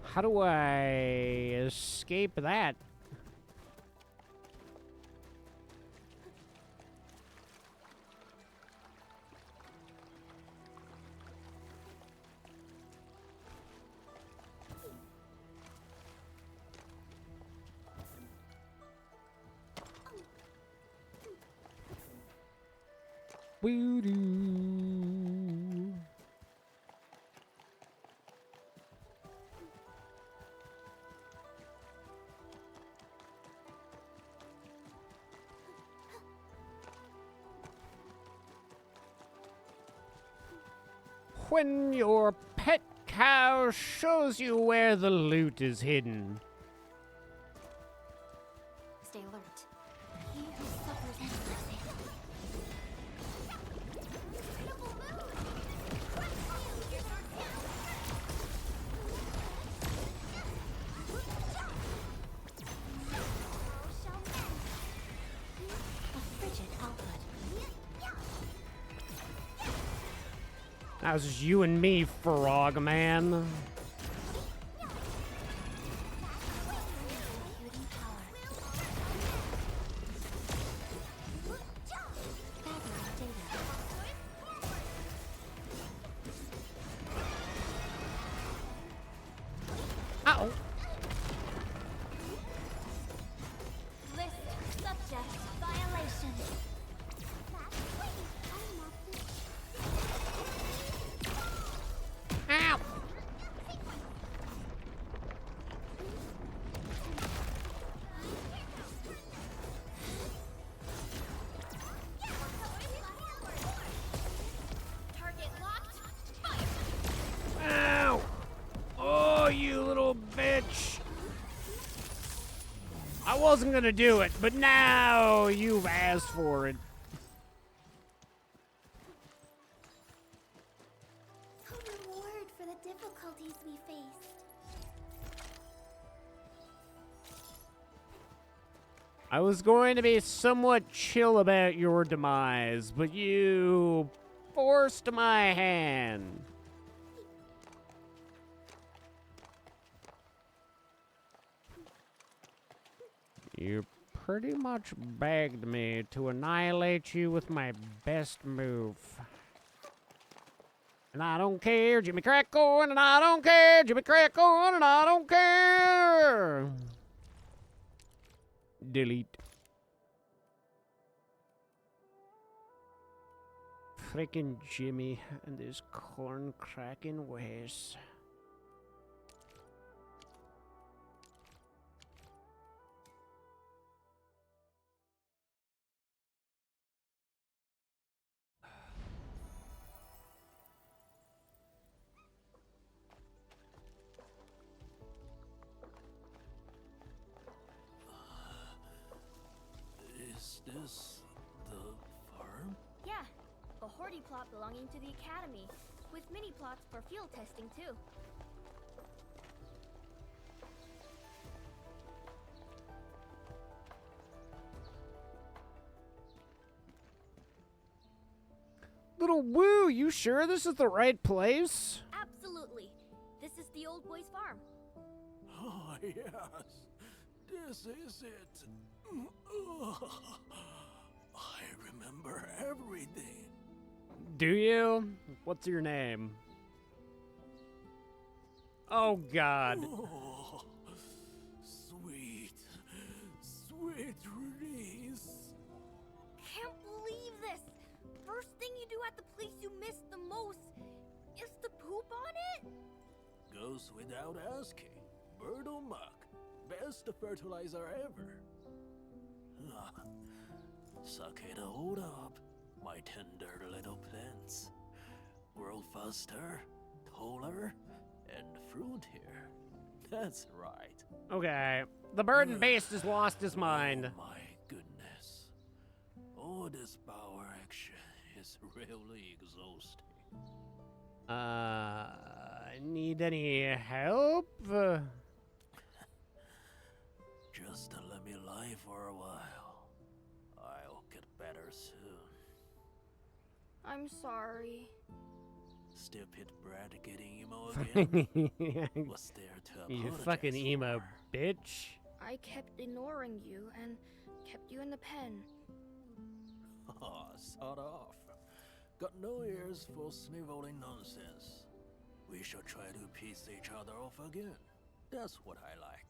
How do I escape that? Woo-doo. When your pet cow shows you where the loot is hidden. Stay alert. He who suffers endlessly. A frigid output. That was just you and me, Frog Man. Uh-oh. List subject violations. Ow! wasn't gonna do it, but now you've asked for it. A reward for the difficulties we faced. I was going to be somewhat chill about your demise, but you forced my hand. You pretty much begged me to annihilate you with my best move. And I don't care, Jimmy Crackcorn, and I don't care, Jimmy Crackcorn, and I don't care. Delete. Frickin' Jimmy and his corn cracking ways. Is this the farm? Yeah, a hoardy plot belonging to the Academy, with mini plots for field testing too. Little Woo, you sure this is the right place? Absolutely. This is the old boy's farm. Oh, yes. This is it. I remember everything. Do you? What's your name? Oh, God. Oh, sweet, sweet release. Can't believe this! First thing you do at the place you miss the most is to poop on it? Goes without asking. Birdo muck, best fertilizer ever. Suck it all up, my tender little plants. Grow faster, taller, and fruitier. That's right. Okay, the bird and beast has lost his mind. Oh my goodness. All this power action is really exhausting. Need any help? Just let me lie for a while. I'll get better soon. I'm sorry. Stupid brat getting emo again? What's there to apologize You fucking emo for? bitch. I kept ignoring you and kept you in the pen. Oh, sod off. Got no ears for sniveling nonsense. We should try to piece each other off again. That's what I like.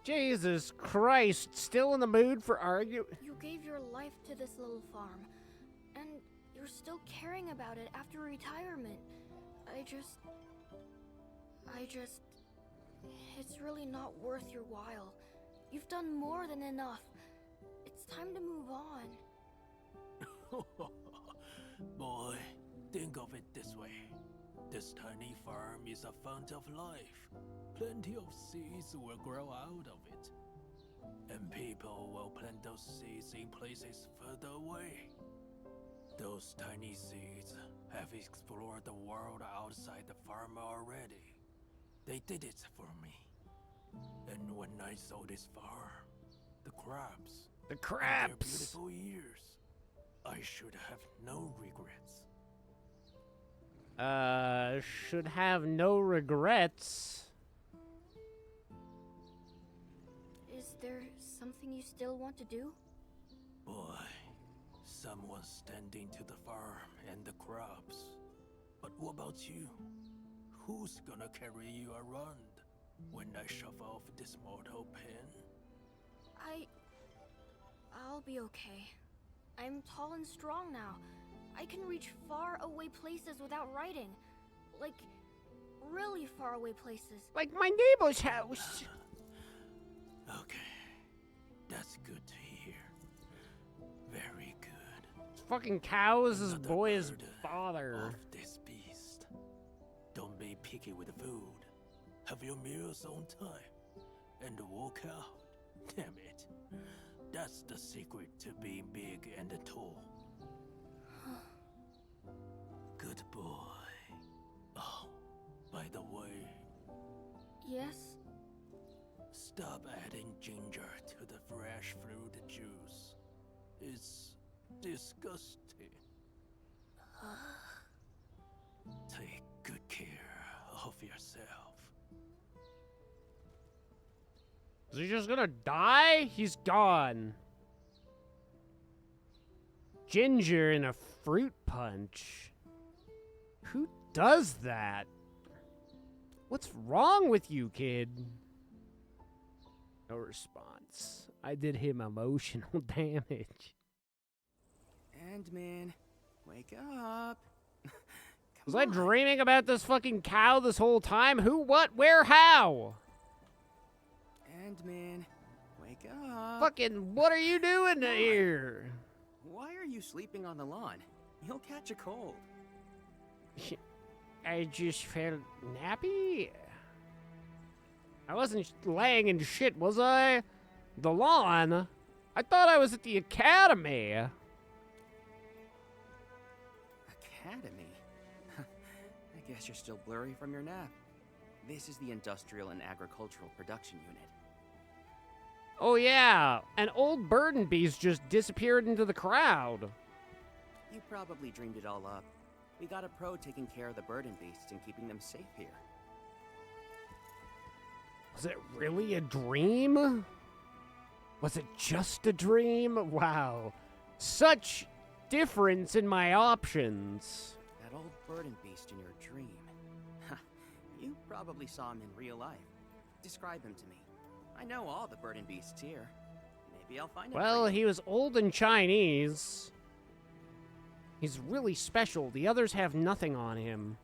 Jesus Christ, still in the mood for arguing? You gave your life to this little farm, and you're still caring about it after retirement. It's really not worth your while. You've done more than enough. It's time to move on. Boy, think of it this way. This tiny farm is a fount of life. Plenty of seeds will grow out of it. And people will plant those seeds in places further away. Those tiny seeds have explored the world outside the farm already. They did it for me. And when I saw this farm, the crabs, their beautiful ears, I should have no regrets. Should have no regrets. Is there something you still want to do? Boy, someone's tending to the farm and the crops. But what about you? Who's gonna carry you around when I shove off this mortal pen? I'll be okay. I'm tall and strong now. I can reach far away places without riding. Like, really far away places. Like my neighbor's house. Okay. That's good to hear. Very good. This fucking cow is his boy's father. Of this beast. Don't be picky with the food. have your meals on time, and walk out. Damn it. That's the secret to being big and tall. Good boy. Oh, by the way, Yes? stop adding ginger to the fresh fruit juice. It's disgusting. Take good care of yourself. Is he just gonna die? He's gone. Ginger in a fruit punch. Who does that? What's wrong with you, kid? No response. I did him emotional damage. And man, wake up. Was I dreaming about this fucking cow this whole time? Who, what, where, how? And man, wake up. Fucking, what are you doing here? Why are you sleeping on the lawn? You'll catch a cold. I just felt nappy. I wasn't laying in shit, was I? The lawn? I thought I was at the academy. Academy? I guess you're still blurry from your nap. This is the Industrial and Agricultural Production Unit. Oh yeah, an old burden beast just disappeared into the crowd. You probably dreamed it all up. We got a pro taking care of the burden beasts and keeping them safe here. Was it really a dream? Was it just a dream? Wow. Such difference in my options. That old burden beast in your dream. You probably saw him in real life. Describe him to me. I know all the burden beasts here. Maybe I'll find him. Well, he was old and Chinese. He's really special. The others have nothing on him.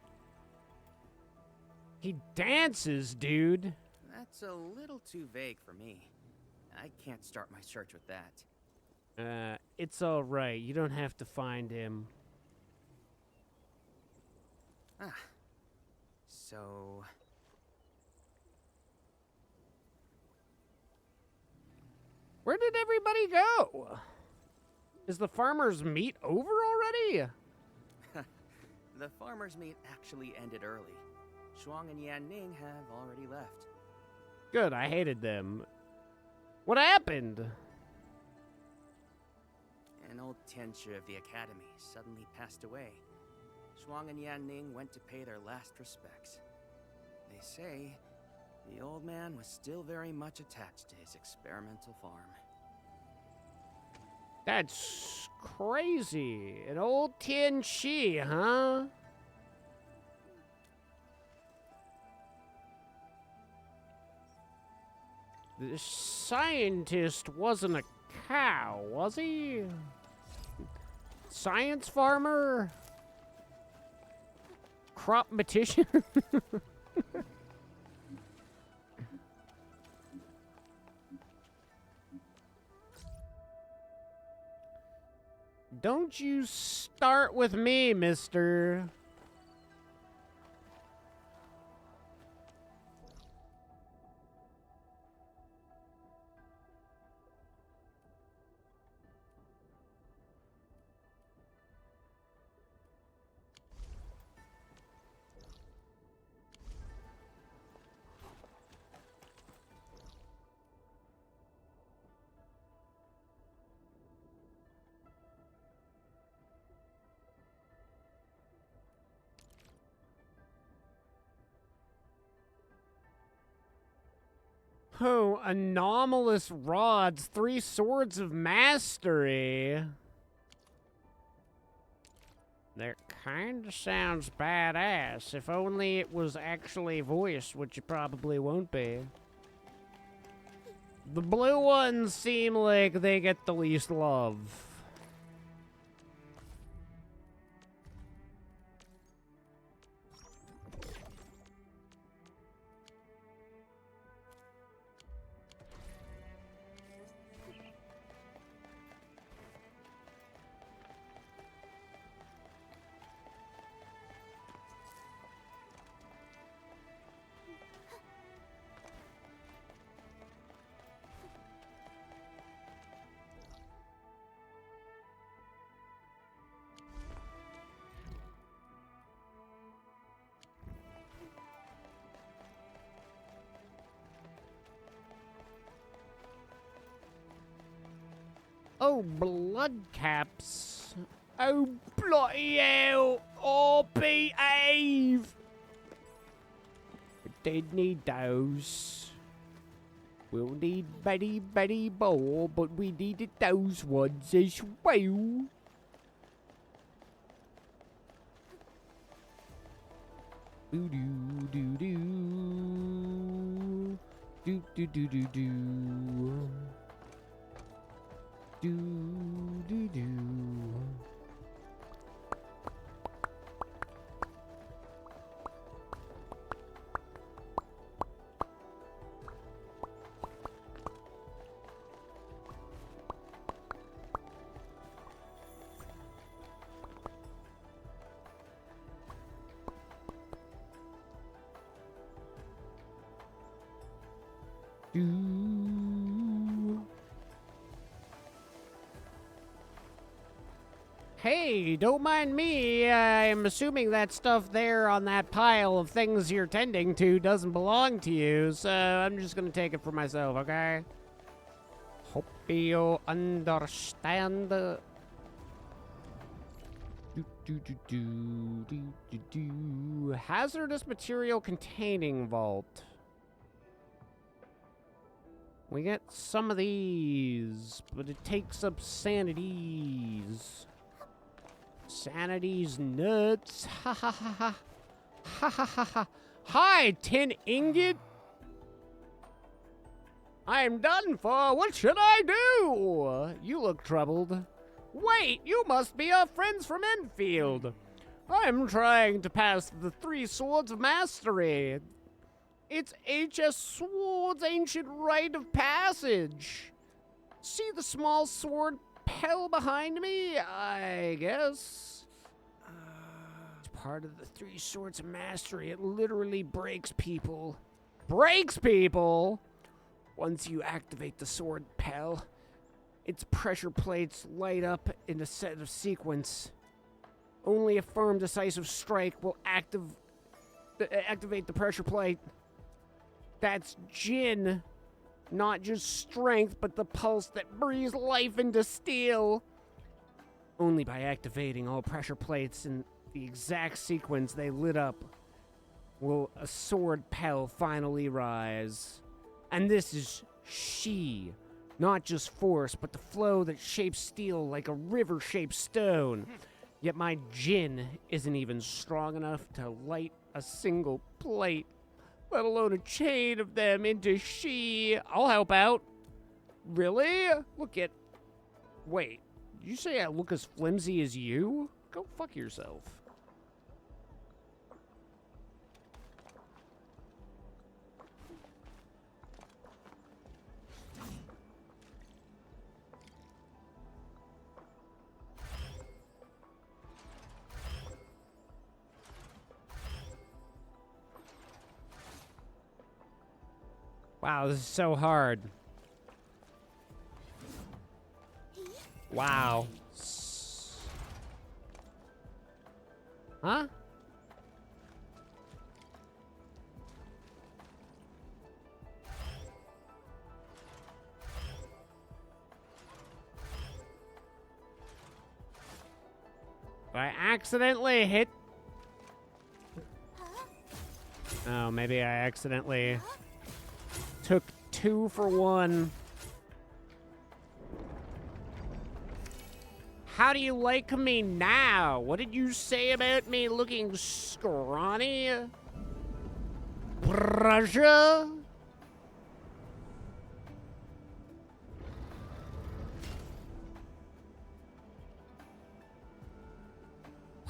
He dances, dude. That's a little too vague for me. I can't start my search with that. It's alright. You don't have to find him. Ah. So... Where did everybody go? Is the farmer's meet over already? The farmer's meet actually ended early. Shuang and Yan Ning have already left. Good, I hated them. What happened? An old teacher of the academy suddenly passed away. Shuang and Yan Ning went to pay their last respects. They say the old man was still very much attached to his experimental farm. That's crazy. An old Tian Shi, huh? The scientist wasn't a cow, was he? Science farmer? Crop-matician? Don't you start with me, mister. Oh, anomalous rods, 3 swords of mastery. That kinda sounds badass. If only it was actually voiced, which it probably won't be. The blue ones seem like they get the least love. Oh, blood caps. Oh, bloody hell. Oh, behave. We did need those. We'll need Betty more, but we needed those ones as well. Do do do do. Do do do do do. Do do do. Hey, don't mind me. I'm assuming that stuff there on that pile of things you're tending to doesn't belong to you, so I'm just gonna take it for myself, okay? Hope you understand. Do, do, do, do, do, do, do. Hazardous material containing vault. We get some of these, but it takes up sanities. Sanity's nuts. Ha ha ha ha. Ha ha ha ha. Hi, tin ingot. I'm done for. What should I do? You look troubled. Wait, you must be our friends from Enfield. I'm trying to pass the 3 Swords of Mastery. It's H.S. Sword's ancient rite of passage. See the small sword Pell behind me, I guess. It's part of the 3 Swords of Mastery. It literally breaks people. Breaks people? Once you activate the sword Pell, its pressure plates light up in a set of sequence. Only a firm, decisive strike will activate the pressure plate. That's Jin. Not just strength, but the pulse that breathes life into steel. Only by activating all pressure plates in the exact sequence they lit up will a sword Pell finally rise. And this is She. Not just force, but the flow that shapes steel like a river-shaped stone. Yet my Jin isn't even strong enough to light a single plate, let alone a chain of them into She. I'll help out. Really? Wait, did you say I look as flimsy as you? Go fuck yourself. Wow, this is so hard. Wow. Huh? I accidentally hit... Oh, maybe I accidentally took 2 for 1. How do you like me now? What did you say about me looking scrawny? Pressure?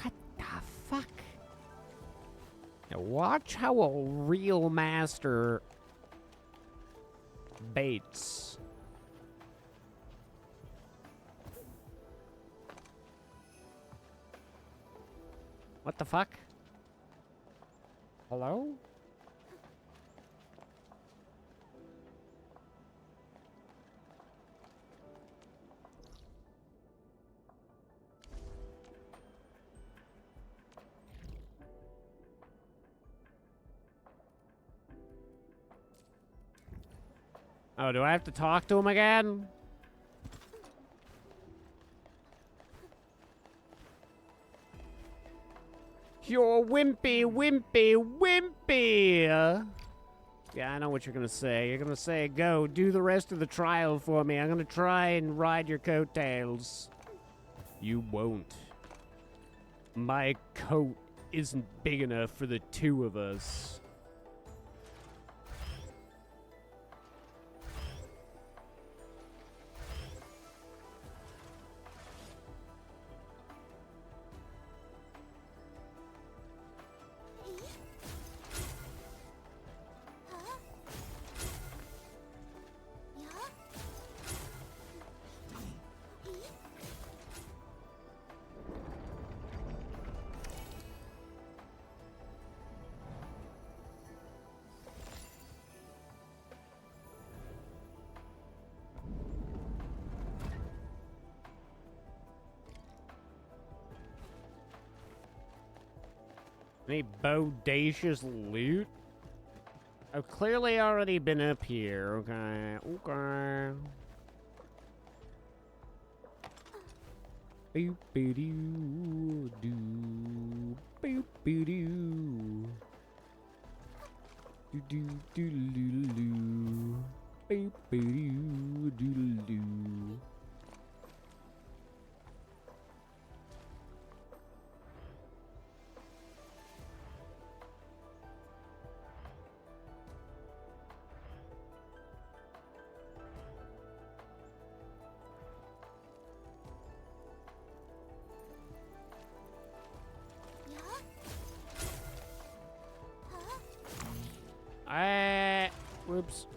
What the fuck? Now watch how a real master baits. What the fuck? Hello? Oh, do I have to talk to him again? You're wimpy, wimpy, wimpy. Yeah, I know what you're gonna say. You're gonna say, go, do the rest of the trial for me. I'm gonna try and ride your coattails. You won't. My coat isn't big enough for the two of us. Any bodacious loot? I've clearly already been up here. Okay, okay. Boop doo doo. Boop doo doo. Do do do do do. Boop doo do do. Whoops.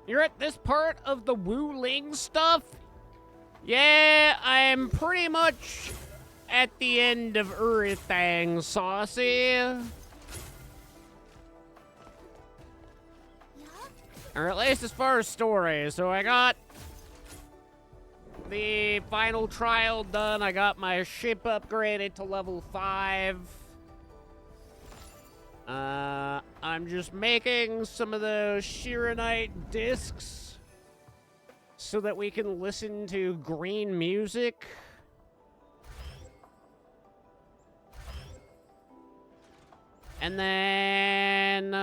You're at this part of the Wu Ling stuff? Yeah, I'm pretty much at the end of everything, Saucy. Or at least as far as story. So I got the final trial done. I got my ship upgraded to level 5. I'm just making some of those Shiranite discs so that we can listen to green music. And then,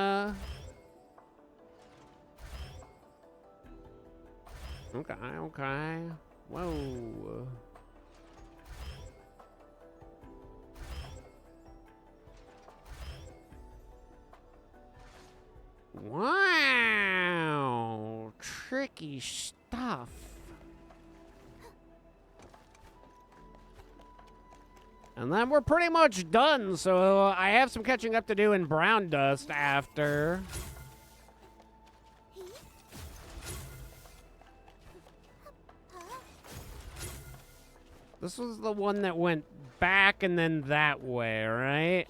okay. Whoa. Wow. Tricky stuff. And then we're pretty much done, so I have some catching up to do in Brown Dust after. This was the one that went back and then that way, right?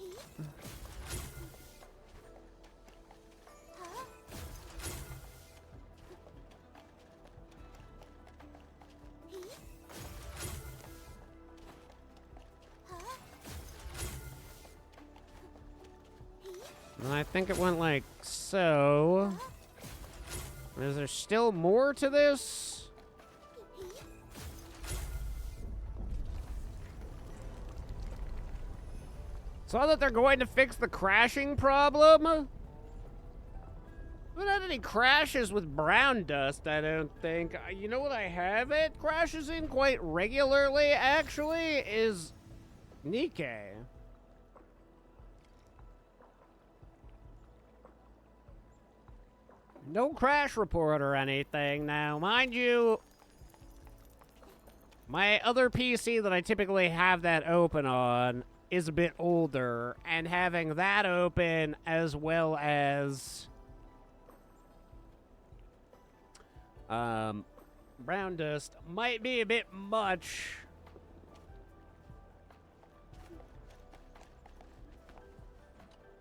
And I think it went like so. Is there still more to this? Saw that they're going to fix the crashing problem. I haven't had any crashes with Brown Dust, I don't think. You know what I have it crashes in quite regularly, actually, is Nikke. No crash report or anything. Now, mind you, my other PC that I typically have that open on is a bit older, and having that open as well as Brown Dust might be a bit much.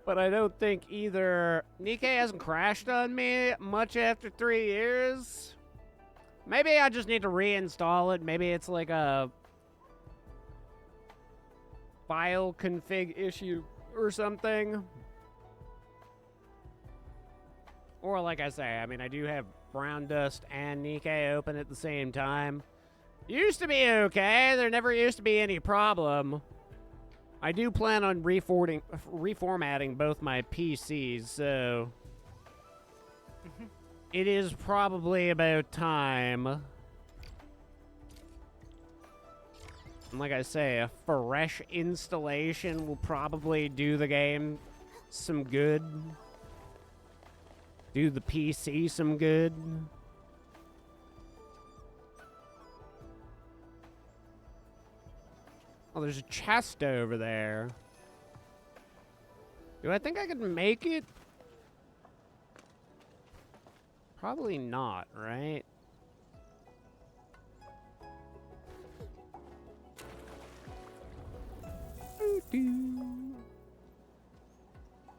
But I don't think either Nikke hasn't crashed on me much after 3 years. Maybe I just need to reinstall it. Maybe it's like a file config issue or something. Or like I say, I mean, I do have Brown Dust and Nikke open at the same time. Used to be okay. There never used to be any problem. I do plan on reformatting both my PCs, so it is probably about time. And like I say, a fresh installation will probably do the game some good. Do the PC some good. Oh, there's a chest over there. Do I think I could make it? Probably not, right?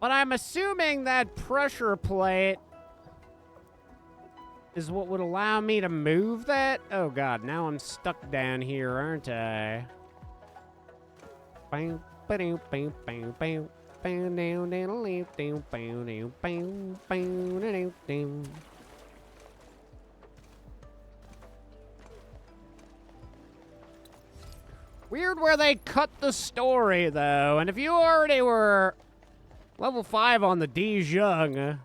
But I'm assuming that pressure plate is what would allow me to move that? Oh god, now I'm stuck down here, aren't I? Bam, ba-doo, bam, bam, bam, bam, down, down, left, down, bam, down, bam, bam, down, down. Weird where they cut the story, though. And if you already were level 5 on the Dezhong,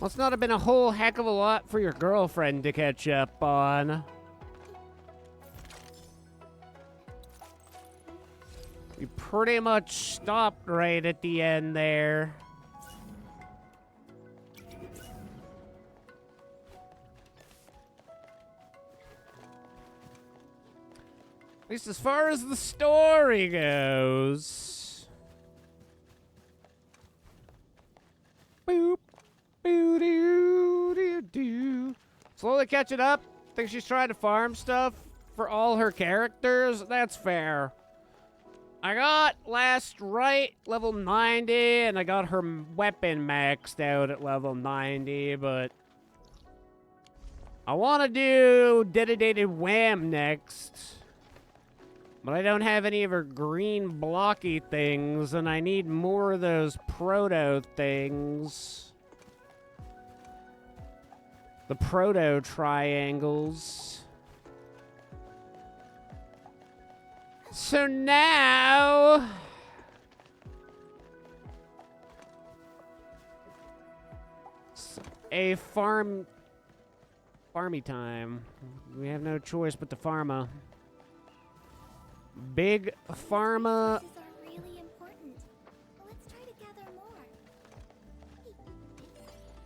must not have been a whole heck of a lot for your girlfriend to catch up on. You pretty much stopped right at the end there. At least as far as the story goes. Boop. Boo doo doo doo. Slowly catching up. Think she's trying to farm stuff for all her characters? That's fair. I got Last Right level 90, and I got her weapon maxed out at level 90, but I want to do Dedicated Wham next. But I don't have any of her green blocky things, and I need more of those proto things. The proto triangles. So now it's a farmy time. We have no choice but to pharma. Big pharma. These are really important. Let's try to gather more.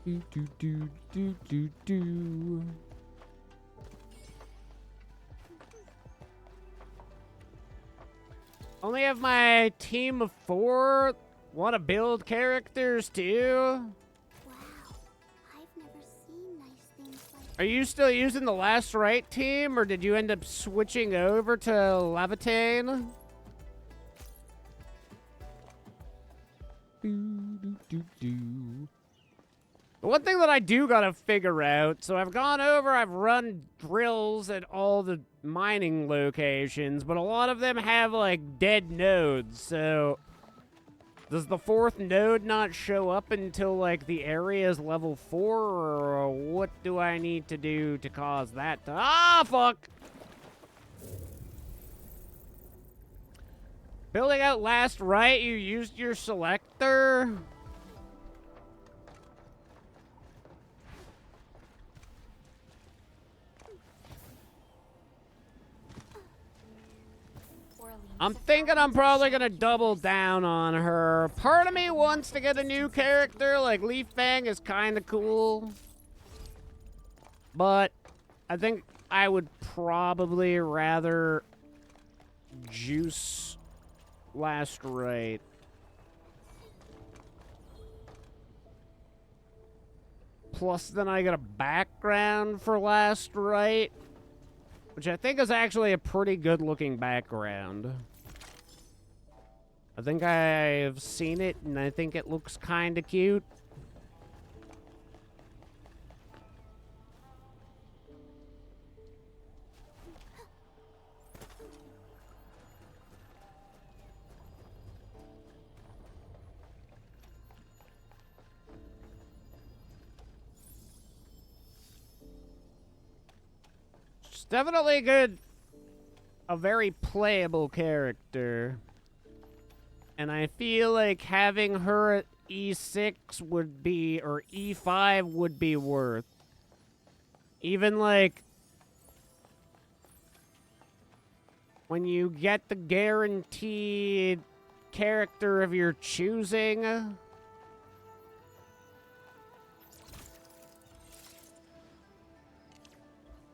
Do do do do do do. Only have my team of 4. Want to build characters too? Wow, I've never seen nice things like. Are you still using the Last Right team, or did you end up switching over to Levitain? The one thing that I do gotta figure out, so I've gone over, I've run drills at all the mining locations, but a lot of them have, like, dead nodes, so does the 4th node not show up until, like, the area is level 4, or what do I need to do to cause that to— Ah, fuck! Building out Last Right, you used your selector? I'm thinking I'm probably gonna double down on her. Part of me wants to get a new character, like Li Fang is kinda cool. But I think I would probably rather juice Last Right. Plus then I get a background for Last Right, which I think is actually a pretty good looking background. I think I've seen it, and I think it looks kind of cute. definitely good. A very playable character. And I feel like having her at E6 would be, or E5 would be worth. Even like, when you get the guaranteed character of your choosing.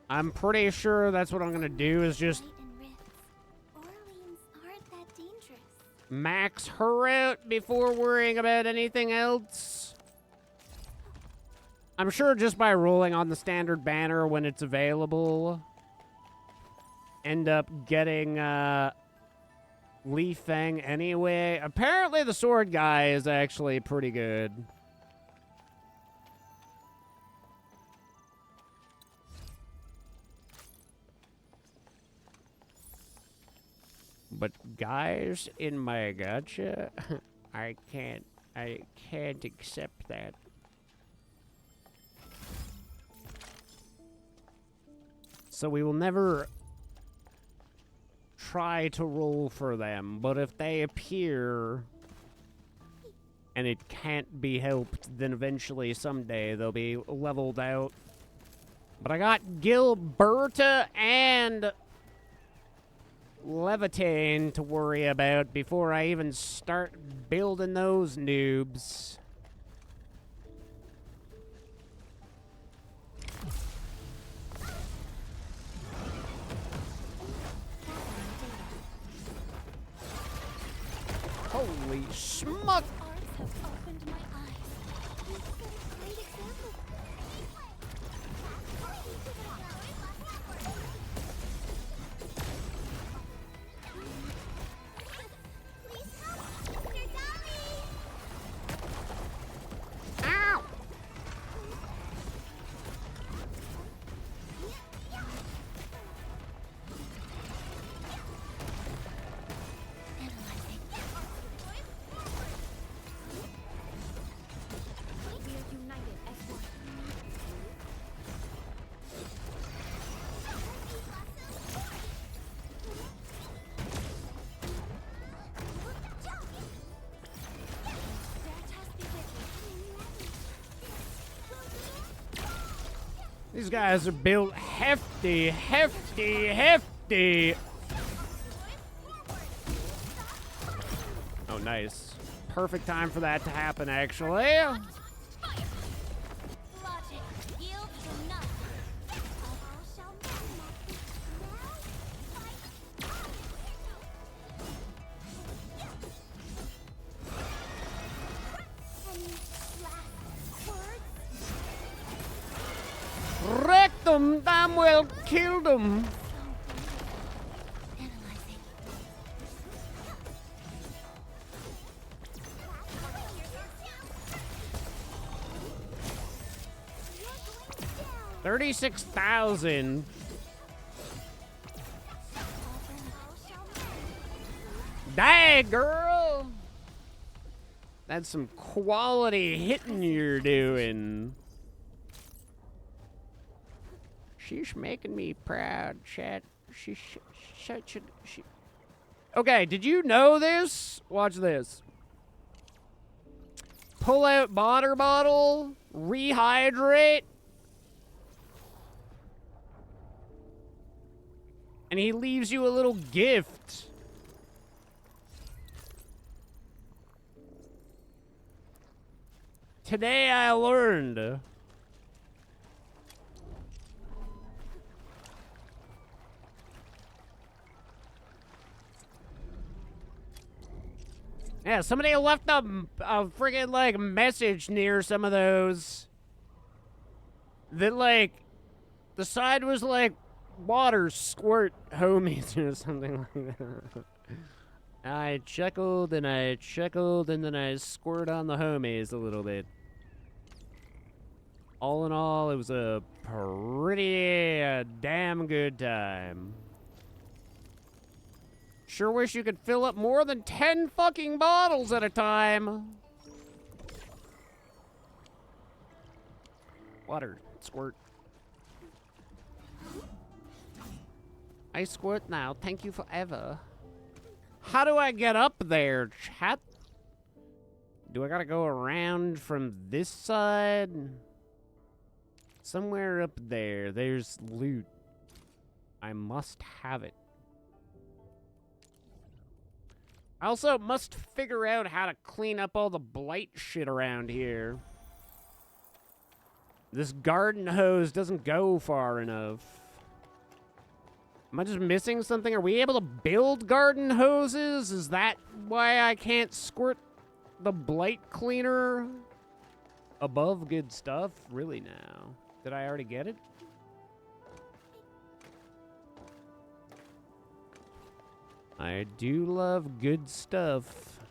I'm pretty sure that's what I'm gonna do, is just max her out before worrying about anything else. I'm sure just by rolling on the standard banner when it's available, end up getting Li Feng anyway. Apparently the sword guy is actually pretty good. But guys, in my gacha, I can't accept that. So we will never try to roll for them, but if they appear and it can't be helped, then eventually someday they'll be leveled out. But I got Gilberta and Levitain to worry about before I even start building those noobs. Holy schmuck! Ow! These guys are built hefty, hefty, hefty. Oh, nice. Perfect time for that to happen, actually. Wrecked them, damn well killed them. $36,000. Dang, girl. That's some quality hitting you're doing. She's making me proud, chat. She's such a... Okay, did you know this? Watch this. Pull out water bottle, rehydrate, and he leaves you a little gift. Today I learned. Yeah, somebody left a friggin' like message near some of those that like the side was like water squirt homies or something like that. I chuckled and I chuckled and then I squirt on the homies a little bit. All in all, it was a pretty damn good time. Sure wish you could fill up more than 10 fucking bottles at a time. Water, squirt. I squirt now. Thank you forever. How do I get up there, chat? Do I gotta go around from this side? Somewhere up there, there's loot. I must have it. I also must figure out how to clean up all the blight shit around here. This garden hose doesn't go far enough. Am I just missing something? Are we able to build garden hoses? Is that why I can't squirt the blight cleaner above good stuff? Really now? Did I already get it? I do love good stuff.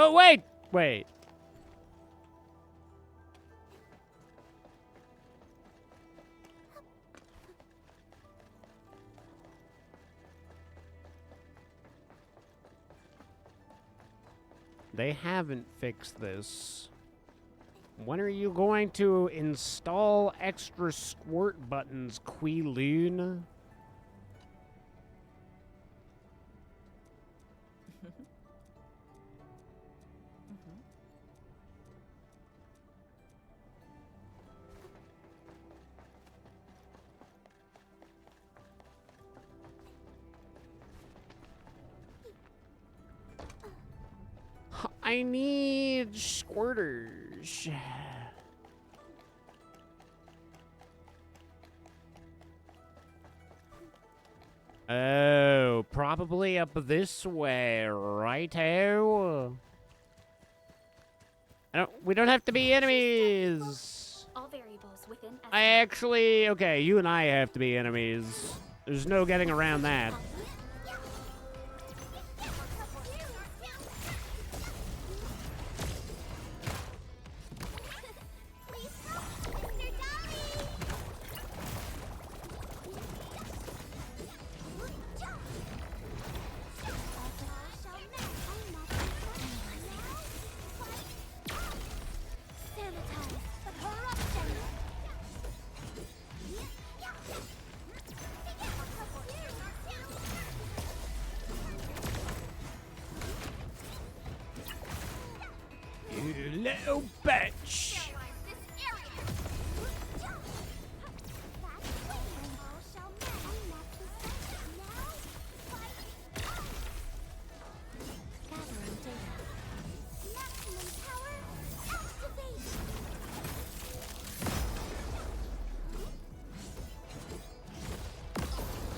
Oh, wait! Wait. They haven't fixed this. When are you going to install extra squirt buttons, Queeloon? I need squirters. Oh, probably up this way, righto? We don't have to be enemies. All variables within Okay, you and I have to be enemies. There's no getting around that. You little bitch!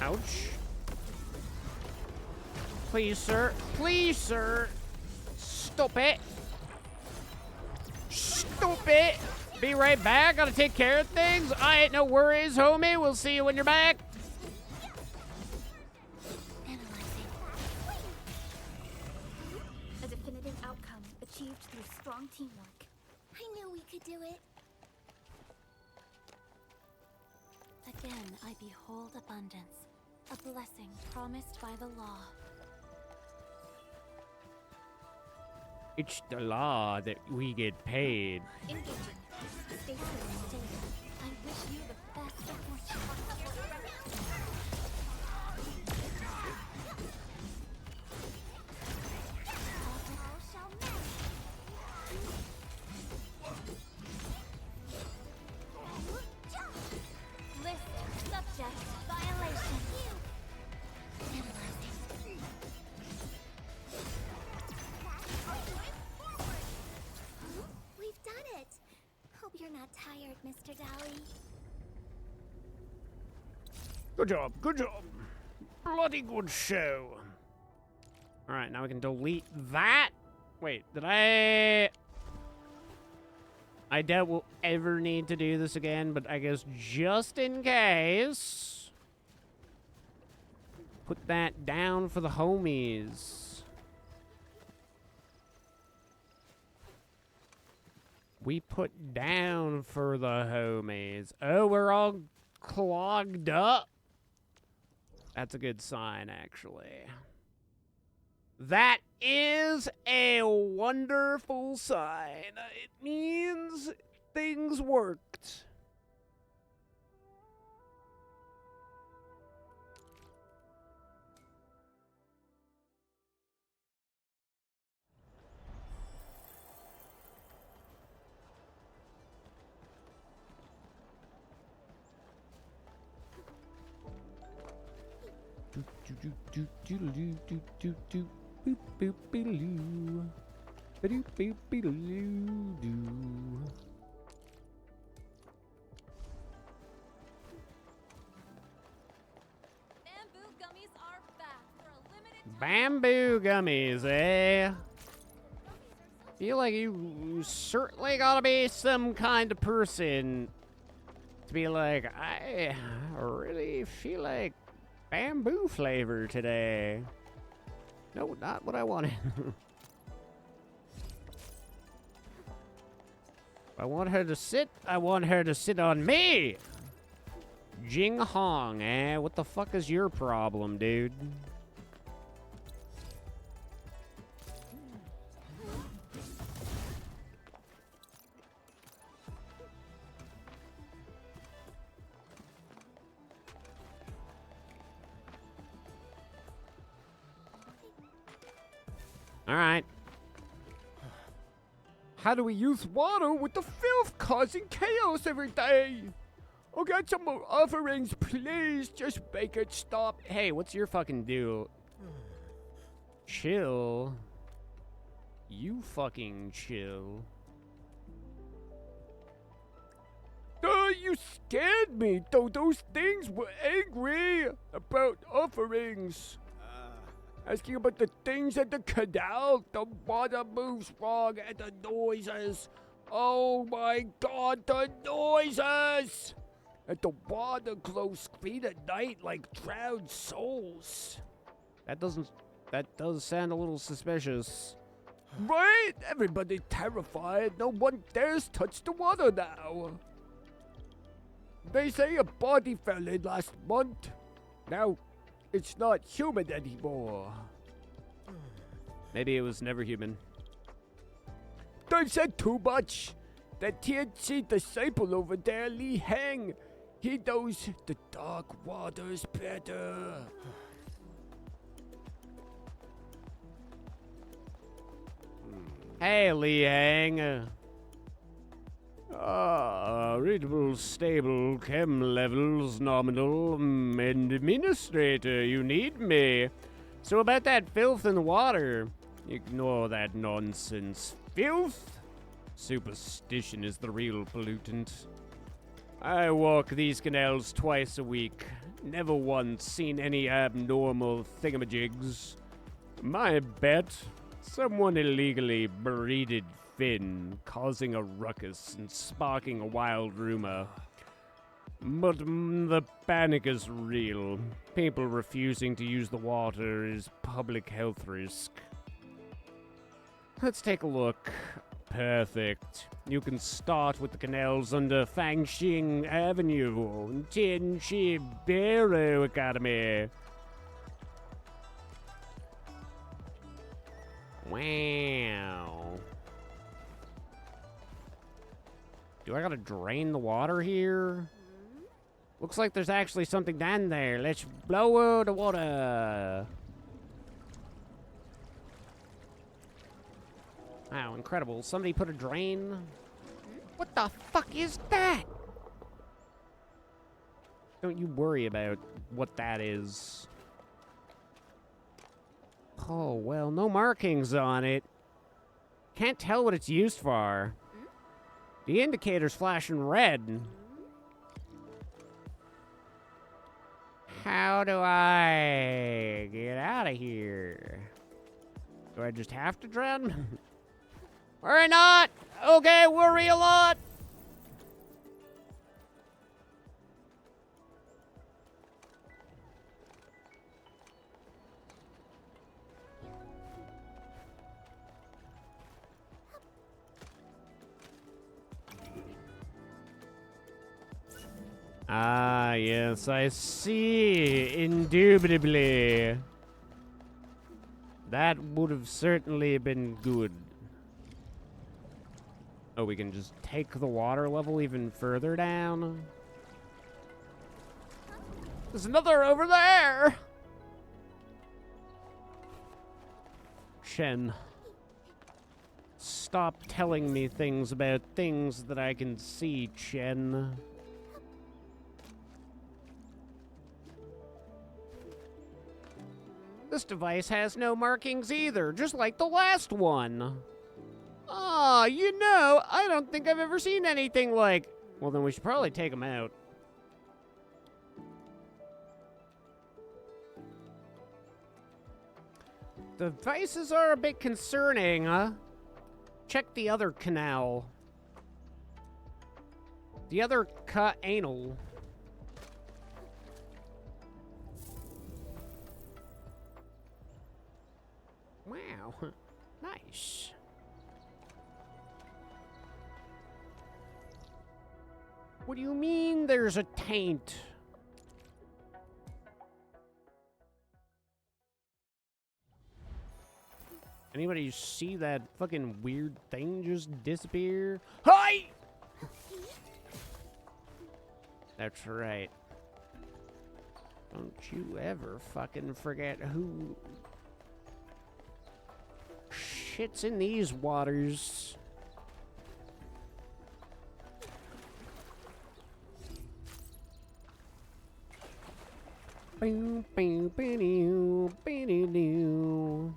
Ouch. Please, sir. Please, sir. Stop it. Stop it. Be right back. Gotta take care of things. I ain't no worries, homie. We'll see you when you're back. A definitive outcome achieved through strong teamwork. I knew we could do it. Again, I behold abundance, a blessing promised by the law. It's the law that we get paid. Engaging. Stay safe, Data. I wish you the best of fortune. List subject violation. We've done it. Hope you're not tired, Mr. Dally. Good job. Good job. Bloody good show. All right, now we can delete that. Wait, did I doubt we'll ever need to do this again, but I guess just in case, put that down for the homies. We put down for the homies. Oh, we're all clogged up. That's a good sign, actually. That is a wonderful sign. It means things worked. Bamboo gummies, eh? Feel like you certainly gotta be some kind of person to be like, I really feel like bamboo flavor today. No, not what I wanted. I want her to sit on me! Jing Hong, eh? What the fuck is your problem, dude? Alright. How do we use water with the filth causing chaos every day? Oh, get some more offerings, please. Just make it stop. Hey, what's your fucking deal? Chill. You fucking chill. You scared me, though. Those things were angry about offerings. Asking about the things at the canal, the water moves wrong, and the noises. Oh my god, the noises! And the water glows green at night like drowned souls. That does sound a little suspicious. Right? Everybody terrified. No one dares touch the water now. They say a body fell in last month. Now, it's not human anymore. Maybe it was never human. They've said too much. That TNC disciple over there, Li Heng, he knows the dark waters better. Hey, Li Heng. Readable, stable, chem levels, nominal, administrator, you need me. So about that filth in the water, ignore that nonsense. Filth? Superstition is the real pollutant. I walk these canals twice a week. Never once seen any abnormal thingamajigs. My bet, someone illegally breeded Finn, causing a ruckus and sparking a wild rumor. But the panic is real. People refusing to use the water is public health risk. Let's take a look. Perfect. You can start with the canals under Fangxing Avenue, Tianchi Barrow Academy. Wow. Do I gotta drain the water here? Looks like there's actually something down there. Let's blow the water. Wow, incredible. Somebody put a drain. What the fuck is that? Don't you worry about what that is. Oh, well, no markings on it. Can't tell what it's used for. The indicator's flashing red. How do I get out of here? Do I just have to drown? Worry not! Okay, worry a lot! Ah, yes, I see. Indubitably. That would have certainly been good. Oh, we can just take the water level even further down. There's another over there! Shen. Stop telling me things about things that I can see, Chen. This device has no markings either, just like the last one. Ah, you know, I don't think I've ever seen anything like... Well, then we should probably take them out. The devices are a bit concerning, huh? Check the other canal. The other anal. Wow. Nice. What do you mean there's a taint? Anybody see that fucking weird thing just disappear? Hi! That's right. Don't you ever fucking forget who shits in these waters. Boom, boom, boom, boom, boom.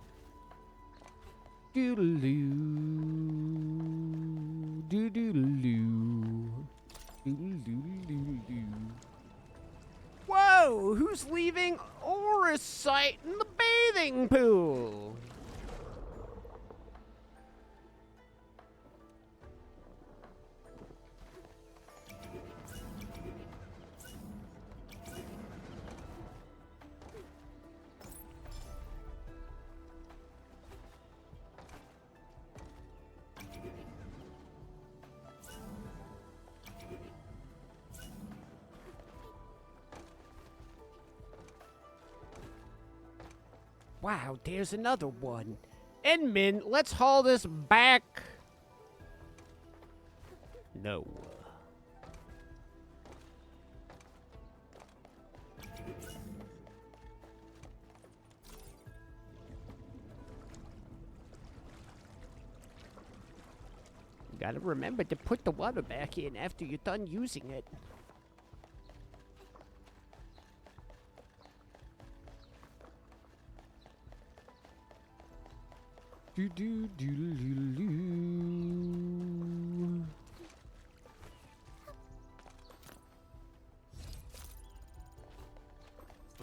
Doodaloo, doodaloo, doodaloo. Whoa! Who's leaving Orisite in the bathing pool? Wow, there's another one. Edmund, let's haul this back. No. Gotta remember to put the water back in after you're done using it. Do do do do do.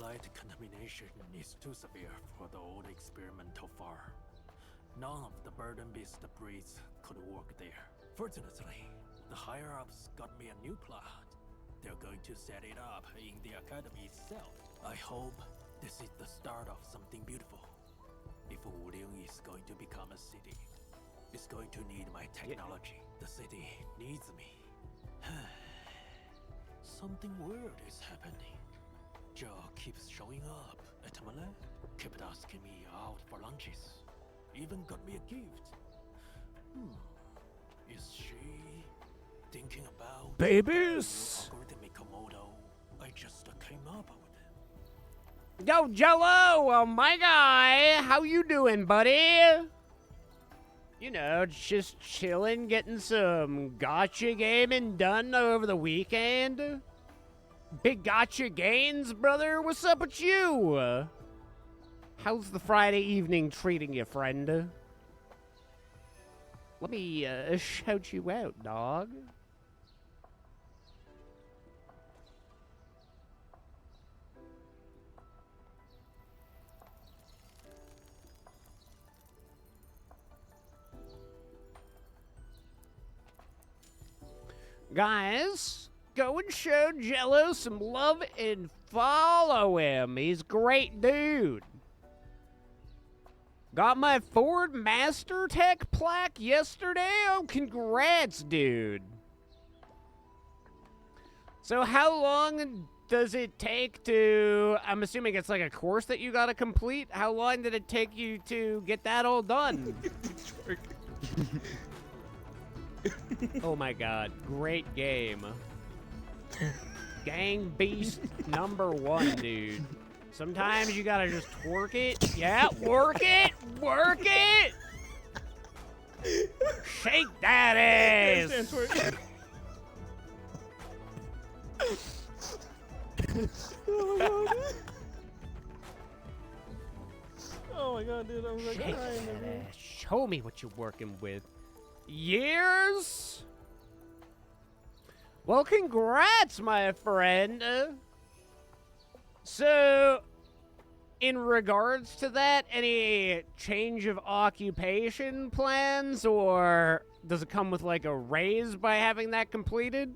Light contamination is too severe for the old experimental farm. None of the burden beast breeds could work there. Fortunately, the higher-ups got me a new plot. They're going to set it up in the academy itself. I hope this is the start of something beautiful. If Wuling is going to become a city, it's going to need my technology. The city needs me. Something weird is happening. Joe keeps showing up at my lab, kept asking me out for lunches, even got me a gift. Is she thinking about babies? Algorithmic Komodo I just came up with? Yo, Jello! Oh, my guy! How you doing, buddy? You know, just chilling, getting some gotcha gaming done over the weekend. Big gotcha gains, brother? What's up with you? How's the Friday evening treating you, friend? Let me, shout you out, dog. Guys, go and show Jello some love and follow him. He's a great dude. Got my Ford Master Tech plaque yesterday. Oh, congrats, dude. So how long does it take to... I'm assuming it's like a course that you gotta complete. How long did it take you to get that all done? Oh my god. Great game. Gang Beast #1, dude. Sometimes you gotta just twerk it. Yeah, work it! Work it! Shake that ass! Oh my god, dude, I'm like Shake crying. that Dude. ass. Show me what you're working with. Years? Well, congrats, my friend. So, in regards to that, any change of occupation plans, or does it come with like a raise by having that completed?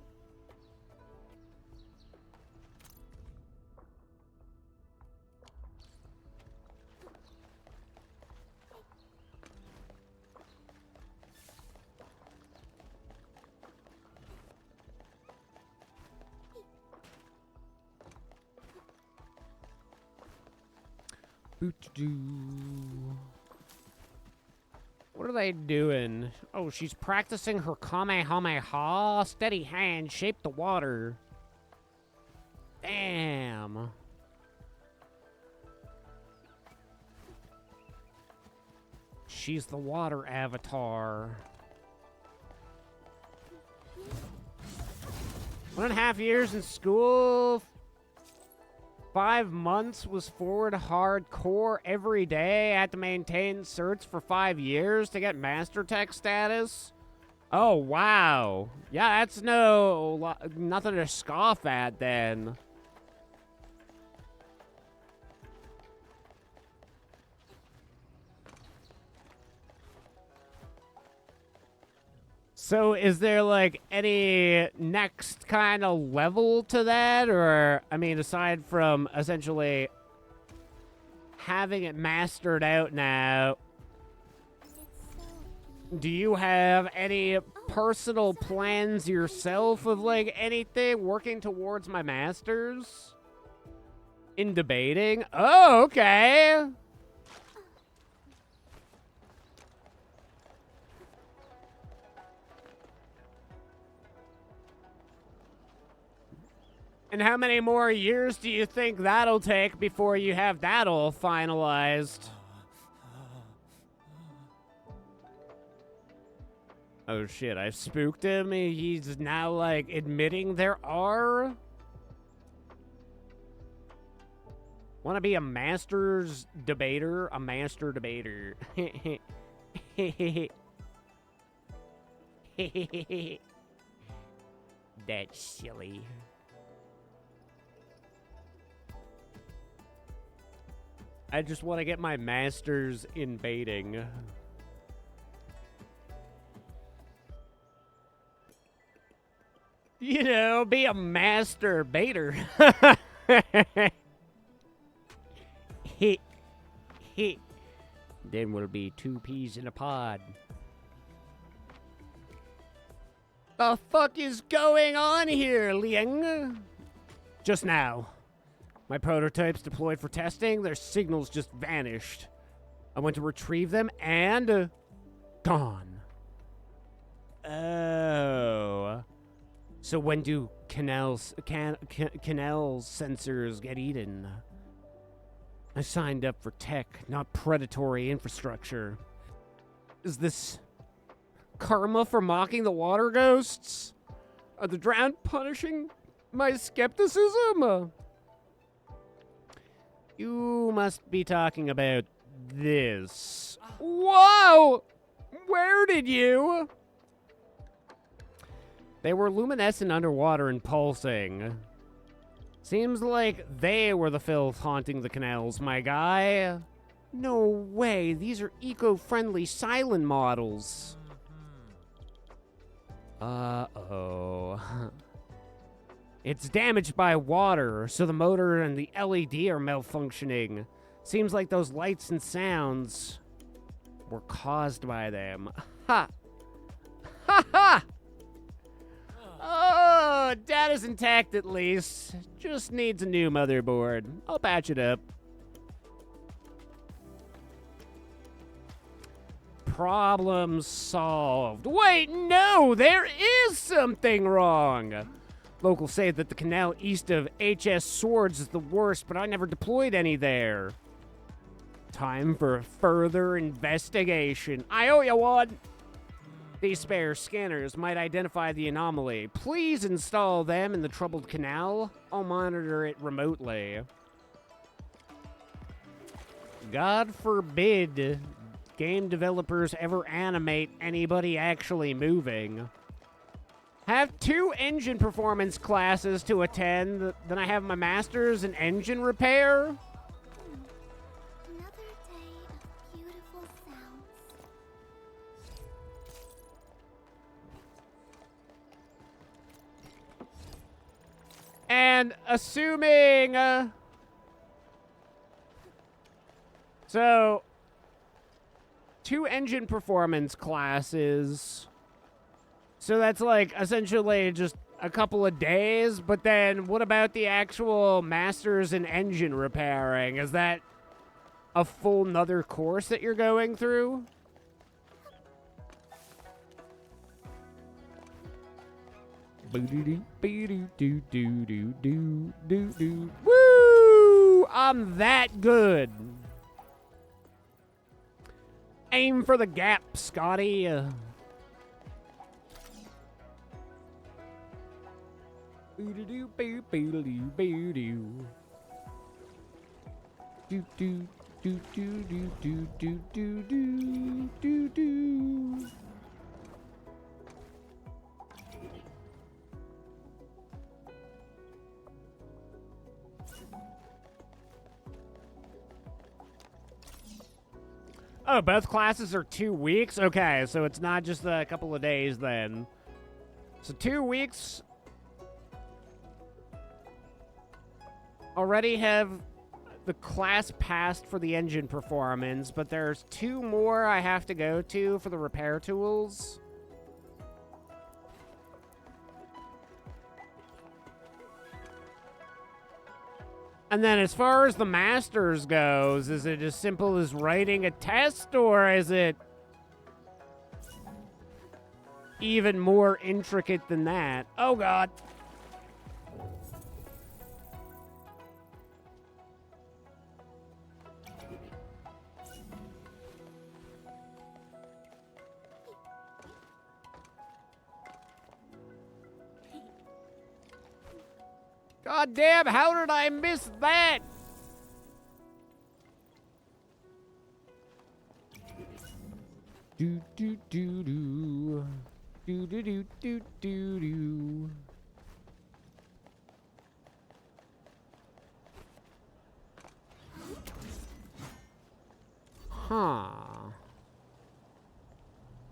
What are they doing? Oh, she's practicing her Kamehameha. Steady hand, shape the water. Damn. She's the water avatar. 1.5 years in school. 5 months was forward hardcore every day. I had to maintain certs for 5 years to get Master Tech status. Oh, wow. Yeah, that's nothing to scoff at then. So is there like any next kind of level to that? Or, I mean, aside from essentially having it mastered out now, do you have any personal plans yourself of like anything working towards my masters? In debating? Oh, okay. And how many more years do you think that'll take before you have that all finalized? Oh shit, I spooked him. He's now like admitting there are. Want to be a master's debater? A master debater. That's silly. I just want to get my masters in baiting. You know, be a master baiter. Then we'll be 2 peas in a pod. The fuck is going on here, Liang? Just now. My prototypes deployed for testing, their signals just vanished. I went to retrieve them and... gone. Oh. So when do canals sensors get eaten? I signed up for tech, not predatory infrastructure. Is this karma for mocking the water ghosts? Are the drowned punishing my skepticism? You must be talking about this. Whoa! Where did you? They were luminescent underwater and pulsing. Seems like they were the filth haunting the canals, my guy. No way, these are eco-friendly silent models. Uh-oh. It's damaged by water, so the motor and the LED are malfunctioning. Seems like those lights and sounds were caused by them. Ha! Ha ha! Oh, data's intact at least. Just needs a new motherboard. I'll patch it up. Problem solved. Wait, no, there is something wrong. Locals say that the canal east of HS Swords is the worst, but I never deployed any there. Time for further investigation. I owe you one. These spare scanners might identify the anomaly. Please install them in the troubled canal. I'll monitor it remotely. God forbid game developers ever animate anybody actually moving. Have 2 engine performance classes to attend, then I have my master's in engine repair. Another day of beautiful sounds. And assuming... so, 2 engine performance classes. So that's like essentially just a couple of days, but then what about the actual masters in engine repairing? Is that a full nother course that you're going through? Woo! I'm that good. Aim for the gap, Scotty. Oh, both classes are 2 weeks? Okay, so it's not just a couple of days then. So 2 weeks. Already have the class passed for the engine performance, but there's 2 more I have to go to for the repair tools. And then as far as the masters goes, is it as simple as writing a test, or is it even more intricate than that? Oh, God. God damn, how did I miss that? Do do do do. Do do do do do do. Huh.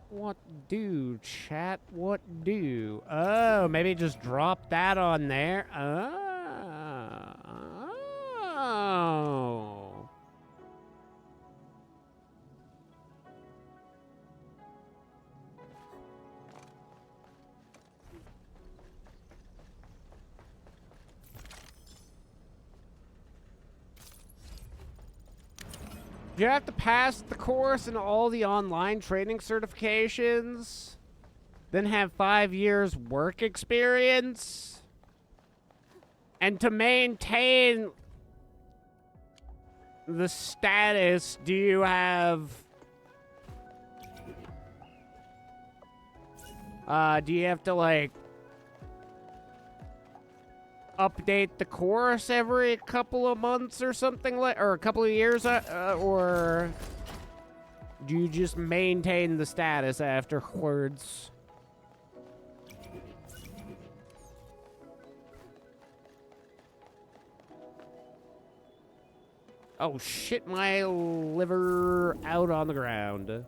What do, chat? What do? Oh, maybe just drop that on there. Oh. You have to pass the course and all the online training certifications, then have 5 years work experience, and to maintain the status, do you have to like update the course every couple of months or something like, or a couple of years, or do you just maintain the status afterwards? Oh shit, my liver out on the ground.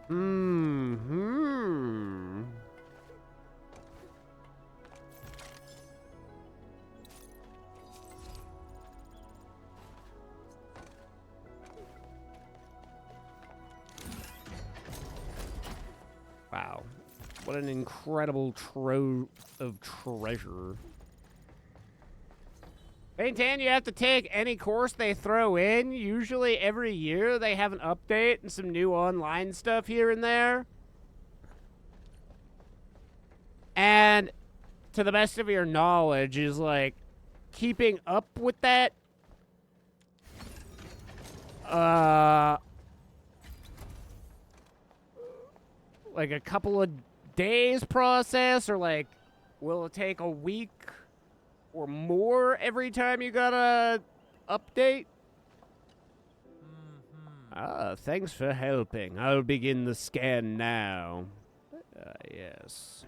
Hmm. What an incredible trove of treasure. Maintain you have to take any course they throw in. Usually every year they have an update and some new online stuff here and there. And to the best of your knowledge is like keeping up with that. Like a couple of days process, or like will it take a week or more every time you gotta update? Thanks for helping. I'll begin the scan now. Yes.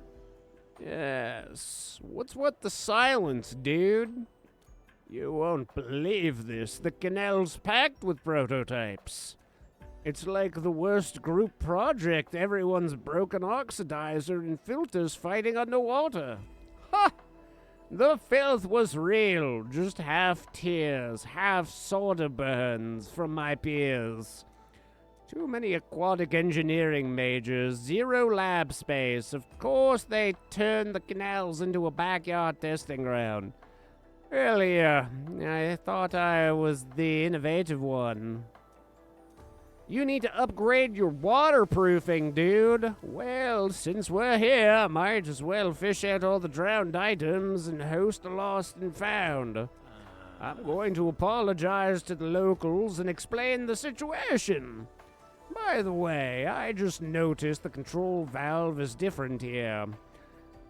Yes. What's with the silence, dude? You won't believe this. The canal's packed with prototypes. It's like the worst group project. Everyone's broken oxidizer and filters fighting underwater. Ha! The filth was real. Just half tears, half soda burns from my peers. Too many aquatic engineering majors, zero lab space. Of course they turned the canals into a backyard testing ground. Earlier, I thought I was the innovative one. You need to upgrade your waterproofing, dude. Well, since we're here, might as well fish out all the drowned items and host a lost and found. I'm going to apologize to the locals and explain the situation. By the way, I just noticed the control valve is different here.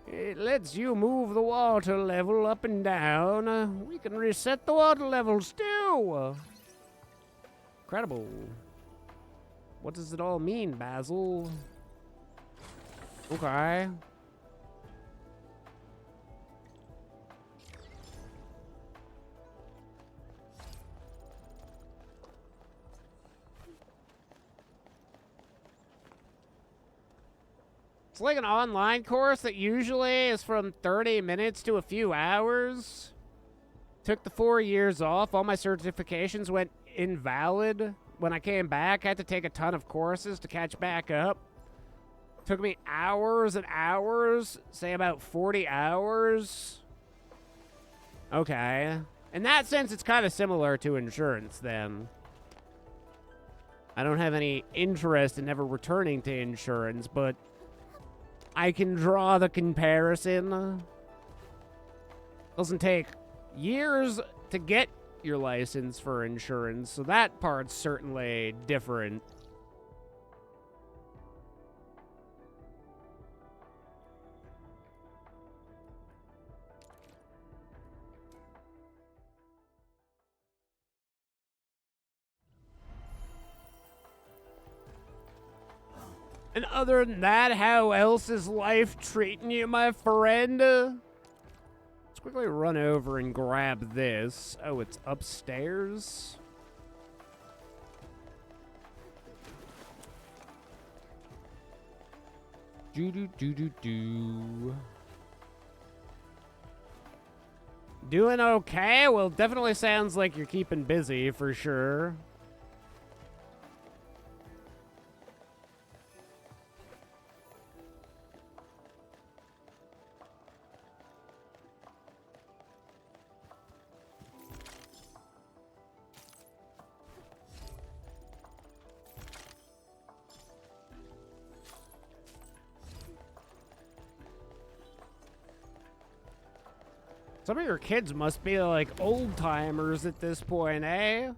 It lets you move the water level up and down. We can reset the water levels too. Incredible. What does it all mean, Basil? Okay. It's like an online course that usually is from 30 minutes to a few hours. Took the 4 years off. All my certifications went invalid. When I came back, I had to take a ton of courses to catch back up. Took me hours and hours, say about 40 hours. Okay. In that sense, it's kind of similar to insurance then. I don't have any interest in ever returning to insurance, but I can draw the comparison. Doesn't take years to get your license for insurance, so that part's certainly different. And other than that, how else is life treating you, my friend? Let's quickly run over and grab this. Oh, it's upstairs? Do-do-do-do-do. Doing okay? Well, definitely sounds like you're keeping busy, for sure. Some of your kids must be like old timers at this point, eh?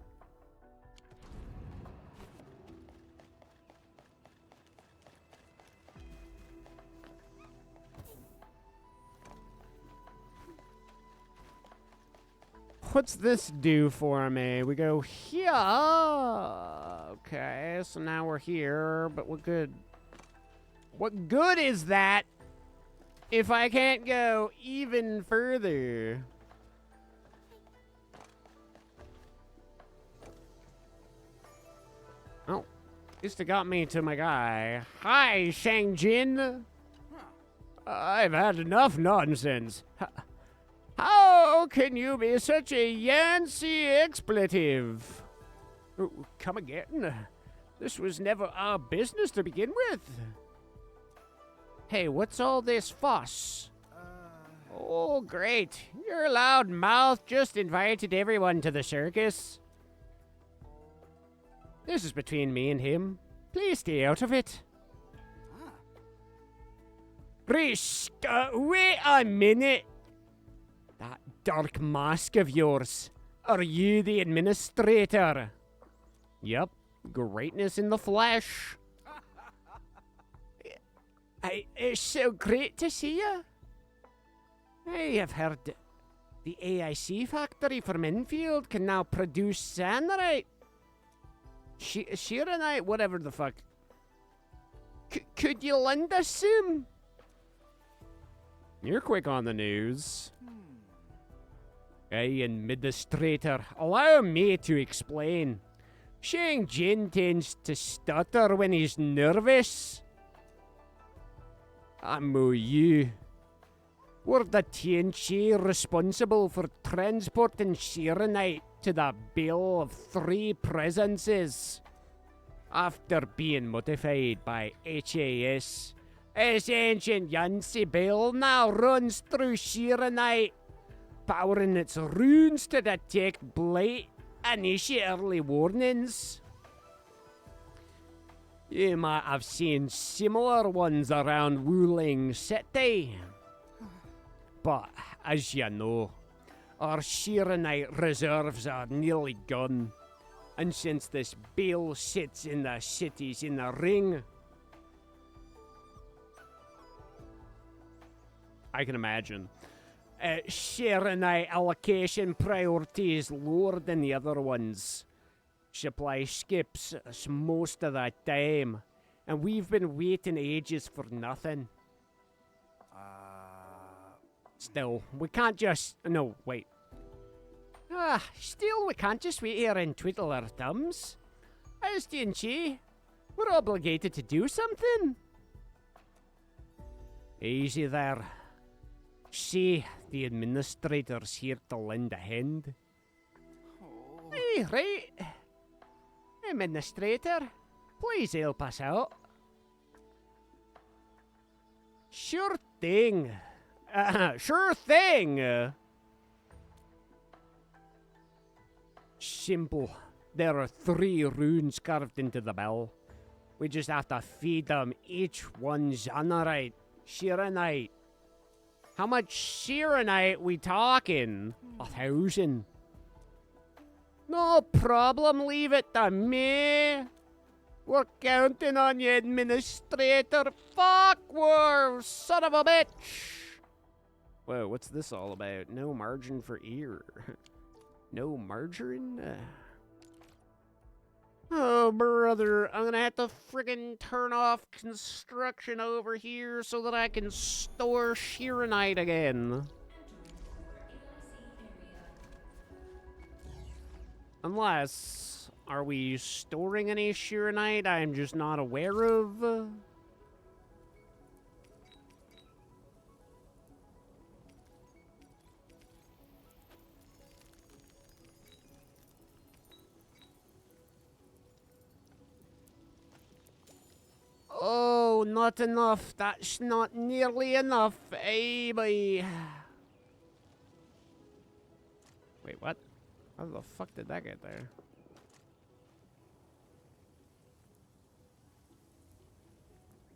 What's this do for me? We go here. Okay, so now we're here, but what good? What good is that if I can't go even further? Oh, at least it got me to my guy. Hi, Shang-Jin. I've had enough nonsense. How can you be such a Yancey expletive? Oh, come again? This was never our business to begin with. Hey, what's all this fuss? Oh, great. Your loud mouth just invited everyone to the circus. This is between me and him. Please stay out of it. Risk, wait a minute. That dark mask of yours. Are you the administrator? Yep, greatness in the flesh. It's so great to see you. I have heard the AIC factory from Enfield can now produce Sanarite. Sheeranite, whatever the fuck. Could you lend us some? You're quick on the news. Hey, administrator, allow me to explain. Shang Jin tends to stutter when he's nervous. You. We're the TNC responsible for transporting Sheeranite to the Bill of Three Presences. After being modified by HAS, its ancient Yancy Bill now runs through Sheeranite, powering its runes to detect blight and issue early warnings. You might have seen similar ones around Wuling City. But, as you know, our Sheeranite reserves are nearly gone. And since this bill sits in the cities in the ring, I can imagine. Sheeranite allocation priority is lower than the other ones. Supply skips us most of the time, and we've been waiting ages for nothing. Still, we can't just... No, wait. Still, we can't just wait here and twiddle our thumbs. As TNC, we're obligated to do something. Easy there. See, the administrator's here to lend a hand. Hey, right. Administrator, please help us out. Sure thing. Sure thing. Simple. There are 3 runes carved into the bell. We just have to feed them each one Zanarite, Sheeranite. How much Sheeranite we talking? 1,000. No problem, leave it to me. We're counting on you, administrator. Fuck, war, son of a bitch. Whoa, what's this all about? No margin for ear. No margarine? Oh, brother, I'm gonna have to friggin' turn off construction over here so that I can store Sheeranite again. Unless, are we storing any Sheeranite I'm just not aware of? Oh, not enough. That's not nearly enough. Hey, boy. Wait, what? How the fuck did that get there?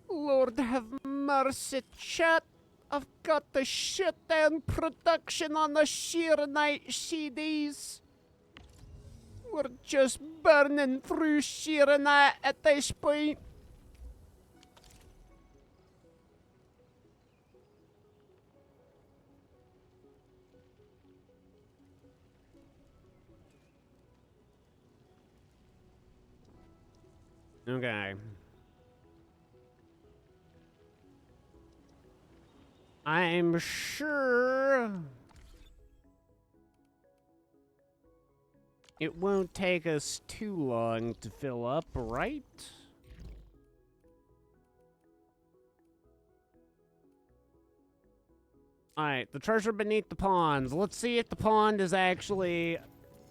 Lord have mercy, chat. I've got to shut down production on the Sheeranite CDs. We're just burning through Sheeranite at this point. Okay. I'm sure it won't take us too long to fill up, right? Alright, the treasure beneath the ponds. Let's see if the pond is actually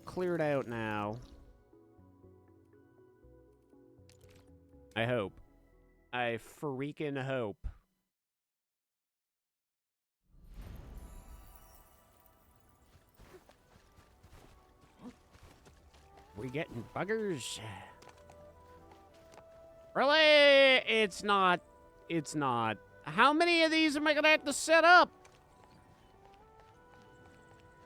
cleared out now. I hope. I freaking hope. We getting buggers? Really? It's not. It's not. How many of these am I gonna have to set up?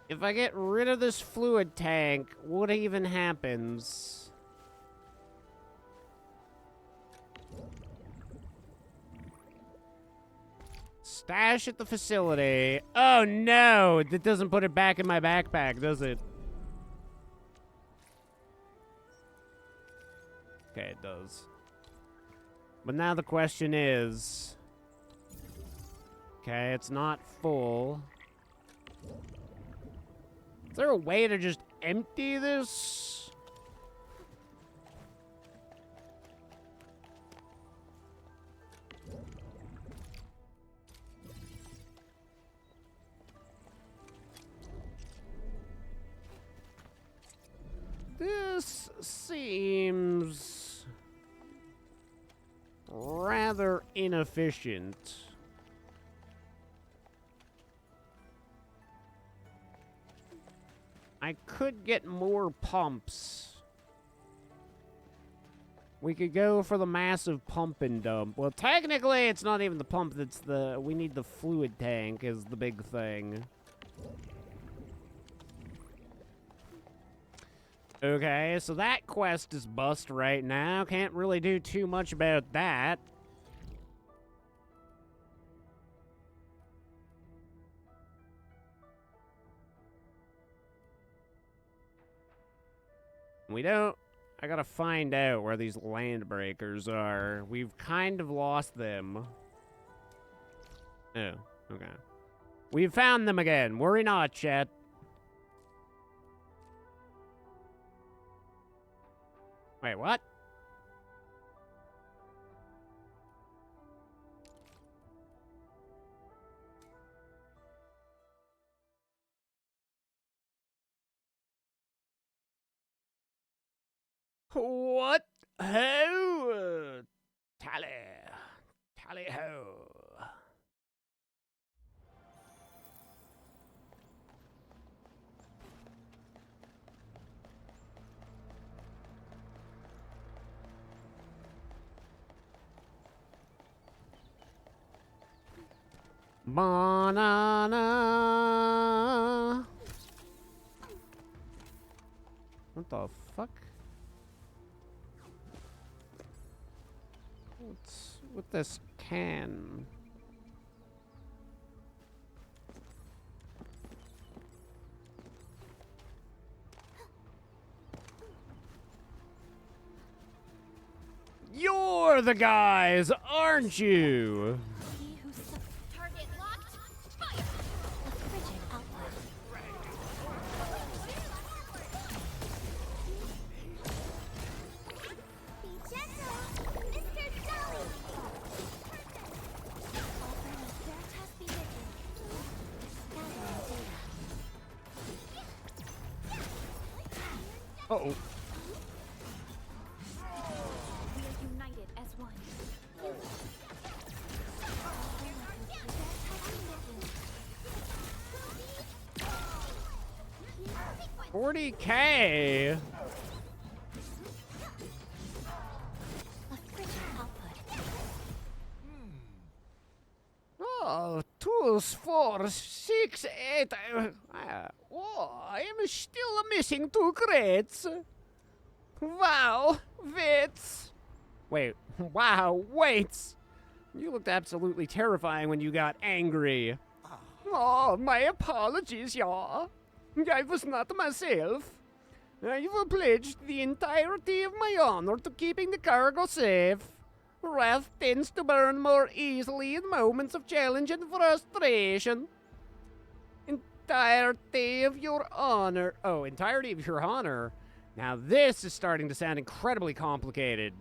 If I get rid of this fluid tank, what even happens? Stash at the facility. Oh no! That doesn't put it back in my backpack, does it? Okay, it does. But now the question is... Okay, it's not full. Is there a way to just empty this? This seems rather inefficient. I could get more pumps. We could go for the massive pump and dump. Well, technically, it's not even the pump that's the... We need the fluid tank is the big thing. Okay, so that quest is bust right now. Can't really do too much about that. We don't... I gotta find out where these land breakers are. We've kind of lost them. Oh, okay. We've found them again. Worry not, chat. Wait, what? What? Ho? Tally. Tally ho. Banana. What the fuck? What's with this can? You're the guys, aren't you? Target locked. Fire. A frigid outlet. Be gentle, Mr. Dolly. Alfred Veritas be written. Gathering data. Uh-oh. We are united as one. 40K. A frigid output. Oh, 2, 4, 6, 8. Oh, I am still missing 2 crates. Wow, Wits. Wait, wow, wait. You looked absolutely terrifying when you got angry. Oh, my apologies, y'all. I was not myself. I've pledged the entirety of my honor to keeping the cargo safe. Wrath tends to burn more easily in moments of challenge and frustration. Entirety of your honor. Oh, entirety of your honor. Now this is starting to sound incredibly complicated.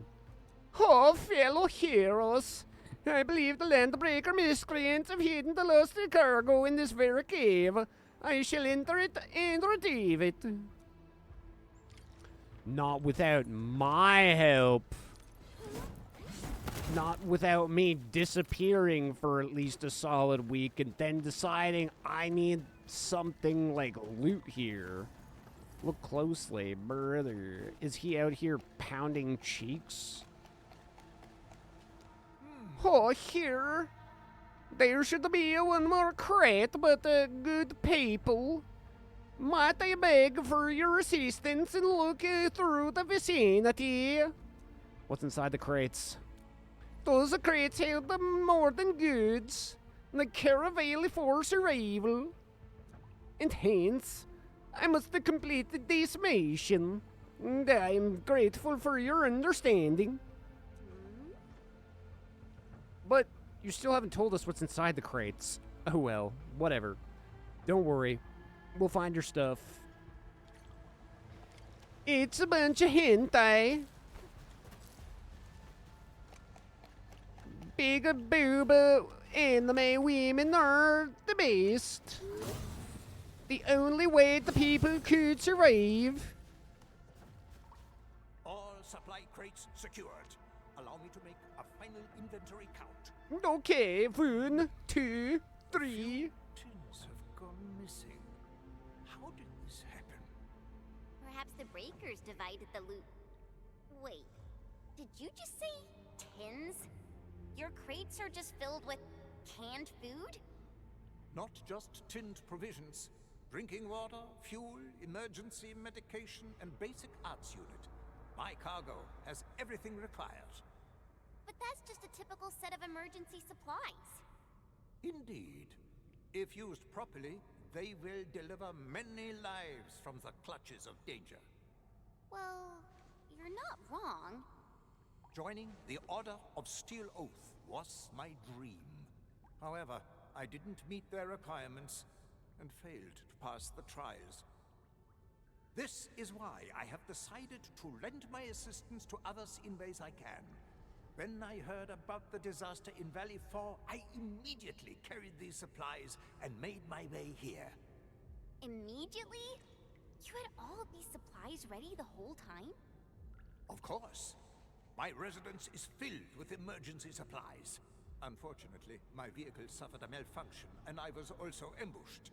Oh, fellow heroes. I believe the Landbreaker miscreants have hidden the lost cargo in this very cave. I shall enter it and retrieve it. Not without my help. Not without me disappearing for at least a solid week and then deciding I need something like loot here. Look closely, brother. Is he out here pounding cheeks? Oh, here. There should be one more crate, but good people. Might I beg for your assistance and look through the vicinity? What's inside the crates? Those crates held more than goods. The caravel for survival. And hence, I must complete this mission. And I am grateful for your understanding. But you still haven't told us what's inside the crates. Oh well, whatever. Don't worry. We'll find your stuff. It's a bunch of hentai. Big boob anime women are the best. The only way the people could survive. All supply crates secured. Allow me to make a final inventory count. Okay, 1, 2, 3. Tins have gone missing. How did this happen? Perhaps the breakers divided the loot. Wait, did you just say tins? Your crates are just filled with canned food? Not just tinned provisions. Drinking water, fuel, emergency medication, and basic arts unit. My cargo has everything required. But that's just a typical set of emergency supplies. Indeed. If used properly, they will deliver many lives from the clutches of danger. Well, you're not wrong. Joining the Order of Steel Oath was my dream. However, I didn't meet their requirements and failed to pass the trials. This is why I have decided to lend my assistance to others in ways I can. When I heard about the disaster in Valley 4, I immediately carried these supplies and made my way here. Immediately? You had all of these supplies ready the whole time? Of course. My residence is filled with emergency supplies. Unfortunately, my vehicle suffered a malfunction, and I was also ambushed.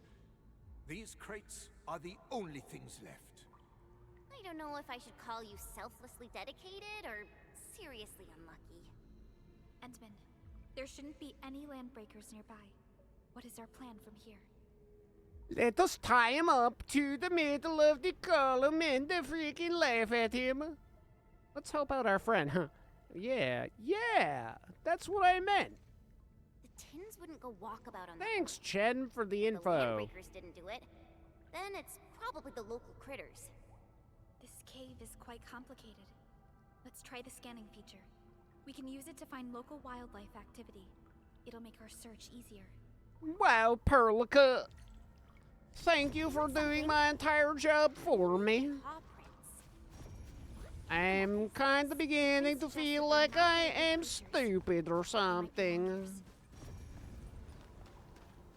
These crates are the only things left. I don't know if I should call you selflessly dedicated or seriously unlucky. Entman, there shouldn't be any landbreakers nearby. What is our plan from here? Let us tie him up to the middle of the column and freaking laugh at him. Let's help out our friend, huh? Yeah, that's what I meant. The tins wouldn't go walkabout on Thanks, Chen, for the the info. landbreakers didn't do it. Then it's probably the local critters. This cave is quite complicated. Let's try the scanning feature. We can use it to find local wildlife activity. It'll make our search easier. Wow, Perlica. Thank you for doing my entire job for me. I'm kinda beginning to feel like I am stupid or something.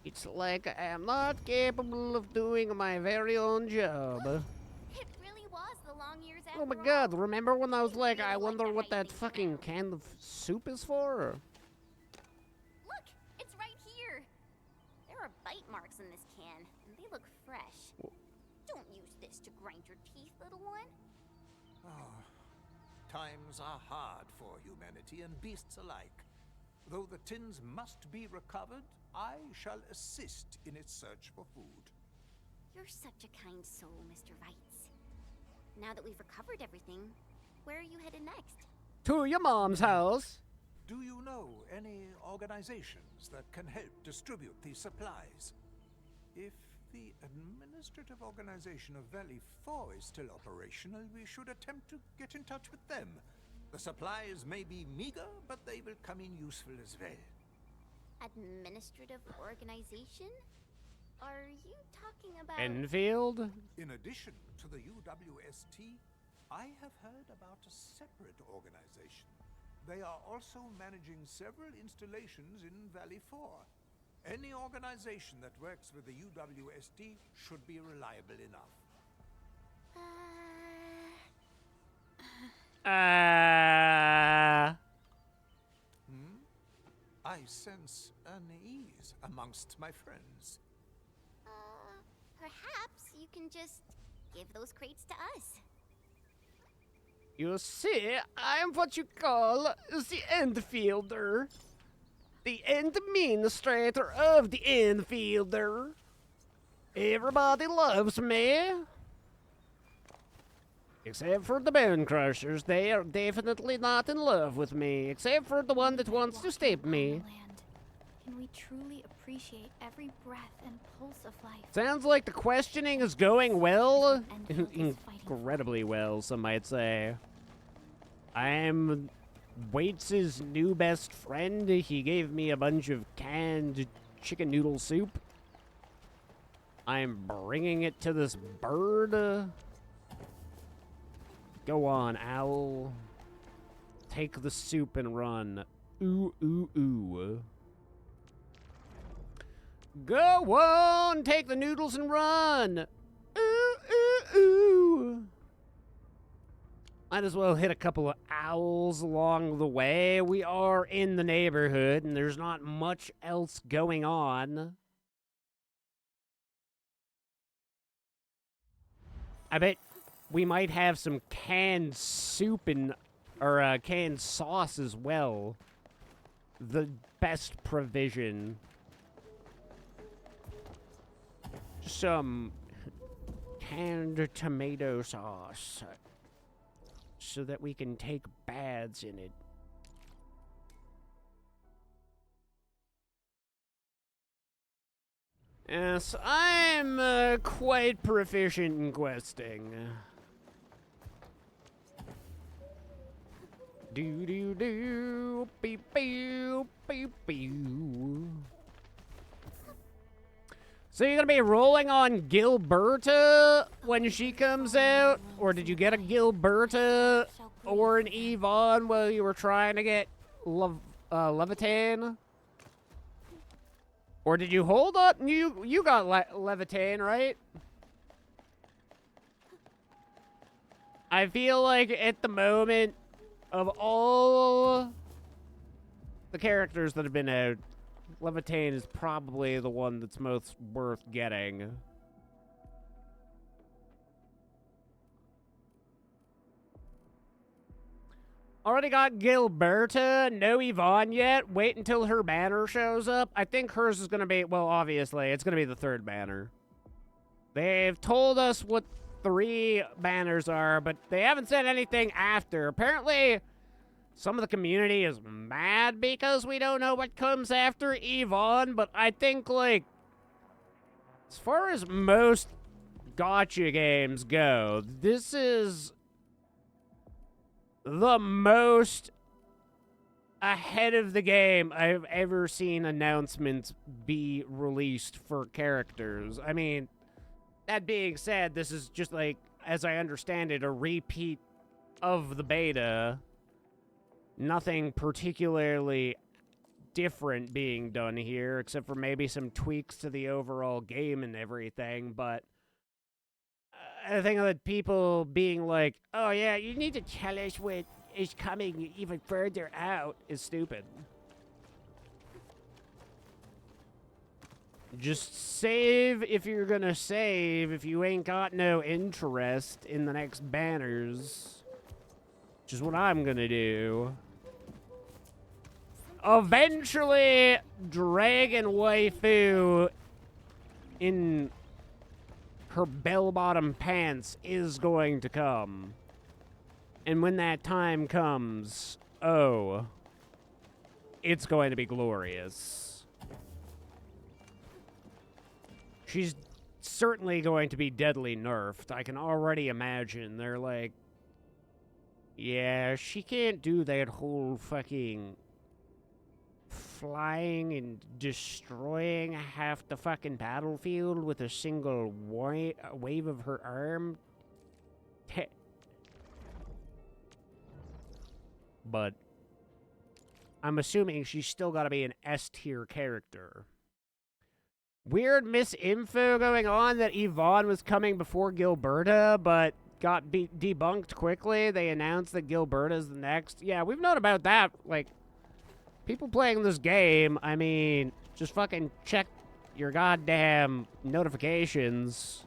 It's like I am not capable of doing my very own job. It really was the long years after Oh my all. god, remember when I was like, I wonder what that fucking can of soup is for? Look, it's right here. There are bite marks in this can, and they look fresh. Don't use this to grind your teeth, little one. Times are hard for humanity and beasts alike. Though the tins must be recovered, I shall assist in its search for food. You're such a kind soul, Mr. Reitz. Now that we've recovered everything, where are you headed next? To your mom's house. Do you know any organizations that can help distribute these supplies? If the administrative organization of Valley 4 is still operational, we should attempt to get in touch with them. The supplies may be meager, but they will come in useful as well. Administrative organization? Are you talking about... Enfield? In addition to the UWST, I have heard about a separate organization. They are also managing several installations in Valley 4. Any organization that works with the UWST should be reliable enough. I sense unease amongst my friends. Perhaps you can just give those crates to us. You see, I'm what you call the Endfielder. The administrator of the Endfielder. Everybody loves me. Except for the Bone Crushers. They are definitely not in love with me. Except for the one that wants to step me. Can we truly appreciate every breath and pulse of life? Sounds like the questioning is going well. Incredibly well, some might say. I am Waits' new best friend. He gave me a bunch of canned chicken noodle soup. I'm bringing it to this bird. Go on, owl. Take the soup and run. Ooh, ooh, ooh. Go on, take the noodles and run. Ooh, ooh, ooh. Might as well hit a couple of owls along the way. We are in the neighborhood, and there's not much else going on. I bet we might have some canned soup or canned sauce as well. The best provision. Some canned tomato sauce so that we can take baths in it. Yes, I'm quite proficient in questing. Do do do beep beep beep beep. So you're gonna be rolling on Gilberta when she comes out? Or did you get a Gilberta or an Yvonne while you were trying to get Leviathan? Or did you hold up? You got Leviathan, right? I feel like at the moment, of all the characters that have been out, Leviathan is probably the one that's most worth getting. Already got Gilberta, no Yvonne yet. Wait until her banner shows up. I think hers is going to be, well, obviously, it's going to be the third banner. They've told us what 3 banners are, but they haven't said anything after. Apparently, some of the community is mad because we don't know what comes after Yvonne, but I think, like, as far as most gacha games go, this is the most ahead of the game I've ever seen announcements be released for characters. I mean, that being said, this is just like, as I understand it, a repeat of the beta. Nothing particularly different being done here, except for maybe some tweaks to the overall game and everything, but I think that people being like, oh yeah, you need to tell us what is coming even further out is stupid. Just save if you're gonna save if you ain't got no interest in the next banners. Which is what I'm gonna do. Eventually, Dragon Waifu in her bell-bottom pants is going to come. And when that time comes, oh, it's going to be glorious. She's certainly going to be deadly nerfed. I can already imagine. They're like, yeah, she can't do that whole fucking flying and destroying half the fucking battlefield with a single wave of her arm. But I'm assuming she's still got to be an S-tier character. Weird misinfo going on that Yvonne was coming before Gilberta, but got debunked quickly. They announced that Gilberta's the next. Yeah, we've known about that. Like, people playing this game, I mean, just fucking check your goddamn notifications.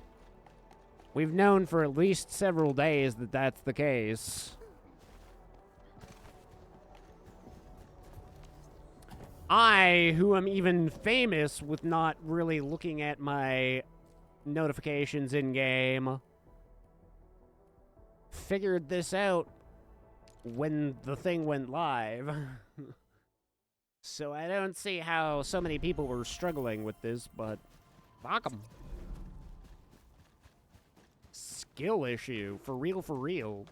We've known for at least several days that that's the case. I, who am even famous with not really looking at my notifications in-game, figured this out when the thing went live. So I don't see how so many people were struggling with this, but fuck 'em. Skill issue, for real, for real.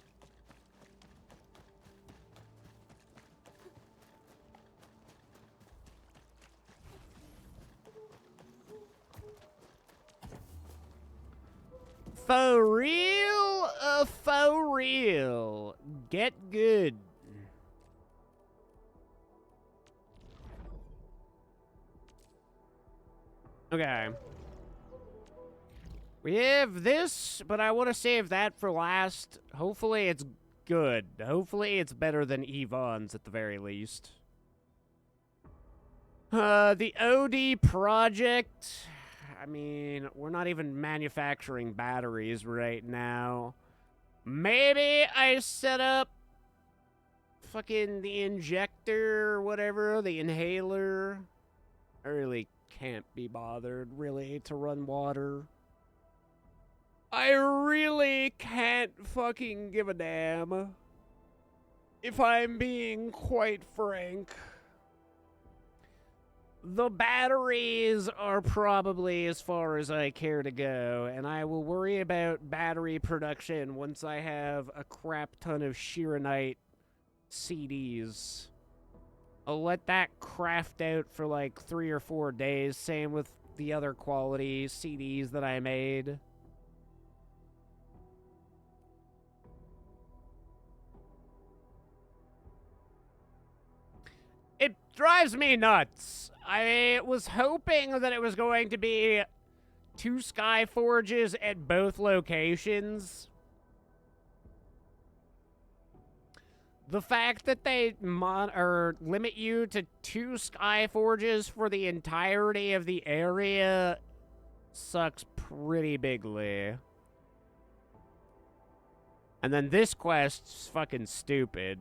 For real? For real. Get good. Okay. We have this, but I want to save that for last. Hopefully it's good. Hopefully it's better than Yvonne's at the very least. The OD project. I mean, we're not even manufacturing batteries right now. Maybe I set up fucking the injector or whatever, the inhaler. I really can't be bothered, really, to run water. I really can't fucking give a damn, if I'm being quite frank. The batteries are probably as far as I care to go, and I will worry about battery production once I have a crap ton of Shiranite CDs. I'll let that craft out for like 3 or 4 days, same with the other quality CDs that I made. It drives me nuts. I was hoping that it was going to be 2 Sky Forges at both locations. The fact that they limit you to 2 Sky Forges for the entirety of the area sucks pretty bigly. And then this quest's fucking stupid.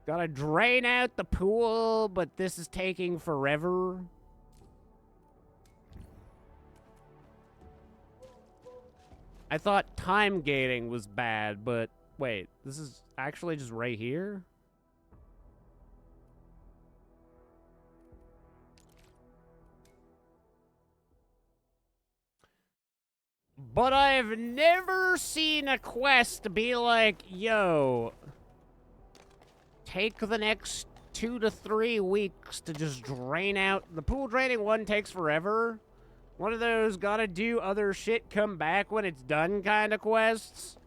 Gotta drain out the pool, but this is taking forever. I thought time gating was bad, but wait, this is actually just right here? But I've never seen a quest be like, yo, take the next 2 to 3 weeks to just drain out. The pool draining one takes forever. One of those gotta do other shit, come back when it's done kind of quests.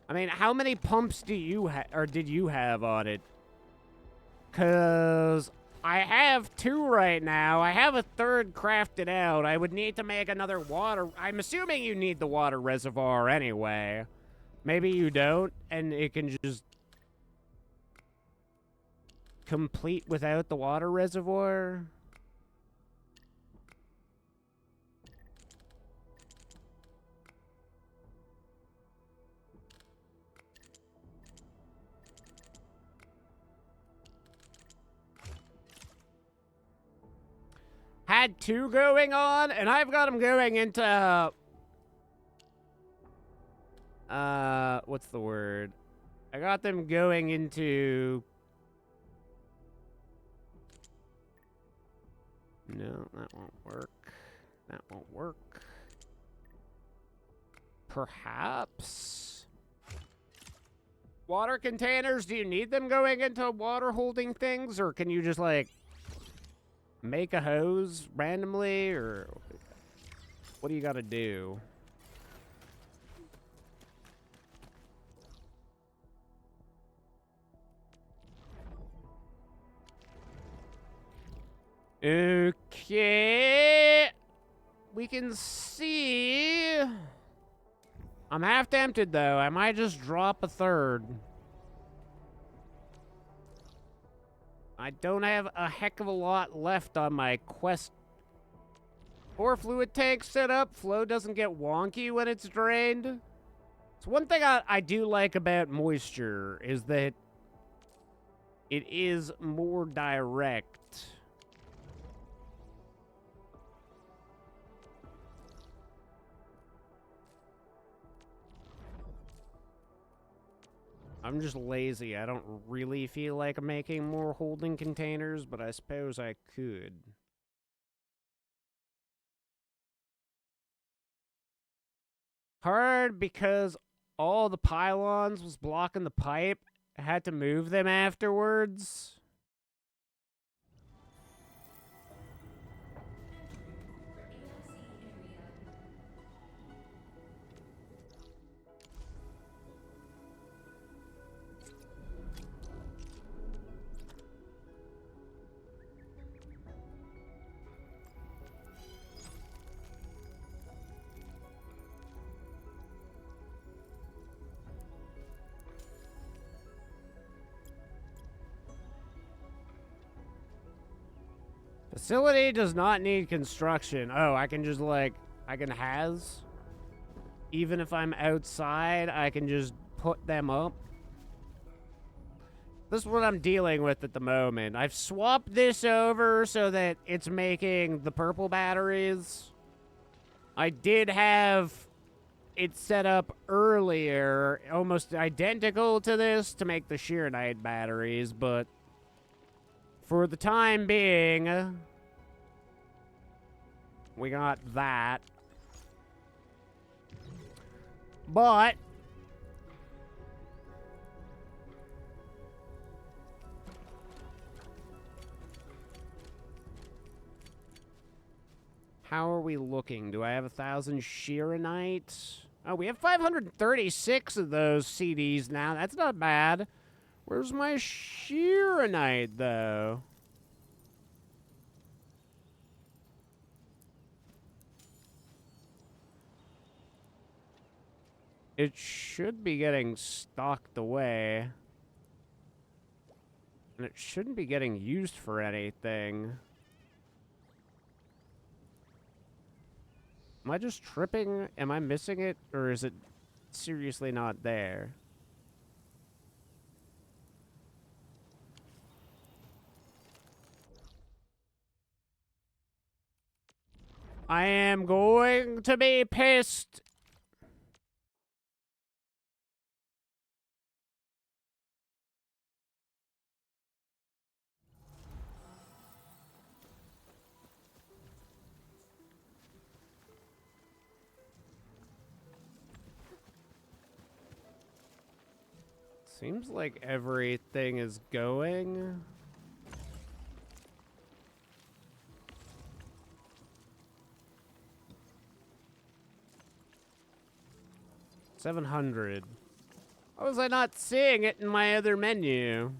I mean, how many pumps do you did you have on it? 'Cause I have 2 right now. I have a 3rd crafted out. I would need to make another water. I'm assuming you need the water reservoir anyway. Maybe you don't, and it can just complete without the water reservoir. Had 2 going on, and I've got them going into, what's the word? I got them going into, no, that won't work. That won't work. Perhaps? Water containers, do you need them going into water holding things, or can you just, like, make a hose randomly, or what do you gotta do? Okay. We can see. I'm half tempted, though. I might just drop a 3rd. I don't have a heck of a lot left on my quest. Or fluid tank set up. Flow doesn't get wonky when it's drained. So one thing I do like about moisture is that it is more direct. I'm just lazy. I don't really feel like making more holding containers, but I suppose I could. Hard because all the pylons was blocking the pipe. I had to move them afterwards. Facility does not need construction. Oh, I can just like, I can has. Even if I'm outside, I can just put them up. This is what I'm dealing with at the moment. I've swapped this over so that it's making the purple batteries. I did have it set up earlier, almost identical to this, to make the Sheeranite batteries, but for the time being, we got that. But how are we looking? Do I have 1,000 Sheeranite? Oh, we have 536 of those CDs now. That's not bad. Where's my Sheeranite, though? It should be getting stocked away. And it shouldn't be getting used for anything. Am I just tripping? Am I missing it? Or is it seriously not there? I am going to be pissed. Seems like everything is going. $700. How was I not seeing it in my other menu?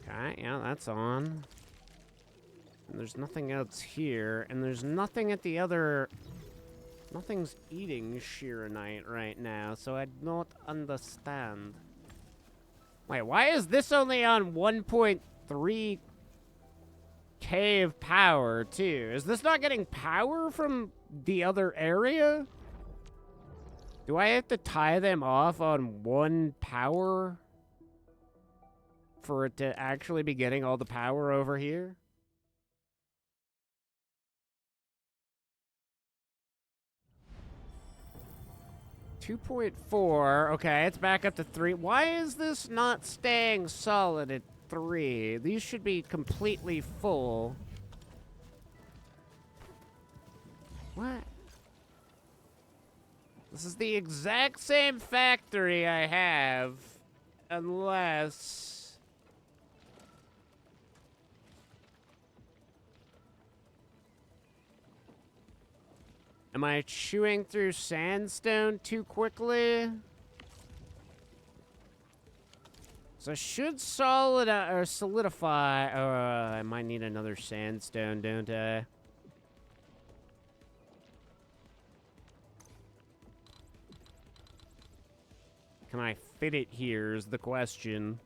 Okay, yeah, that's on. And there's nothing else here, and there's nothing at the other... Nothing's eating Sheeranite right now, so I don't understand. Wait, why is this only on 1.3 K of power, too? Is this not getting power from the other area? Do I have to tie them off on 1 power for it to actually be getting all the power over here? $2.4. Okay, it's back up to 3. Why is this not staying solid at 3? These should be completely full. What? This is the exact same factory I have, unless... Am I chewing through sandstone too quickly? So I should solidify. I might need another sandstone, don't I? Can I fit it here is the question.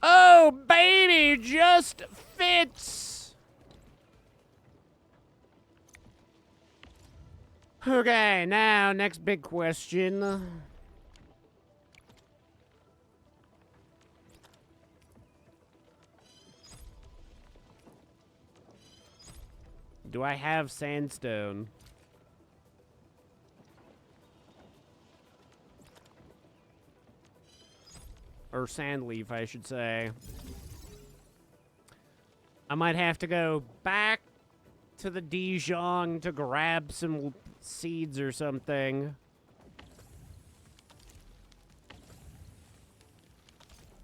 Oh, baby, just just fits. Okay, now, next big question. Do I have sandstone? Or sand leaf, I should say. I might have to go back to the Dijon to grab some seeds or something.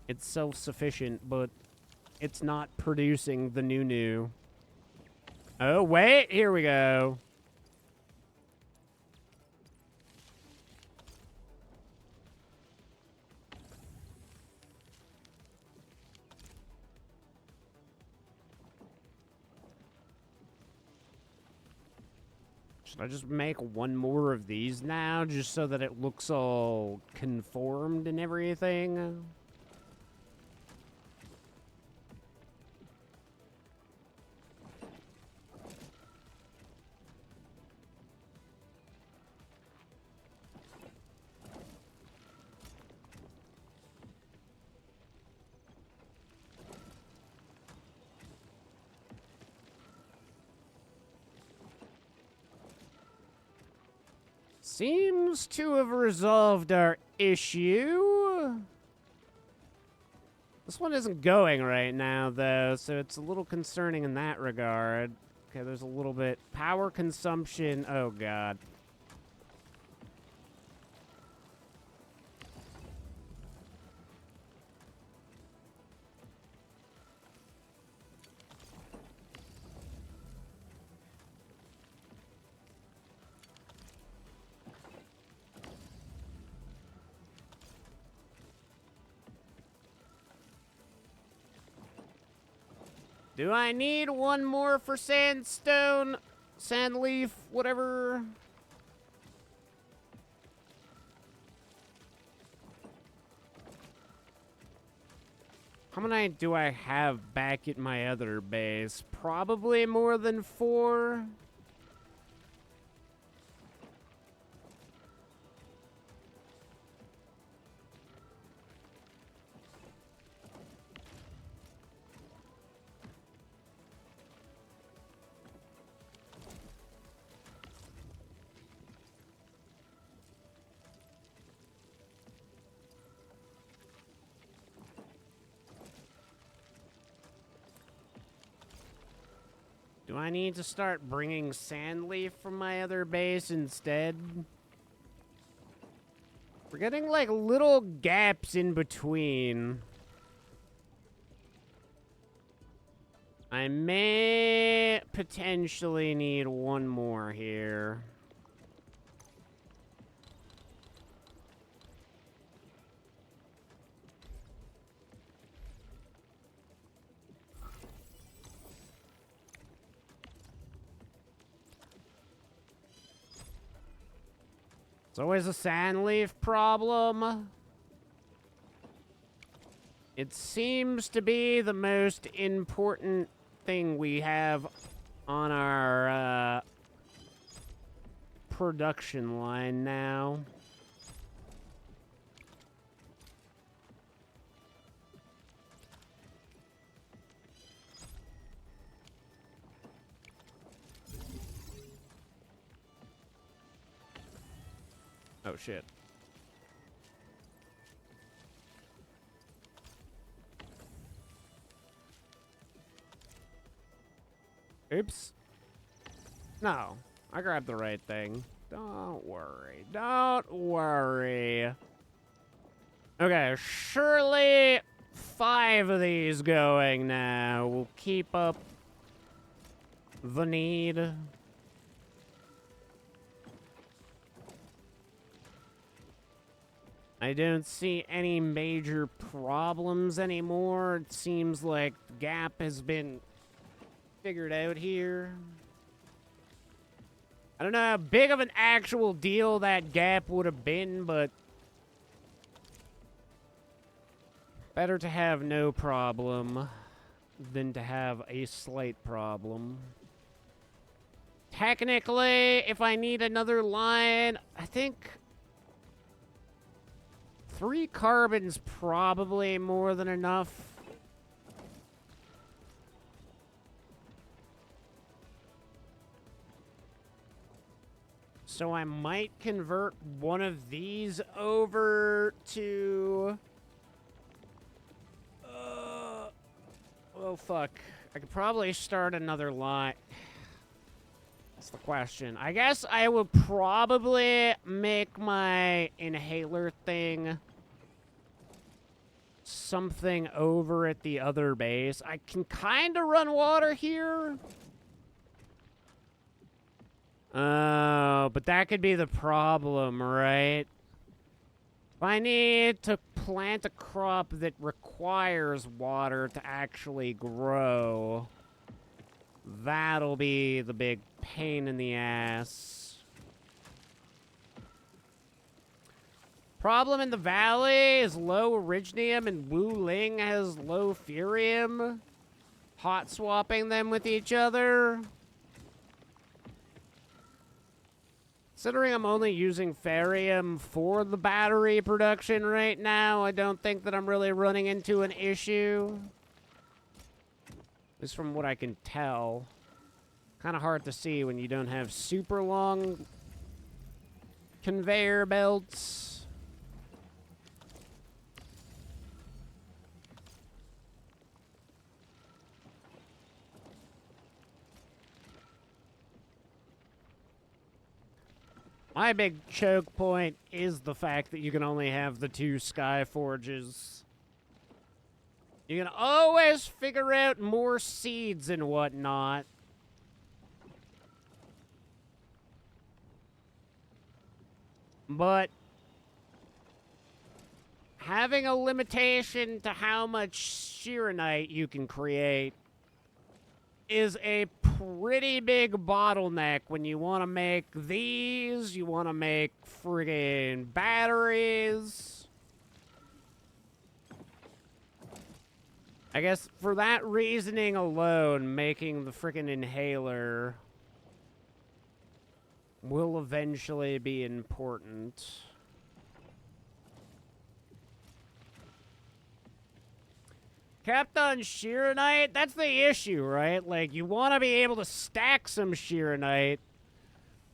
It's self-sufficient, but it's not producing the new. Oh, wait, here we go. Should I just make one more of these now, just so that it looks all conformed and everything? Seems to have resolved our issue. This one isn't going right now, though, so it's a little concerning in that regard. Okay, there's a little bit. Power consumption. Oh, God. Do I need one more for sandstone? Sand leaf, whatever. How many do I have back at my other base? Probably more than 4. Do I need to start bringing sand leaf from my other base instead? We're getting like little gaps in between. I may potentially need one more here. It's always a sand leaf problem. It seems to be the most important thing we have on our production line now. Oh, shit. Oops. No, I grabbed the right thing. Don't worry. Don't worry. Okay, surely 5 of these going now will keep up the need. I don't see any major problems anymore. It seems like the gap has been figured out here. I don't know how big of an actual deal that gap would have been, but better to have no problem. than to have a slight problem. Technically, if I need another line, I think 3 carbon's probably more than enough. So I might convert one of these over to... oh, fuck. I could probably start another line. That's the question. I guess I would probably make my inhaler thing something over at the other base. I can kind of run water here. Oh, but that could be the problem, right? If I need to plant a crop that requires water to actually grow, that'll be the big pain in the ass. Problem in the valley is low originium and Wu Ling has low furium. Hot swapping them with each other. Considering I'm only using Ferium for the battery production right now, I don't think that I'm really running into an issue. At least from what I can tell. Kind of hard to see when you don't have super long conveyor belts. My big choke point is the fact that you can only have the 2 Sky Forges. You can always figure out more seeds and whatnot. But having a limitation to how much Sheeranite you can create is a pretty big bottleneck when you want to make these, you want to make friggin' batteries. I guess for that reasoning alone, making the friggin' inhaler will eventually be important. Kept on Sheeranite, that's the issue, right? Like, you want to be able to stack some Sheeranite.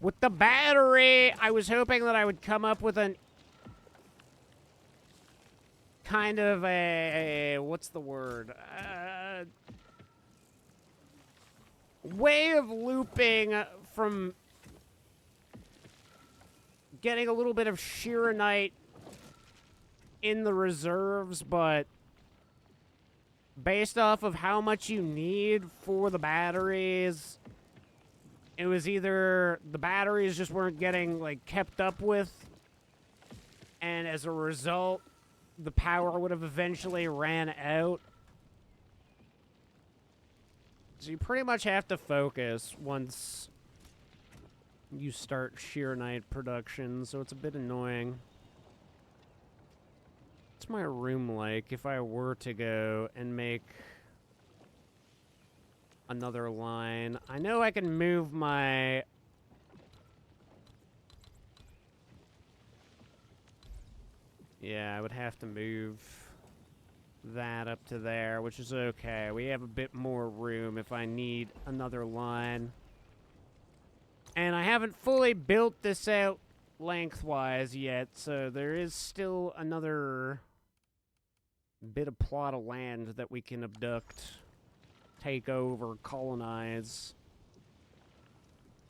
With the battery, I was hoping that I would come up with an... kind of a what's the word? Way of looping from getting a little bit of Sheeranite in the reserves, but based off of how much you need for the batteries, it was either the batteries just weren't getting, like, kept up with, and as a result, the power would have eventually ran out. So you pretty much have to focus once you start Sheeranite production, so it's a bit annoying. What's my room like if I were to go and make another line? I know I can move my... Yeah, I would have to move that up to there, which is okay. We have a bit more room if I need another line. And I haven't fully built this out lengthwise yet, so there is still another bit of plot of land that we can abduct, take over, colonize.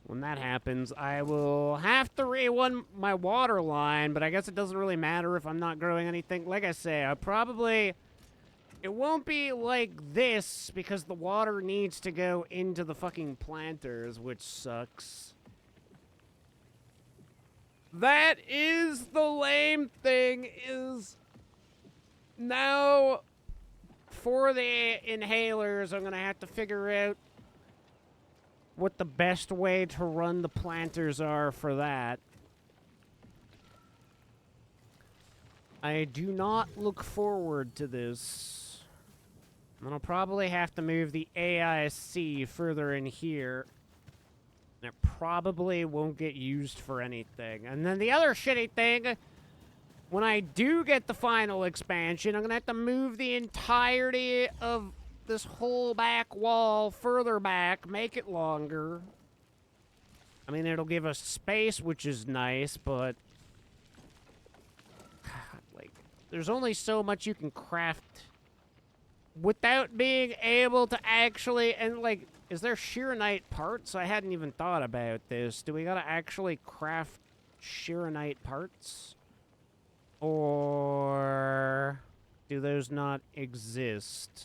When that happens, I will have to re-run my water line, but I guess it doesn't really matter if I'm not growing anything. Like I say, it won't be like this because the water needs to go into the fucking planters, which sucks. That is the lame thing, is now for the inhalers, I'm gonna have to figure out what the best way to run the planters are for that. I do not look forward to this. And I'll probably have to move the AIC further in here. And it probably won't get used for anything. And then the other shitty thing, when I do get the final expansion, I'm going to have to move the entirety of this whole back wall further back, make it longer. I mean, it'll give us space, which is nice, but like, there's only so much you can craft without being able to actually, and like, is there Sheeranite parts? I hadn't even thought about this. Do we gotta actually craft Sheeranite parts? Or do those not exist?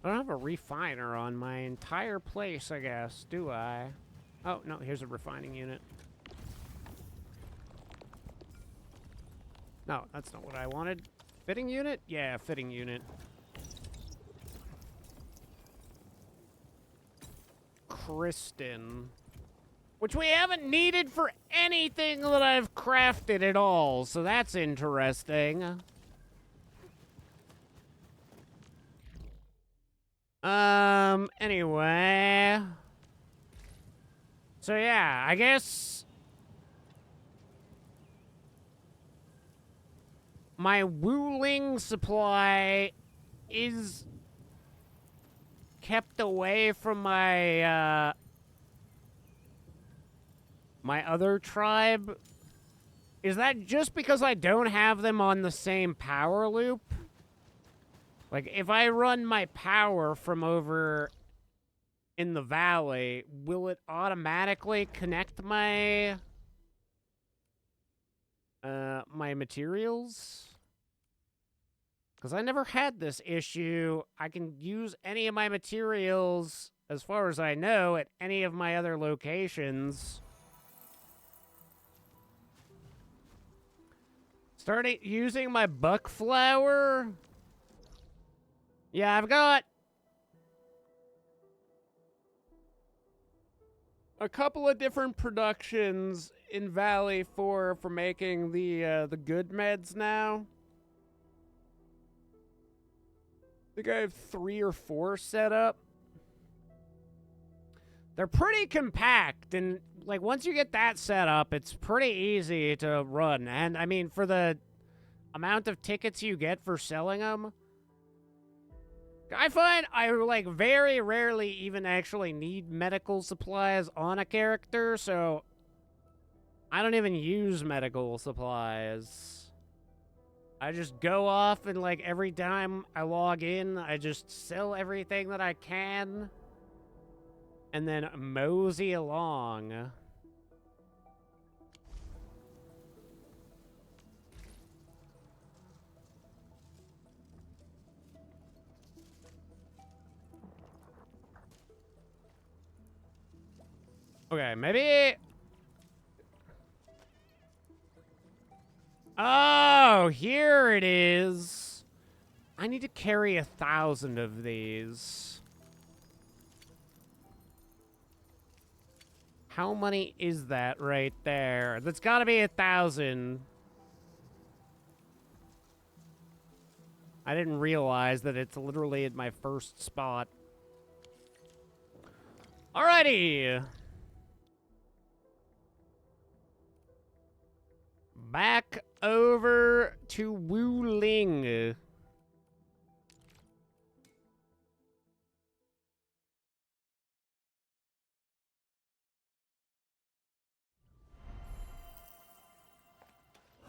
I don't have a refiner on my entire place, I guess, do I? Oh, no, here's a refining unit. No, that's not what I wanted. Fitting unit? Yeah, fitting unit. Kristen. Which we haven't needed for anything that I've crafted at all, so that's interesting. Anyway. So yeah, I guess my Wuling supply is kept away from my, my other tribe. Is that just because I don't have them on the same power loop? Like, if I run my power from over in the valley, will it automatically connect my my materials? Because I never had this issue. I can use any of my materials, as far as I know, at any of my other locations. Starting using my buck flower? Yeah, I've got a couple of different productions in Valley for making the good meds now. I think I have 3 or 4 set up. They're pretty compact, and like once you get that set up, it's pretty easy to run. And I mean, for the amount of tickets you get for selling them, I find I, like, very rarely even actually need medical supplies on a character, so I don't even use medical supplies. I just go off and, like, every time I log in, I just sell everything that I can and then mosey along. Okay, maybe... Oh, here it is. I need to carry 1,000 of these. How many is that right there? That's gotta be 1,000. I didn't realize that it's literally at my first spot. Alrighty. Back over to Wuling.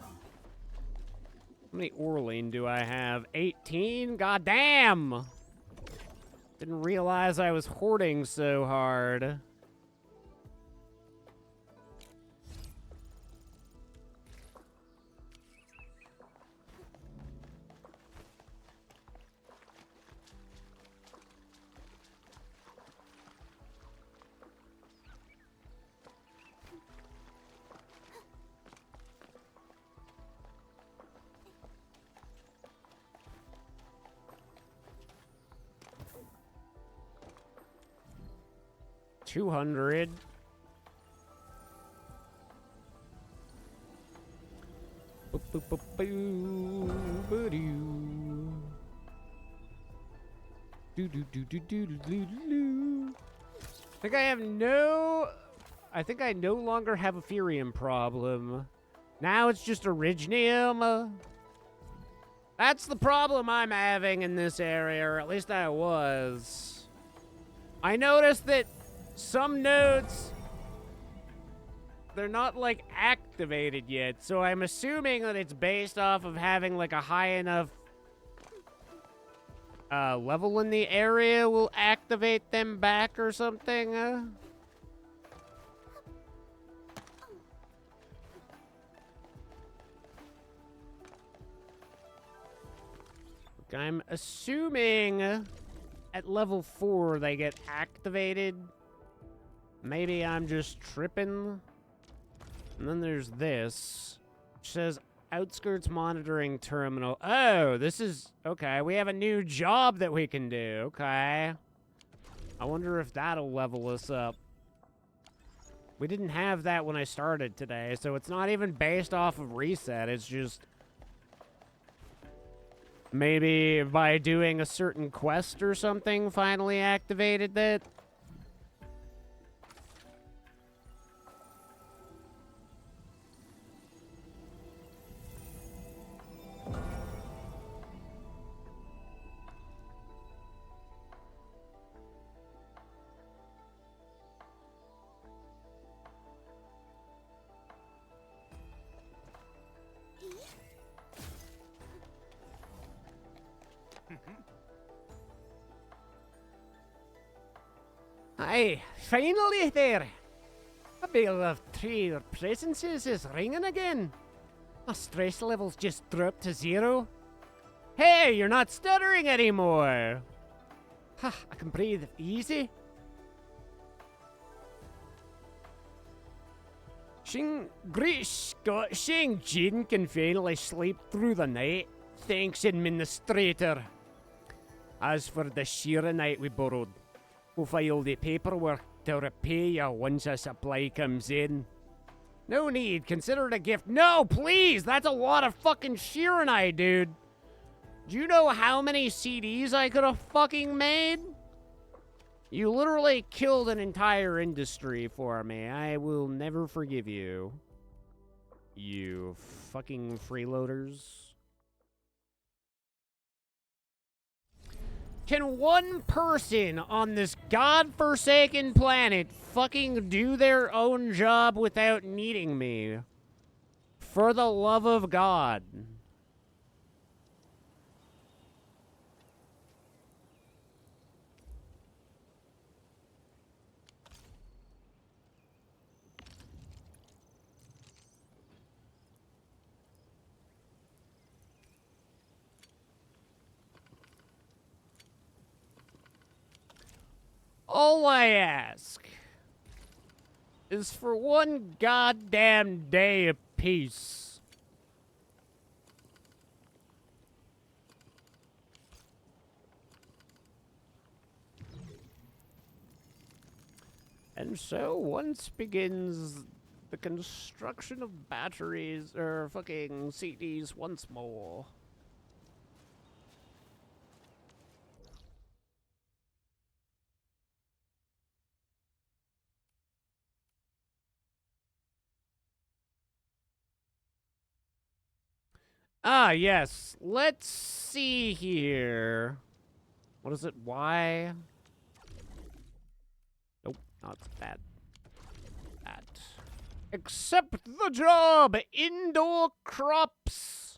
How many Orlean do I have? 18? God damn! Didn't realize I was hoarding so hard. 200. I think I no longer have a Furium problem. Now it's just Originium. That's the problem I'm having in this area, or at least I was. I noticed that some nodes, they're not, like, activated yet, so I'm assuming that it's based off of having, like, a high enough level in the area will activate them back or something. I'm assuming at level 4 they get activated. Maybe I'm just tripping. And then there's this, which says Outskirts Monitoring Terminal. Oh, this is... Okay, we have a new job that we can do. Okay. I wonder if that'll level us up. We didn't have that when I started today, so it's not even based off of reset. It's just... Maybe by doing a certain quest or something finally activated that. Aye, finally there. A bale of trade presences is ringing again. My stress levels just dropped to 0. Hey, you're not stuttering anymore. Ha, I can breathe easy. Great Scott, Shane Jaden can finally sleep through the night. Thanks, Administrator. As for the Sheeranite we borrowed, we'll file the paperwork to repay you once a supply comes in. No need, consider it a gift. No, please, that's a lot of fucking Sheeranite, dude. Do you know how many CDs I could have fucking made? You literally killed an entire industry for me. I will never forgive you. You fucking freeloaders. Can one person on this godforsaken planet fucking do their own job without needing me? For the love of God. All I ask is for one goddamn day of peace. And so once begins the construction of batteries, or fucking CDs once more. Ah, yes. Let's see here. What is it? Why? Nope, not that. That. Accept the job! Indoor crops!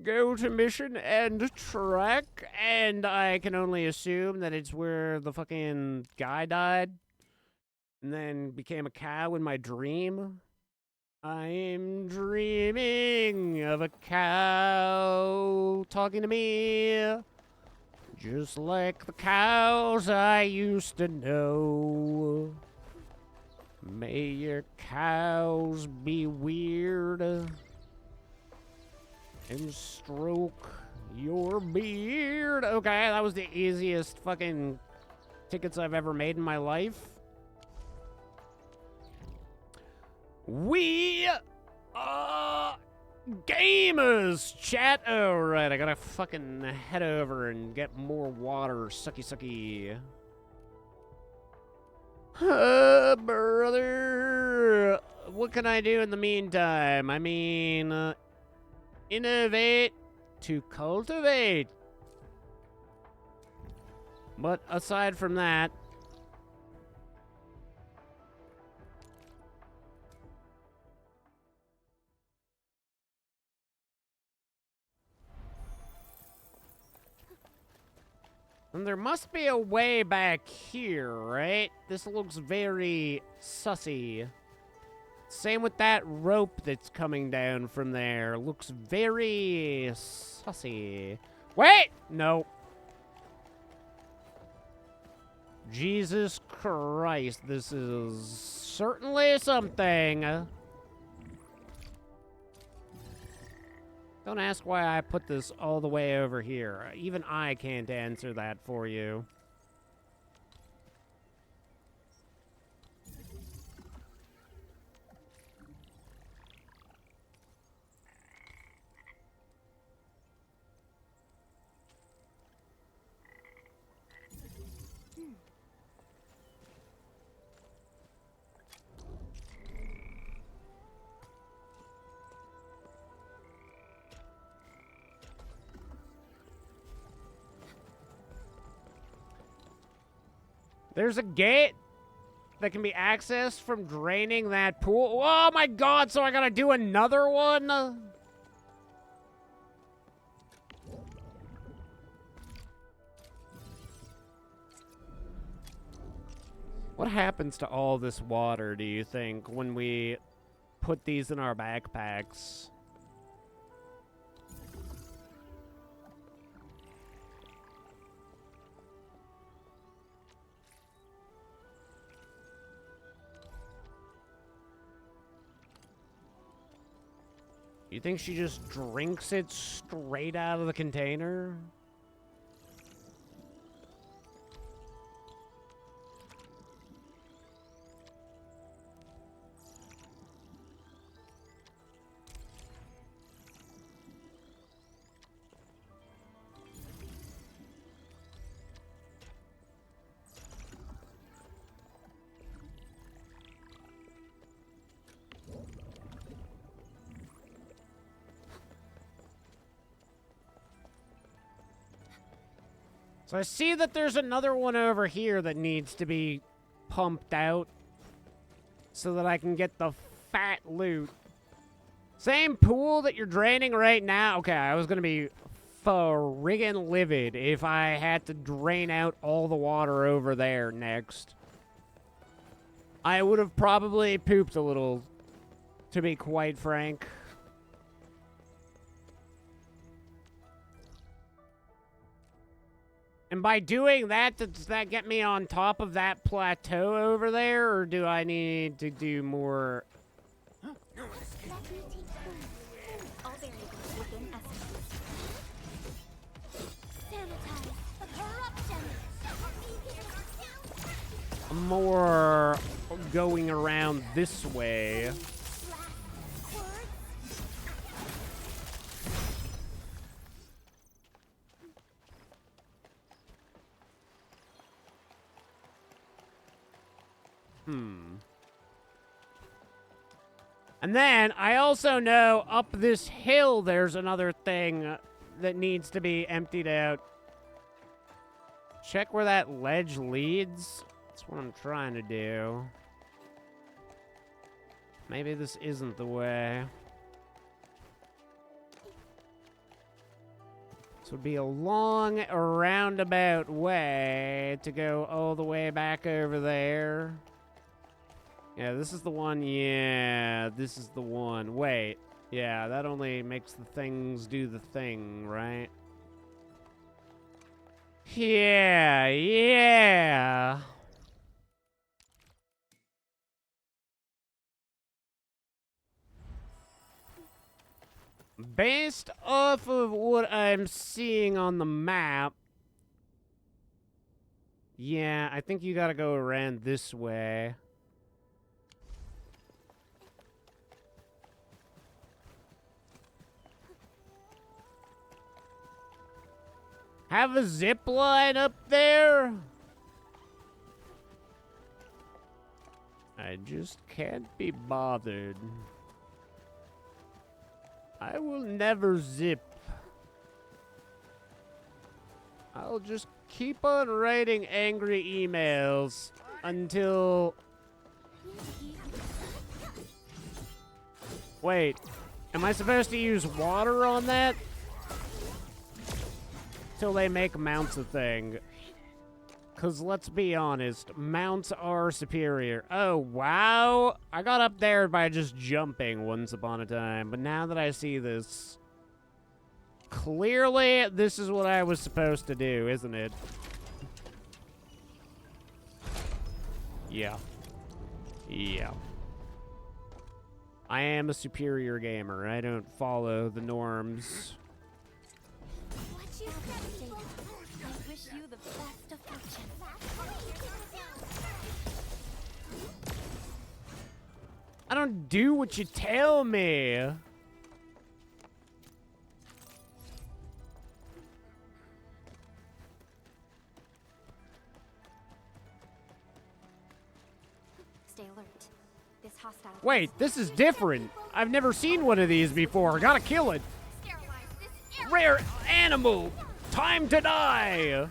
Go to mission and track, and I can only assume that it's where the fucking guy died and then became a cow in my dream. I'm dreaming of a cow talking to me, just like the cows I used to know. May your cows be weird and stroke your beard. Okay, that was the easiest fucking tickets I've ever made in my life. We gamers chat. Alright, I gotta fucking head over and get more water. Sucky sucky. Brother. What can I do in the meantime? I mean, innovate to cultivate. But aside from that, and there must be a way back here, right? This looks very sussy. Same with that rope that's coming down from there. Looks very sussy. Wait! No. Jesus Christ, this is certainly something. Don't ask why I put this all the way over here. Even I can't answer that for you. There's a gate that can be accessed from draining that pool. Oh my god, so I gotta do another one? What happens to all this water, do you think, when we put these in our backpacks? You think she just drinks it straight out of the container? So I see that there's another one over here that needs to be pumped out so that I can get the fat loot. Same pool that you're draining right now? Okay, I was going to be friggin' livid if I had to drain out all the water over there next. I would have probably pooped a little, to be quite frank. And by doing that, does that get me on top of that plateau over there, or do I need to do more? More going around this way. And then, I also know up this hill there's another thing that needs to be emptied out. Check where that ledge leads. That's what I'm trying to do. Maybe this isn't the way. This would be a long, roundabout way to go all the way back over there. Yeah, this is the one. Yeah, this is the one. Wait. Yeah, that only makes the things do the thing, right? Yeah, yeah. Based off of what I'm seeing on the map, yeah, I think you gotta go around this way. Have a zip line up there? I just can't be bothered. I will never zip. I'll just keep on writing angry emails until... Wait, am I supposed to use water on that? Till they make mounts a thing. Because let's be honest, mounts are superior. Oh, wow. I got up there by just jumping once upon a time. But now that I see this, clearly this is what I was supposed to do, isn't it? Yeah. Yeah. I am a superior gamer. I don't follow the norms. What you said, people? I wish you the best of fortune. I don't do what you tell me. Stay alert. This hostile. Wait, this is different. I've never seen one of these before. Gotta kill it. Rare animal. Time to die.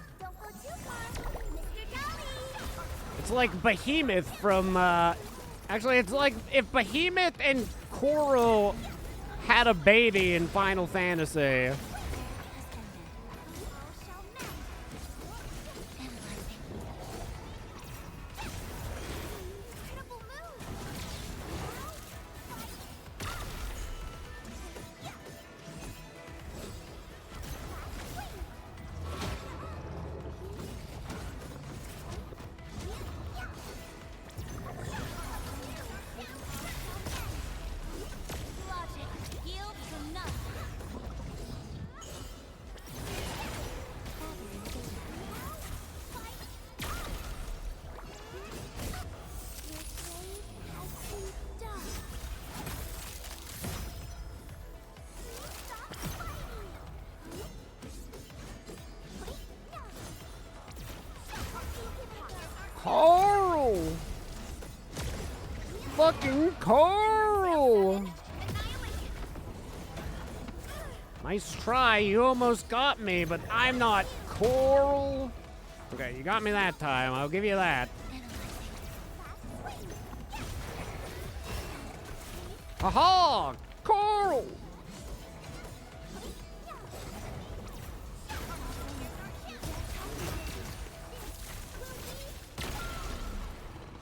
It's like Behemoth from, actually, it's like if Behemoth and Coral had a baby in Final Fantasy. Carl! Fucking Carl! Nice try, you almost got me, but I'm not Coral. Okay, you got me that time, I'll give you that. Haha! Coral!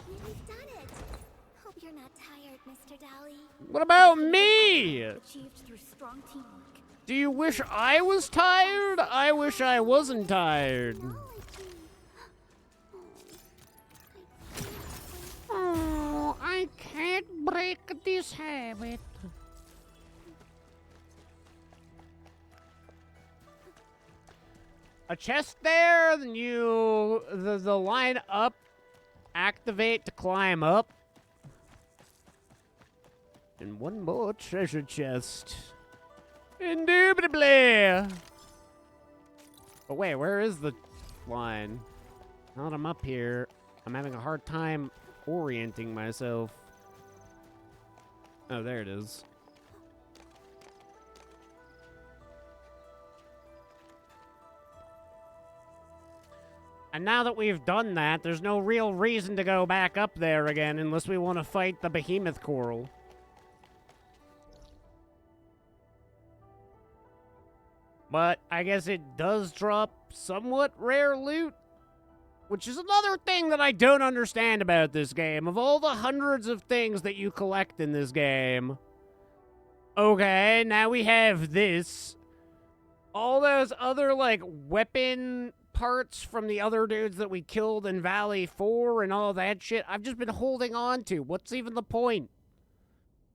You've done it. Hope you're not tired, Mr. Dally. What about me? Achieved through strong teamwork. Do you wish I was tired? I wish I wasn't tired. Oh, I can't break this habit. A chest there, then the line up, activate to climb up. And one more treasure chest. Indubitably! But wait, where is the line? Now that I'm up here, I'm having a hard time orienting myself. Oh, there it is. And now that we've done that, there's no real reason to go back up there again unless we want to fight the Behemoth Coral. But I guess it does drop somewhat rare loot, which is another thing that I don't understand about this game. Of all the hundreds of things that you collect in this game, okay, now we have this. All those other, like, weapon parts from the other dudes that we killed in Valley 4 and all that shit, I've just been holding on to. What's even the point?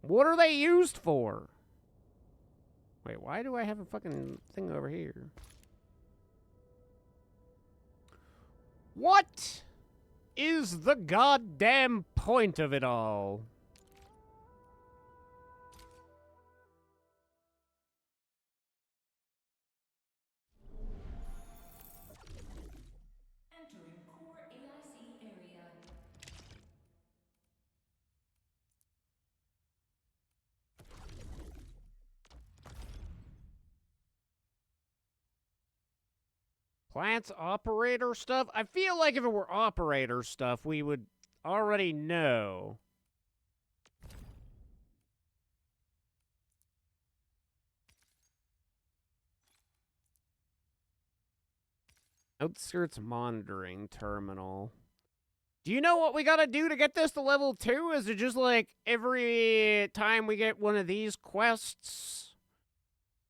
What are they used for? Wait, why do I have a fucking thing over here? What is the goddamn point of it all? Plants operator stuff? I feel like if it were operator stuff, we would already know. Outskirts monitoring terminal. Do you know what we gotta do to get this to level 2? Is it just like every time we get one of these quests?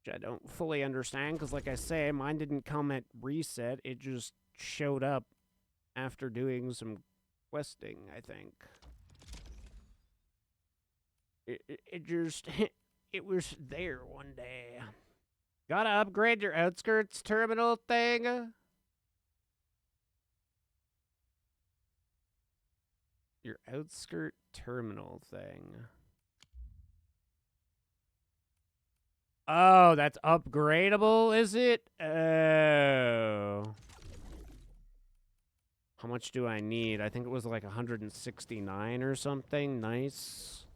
Which I don't fully understand, because like I say, mine didn't come at reset. It just showed up after doing some questing, I think. It just, it was there one day. Gotta upgrade your outskirts terminal thing? Your outskirt terminal thing. Oh, that's upgradable, is it? Oh. How much do I need? I think it was like 169 or something. Nice.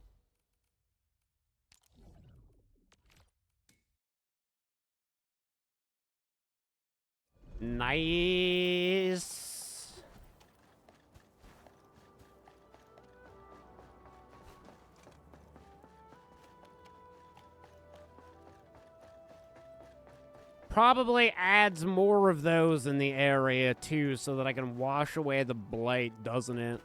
Nice. Probably adds more of those in the area, too, so that I can wash away the blight, doesn't it?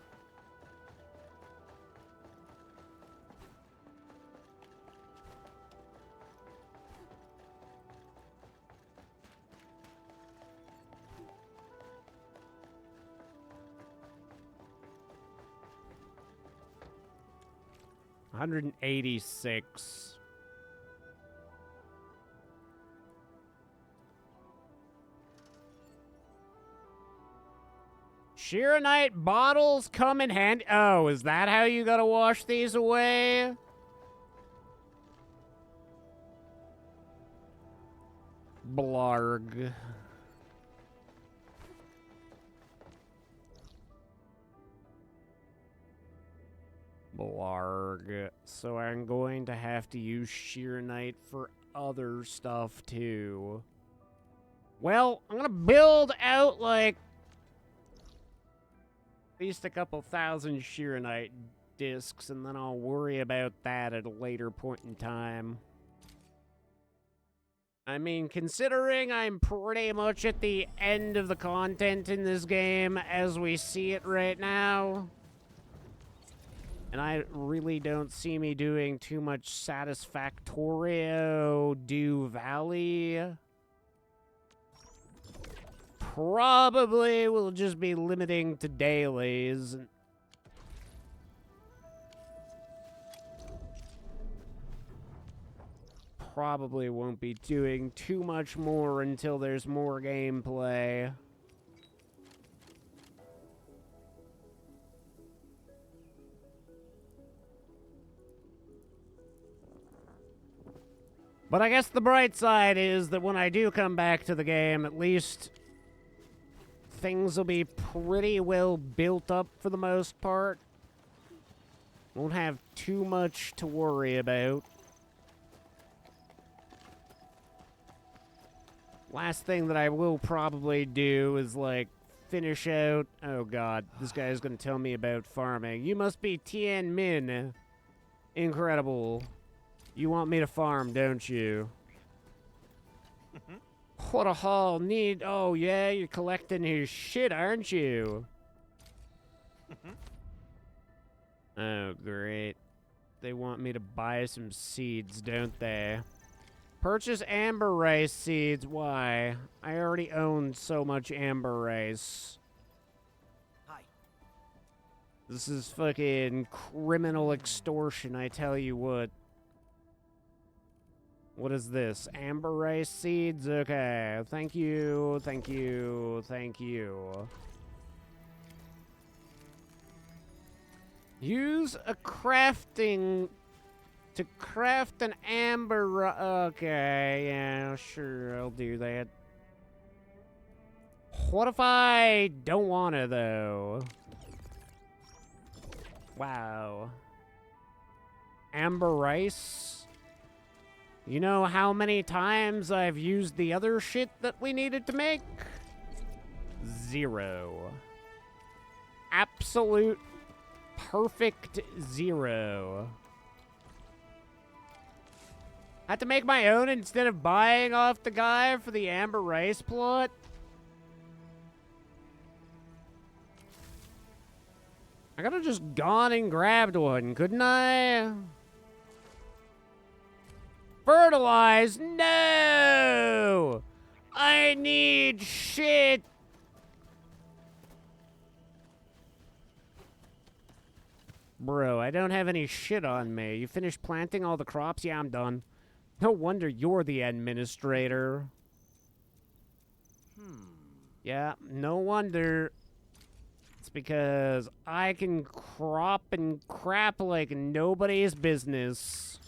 $186. Sheeranite bottles come in handy. Oh, is that how you gotta wash these away? Blarg. Blarg. So I'm going to have to use Sheeranite for other stuff too. Well, I'm gonna build out like at least a couple thousand Sheeranite discs, and then I'll worry about that at a later point in time. I mean, considering I'm pretty much at the end of the content in this game as we see it right now, and I really don't see me doing too much Satisfactorio Dew Valley. Probably will just be limiting to dailies. Probably won't be doing too much more until there's more gameplay. But I guess the bright side is that when I do come back to the game, at least things will be pretty well built up for the most part. Won't have too much to worry about. Last thing that I will probably do is, like, finish out... Oh, God. This guy is going to tell me about farming. You must be Tien Min. Incredible. You want me to farm, don't you? What a haul. Need... Oh, yeah? You're collecting his shit, aren't you? Oh, great. They want me to buy some seeds, don't they? Purchase amber rice seeds. Why? I already own so much amber rice. Hi. This is fucking criminal extortion, I tell you what. What is this? Amber rice seeds? Okay. Thank you, thank you, thank you. Use a crafting... to craft an amber... Okay, yeah, sure, I'll do that. What if I don't want to, though? Wow. Amber rice? You know how many times I've used the other shit that we needed to make? 0. Absolute perfect 0. I had to make my own instead of buying off the guy for the Amber Rice plot. I could have just gone and grabbed one, couldn't I? Fertilize? No! I need shit! Bro, I don't have any shit on me. You finished planting all the crops? Yeah, I'm done. No wonder you're the administrator. Yeah, no wonder. It's because I can crop and crap like nobody's business.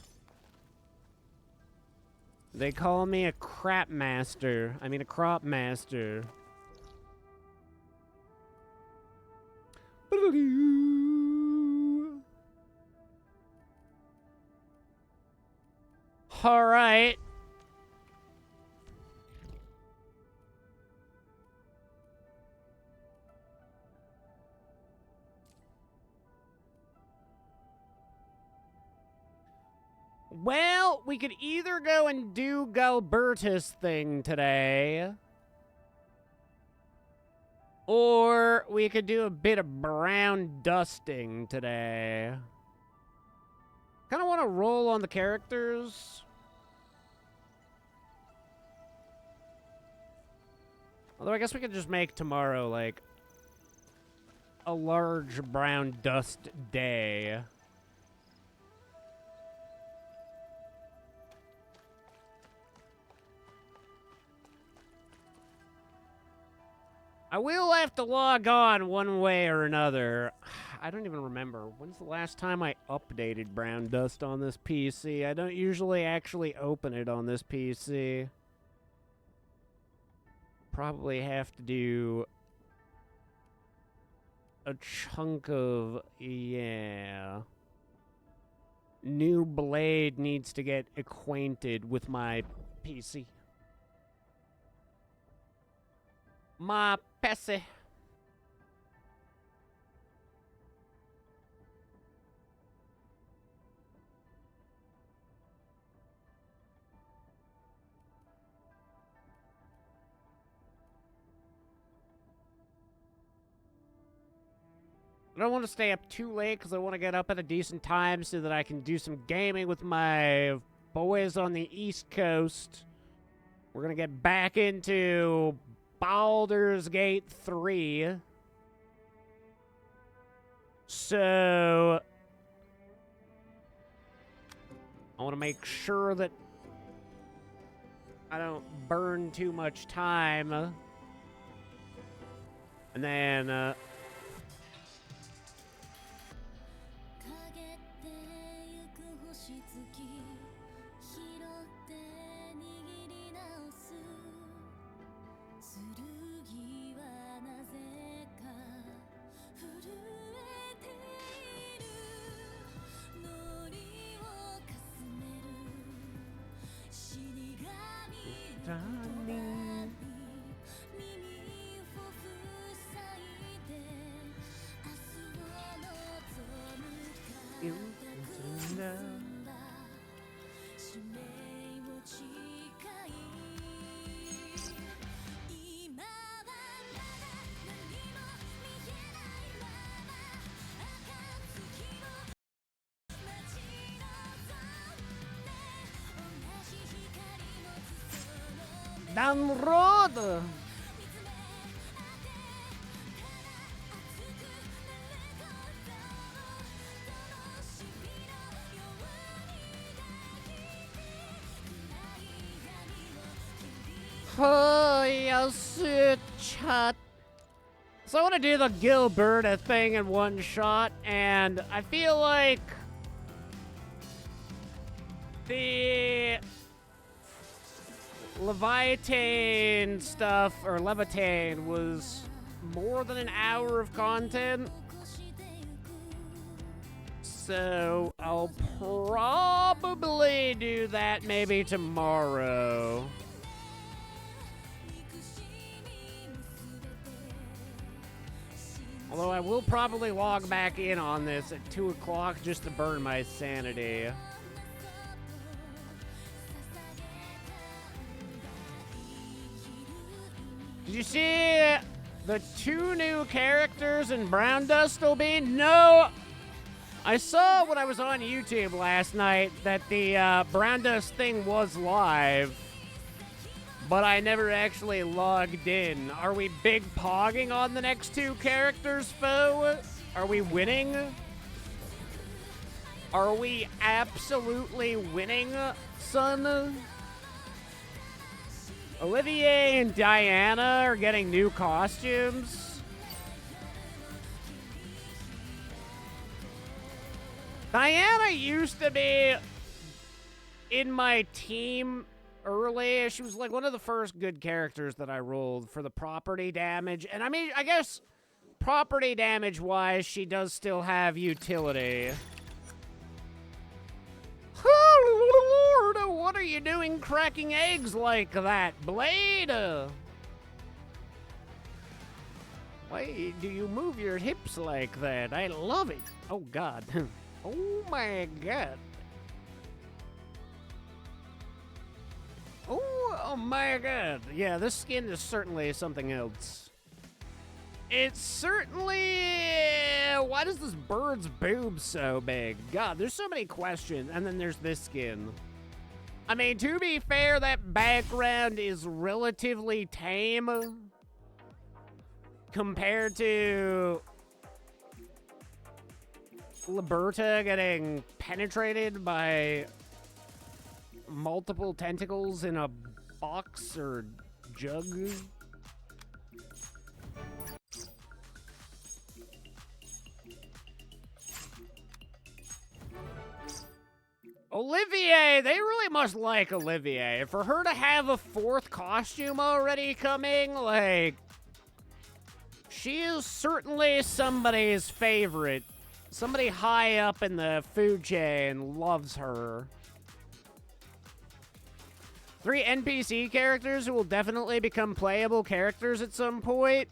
They call me a crap master. I mean a crop master. All right. Well, we could either go and do Galbertus thing today, or we could do a bit of brown dusting today. Kind of want to roll on the characters. Although I guess we could just make tomorrow, like, a large brown dust day. I will have to log on one way or another. I don't even remember. When's the last time I updated Brown Dust on this PC? I don't usually actually open it on this PC. Probably have to do a chunk of, yeah. New Blade needs to get acquainted with my PC. My PC. I don't want to stay up too late because I want to get up at a decent time so that I can do some gaming with my boys on the East Coast. We're going to get back into Baldur's Gate 3. So I want to make sure that I don't burn too much time. And then down the road. Oh, yes, chat. So I want to do the Gilberta thing in one shot, and I feel like the Leviathan stuff, or Leviathan, was more than an hour of content. So I'll probably do that maybe tomorrow. Although I will probably log back in on this at 2 o'clock just to burn my sanity. Did you see the 2 new characters in Brown Dust will be? No! I saw when I was on YouTube last night that the Brown Dust thing was live, but I never actually logged in. Are we big pogging on the next 2 characters, foe? Are we winning? Are we absolutely winning, son? Olivier and Diana are getting new costumes. Diana used to be in my team early. She was like one of the first good characters that I rolled for the property damage. And I mean, I guess property damage wise, she does still have utility. Oh, Lord, what are you doing cracking eggs like that, Blade? Why do you move your hips like that? I love it. Oh, God. Oh, my God. Oh, my God. Yeah, this skin is certainly something else. It's certainly... Why does this bird's boob so big? God, there's so many questions. And then there's this skin. I mean, to be fair, that background is relatively tame compared to Liberta getting penetrated by multiple tentacles in a box or jug. Olivier, they really must like Olivier. For her to have a 4th costume already coming, like, she is certainly somebody's favorite. Somebody high up in the food chain loves her. 3 NPC characters who will definitely become playable characters at some point.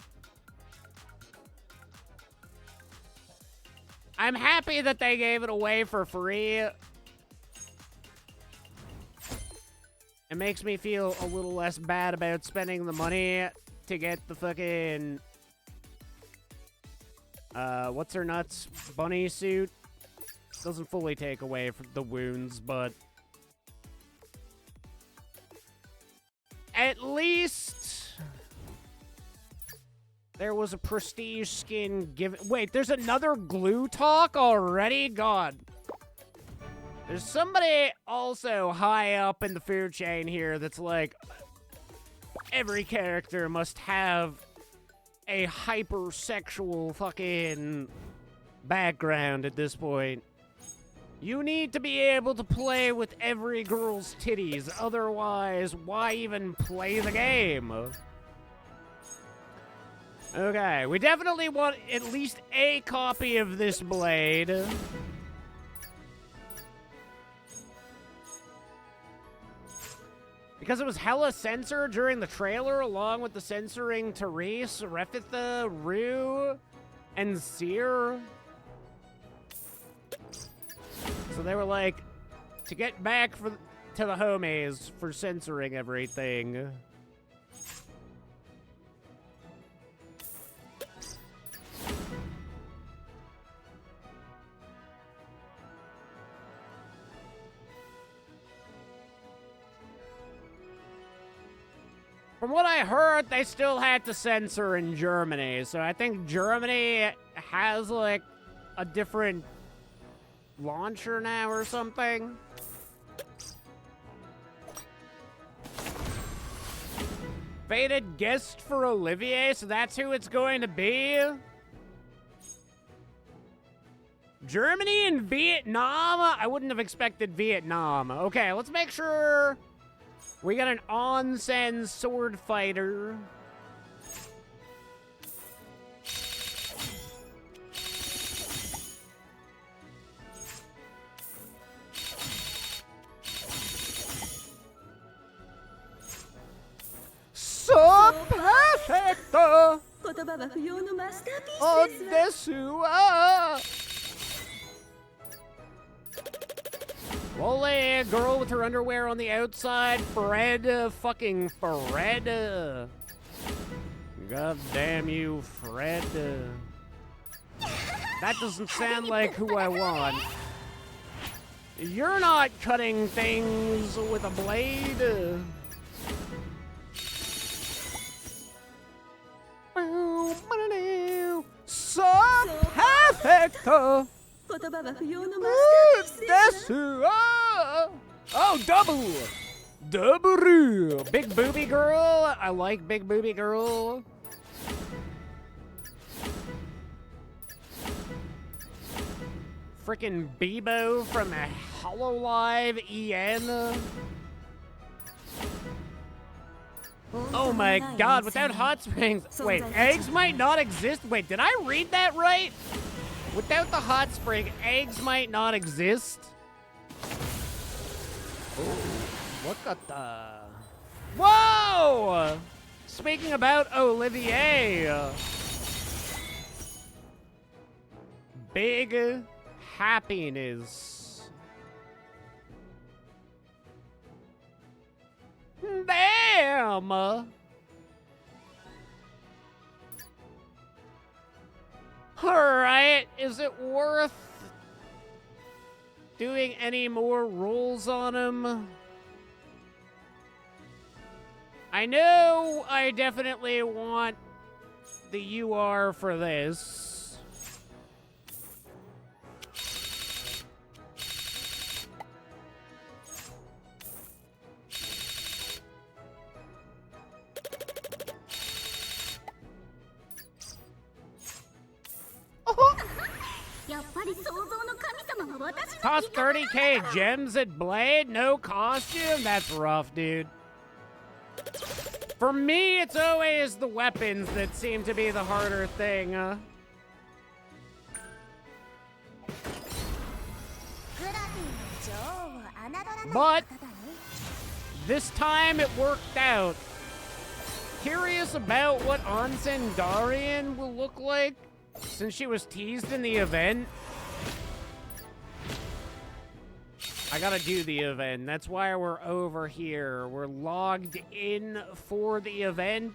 I'm happy that they gave it away for free. It makes me feel a little less bad about spending the money to get the fucking... what's her nuts? Bunny suit. Doesn't fully take away from the wounds, but... At least... there was a prestige skin given... Wait, there's another glue talk already? God. There's somebody also high up in the food chain here that's like, every character must have a hypersexual fucking background at this point. You need to be able to play with every girl's titties, otherwise, why even play the game? Okay, we definitely want at least a copy of this blade. Because it was hella censored during the trailer, along with the censoring Therese, Refitha, Rue, and Seer. So they were like, to get back to the homies for censoring everything. From what I heard, they still had to censor in Germany, so I think Germany has, like, a different launcher now or something. Fated guest for Olivier, so that's who it's going to be? Germany and Vietnam? I wouldn't have expected Vietnam. Okay, let's make sure... we got an onsen sword fighter. So perfect! Oh, desu! Ah! Ole, girl with her underwear on the outside. Fred, fucking Fred. God damn you, Fred. That doesn't sound like who I want. You're not cutting things with a blade. So perfect. Oh, double. Double. Big booby girl. I like big booby girl. Frickin' Bebo from Hololive EN. Oh my god, without hot springs. Wait, eggs might not exist? Wait, did I read that right? Without the hot spring, eggs might not exist? Oh, look at the... Whoa! Speaking about Olivier. Big happiness. Damn! Alright, is it worth doing any more rolls on him? I know I definitely want the UR for this. Cost 30k gems at Blade, no costume? That's rough, dude. For me, it's always the weapons that seem to be the harder thing. But this time it worked out. Curious about what Onsen Darien will look like since she was teased in the event. I gotta do the event. That's why we're over here. We're logged in for the event.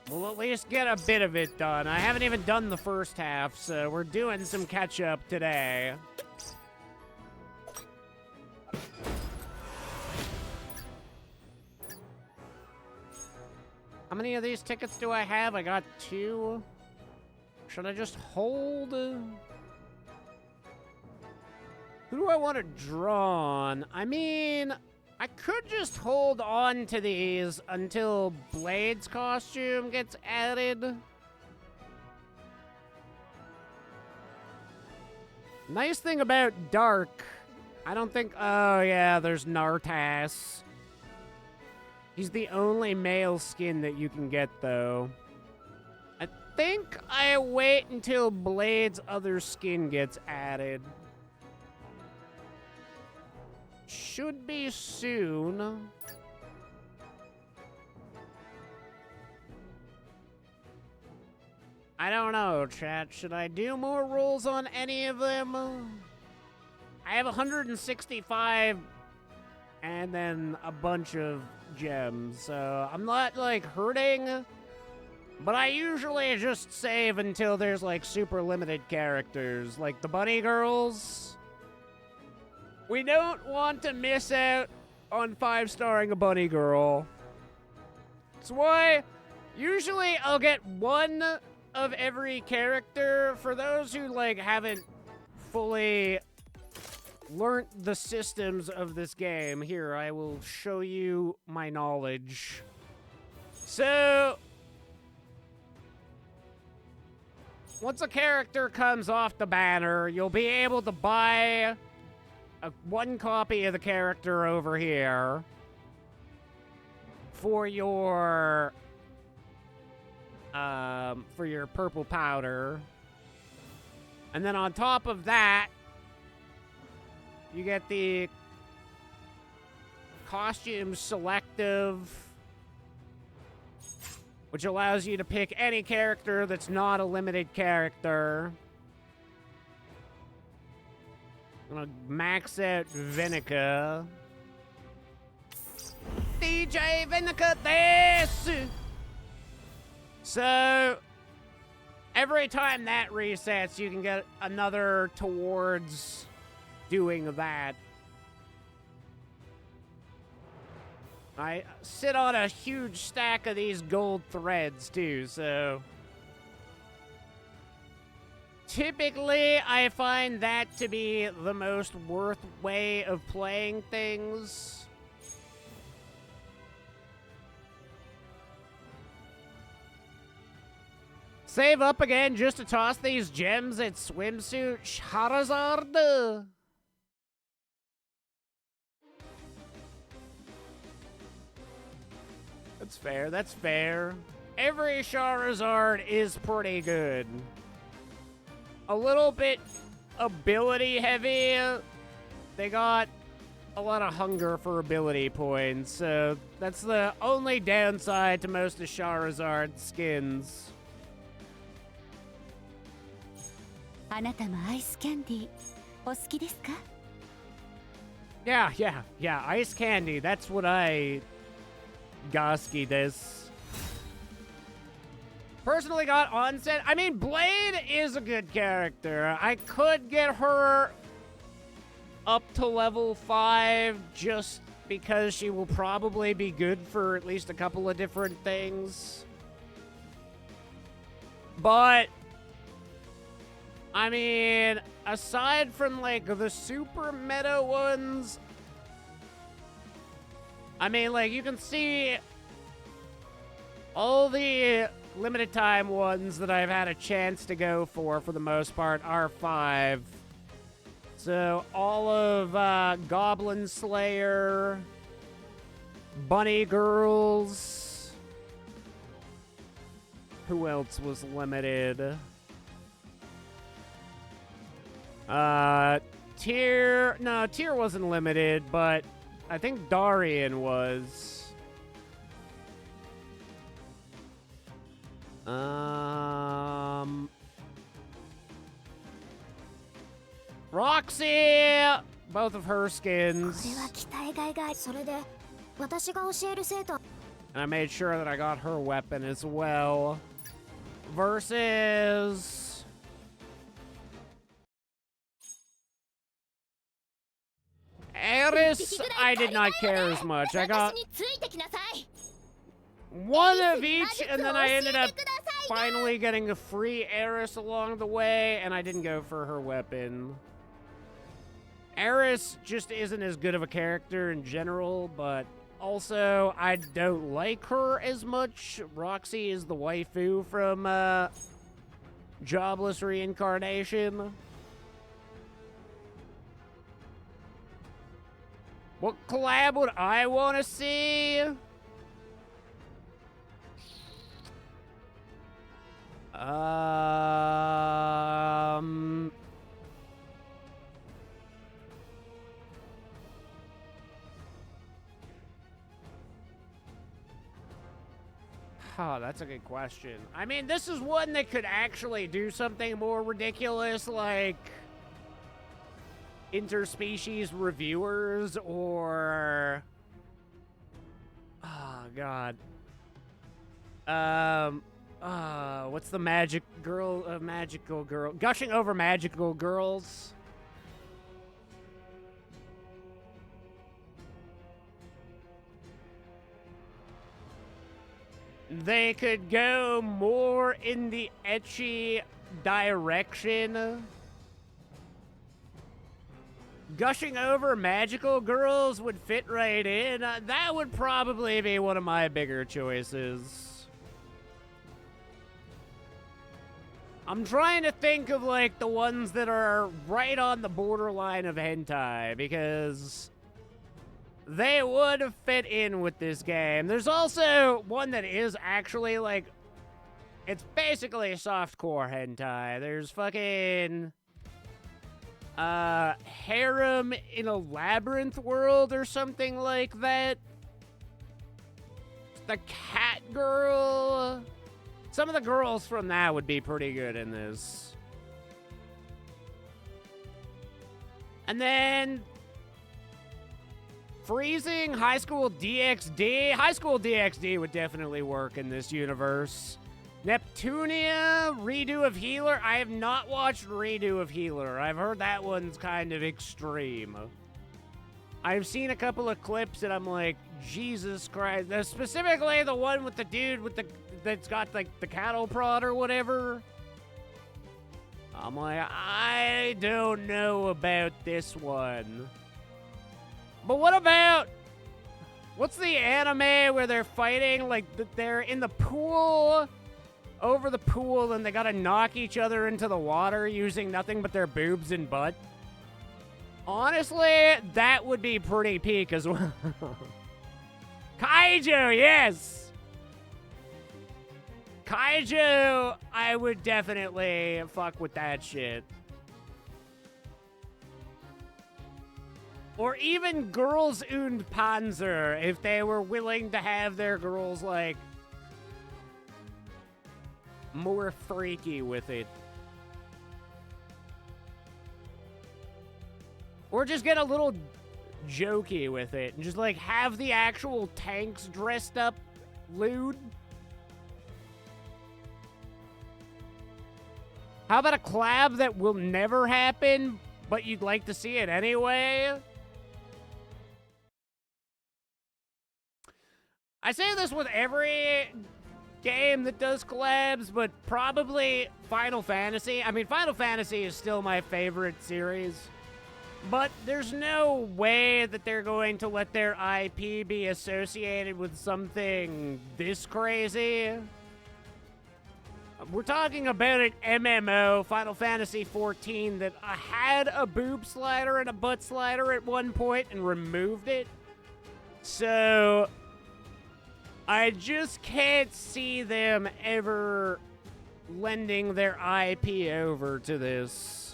We'll at least get a bit of it done. I haven't even done the first half, so we're doing some catch-up today. How many of these tickets do I have? I got 2. Should I just hold? Who do I want to draw on? I mean, I could just hold on to these until Blade's costume gets added. Nice thing about Dark, I don't think... Oh, yeah, there's Nartas. He's the only male skin that you can get, though. I think I wait until Blade's other skin gets added. Should be soon. I don't know, chat. Should I do more rolls on any of them? I have 165 and then a bunch of gems, so I'm not like hurting, but I usually just save until there's like super limited characters, like the bunny girls. We don't want to miss out on 5-starring a bunny girl. That's why usually I'll get one of every character. For those who like haven't fully learned the systems of this game, here, I will show you my knowledge. So, once a character comes off the banner, you'll be able to buy one copy of the character over here for your purple powder. And then on top of that, you get the costume selective, which allows you to pick any character that's not a limited character. I'm gonna max out Vinica. DJ Vinica this! So, every time that resets, you can get another towards doing that. I sit on a huge stack of these gold threads, too, so... Typically, I find that to be the most worth way of playing things. Save up again just to toss these gems at Swimsuit Charizard. That's fair, that's fair. Every Charizard is pretty good. A little bit ability heavy. They got a lot of hunger for ability points, so that's the only downside to most of Charizard's skins. Yeah, ice candy. That's what I Goski this. Personally got Onset. I mean, Blade is a good character. I could get her up to level 5 just because she will probably be good for at least a couple of different things. But, I mean, aside from, like, the super meta ones, I mean, like, you can see all the limited time ones that I've had a chance to go for the most part, are 5. So, all of Goblin Slayer, Bunny Girls. Who else was limited? Tyr wasn't limited, but I think Darian was. Roxy! Both of her skins. And I made sure that I got her weapon as well. Versus... Aeris, I did not care as much. I got one of each, and then I ended up finally getting a free Aeris along the way, and I didn't go for her weapon. Aeris just isn't as good of a character in general, but also I don't like her as much. Roxy is the waifu from Jobless Reincarnation. What collab would I want to see? Oh, that's a good question. I mean, this is one that could actually do something more ridiculous, like interspecies reviewers, or oh god, what's the magical girl, Gushing Over Magical Girls. They could go more in the ecchi direction. Gushing Over Magical Girls would fit right in. That would probably be one of my bigger choices. I'm trying to think of, like, the ones that are right on the borderline of hentai, because they would fit in with this game. There's also one that is actually, like, it's basically softcore hentai. There's fucking... harem in a labyrinth world or something like that. The cat girl. Some of the girls from that would be pretty good in this. And then freezing High School DxD. High School DxD would definitely work in this universe. Neptunia, Redo of Healer. I have not watched Redo of Healer. I've heard that one's kind of extreme. I've seen a couple of clips and I'm like, Jesus Christ. Specifically the one with the dude with that's got like the cattle prod or whatever. I'm like, I don't know about this one. But what about, what's the anime where they're fighting, like they're in the pool, over the pool, and they gotta knock each other into the water using nothing but their boobs and butt? Honestly, that would be pretty peak as well. Kaiju, yes! Kaiju, I would definitely fuck with that shit. Or even Girls und Panzer, if they were willing to have their girls, like, more freaky with it. Or just get a little jokey with it and just, like, have the actual tanks dressed up lewd. How about a collab that will never happen, but you'd like to see it anyway? I say this with every game that does collabs, but probably Final Fantasy. I mean, Final Fantasy is still my favorite series, but there's no way that they're going to let their IP be associated with something this crazy. We're talking about an MMO, Final Fantasy XIV, that had a boob slider and a butt slider at one point and removed it. So I just can't see them ever lending their IP over to this.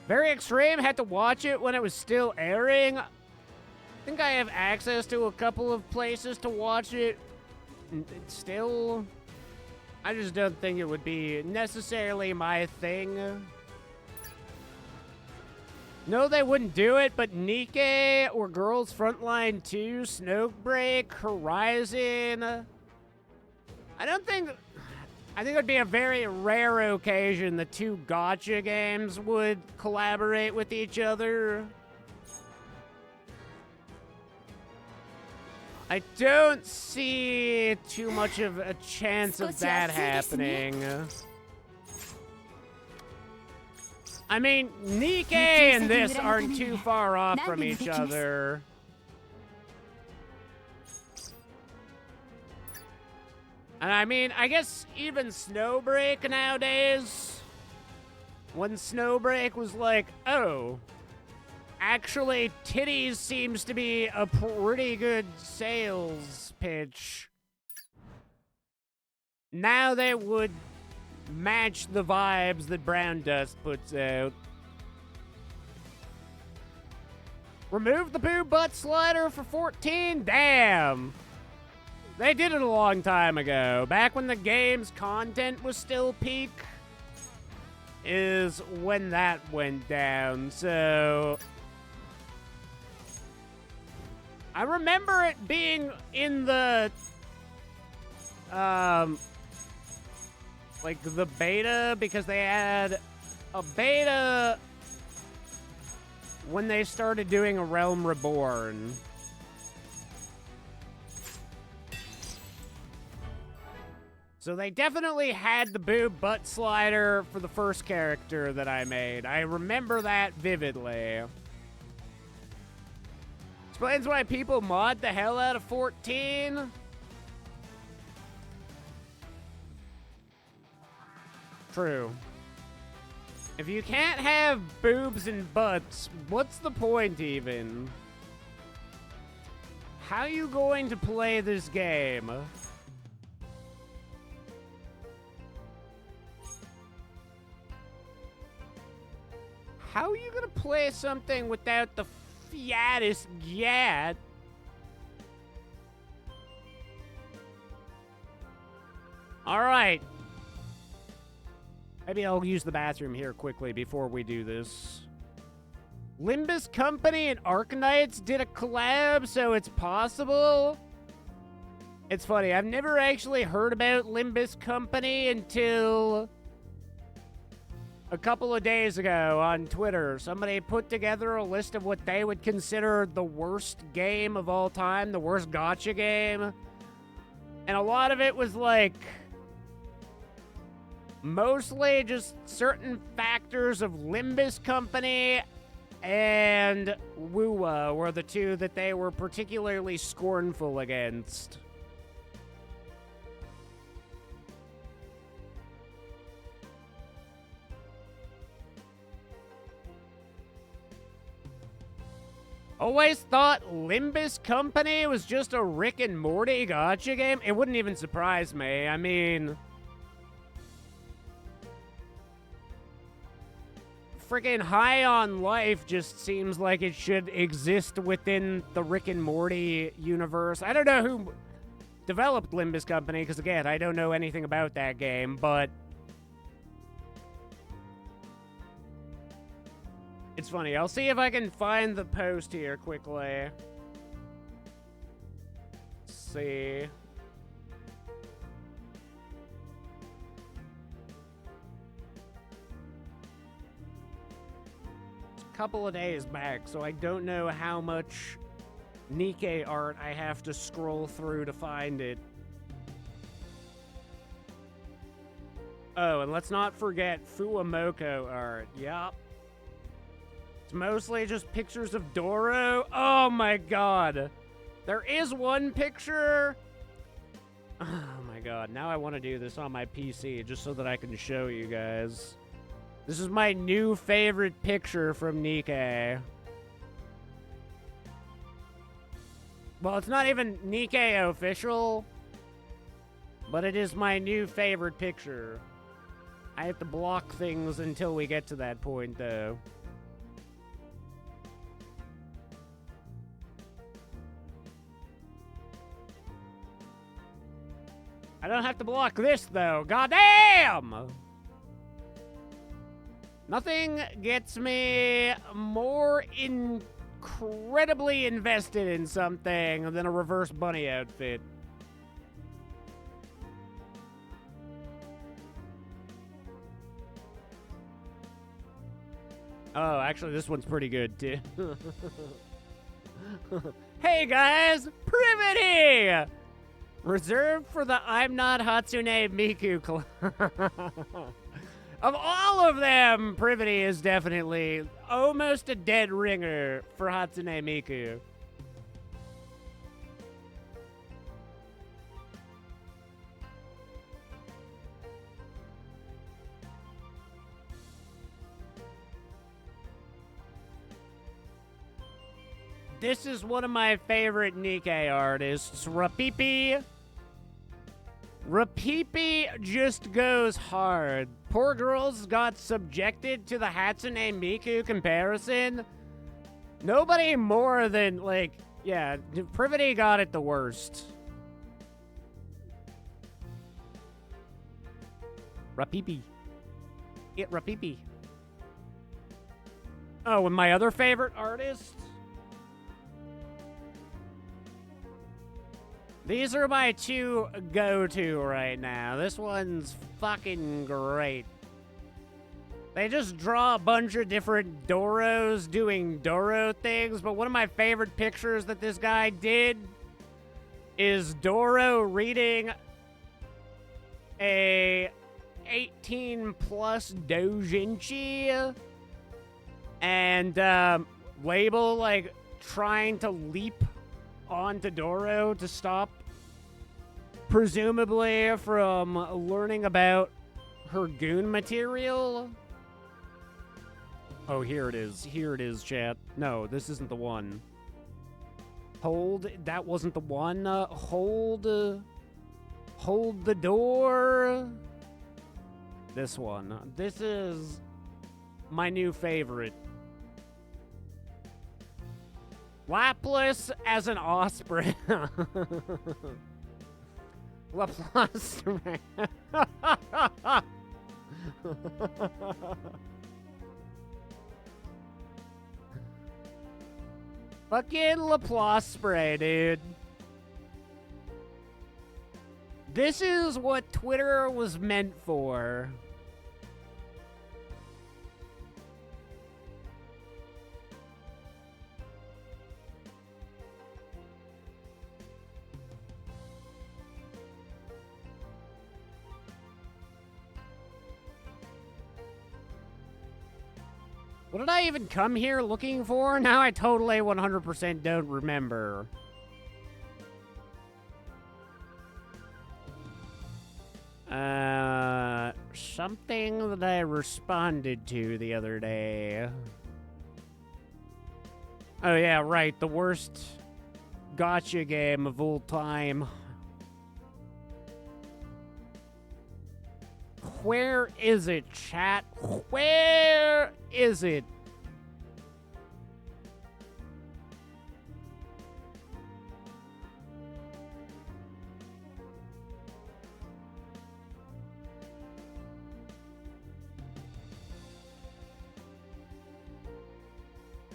Very Extreme, had to watch it when it was still airing. I think I have access to a couple of places to watch it. It's still, I just don't think it would be necessarily my thing. No, they wouldn't do it, but Nikke or Girls Frontline 2, Snowbreak, Horizon. I think it would be a very rare occasion the two gacha games would collaborate with each other. I don't see too much of a chance of that happening. I mean, Nikke and this aren't too far off from each other. And I mean, I guess even Snowbreak nowadays, when Snowbreak was like, oh, actually titties seems to be a pretty good sales pitch. Now they would match the vibes that Brown Dust puts out. Remove the boob butt slider for 14? Damn. They did it a long time ago. Back when the game's content was still peak is when that went down. So I remember it being in the like the beta, because they had a beta when they started doing A Realm Reborn. So they definitely had the boob butt slider for the first character that I made. I remember that vividly. Explains why people mod the hell out of 14. True. If you can't have boobs and butts, what's the point even? How you going to play this game? How are you gonna play something without the fattest gat? Alright. Maybe I'll use the bathroom here quickly before we do this. Limbus Company and Arknights did a collab, so it's possible. It's funny, I've never actually heard about Limbus Company until a couple of days ago on Twitter. Somebody put together a list of what they would consider the worst game of all time, the worst gacha game. And a lot of it was like mostly just certain factors of Limbus Company and Wuwa were the two that they were particularly scornful against. Always thought Limbus Company was just a Rick and Morty gacha game. It wouldn't even surprise me. I mean, freaking High on Life just seems like it should exist within the Rick and Morty universe. I don't know who developed Limbus Company, because again, I don't know anything about that game, but it's funny. I'll see if I can find the post here quickly. Let's see. It's a couple of days back, so I don't know how much Nikke art I have to scroll through to find it. Oh, and let's not forget Fuamoko art. Yup. Mostly just pictures of Doro. Oh my god. There is one picture. Oh my god. Now I want to do this on my PC just so that I can show you guys. This is my new favorite picture from Nikke. Well, it's not even Nikke official, but it is my new favorite picture. I have to block things until we get to that point, though. I don't have to block this, though. Goddamn! Nothing gets me more incredibly invested in something than a reverse bunny outfit. Oh, actually, this one's pretty good, too. Hey, guys! Privity! Reserved for the I'm Not Hatsune Miku club. Of all of them, Privity is definitely almost a dead ringer for Hatsune Miku. This is one of my favorite Nikke artists, Rapipi. Rapipi just goes hard. Poor girls got subjected to the Hatsune Miku comparison. Nobody more than, like, yeah, Privity got it the worst. Rapipi. Rapipi. Oh, and my other favorite artist? These are my two go-to right now. This one's fucking great. They just draw a bunch of different Doros doing Doro things, but one of my favorite pictures that this guy did is Doro reading a 18-plus doujinshi and Label, like, trying to leap onto Doro to stop, presumably from learning about her goon material. Oh, here it is. Here it is, chat. No, this isn't the one. Hold, that wasn't the one. Hold the door. This one. This is my new favorite. Lapras as an osprey. Laplace. Fucking Laplace spray, dude. This is what Twitter was meant for. What did I even come here looking for? Now I totally 100% don't remember. Something that I responded to the other day. Oh yeah, right, the worst gacha game of all time. Where is it, chat? Where is it?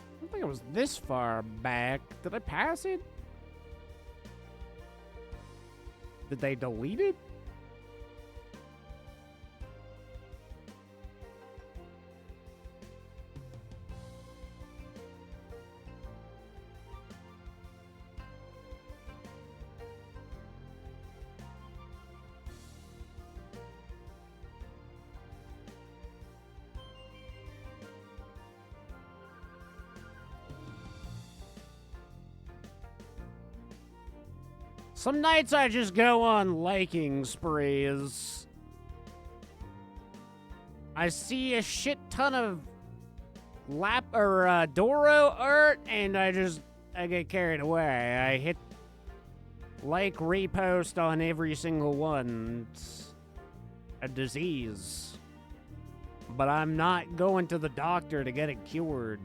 I don't think it was this far back. Did I pass it? Did they delete it? Some nights I just go on liking sprees. I see a shit ton of Doro art and I get carried away. I hit like repost on every single one. It's a disease. But I'm not going to the doctor to get it cured.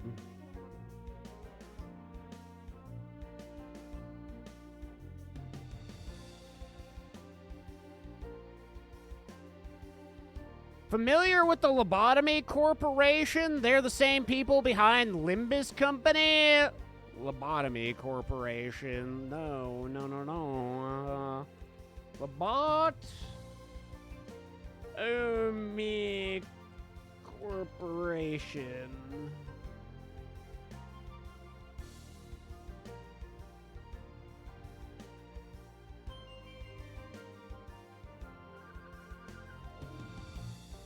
Familiar with the Lobotomy Corporation? They're the same people behind Limbus Company. Lobotomy Corporation. No. Lobotomy Corporation.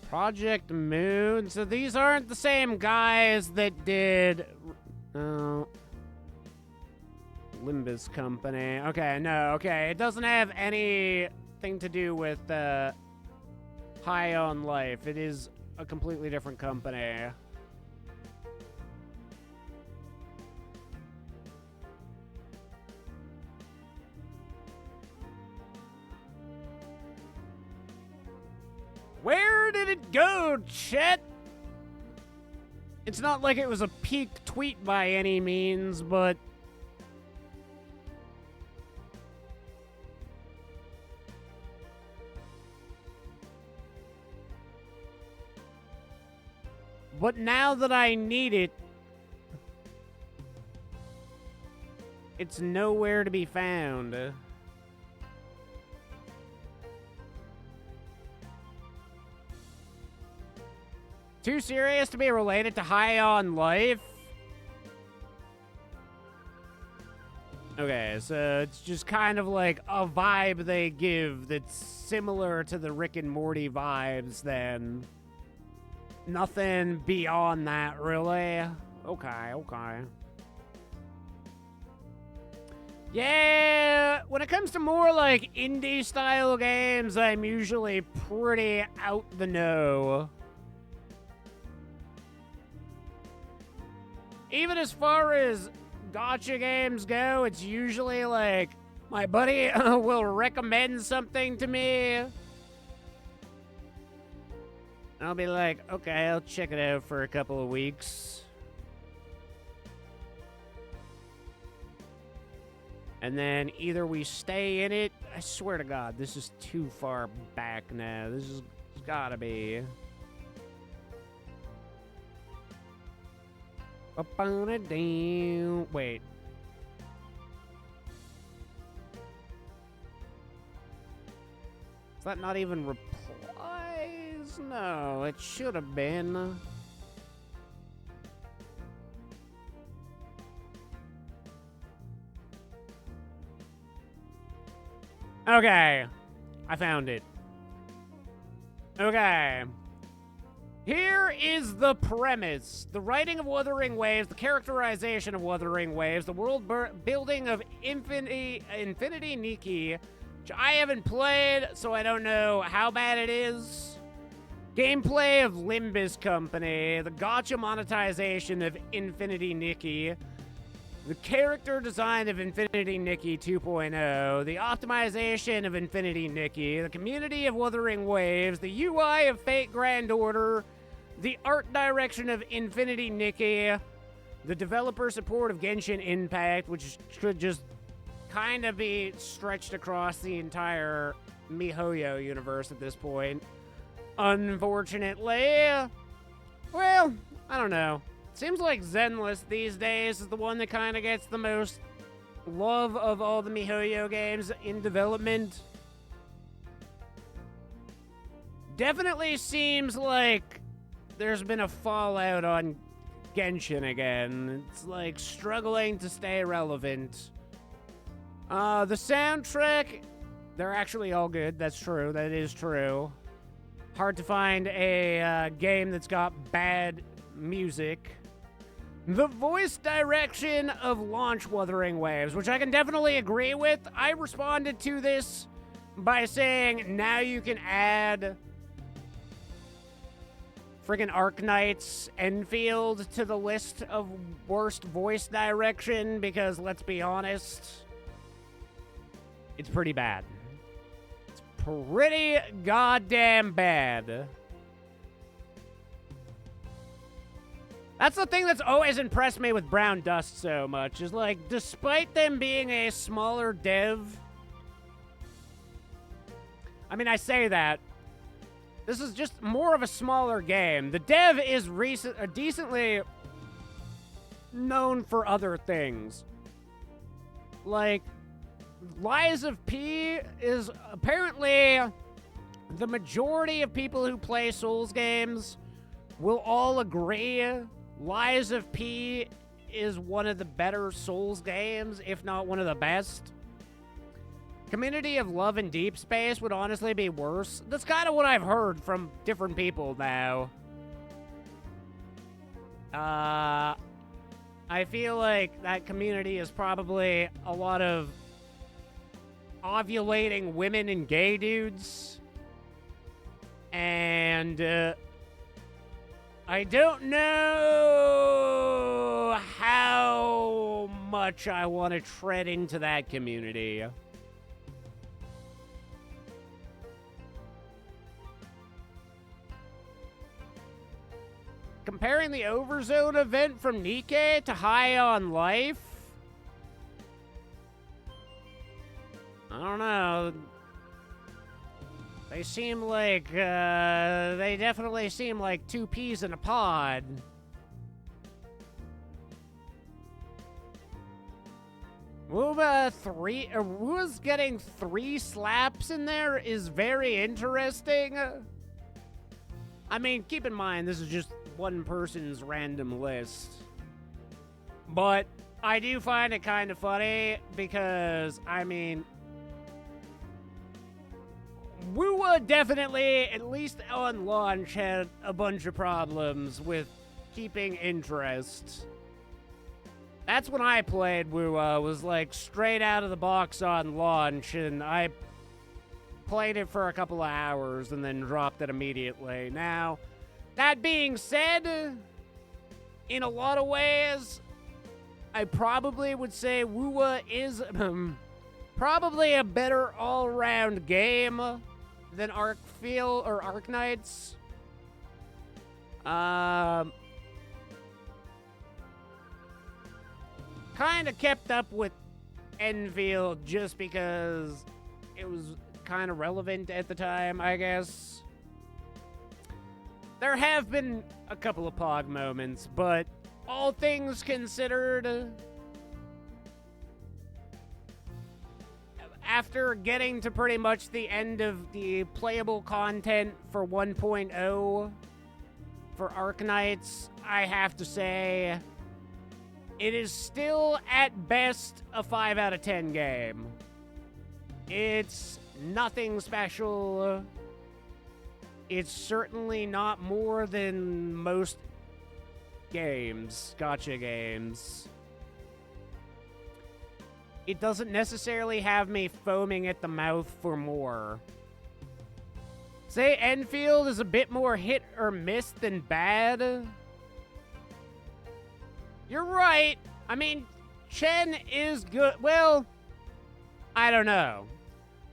Project Moon. So these aren't the same guys that did Limbus Company. Okay, no, okay. It doesn't have anything to do with High on Life. It is a completely different company. Where did it go, chat? It's not like it was a peak tweet by any means, but... But now that I need it, it's nowhere to be found. Too serious to be related to High on Life? Okay, so it's just kind of like a vibe they give that's similar to the Rick and Morty vibes then. Nothing beyond that, really. Okay. Yeah, when it comes to more like indie style games, I'm usually pretty out the know. Even as far as gacha games go, it's usually like my buddy will recommend something to me. I'll be like, okay, I'll check it out for a couple of weeks. And then either we stay in it. I swear to God, this is too far back now. This has gotta be. Up on a down. Wait. Is that not even replies? No, it should have been. Okay. I found it. Okay. Here is the premise. The writing of Wuthering Waves, the characterization of Wuthering Waves, the world building of Infinity Nikki, which I haven't played, so I don't know how bad it is. Gameplay of Limbus Company, the gacha monetization of Infinity Nikki, the character design of Infinity Nikki 2.0, the optimization of Infinity Nikki, the community of Wuthering Waves, the UI of Fate Grand Order, the art direction of Infinity Nikki, the developer support of Genshin Impact, which should just kind of be stretched across the entire MiHoYo universe at this point. Unfortunately, well, I don't know. Seems like Zenless these days is the one that kind of gets the most love of all the MiHoYo games in development. Definitely seems like there's been a fallout on Genshin again. It's like struggling to stay relevant. The soundtrack, they're actually all good. That's true. That is true. Hard to find a game that's got bad music. The voice direction of launch Wuthering Waves, which I can definitely agree with. I responded to this by saying now you can add friggin' Arknight's Enfield to the list of worst voice direction because, let's be honest, it's pretty bad. It's pretty goddamn bad. That's the thing that's always impressed me with Brown Dust so much, is like, despite them being a smaller dev, I mean, I say that, this is just more of a smaller game. The dev is decently known for other things. Like, Lies of P is apparently the majority of people who play Souls games will all agree Lies of P is one of the better Souls games, if not one of the best. Community of Love and Deep Space would honestly be worse. That's kind of what I've heard from different people now. I feel like that community is probably a lot of ovulating women and gay dudes. And, I don't know how much I want to tread into that community. Comparing the Overzone event from Nikke to High on Life? I don't know. They seem like, they definitely seem like two peas in a pod. Wu's getting 3 slaps in there is very interesting. I mean, keep in mind, this is just one person's random list. But I do find it kind of funny because, I mean, Wu definitely, at least on launch, had a bunch of problems with keeping interest. That's when I played Wu, was like straight out of the box on launch, and I played it for a couple of hours and then dropped it immediately. Now, that being said, in a lot of ways, I probably would say Wuwa is probably a better all-around game than Arkfield or Arknights. Kind of kept up with Enfield just because it was kind of relevant at the time, I guess. There have been a couple of Pog moments, but all things considered, after getting to pretty much the end of the playable content for 1.0 for Arknights, I have to say it is still at best a 5 out of 10 game. It's nothing special. It's certainly not more than most games, gacha games. It doesn't necessarily have me foaming at the mouth for more. Say Enfield is a bit more hit or miss than bad. You're right. I mean, Chen is good. Well, I don't know.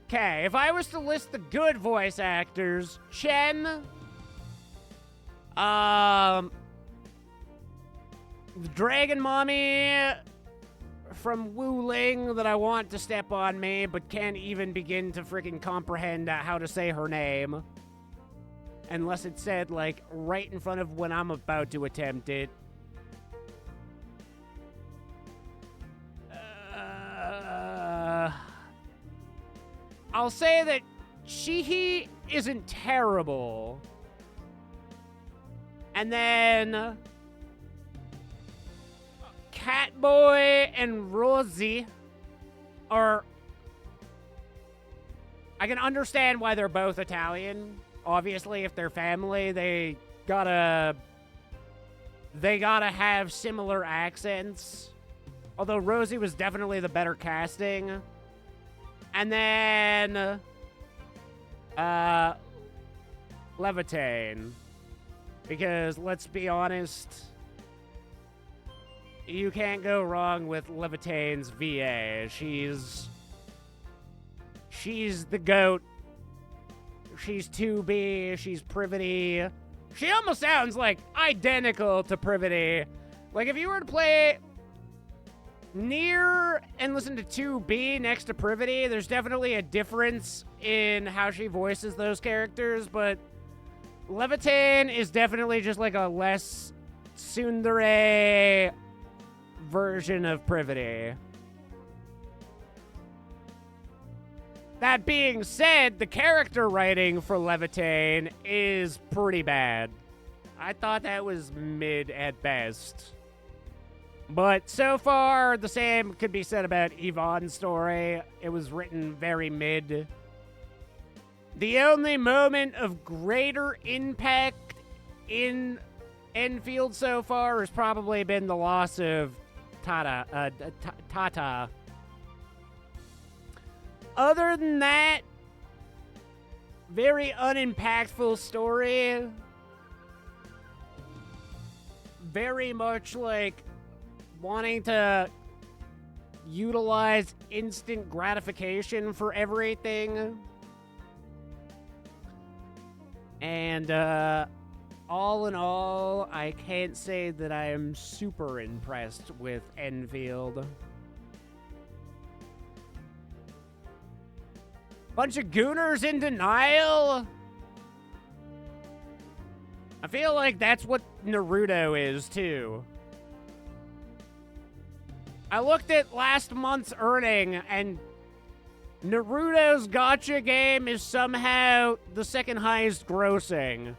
Okay, if I was to list the good voice actors, Chen, the Dragon Mommy from Wu Ling that I want to step on me, but can't even begin to freaking comprehend how to say her name. Unless it's said, like, right in front of when I'm about to attempt it. I'll say that Shihi isn't terrible. And then Catboy and Rosie are... I can understand why they're both Italian. Obviously, if they're family, they gotta have similar accents. Although Rosie was definitely the better casting. And then Levitane. Because let's be honest, you can't go wrong with Levitane's VA. She's the GOAT. She's 2B, she's Privity. She almost sounds like identical to Privity. Like if you were to play Nier and listen to 2B next to Privity, there's definitely a difference in how she voices those characters, but Levitane is definitely just like a less tsundere version of Privity. That being said, the character writing for Levitane is pretty bad. I thought that was mid at best. But so far, the same could be said about Yvonne's story. It was written very mid. The only moment of greater impact in Enfield so far has probably been the loss of Tata. Other than that, very unimpactful story. Very much like wanting to utilize instant gratification for everything. And all in all, I can't say that I am super impressed with Enfield. Bunch of gooners in denial? I feel like that's what Naruto is, too. I looked at last month's earning, and Naruto's gacha game is somehow the second highest grossing.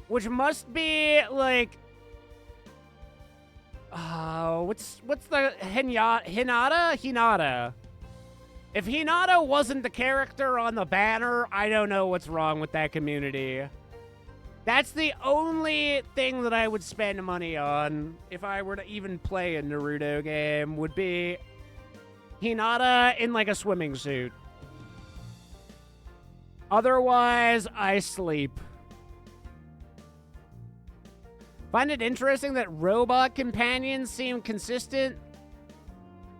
Which must be, like... what's the... Hinata? If Hinata wasn't the character on the banner, I don't know what's wrong with that community. That's the only thing that I would spend money on if I were to even play a Naruto game, would be Hinata in like a swimming suit. Otherwise, I sleep. Find it interesting that robot companions seem consistent,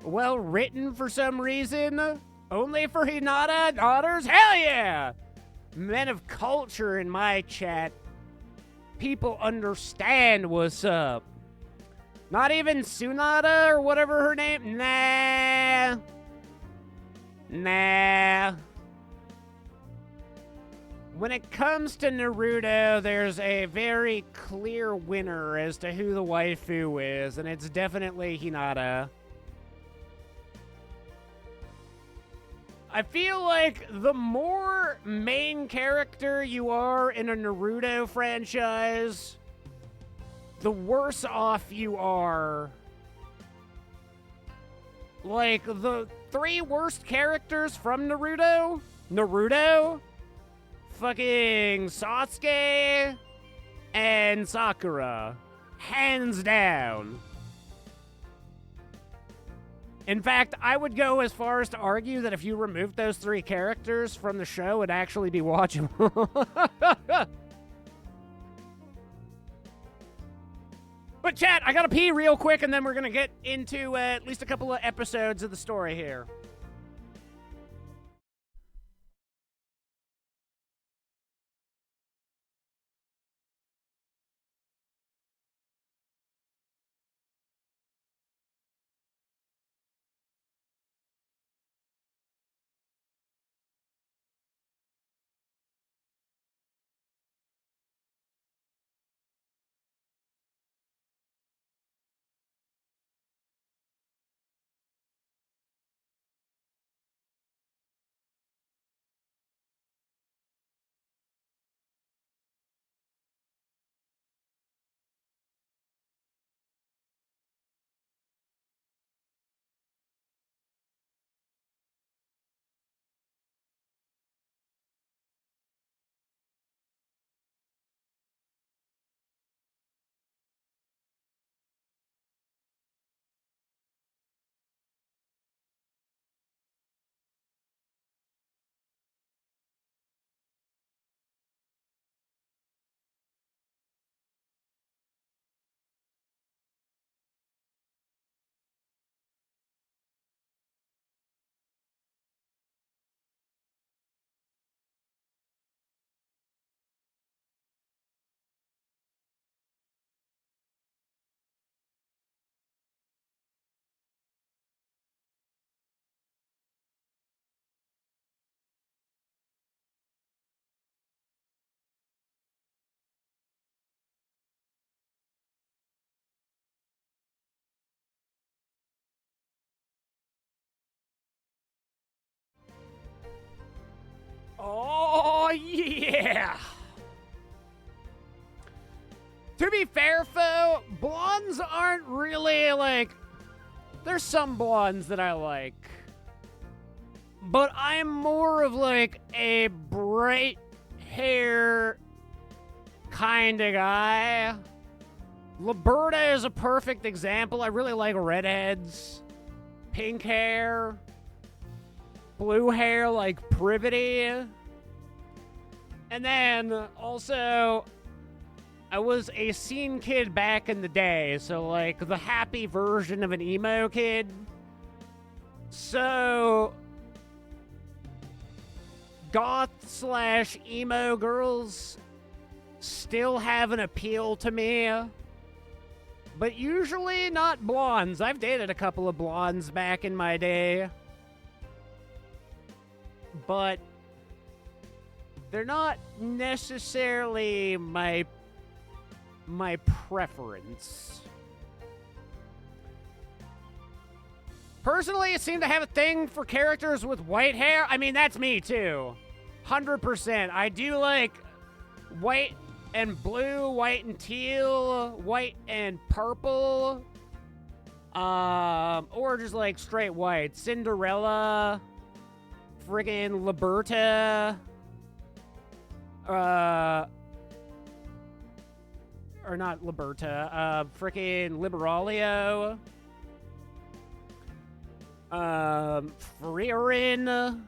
well written for some reason. Only for Hinata daughters? Hell yeah! Men of culture in my chat. People understand what's up. Not even Tsunade or whatever her name? Nah. Nah. When it comes to Naruto, there's a very clear winner as to who the waifu is, and it's definitely Hinata. I feel like the more main character you are in a Naruto franchise, the worse off you are. Like, the 3 worst characters from Naruto? Fucking Sasuke and Sakura. Hands down. In fact, I would go as far as to argue that if you removed those 3 characters from the show, it'd actually be watchable. But chat, I gotta pee real quick, and then we're gonna get into at least a couple of episodes of the story here. Oh, yeah! To be fair, foe, blondes aren't really, like... There's some blondes that I like. But I'm more of, like, a bright hair kind of guy. Liberta is a perfect example. I really like redheads. Pink hair. Blue hair like Privity. And then also, I was a scene kid back in the day, so like the happy version of an emo kid. So, goth/emo girls still have an appeal to me, but usually not blondes. I've dated a couple of blondes back in my day, but they're not necessarily my preference. Personally, I seem to have a thing for characters with white hair. I mean, that's me too. 100%. I do like white and blue, white and teal, white and purple. Or just like straight white. Cinderella, friggin' Liberta, or not Liberta, frickin' Liberalio, Frieren,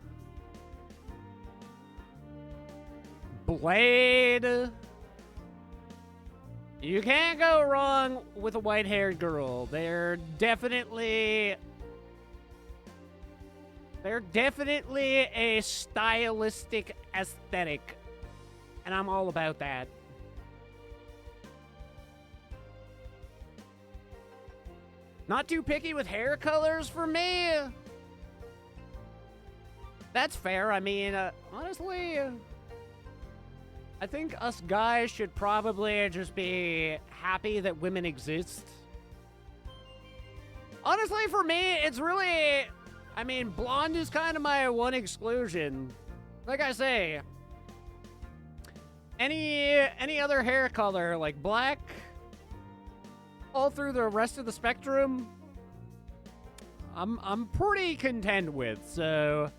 Blade, You can't go wrong with a white-haired girl. They're definitely a stylistic aesthetic, and I'm all about that. Not too picky with hair colors for me. That's fair. I mean, honestly, I think us guys should probably just be happy that women exist. Honestly, for me, it's really, I mean, blonde is kind of my one exclusion. Like I say, any other hair color, like black, all through the rest of the spectrum, I'm pretty content with, so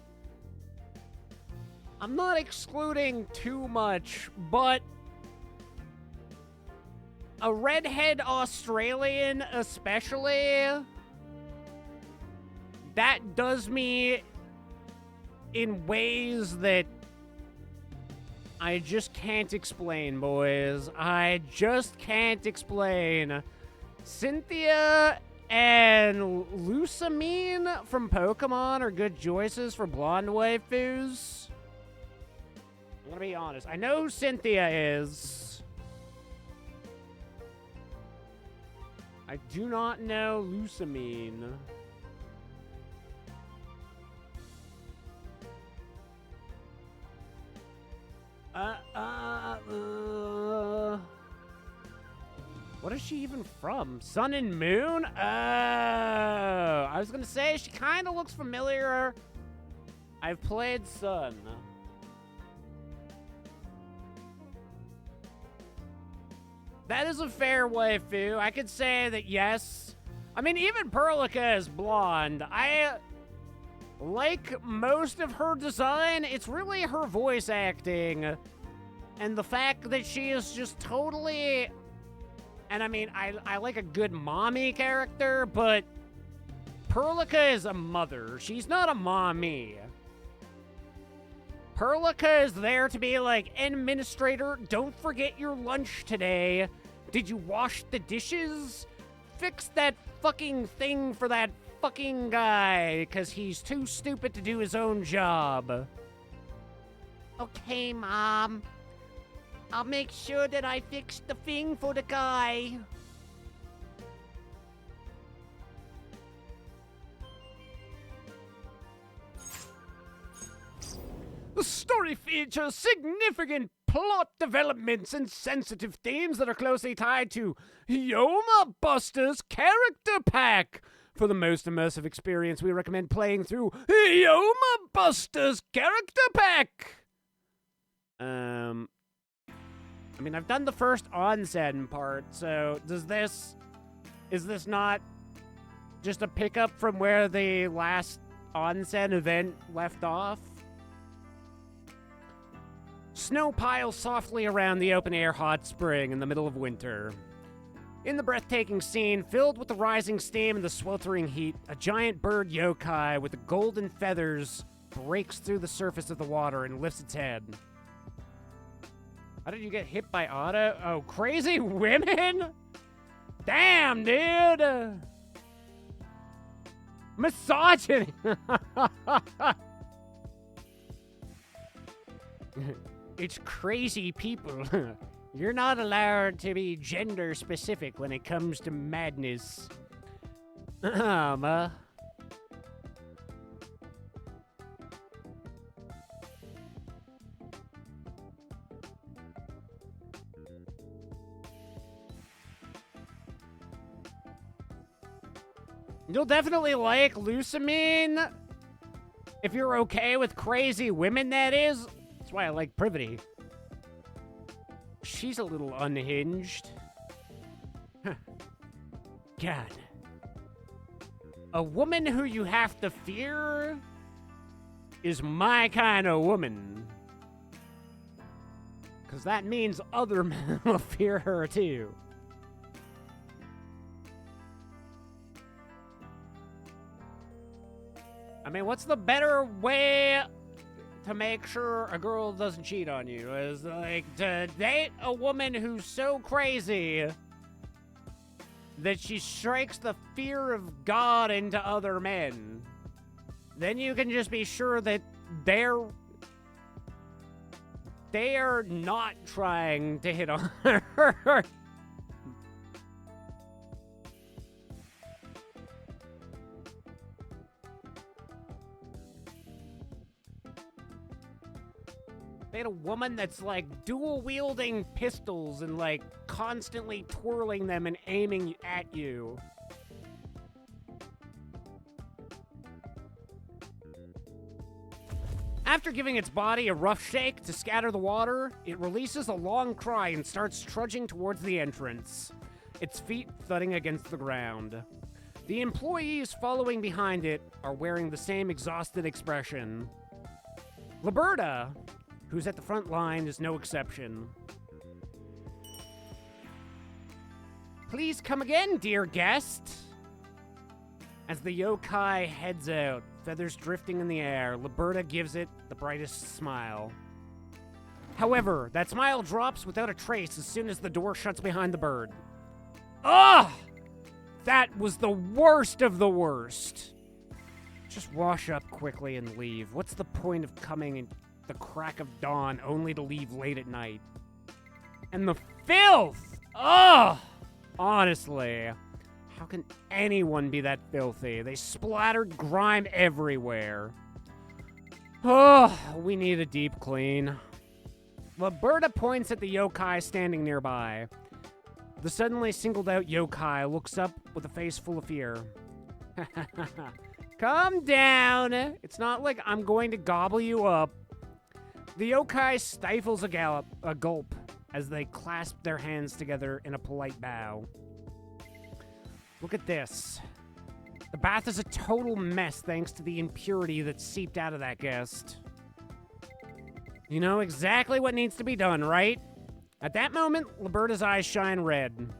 I'm not excluding too much, but a redhead Australian especially, that does me in ways that I just can't explain, boys. I just can't explain. Cynthia and Lusamine from Pokemon are good choices for blonde waifus. I'm gonna be honest. I know who Cynthia is. I do not know Lusamine. What is she even from? Sun and Moon? Oh, I was gonna say she kind of looks familiar. I've played Sun. That is a fair waifu. I could say that yes. I mean, even Perlica is blonde. I like most of her design. It's really her voice acting and the fact that she is just totally... And I mean, I like a good mommy character, but Perlica is a mother. She's not a mommy. Perlica is there to be like, administrator, don't forget your lunch today. Did you wash the dishes? Fix that fucking thing for that fucking guy, because he's too stupid to do his own job. Okay, Mom. I'll make sure that I fix the thing for the guy. The story features significant plot developments and sensitive themes that are closely tied to Yoma Buster's character pack. For the most immersive experience, we recommend playing through Yoma Buster's character pack. I mean, I've done the first onsen part, so is this not just a pickup from where the last onsen event left off? Snow piles softly around the open-air hot spring in the middle of winter. In the breathtaking scene, filled with the rising steam and the sweltering heat, a giant bird yokai with the golden feathers breaks through the surface of the water and lifts its head. How did you get hit by Otto? Oh, crazy women? Damn, dude! Misogyny! It's crazy people. You're not allowed to be gender specific when it comes to madness. You'll definitely like Lusamine. If you're okay with crazy women, that is. That's why I like Privity. She's a little unhinged. God. A woman who you have to fear is my kind of woman. Because that means other men will fear her too. I mean, what's the better way to make sure a girl doesn't cheat on you is like to date a woman who's so crazy that she strikes the fear of God into other men. Then you can just be sure that they are not trying to hit on her. They had a woman that's like dual wielding pistols and like constantly twirling them and aiming at you. After giving its body a rough shake to scatter the water, it releases a long cry and starts trudging towards the entrance, its feet thudding against the ground. The employees following behind it are wearing the same exhausted expression. Liberta, who's at the front line, is no exception. Please come again, dear guest. As the yokai heads out, feathers drifting in the air, Liberta gives it the brightest smile. However, that smile drops without a trace as soon as the door shuts behind the bird. Ugh! That was the worst of the worst. Just wash up quickly and leave. What's the point of coming in the crack of dawn only to leave late at night? And the filth! Ugh! Honestly, how can anyone be that filthy? They splattered grime everywhere. Oh, we need a deep clean. Liberta points at the yokai standing nearby. The suddenly singled out yokai looks up with a face full of fear. Calm down. It's not like I'm going to gobble you up. The yokai stifles a gulp as they clasp their hands together in a polite bow. Look at this. The bath is a total mess thanks to the impurity that seeped out of that guest. You know exactly what needs to be done, right? At that moment, Liberta's eyes shine red.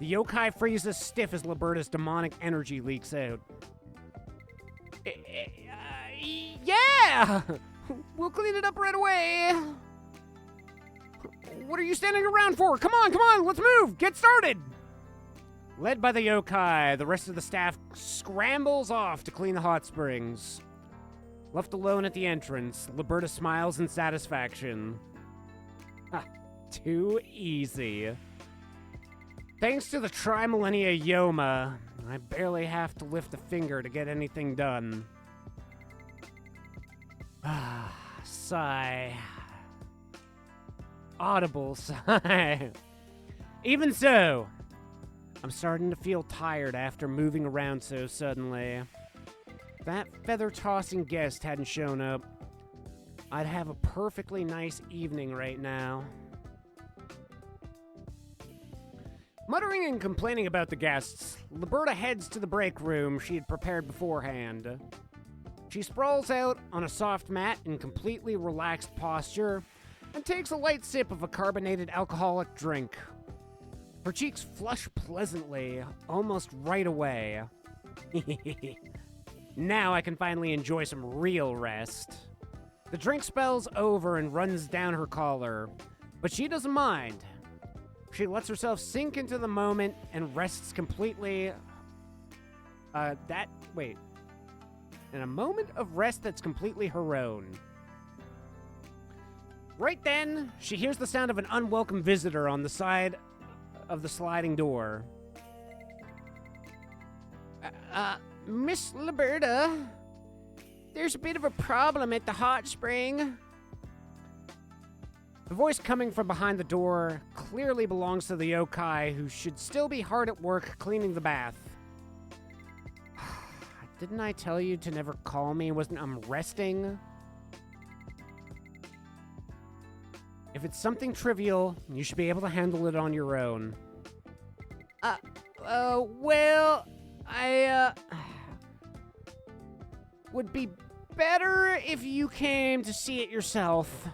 The yokai freezes stiff as Liberta's demonic energy leaks out. Yeah! We'll clean it up right away. What are you standing around for? Come on, let's move! Get started! Led by the yokai, the rest of the staff scrambles off to clean the hot springs. Left alone at the entrance, Liberta smiles in satisfaction. Ha, too easy. Thanks to the Trimillennia Yoma, I barely have to lift a finger to get anything done. Ah, sigh. Audible sigh. Even so, I'm starting to feel tired after moving around so suddenly. If that feather-tossing guest hadn't shown up, I'd have a perfectly nice evening right now. Muttering and complaining about the guests, Liberta heads to the break room she had prepared beforehand. She sprawls out on a soft mat in completely relaxed posture and takes a light sip of a carbonated alcoholic drink. Her cheeks flush pleasantly, almost right away. Now I can finally enjoy some real rest. The drink spells over and runs down her collar, but she doesn't mind. She lets herself sink into the moment and rests completely... In a moment of rest that's completely her own. Right then, she hears the sound of an unwelcome visitor on the side of the sliding door. Miss Liberta, there's a bit of a problem at the hot spring. The voice coming from behind the door clearly belongs to the yokai, who should still be hard at work cleaning the bath. Didn't I tell you to never call me when I'm resting? If it's something trivial, you should be able to handle it on your own. Well, I would be better if you came to see it yourself.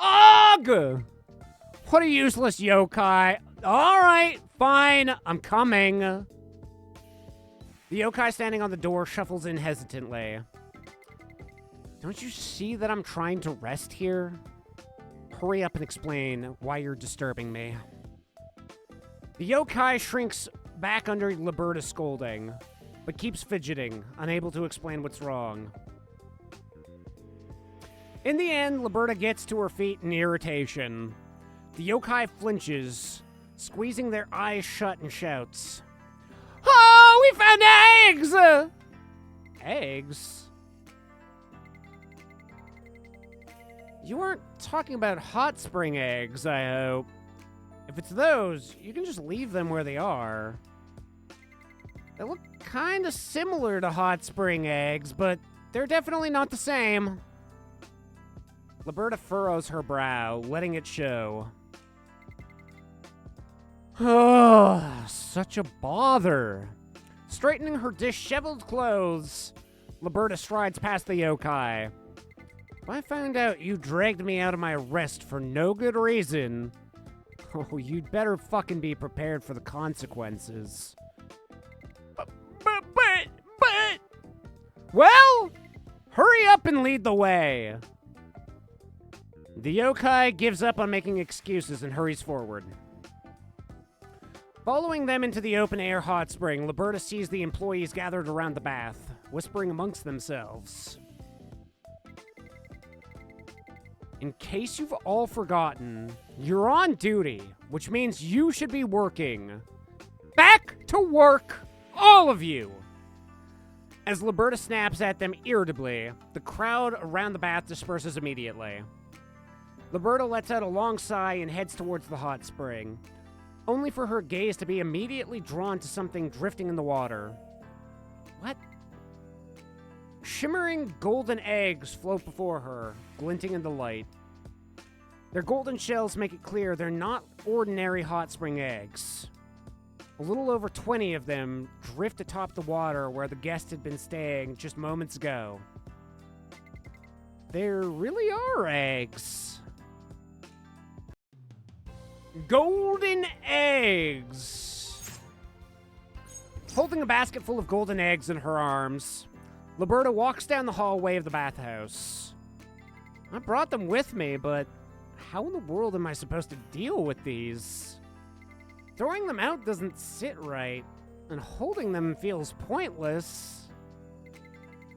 Ugh! What a useless yokai. Alright, fine, I'm coming. The yokai standing on the door shuffles in hesitantly. Don't you see that I'm trying to rest here? Hurry up and explain why you're disturbing me. The yokai shrinks back under Liberta's scolding, but keeps fidgeting, unable to explain what's wrong. In the end, Liberta gets to her feet in irritation. The yokai flinches, squeezing their eyes shut, and shouts, "Oh, we found eggs!" Eggs? You aren't talking about hot spring eggs, I hope. If it's those, you can just leave them where they are. They look kinda similar to hot spring eggs, but they're definitely not the same. Liberta furrows her brow, letting it show. Oh, such a bother. Straightening her disheveled clothes, Liberta strides past the yokai. If I found out you dragged me out of my rest for no good reason, oh, you'd better fucking be prepared for the consequences. But... Well, hurry up and lead the way. The yokai gives up on making excuses and hurries forward. Following them into the open-air hot spring, Liberta sees the employees gathered around the bath, whispering amongst themselves. In case you've all forgotten, you're on duty, which means you should be working. Back to work, all of you! As Liberta snaps at them irritably, the crowd around the bath disperses immediately. Liberta lets out a long sigh and heads towards the hot spring, only for her gaze to be immediately drawn to something drifting in the water. What? Shimmering golden eggs float before her, glinting in the light. Their golden shells make it clear they're not ordinary hot spring eggs. A little over 20 of them drift atop the water where the guest had been staying just moments ago. There really are eggs. Golden eggs! Holding a basket full of golden eggs in her arms, Liberta walks down the hallway of the bathhouse. I brought them with me, but how in the world am I supposed to deal with these? Throwing them out doesn't sit right, and holding them feels pointless.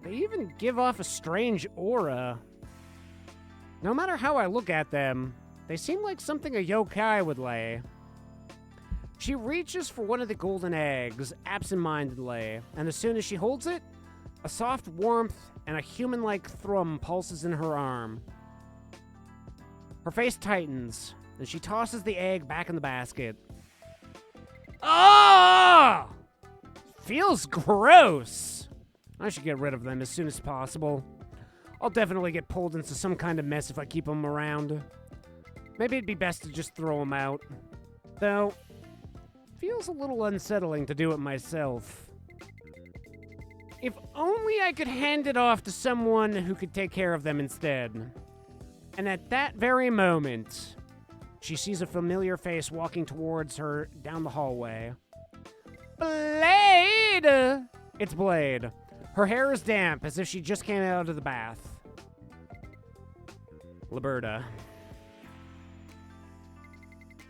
They even give off a strange aura. No matter how I look at them, they seem like something a yokai would lay. She reaches for one of the golden eggs, absent-mindedly, and as soon as she holds it, a soft warmth and a human-like thrum pulses in her arm. Her face tightens, and she tosses the egg back in the basket. Ah! Feels gross! I should get rid of them as soon as possible. I'll definitely get pulled into some kind of mess if I keep them around. Maybe it'd be best to just throw them out. Though, feels a little unsettling to do it myself. If only I could hand it off to someone who could take care of them instead. And at that very moment, she sees a familiar face walking towards her down the hallway. Blade! It's Blade. Her hair is damp, as if she just came out of the bath. Liberta.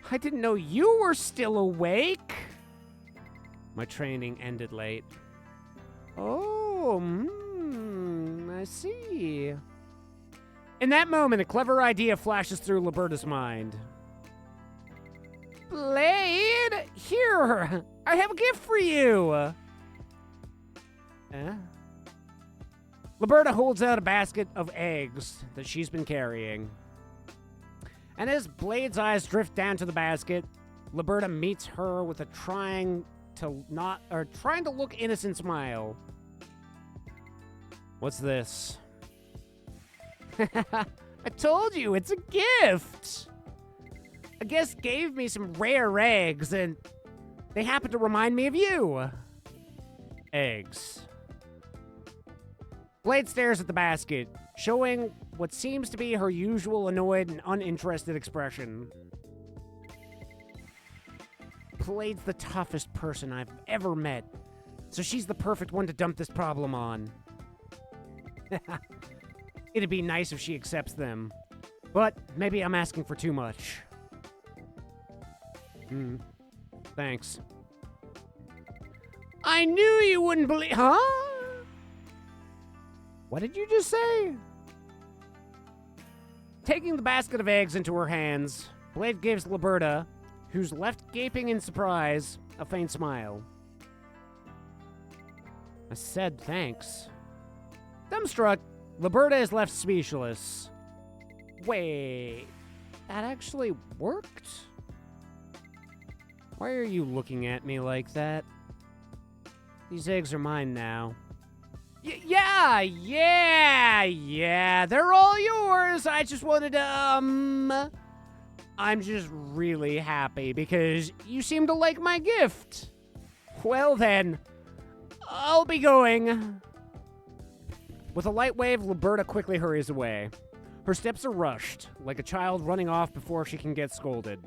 I didn't know you were still awake. My training ended late. Oh, I see. In that moment, a clever idea flashes through Liberta's mind. Blade, here, I have a gift for you. Liberta holds out a basket of eggs that she's been carrying. And as Blade's eyes drift down to the basket, Liberta meets her with a trying to look innocent smile. What's this? I told you, it's a gift! A guest gave me some rare eggs, and they happen to remind me of you. Eggs. Blade stares at the basket, showing what seems to be her usual annoyed and uninterested expression. Blade's the toughest person I've ever met, so she's the perfect one to dump this problem on. It'd be nice if she accepts them. But maybe I'm asking for too much. Thanks. I knew you wouldn't believe... Huh? What did you just say? Taking the basket of eggs into her hands, Blade gives Liberta, who's left gaping in surprise, a faint smile. I said thanks. Dumbstruck, Liberta is left speechless. Wait, that actually worked? Why are you looking at me like that? These eggs are mine now. Yeah, they're all yours. I just wanted to, I'm just really happy because you seem to like my gift. Well then, I'll be going. With a light wave, Liberta quickly hurries away. Her steps are rushed, like a child running off before she can get scolded.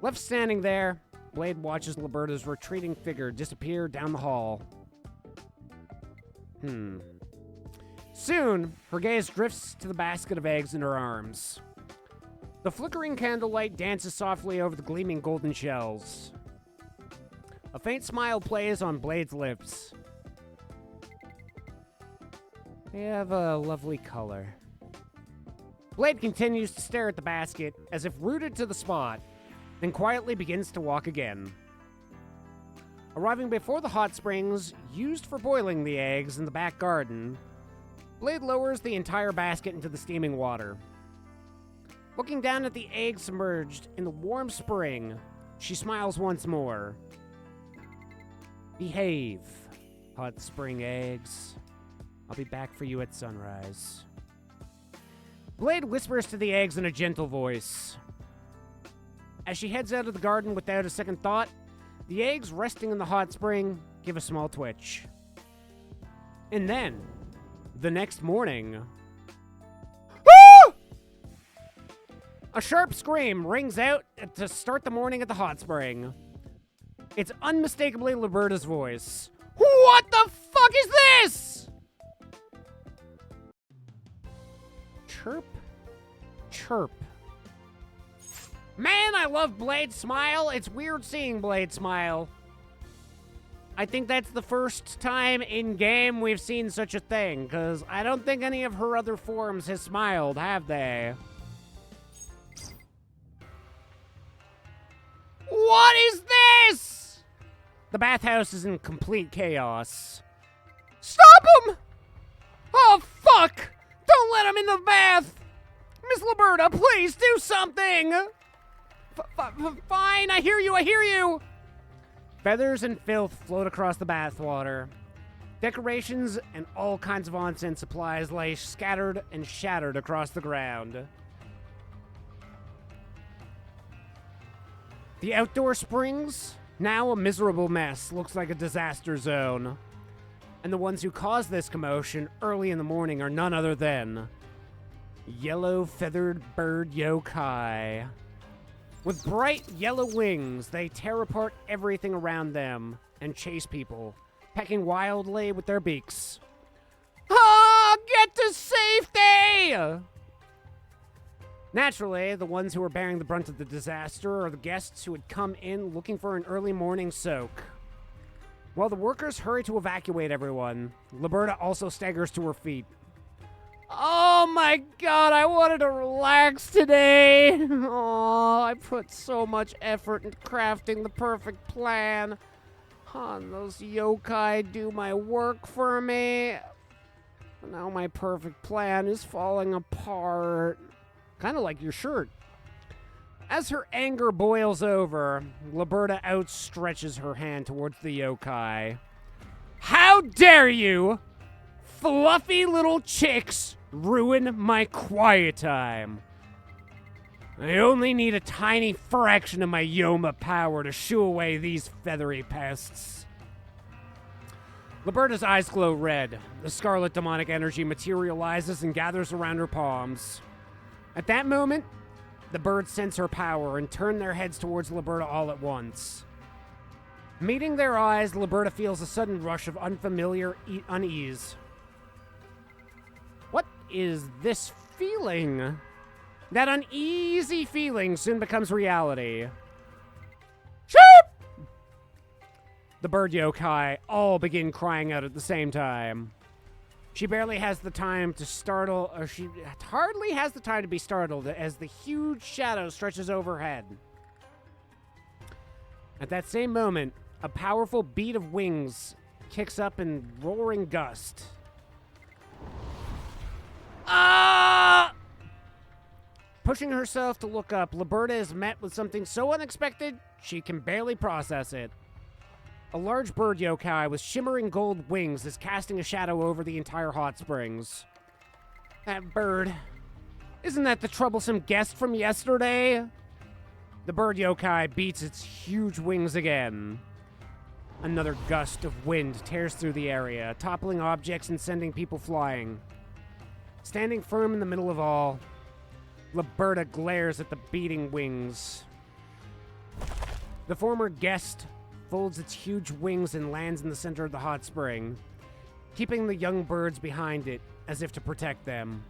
Left standing there, Blade watches Liberta's retreating figure disappear down the hall. Soon, her gaze drifts to the basket of eggs in her arms. The flickering candlelight dances softly over the gleaming golden shells. A faint smile plays on Blade's lips. They have a lovely color. Blade continues to stare at the basket as if rooted to the spot, then quietly begins to walk again. Arriving before the hot springs used for boiling the eggs in the back garden, Blade lowers the entire basket into the steaming water. Looking down at the eggs submerged in the warm spring, she smiles once more. Behave, hot spring eggs. I'll be back for you at sunrise. Blade whispers to the eggs in a gentle voice. As she heads out of the garden without a second thought, the eggs resting in the hot spring give a small twitch. And then, the next morning... Woo! A sharp scream rings out to start the morning at the hot spring. It's unmistakably Liberta's voice. What the fuck is this? Chirp, chirp. Man, I love Blade's smile. It's weird seeing Blade smile. I think that's the first time in-game we've seen such a thing, because I don't think any of her other forms has smiled, have they? What is this? The bathhouse is in complete chaos. Stop him! Oh, fuck! Don't let him in the bath! Miss Liberta, please do something! Fine, I hear you! Feathers and filth float across the bathwater. Decorations and all kinds of onsen supplies lay scattered and shattered across the ground. The outdoor springs, now a miserable mess, looks like a disaster zone. And the ones who caused this commotion early in the morning are none other than yellow feathered bird yokai. With bright yellow wings, they tear apart everything around them and chase people, pecking wildly with their beaks. Ah, get to safety! Naturally, the ones who are bearing the brunt of the disaster are the guests who had come in looking for an early morning soak. While the workers hurry to evacuate everyone, Liberta also staggers to her feet. Oh my god, I wanted to relax today. Oh, I put so much effort into crafting the perfect plan. And those yokai do my work for me. Now my perfect plan is falling apart. Kind of like your shirt. As her anger boils over, Liberta outstretches her hand towards the yokai. How dare you, fluffy little chicks, ruin my quiet time. I only need a tiny fraction of my Yoma power to shoo away these feathery pests. Liberta's eyes glow red. The scarlet demonic energy materializes and gathers around her palms. At that moment, the birds sense her power and turn their heads towards Liberta all at once. Meeting their eyes, Liberta feels a sudden rush of unfamiliar unease. is this feeling. That uneasy feeling soon becomes reality. Sheep! The bird yokai all begin crying out at the same time. She barely has the time to startle, or she hardly has the time to be startled as the huge shadow stretches overhead. At that same moment, a powerful beat of wings kicks up in roaring gust. Ah! Pushing herself to look up, Liberta is met with something so unexpected, she can barely process it. A large bird yokai with shimmering gold wings is casting a shadow over the entire hot springs. That bird. Isn't that the troublesome guest from yesterday? The bird yokai beats its huge wings again. Another gust of wind tears through the area, toppling objects and sending people flying. Standing firm in the middle of all, Liberta glares at the beating wings. The former guest folds its huge wings and lands in the center of the hot spring, keeping the young birds behind it as if to protect them.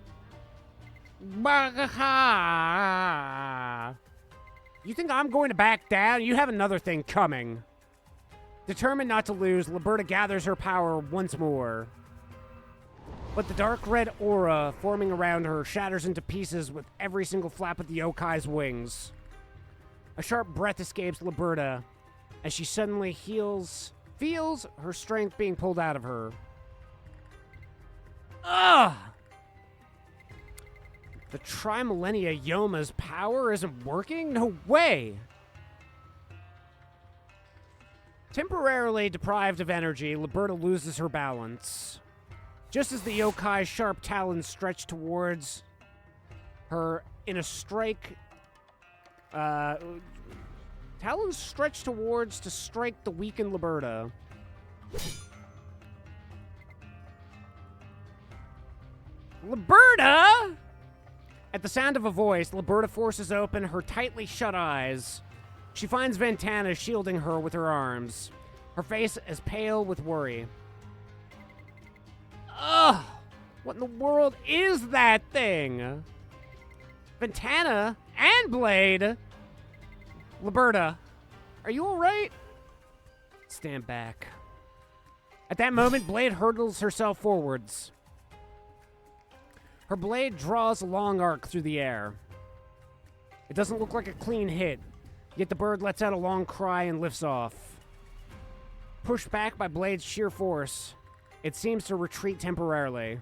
You think I'm going to back down? You have another thing coming. Determined not to lose, Liberta gathers her power once more. But the dark red aura forming around her shatters into pieces with every single flap of the yokai's wings. A sharp breath escapes Liberta as she suddenly feels her strength being pulled out of her. Ugh! The Trimillennia Yoma's power isn't working? No way! Temporarily deprived of energy, Liberta loses her balance. Just as the yokai's sharp talons stretch towards her in a strike, talons stretch towards to strike the weakened Liberta. Liberta! At the sound of a voice, Liberta forces open her tightly shut eyes. She finds Ventana shielding her with her arms, her face as pale with worry. Ugh! What in the world is that thing? Ventana and Blade! Liberta, are you alright? Stand back. At that moment, Blade hurdles herself forwards. Her blade draws a long arc through the air. It doesn't look like a clean hit, yet the bird lets out a long cry and lifts off. Pushed back by Blade's sheer force, it seems to retreat temporarily.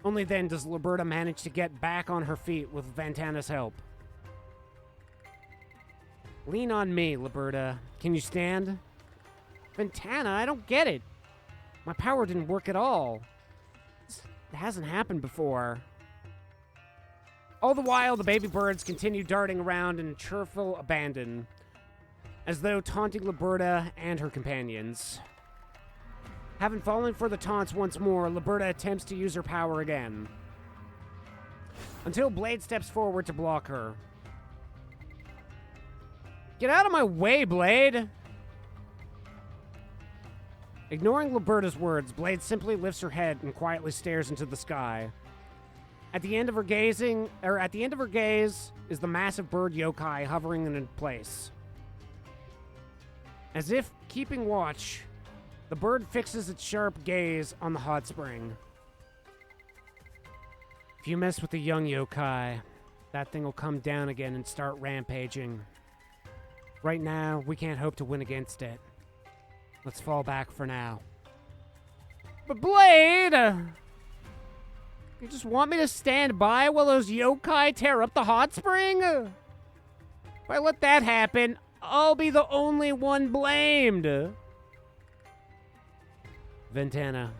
Only then does Liberta manage to get back on her feet with Ventana's help. Lean on me, Liberta. Can you stand? Ventana, I don't get it. My power didn't work at all. This hasn't happened before. All the while, the baby birds continue darting around in cheerful abandon, as though taunting Liberta and her companions. Having fallen for the taunts once more, Liberta attempts to use her power again, until Blade steps forward to block her. Get out of my way, Blade! Ignoring Liberta's words, Blade simply lifts her head and quietly stares into the sky. At the end of her gaze is the massive bird yokai hovering in place. As if keeping watch, the bird fixes its sharp gaze on the hot spring. If you mess with the young yokai, that thing will come down again and start rampaging. Right now, we can't hope to win against it. Let's fall back for now. But Blade! You just want me to stand by while those yokai tear up the hot spring? If I let that happen, I'll be the only one blamed. Ventana.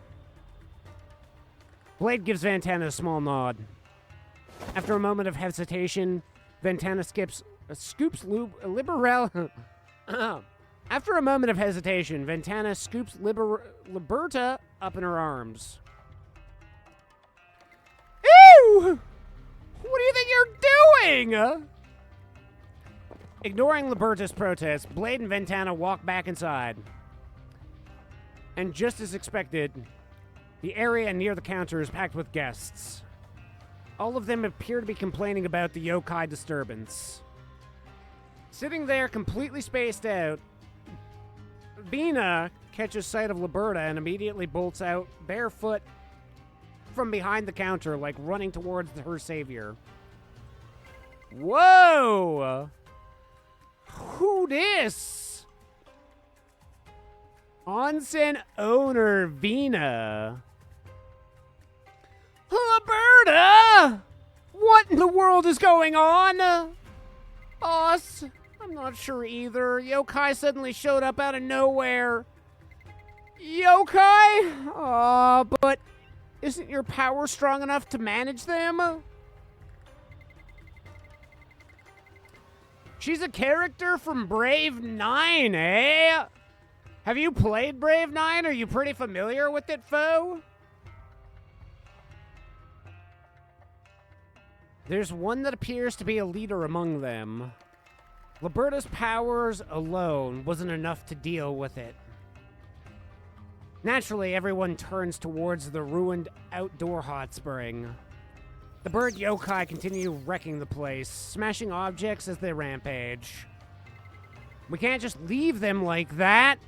Blade gives Ventana a small nod. After a moment of hesitation, Ventana scoops Liberta up in her arms. Ew! What do you think you're doing? Ignoring Liberta's protest, Blade and Ventana walk back inside. And just as expected, the area near the counter is packed with guests. All of them appear to be complaining about the yokai disturbance. Sitting there completely spaced out, Vina catches sight of Liberta and immediately bolts out barefoot from behind the counter, like running towards her savior. Whoa! Who dis? Onsen owner Vina. Liberta! What in the world is going on? Boss, I'm not sure either. Yokai suddenly showed up out of nowhere. Yokai? But isn't your power strong enough to manage them? She's a character from Brave 9, eh? Have you played Brave 9? Are you pretty familiar with it, foe? There's one that appears to be a leader among them. Liberta's powers alone wasn't enough to deal with it. Naturally, everyone turns towards the ruined outdoor hot spring. The bird yokai continue wrecking the place, smashing objects as they rampage. We can't just leave them like that.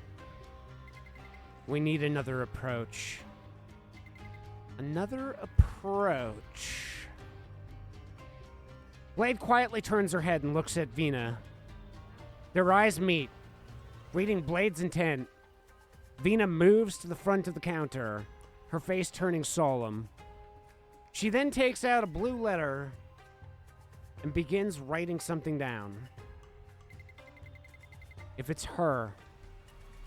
We need another approach. Another approach. Blade quietly turns her head and looks at Vina. Their eyes meet, reading Blade's intent. Vina moves to the front of the counter, her face turning solemn. She then takes out a blue letter and begins writing something down. If it's her,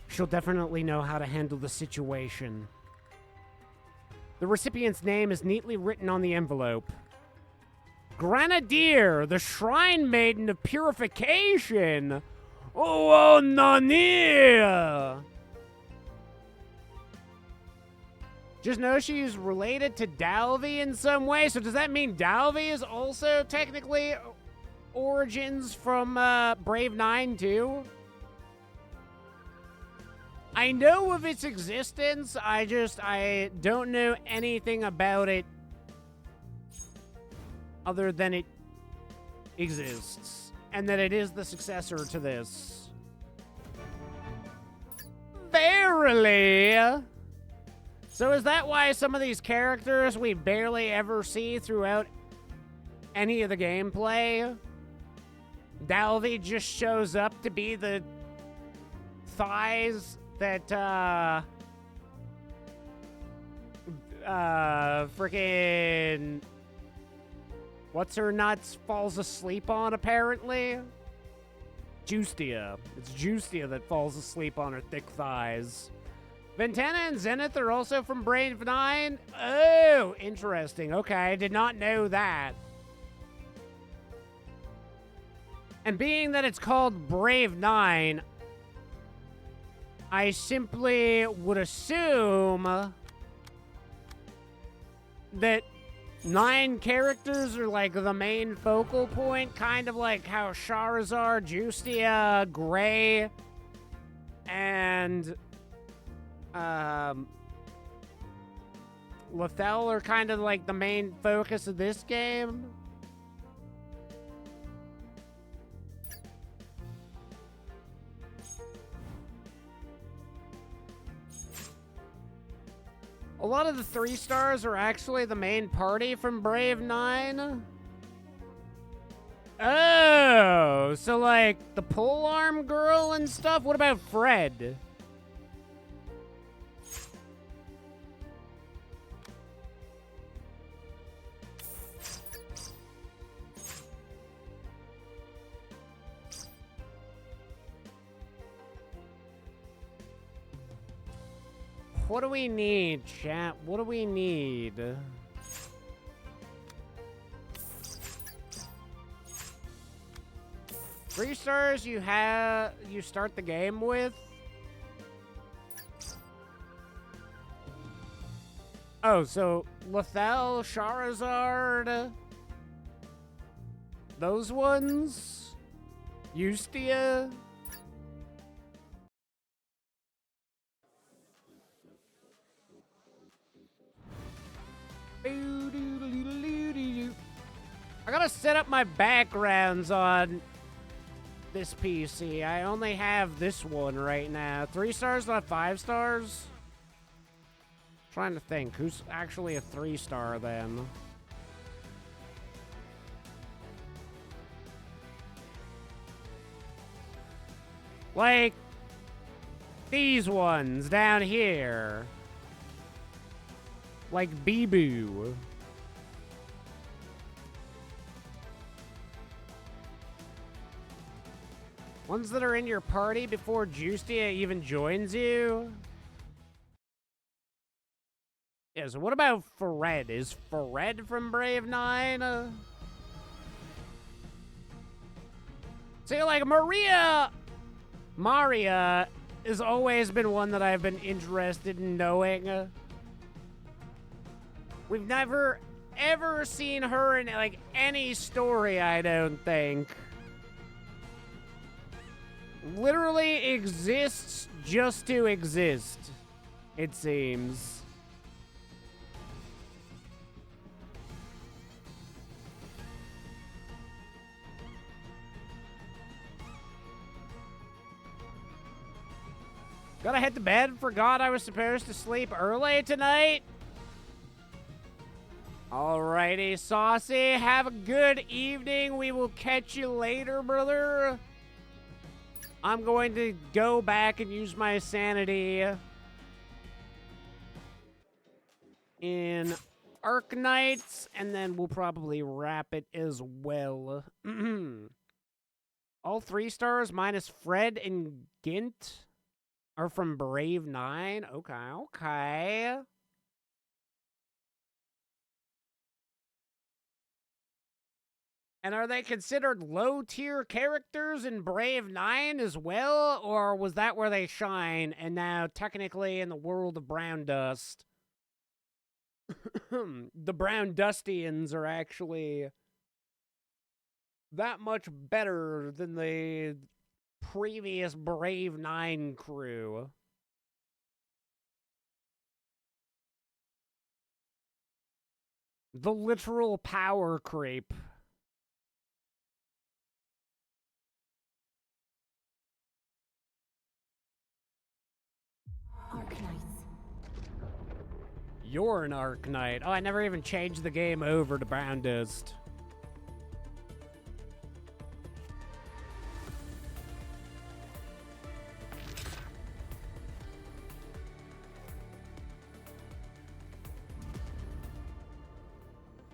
she'll definitely know how to handle the situation. The recipient's name is neatly written on the envelope. Grenadier, the Shrine Maiden of Purification. Oh, Nani! Just know she's related to Dalvey in some way. So does that mean Dalvey is also technically origins from Brave 9 too? I know of its existence. I don't know anything about it other than it exists and that it is the successor to this. Verily. So is that why some of these characters we barely ever see throughout any of the gameplay? Dalvey just shows up to be the thighs that, freaking what's her nuts falls asleep on, apparently? Justia. It's Justia that falls asleep on her thick thighs. Ventana and Zenith are also from Brave 9? Oh, interesting. Okay, I did not know that. And being that it's called Brave 9, I simply would assume that 9 characters are like the main focal point, kind of like how Charizard, Justia, Gray, and Lethal are kind of like the main focus of this game. A lot of the 3 stars are actually the main party from Brave 9. Oh, so like the polearm girl and stuff? What about Fred? What do we need, chat? What do we need? 3 stars you start the game with? Oh, so Lethal, Charizard, those ones? Justia? set up my backgrounds on this PC. I only have this one right now. 3 stars, not 5 stars? Trying to think. Who's actually a 3-star then? Like these ones down here. Like Bibu. Ones that are in your party before Justia even joins you? Yeah, so what about Fred? Is Fred from Brave 9? See, like, Maria has always been one that I've been interested in knowing. We've never, ever seen her in, like, any story, I don't think. Literally exists just to exist, it seems. Gotta head to bed. Forgot I was supposed to sleep early tonight. Alrighty, Saucy. Have a good evening. We will catch you later, brother. I'm going to go back and use my sanity in Arknights, and then we'll probably wrap it as well. All 3 stars minus Fred and Gint are from Brave 9. Okay. And are they considered low-tier characters in Brave 9 as well? Or was that where they shine, and now technically in the world of Brown Dust, the Brown Dustians are actually that much better than the previous Brave 9 crew? The literal power creep. You're an Arknight. Oh, I never even changed the game over to Brown Dust.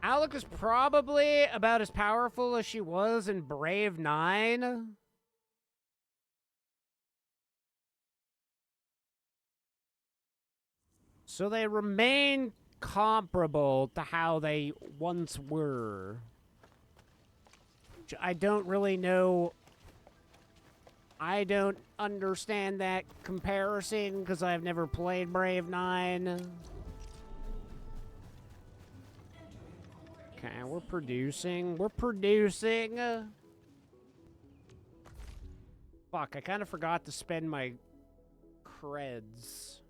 Alec is probably about as powerful as she was in Brave 9. So they remain comparable to how they once were. I don't really know. I don't understand that comparison because I've never played Brave 9. Okay, we're producing. Fuck, I kind of forgot to spend my creds.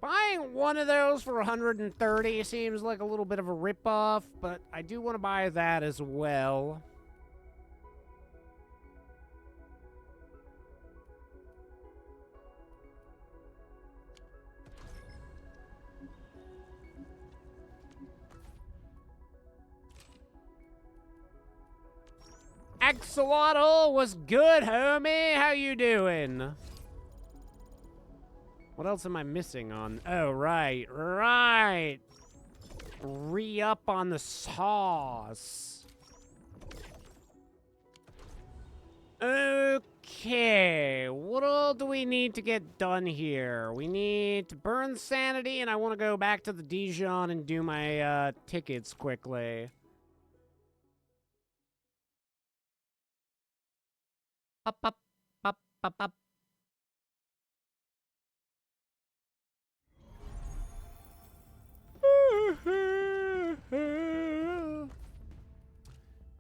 Buying one of those for 130 seems like a little bit of a ripoff, but I do want to buy that as well. Axolotl was good, homie. How you doing? What else am I missing on? Oh, right. Re-up on the sauce. Okay. What all do we need to get done here? We need to burn sanity, and I want to go back to the Dijon and do my tickets quickly. Up.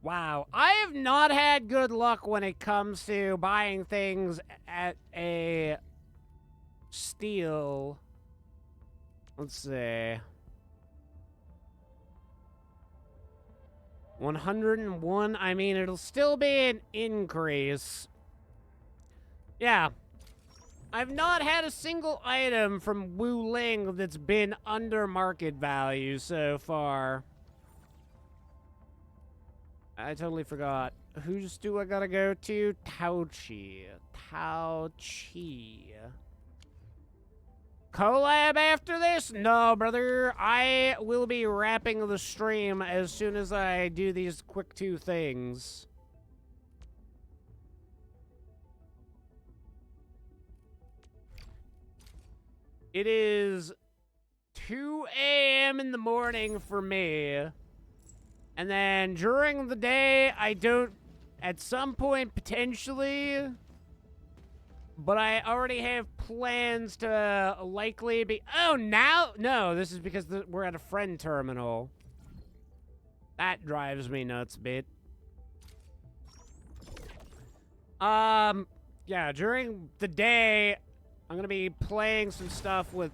Wow, I have not had good luck when it comes to buying things at a steal. Let's see. 101. I mean, it'll still be an increase. Yeah. I've not had a single item from Wu Ling that's been under market value so far. I totally forgot. Who's do I gotta go to? Tauchi. Collab after this? No, brother. I will be wrapping the stream as soon as I do these quick 2 things. It is 2 a.m. in the morning for me. And then during the day, I don't, at some point, potentially, but I already have plans to likely be, oh, now? No, this is because we're at a friend terminal. That drives me nuts a bit. Yeah, during the day, I'm gonna be playing some stuff with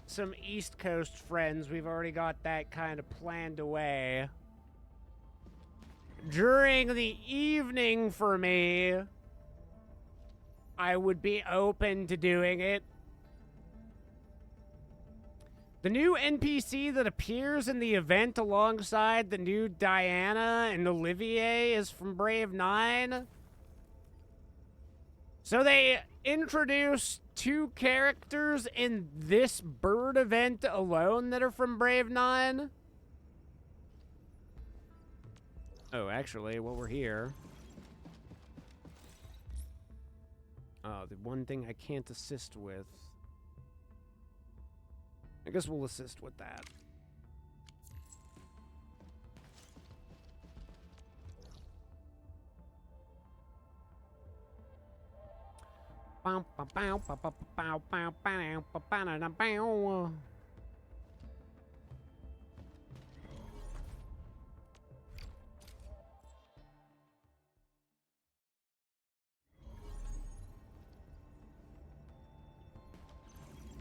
some East Coast friends. We've already got that kind of planned away. During the evening for me, I would be open to doing it. The new NPC that appears in the event alongside the new Diana and Olivier is from Brave 9. So they introduced 2 characters in this bird event alone that are from Brave 9. Oh, actually, while we're here. Oh, the one thing I can't assist with. I guess we'll assist with that.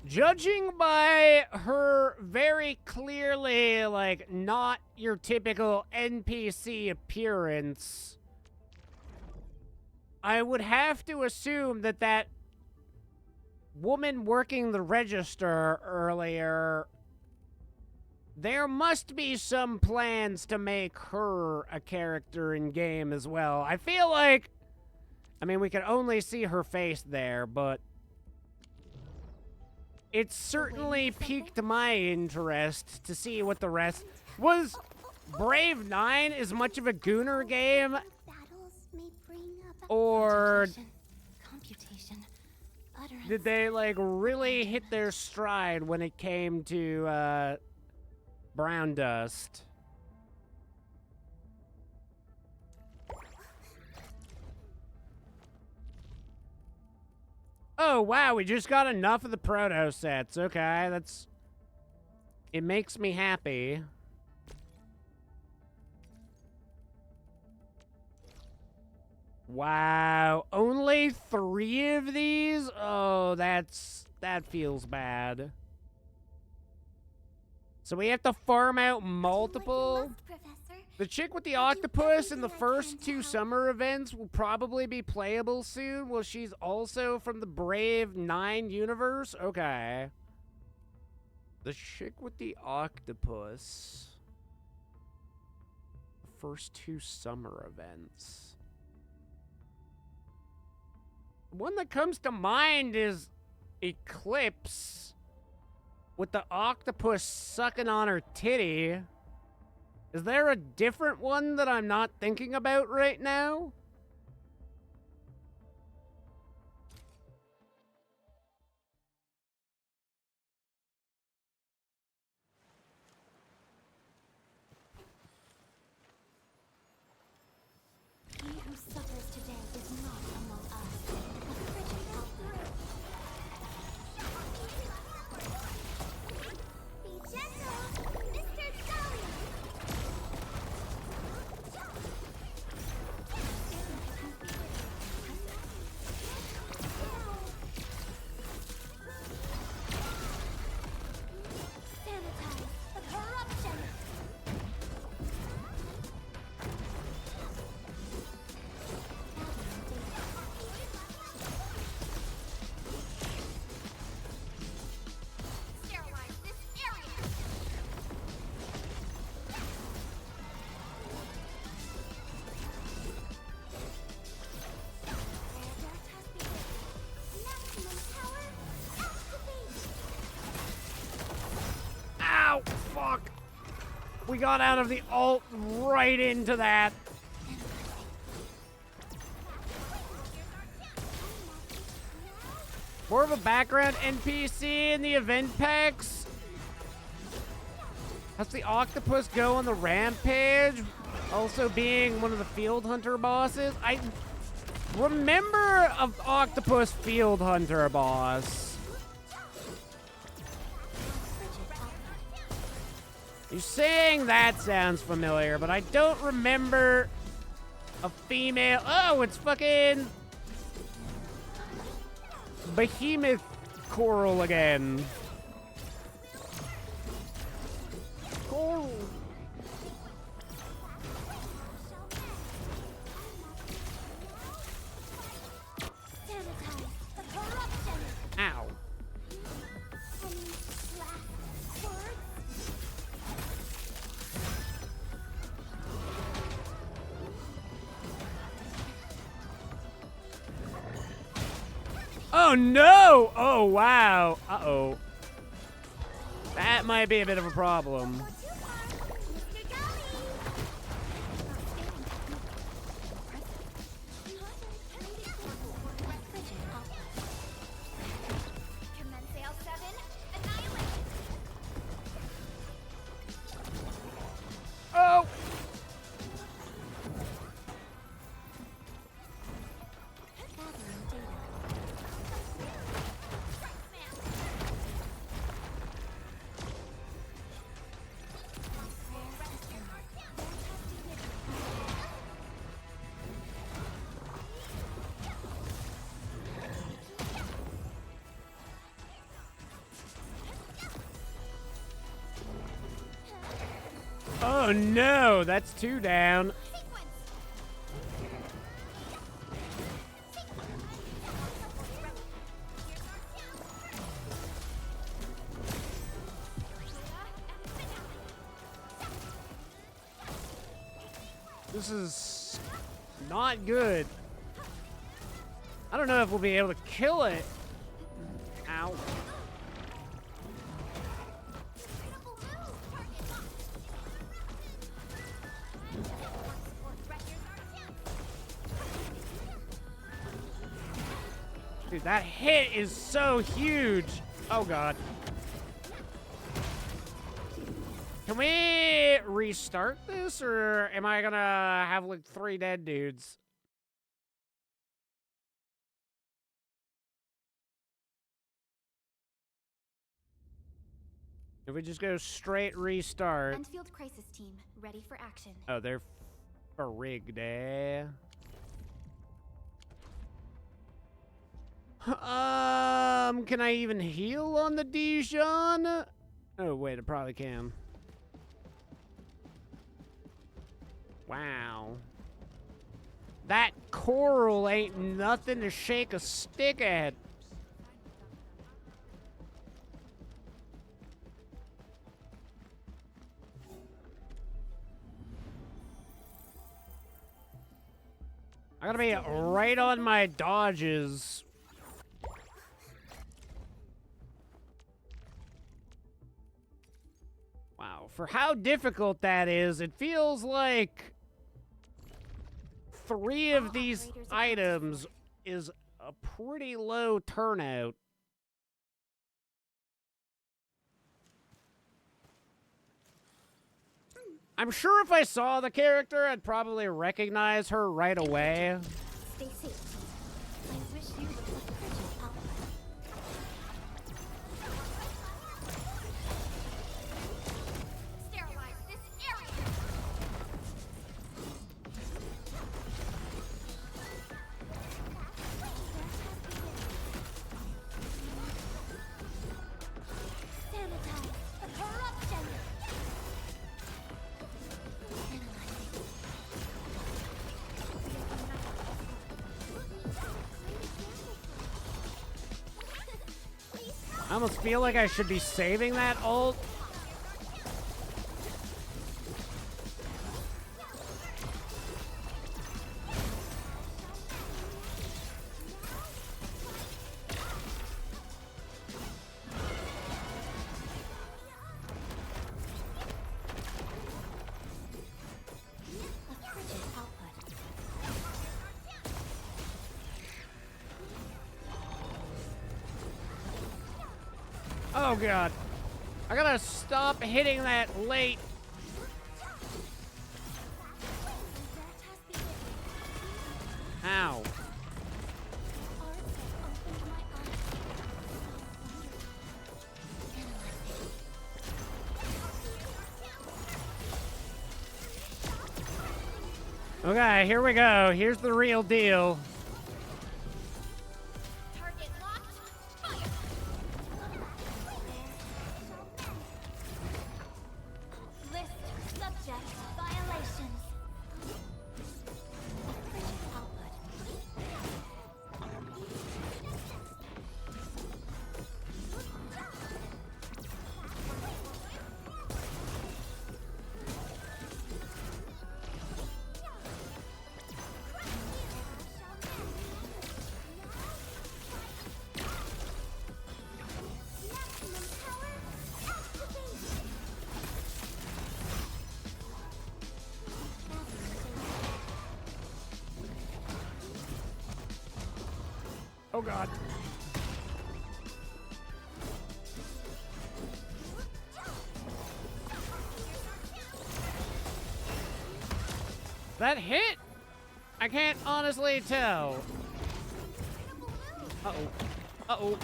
Judging by her very clearly, like, not your typical NPC appearance, I would have to assume that that woman working the register earlier, there must be some plans to make her a character in game as well. I feel like, I mean, we can only see her face there, but it certainly piqued my interest to see what the rest was. Brave 9 as much of a gooner game, or did they like really hit their stride when it came to Brown Dust? Oh wow, we just got enough of the proto sets. Okay, that's, it makes me happy. Wow, only 3 of these? Oh, that feels bad. So we have to farm out multiple? The chick with the octopus in the first 2 summer events will probably be playable soon. Well, she's also from the Brave 9 universe? Okay. The chick with the octopus. The first 2 summer events. One that comes to mind is Eclipse with the octopus sucking on her titty. Is there a different one that I'm not thinking about right now? He who suffers today is not among us. A frigid outbreak. Be gentle, Mr. Sully! We got out of the alt right into that. More of a background NPC in the event packs. Has the octopus go on the rampage? Also being one of the field hunter bosses. I remember an octopus field hunter boss. You're saying that sounds familiar, but I don't remember a female. Oh, it's fucking Behemoth Coral again. Coral. Ow. Oh no! Oh wow. Uh-oh. That might be a bit of a problem. Oh! Oh no, that's 2 down. This is not good. I don't know if we'll be able to kill it. Ow. Dude, that hit is so huge. Oh, God. Can we restart this, or am I gonna have, like, 3 dead dudes? If we just go straight restart. Enfield Crisis Team, ready for action. Oh, they're rigged, eh? Can I even heal on the Dijon? Oh, wait, I probably can. Wow. That coral ain't nothing to shake a stick at. I gotta be right on my dodges. Wow, for how difficult that is, it feels like 3 of these items is a pretty low turnout. I'm sure if I saw the character, I'd probably recognize her right away. Stay safe. I wish you would let the bridges out. Sterilize this area! Sanitize the corruption! I almost feel like I should be saving that ult. Oh, God. I gotta stop hitting that late. Ow. Okay, here we go. Here's the real deal. List subject violations. Oh, God. That hit? I can't honestly tell. Uh-oh. Uh-oh.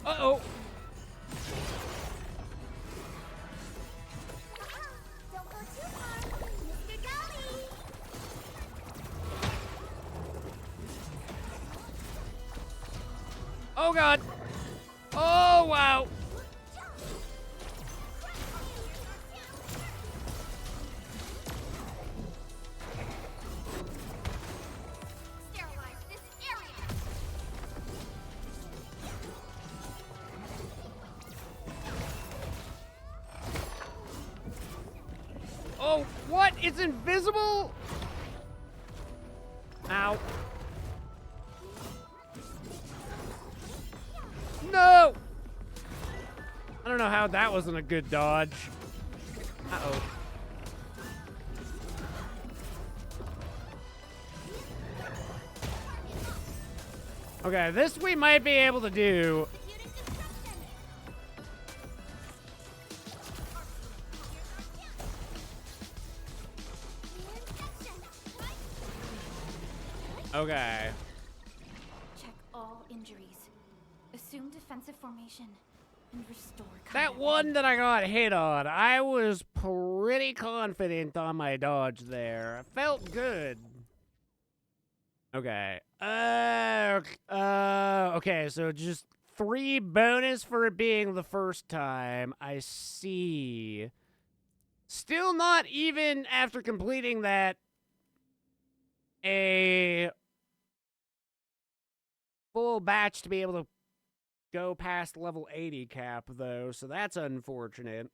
Uh-oh. Don't go too far, Mr. Golly. Oh, God. Oh, wow. Sterilize this area. Oh, what? It's invisible? Ow. No! I don't know how that wasn't a good dodge. Uh-oh. Okay, this we might be able to do. Okay. Check all injuries. Assume defensive formation and restore That one that I got hit on, I was pretty confident on my dodge there. Felt good. Okay. Okay, so just 3 bonus for it being the first time. I see. Still not even after completing that a full batch to be able to go past level 80 cap, though, so that's unfortunate.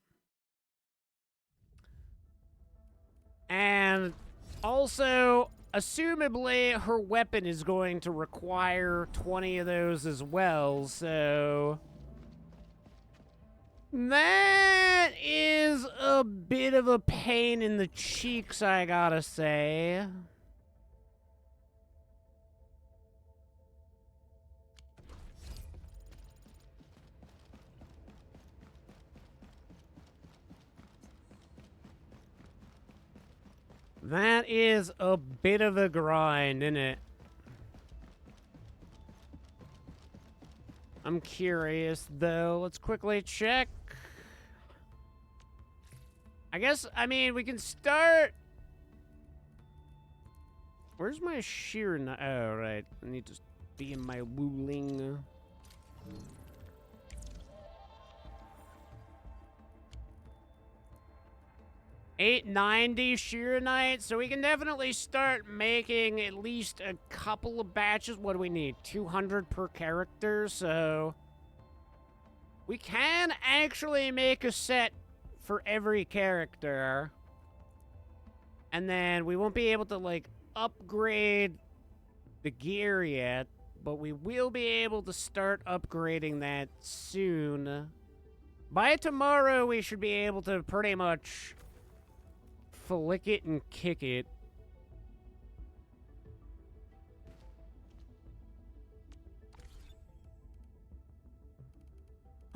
And also, assumably, her weapon is going to require 20 of those as well, so that is a bit of a pain in the cheeks, I gotta say. That is a bit of a grind, isn't it? I'm curious, though. Let's quickly check. I guess, I mean, we can start... Where's my sheer knife? Oh, right. I need to be in my wooling. 890 sheer knight, so we can definitely start making at least a couple of batches. What do we need? 200 per character, so we can actually make a set for every character. And then we won't be able to, like, upgrade the gear yet, but we will be able to start upgrading that soon. By tomorrow, we should be able to pretty much flick it and kick it.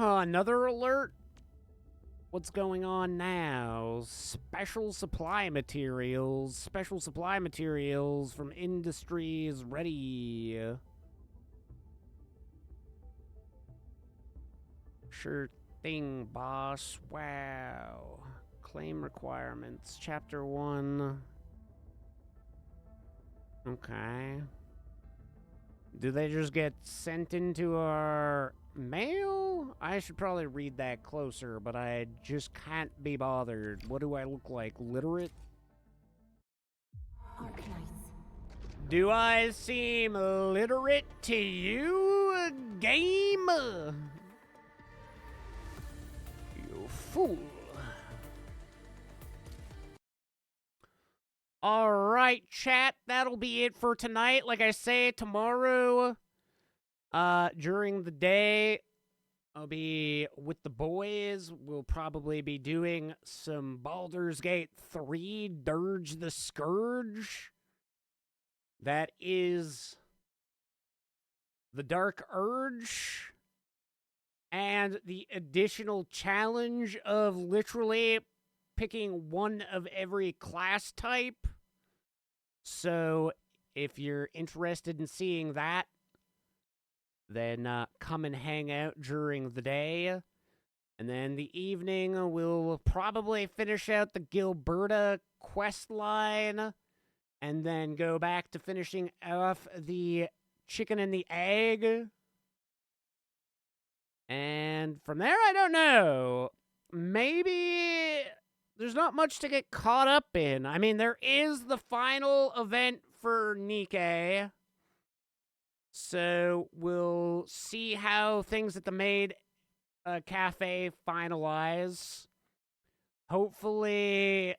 Another alert? What's going on now? Special supply materials. Special supply materials from Industries Ready. Sure thing, boss. Wow. Claim requirements. Chapter 1. Okay. Do they just get sent into our mail? I should probably read that closer, but I just can't be bothered. What do I look like? Literate? Do I seem literate to you, game? You fool. Alright, chat, that'll be it for tonight. Like I say, tomorrow, during the day, I'll be with the boys. We'll probably be doing some Baldur's Gate 3, Dirge the Scourge. That is the Dark Urge. And the additional challenge of literally picking one of every class type. So if you're interested in seeing that, then come and hang out during the day. And then the evening, we'll probably finish out the Gilberta quest line. And then go back to finishing off the chicken and the egg. And from there, I don't know. Maybe there's not much to get caught up in. I mean, there is the final event for Nikke. So we'll see how things at the Maid Cafe finalize. Hopefully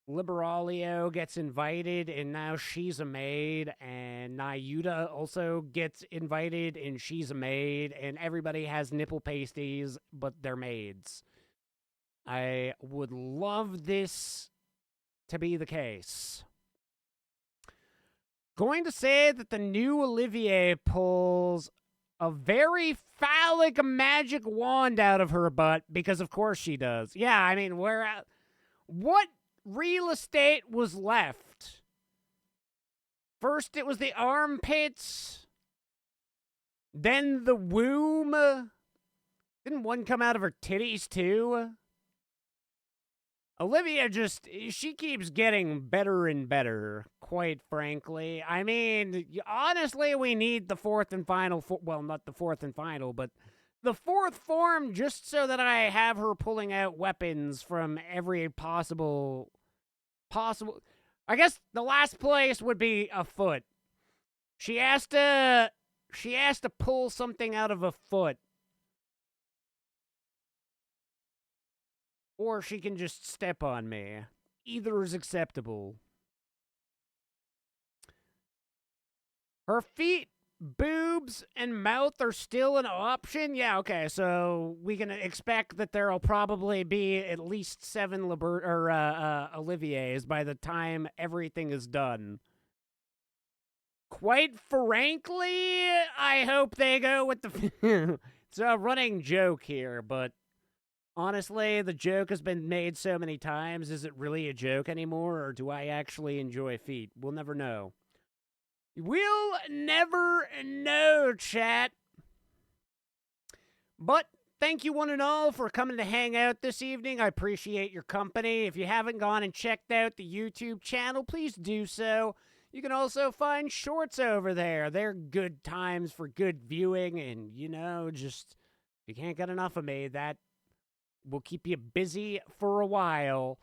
Liberalio gets invited, and now she's a maid, and Nayuta also gets invited, and she's a maid, and everybody has nipple pasties, but they're maids. I would love this to be the case. Going to say that the new Olivier pulls a very phallic magic wand out of her butt, because of course she does. Yeah, I mean, what real estate was left? First it was the armpits, then the womb. Didn't one come out of her titties too? Olivia she keeps getting better and better, quite frankly. I mean, honestly, we need the fourth and final, well, not the fourth and final, but the fourth form just so that I have her pulling out weapons from every possible. I guess the last place would be a foot. She has to pull something out of a foot. Or she can just step on me. Either is acceptable. Her feet, boobs, and mouth are still an option? Yeah, okay, so we can expect that there'll probably be at least 7 Oliviers by the time everything is done. Quite frankly, I hope they go with the... It's a running joke here, but honestly, the joke has been made so many times. Is it really a joke anymore, or do I actually enjoy feet? We'll never know. We'll never know, chat. But thank you one and all for coming to hang out this evening. I appreciate your company. If you haven't gone and checked out the YouTube channel, please do so. You can also find shorts over there. They're good times for good viewing, and, you know, just, if you can't get enough of me, that will keep you busy for a while.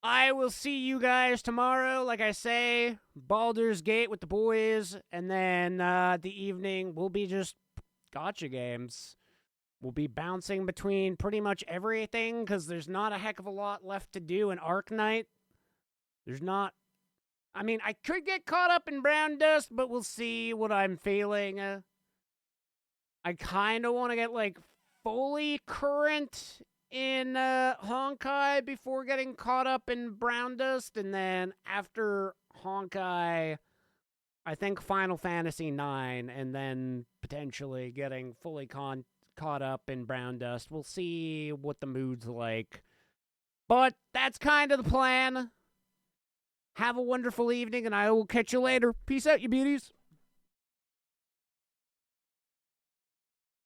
I will see you guys tomorrow. Like I say, Baldur's Gate with the boys. And then the evening will be just gacha games. We'll be bouncing between pretty much everything because there's not a heck of a lot left to do in Arknight. There's not... I mean, I could get caught up in Brown Dust, but we'll see what I'm feeling. I kind of want to get, like, fully current in Honkai before getting caught up in Brown Dust, and then after Honkai, I think Final Fantasy IX, and then potentially getting fully caught up in Brown Dust. We'll see what the mood's like. But that's kind of the plan. Have a wonderful evening, and I will catch you later. Peace out, you beauties.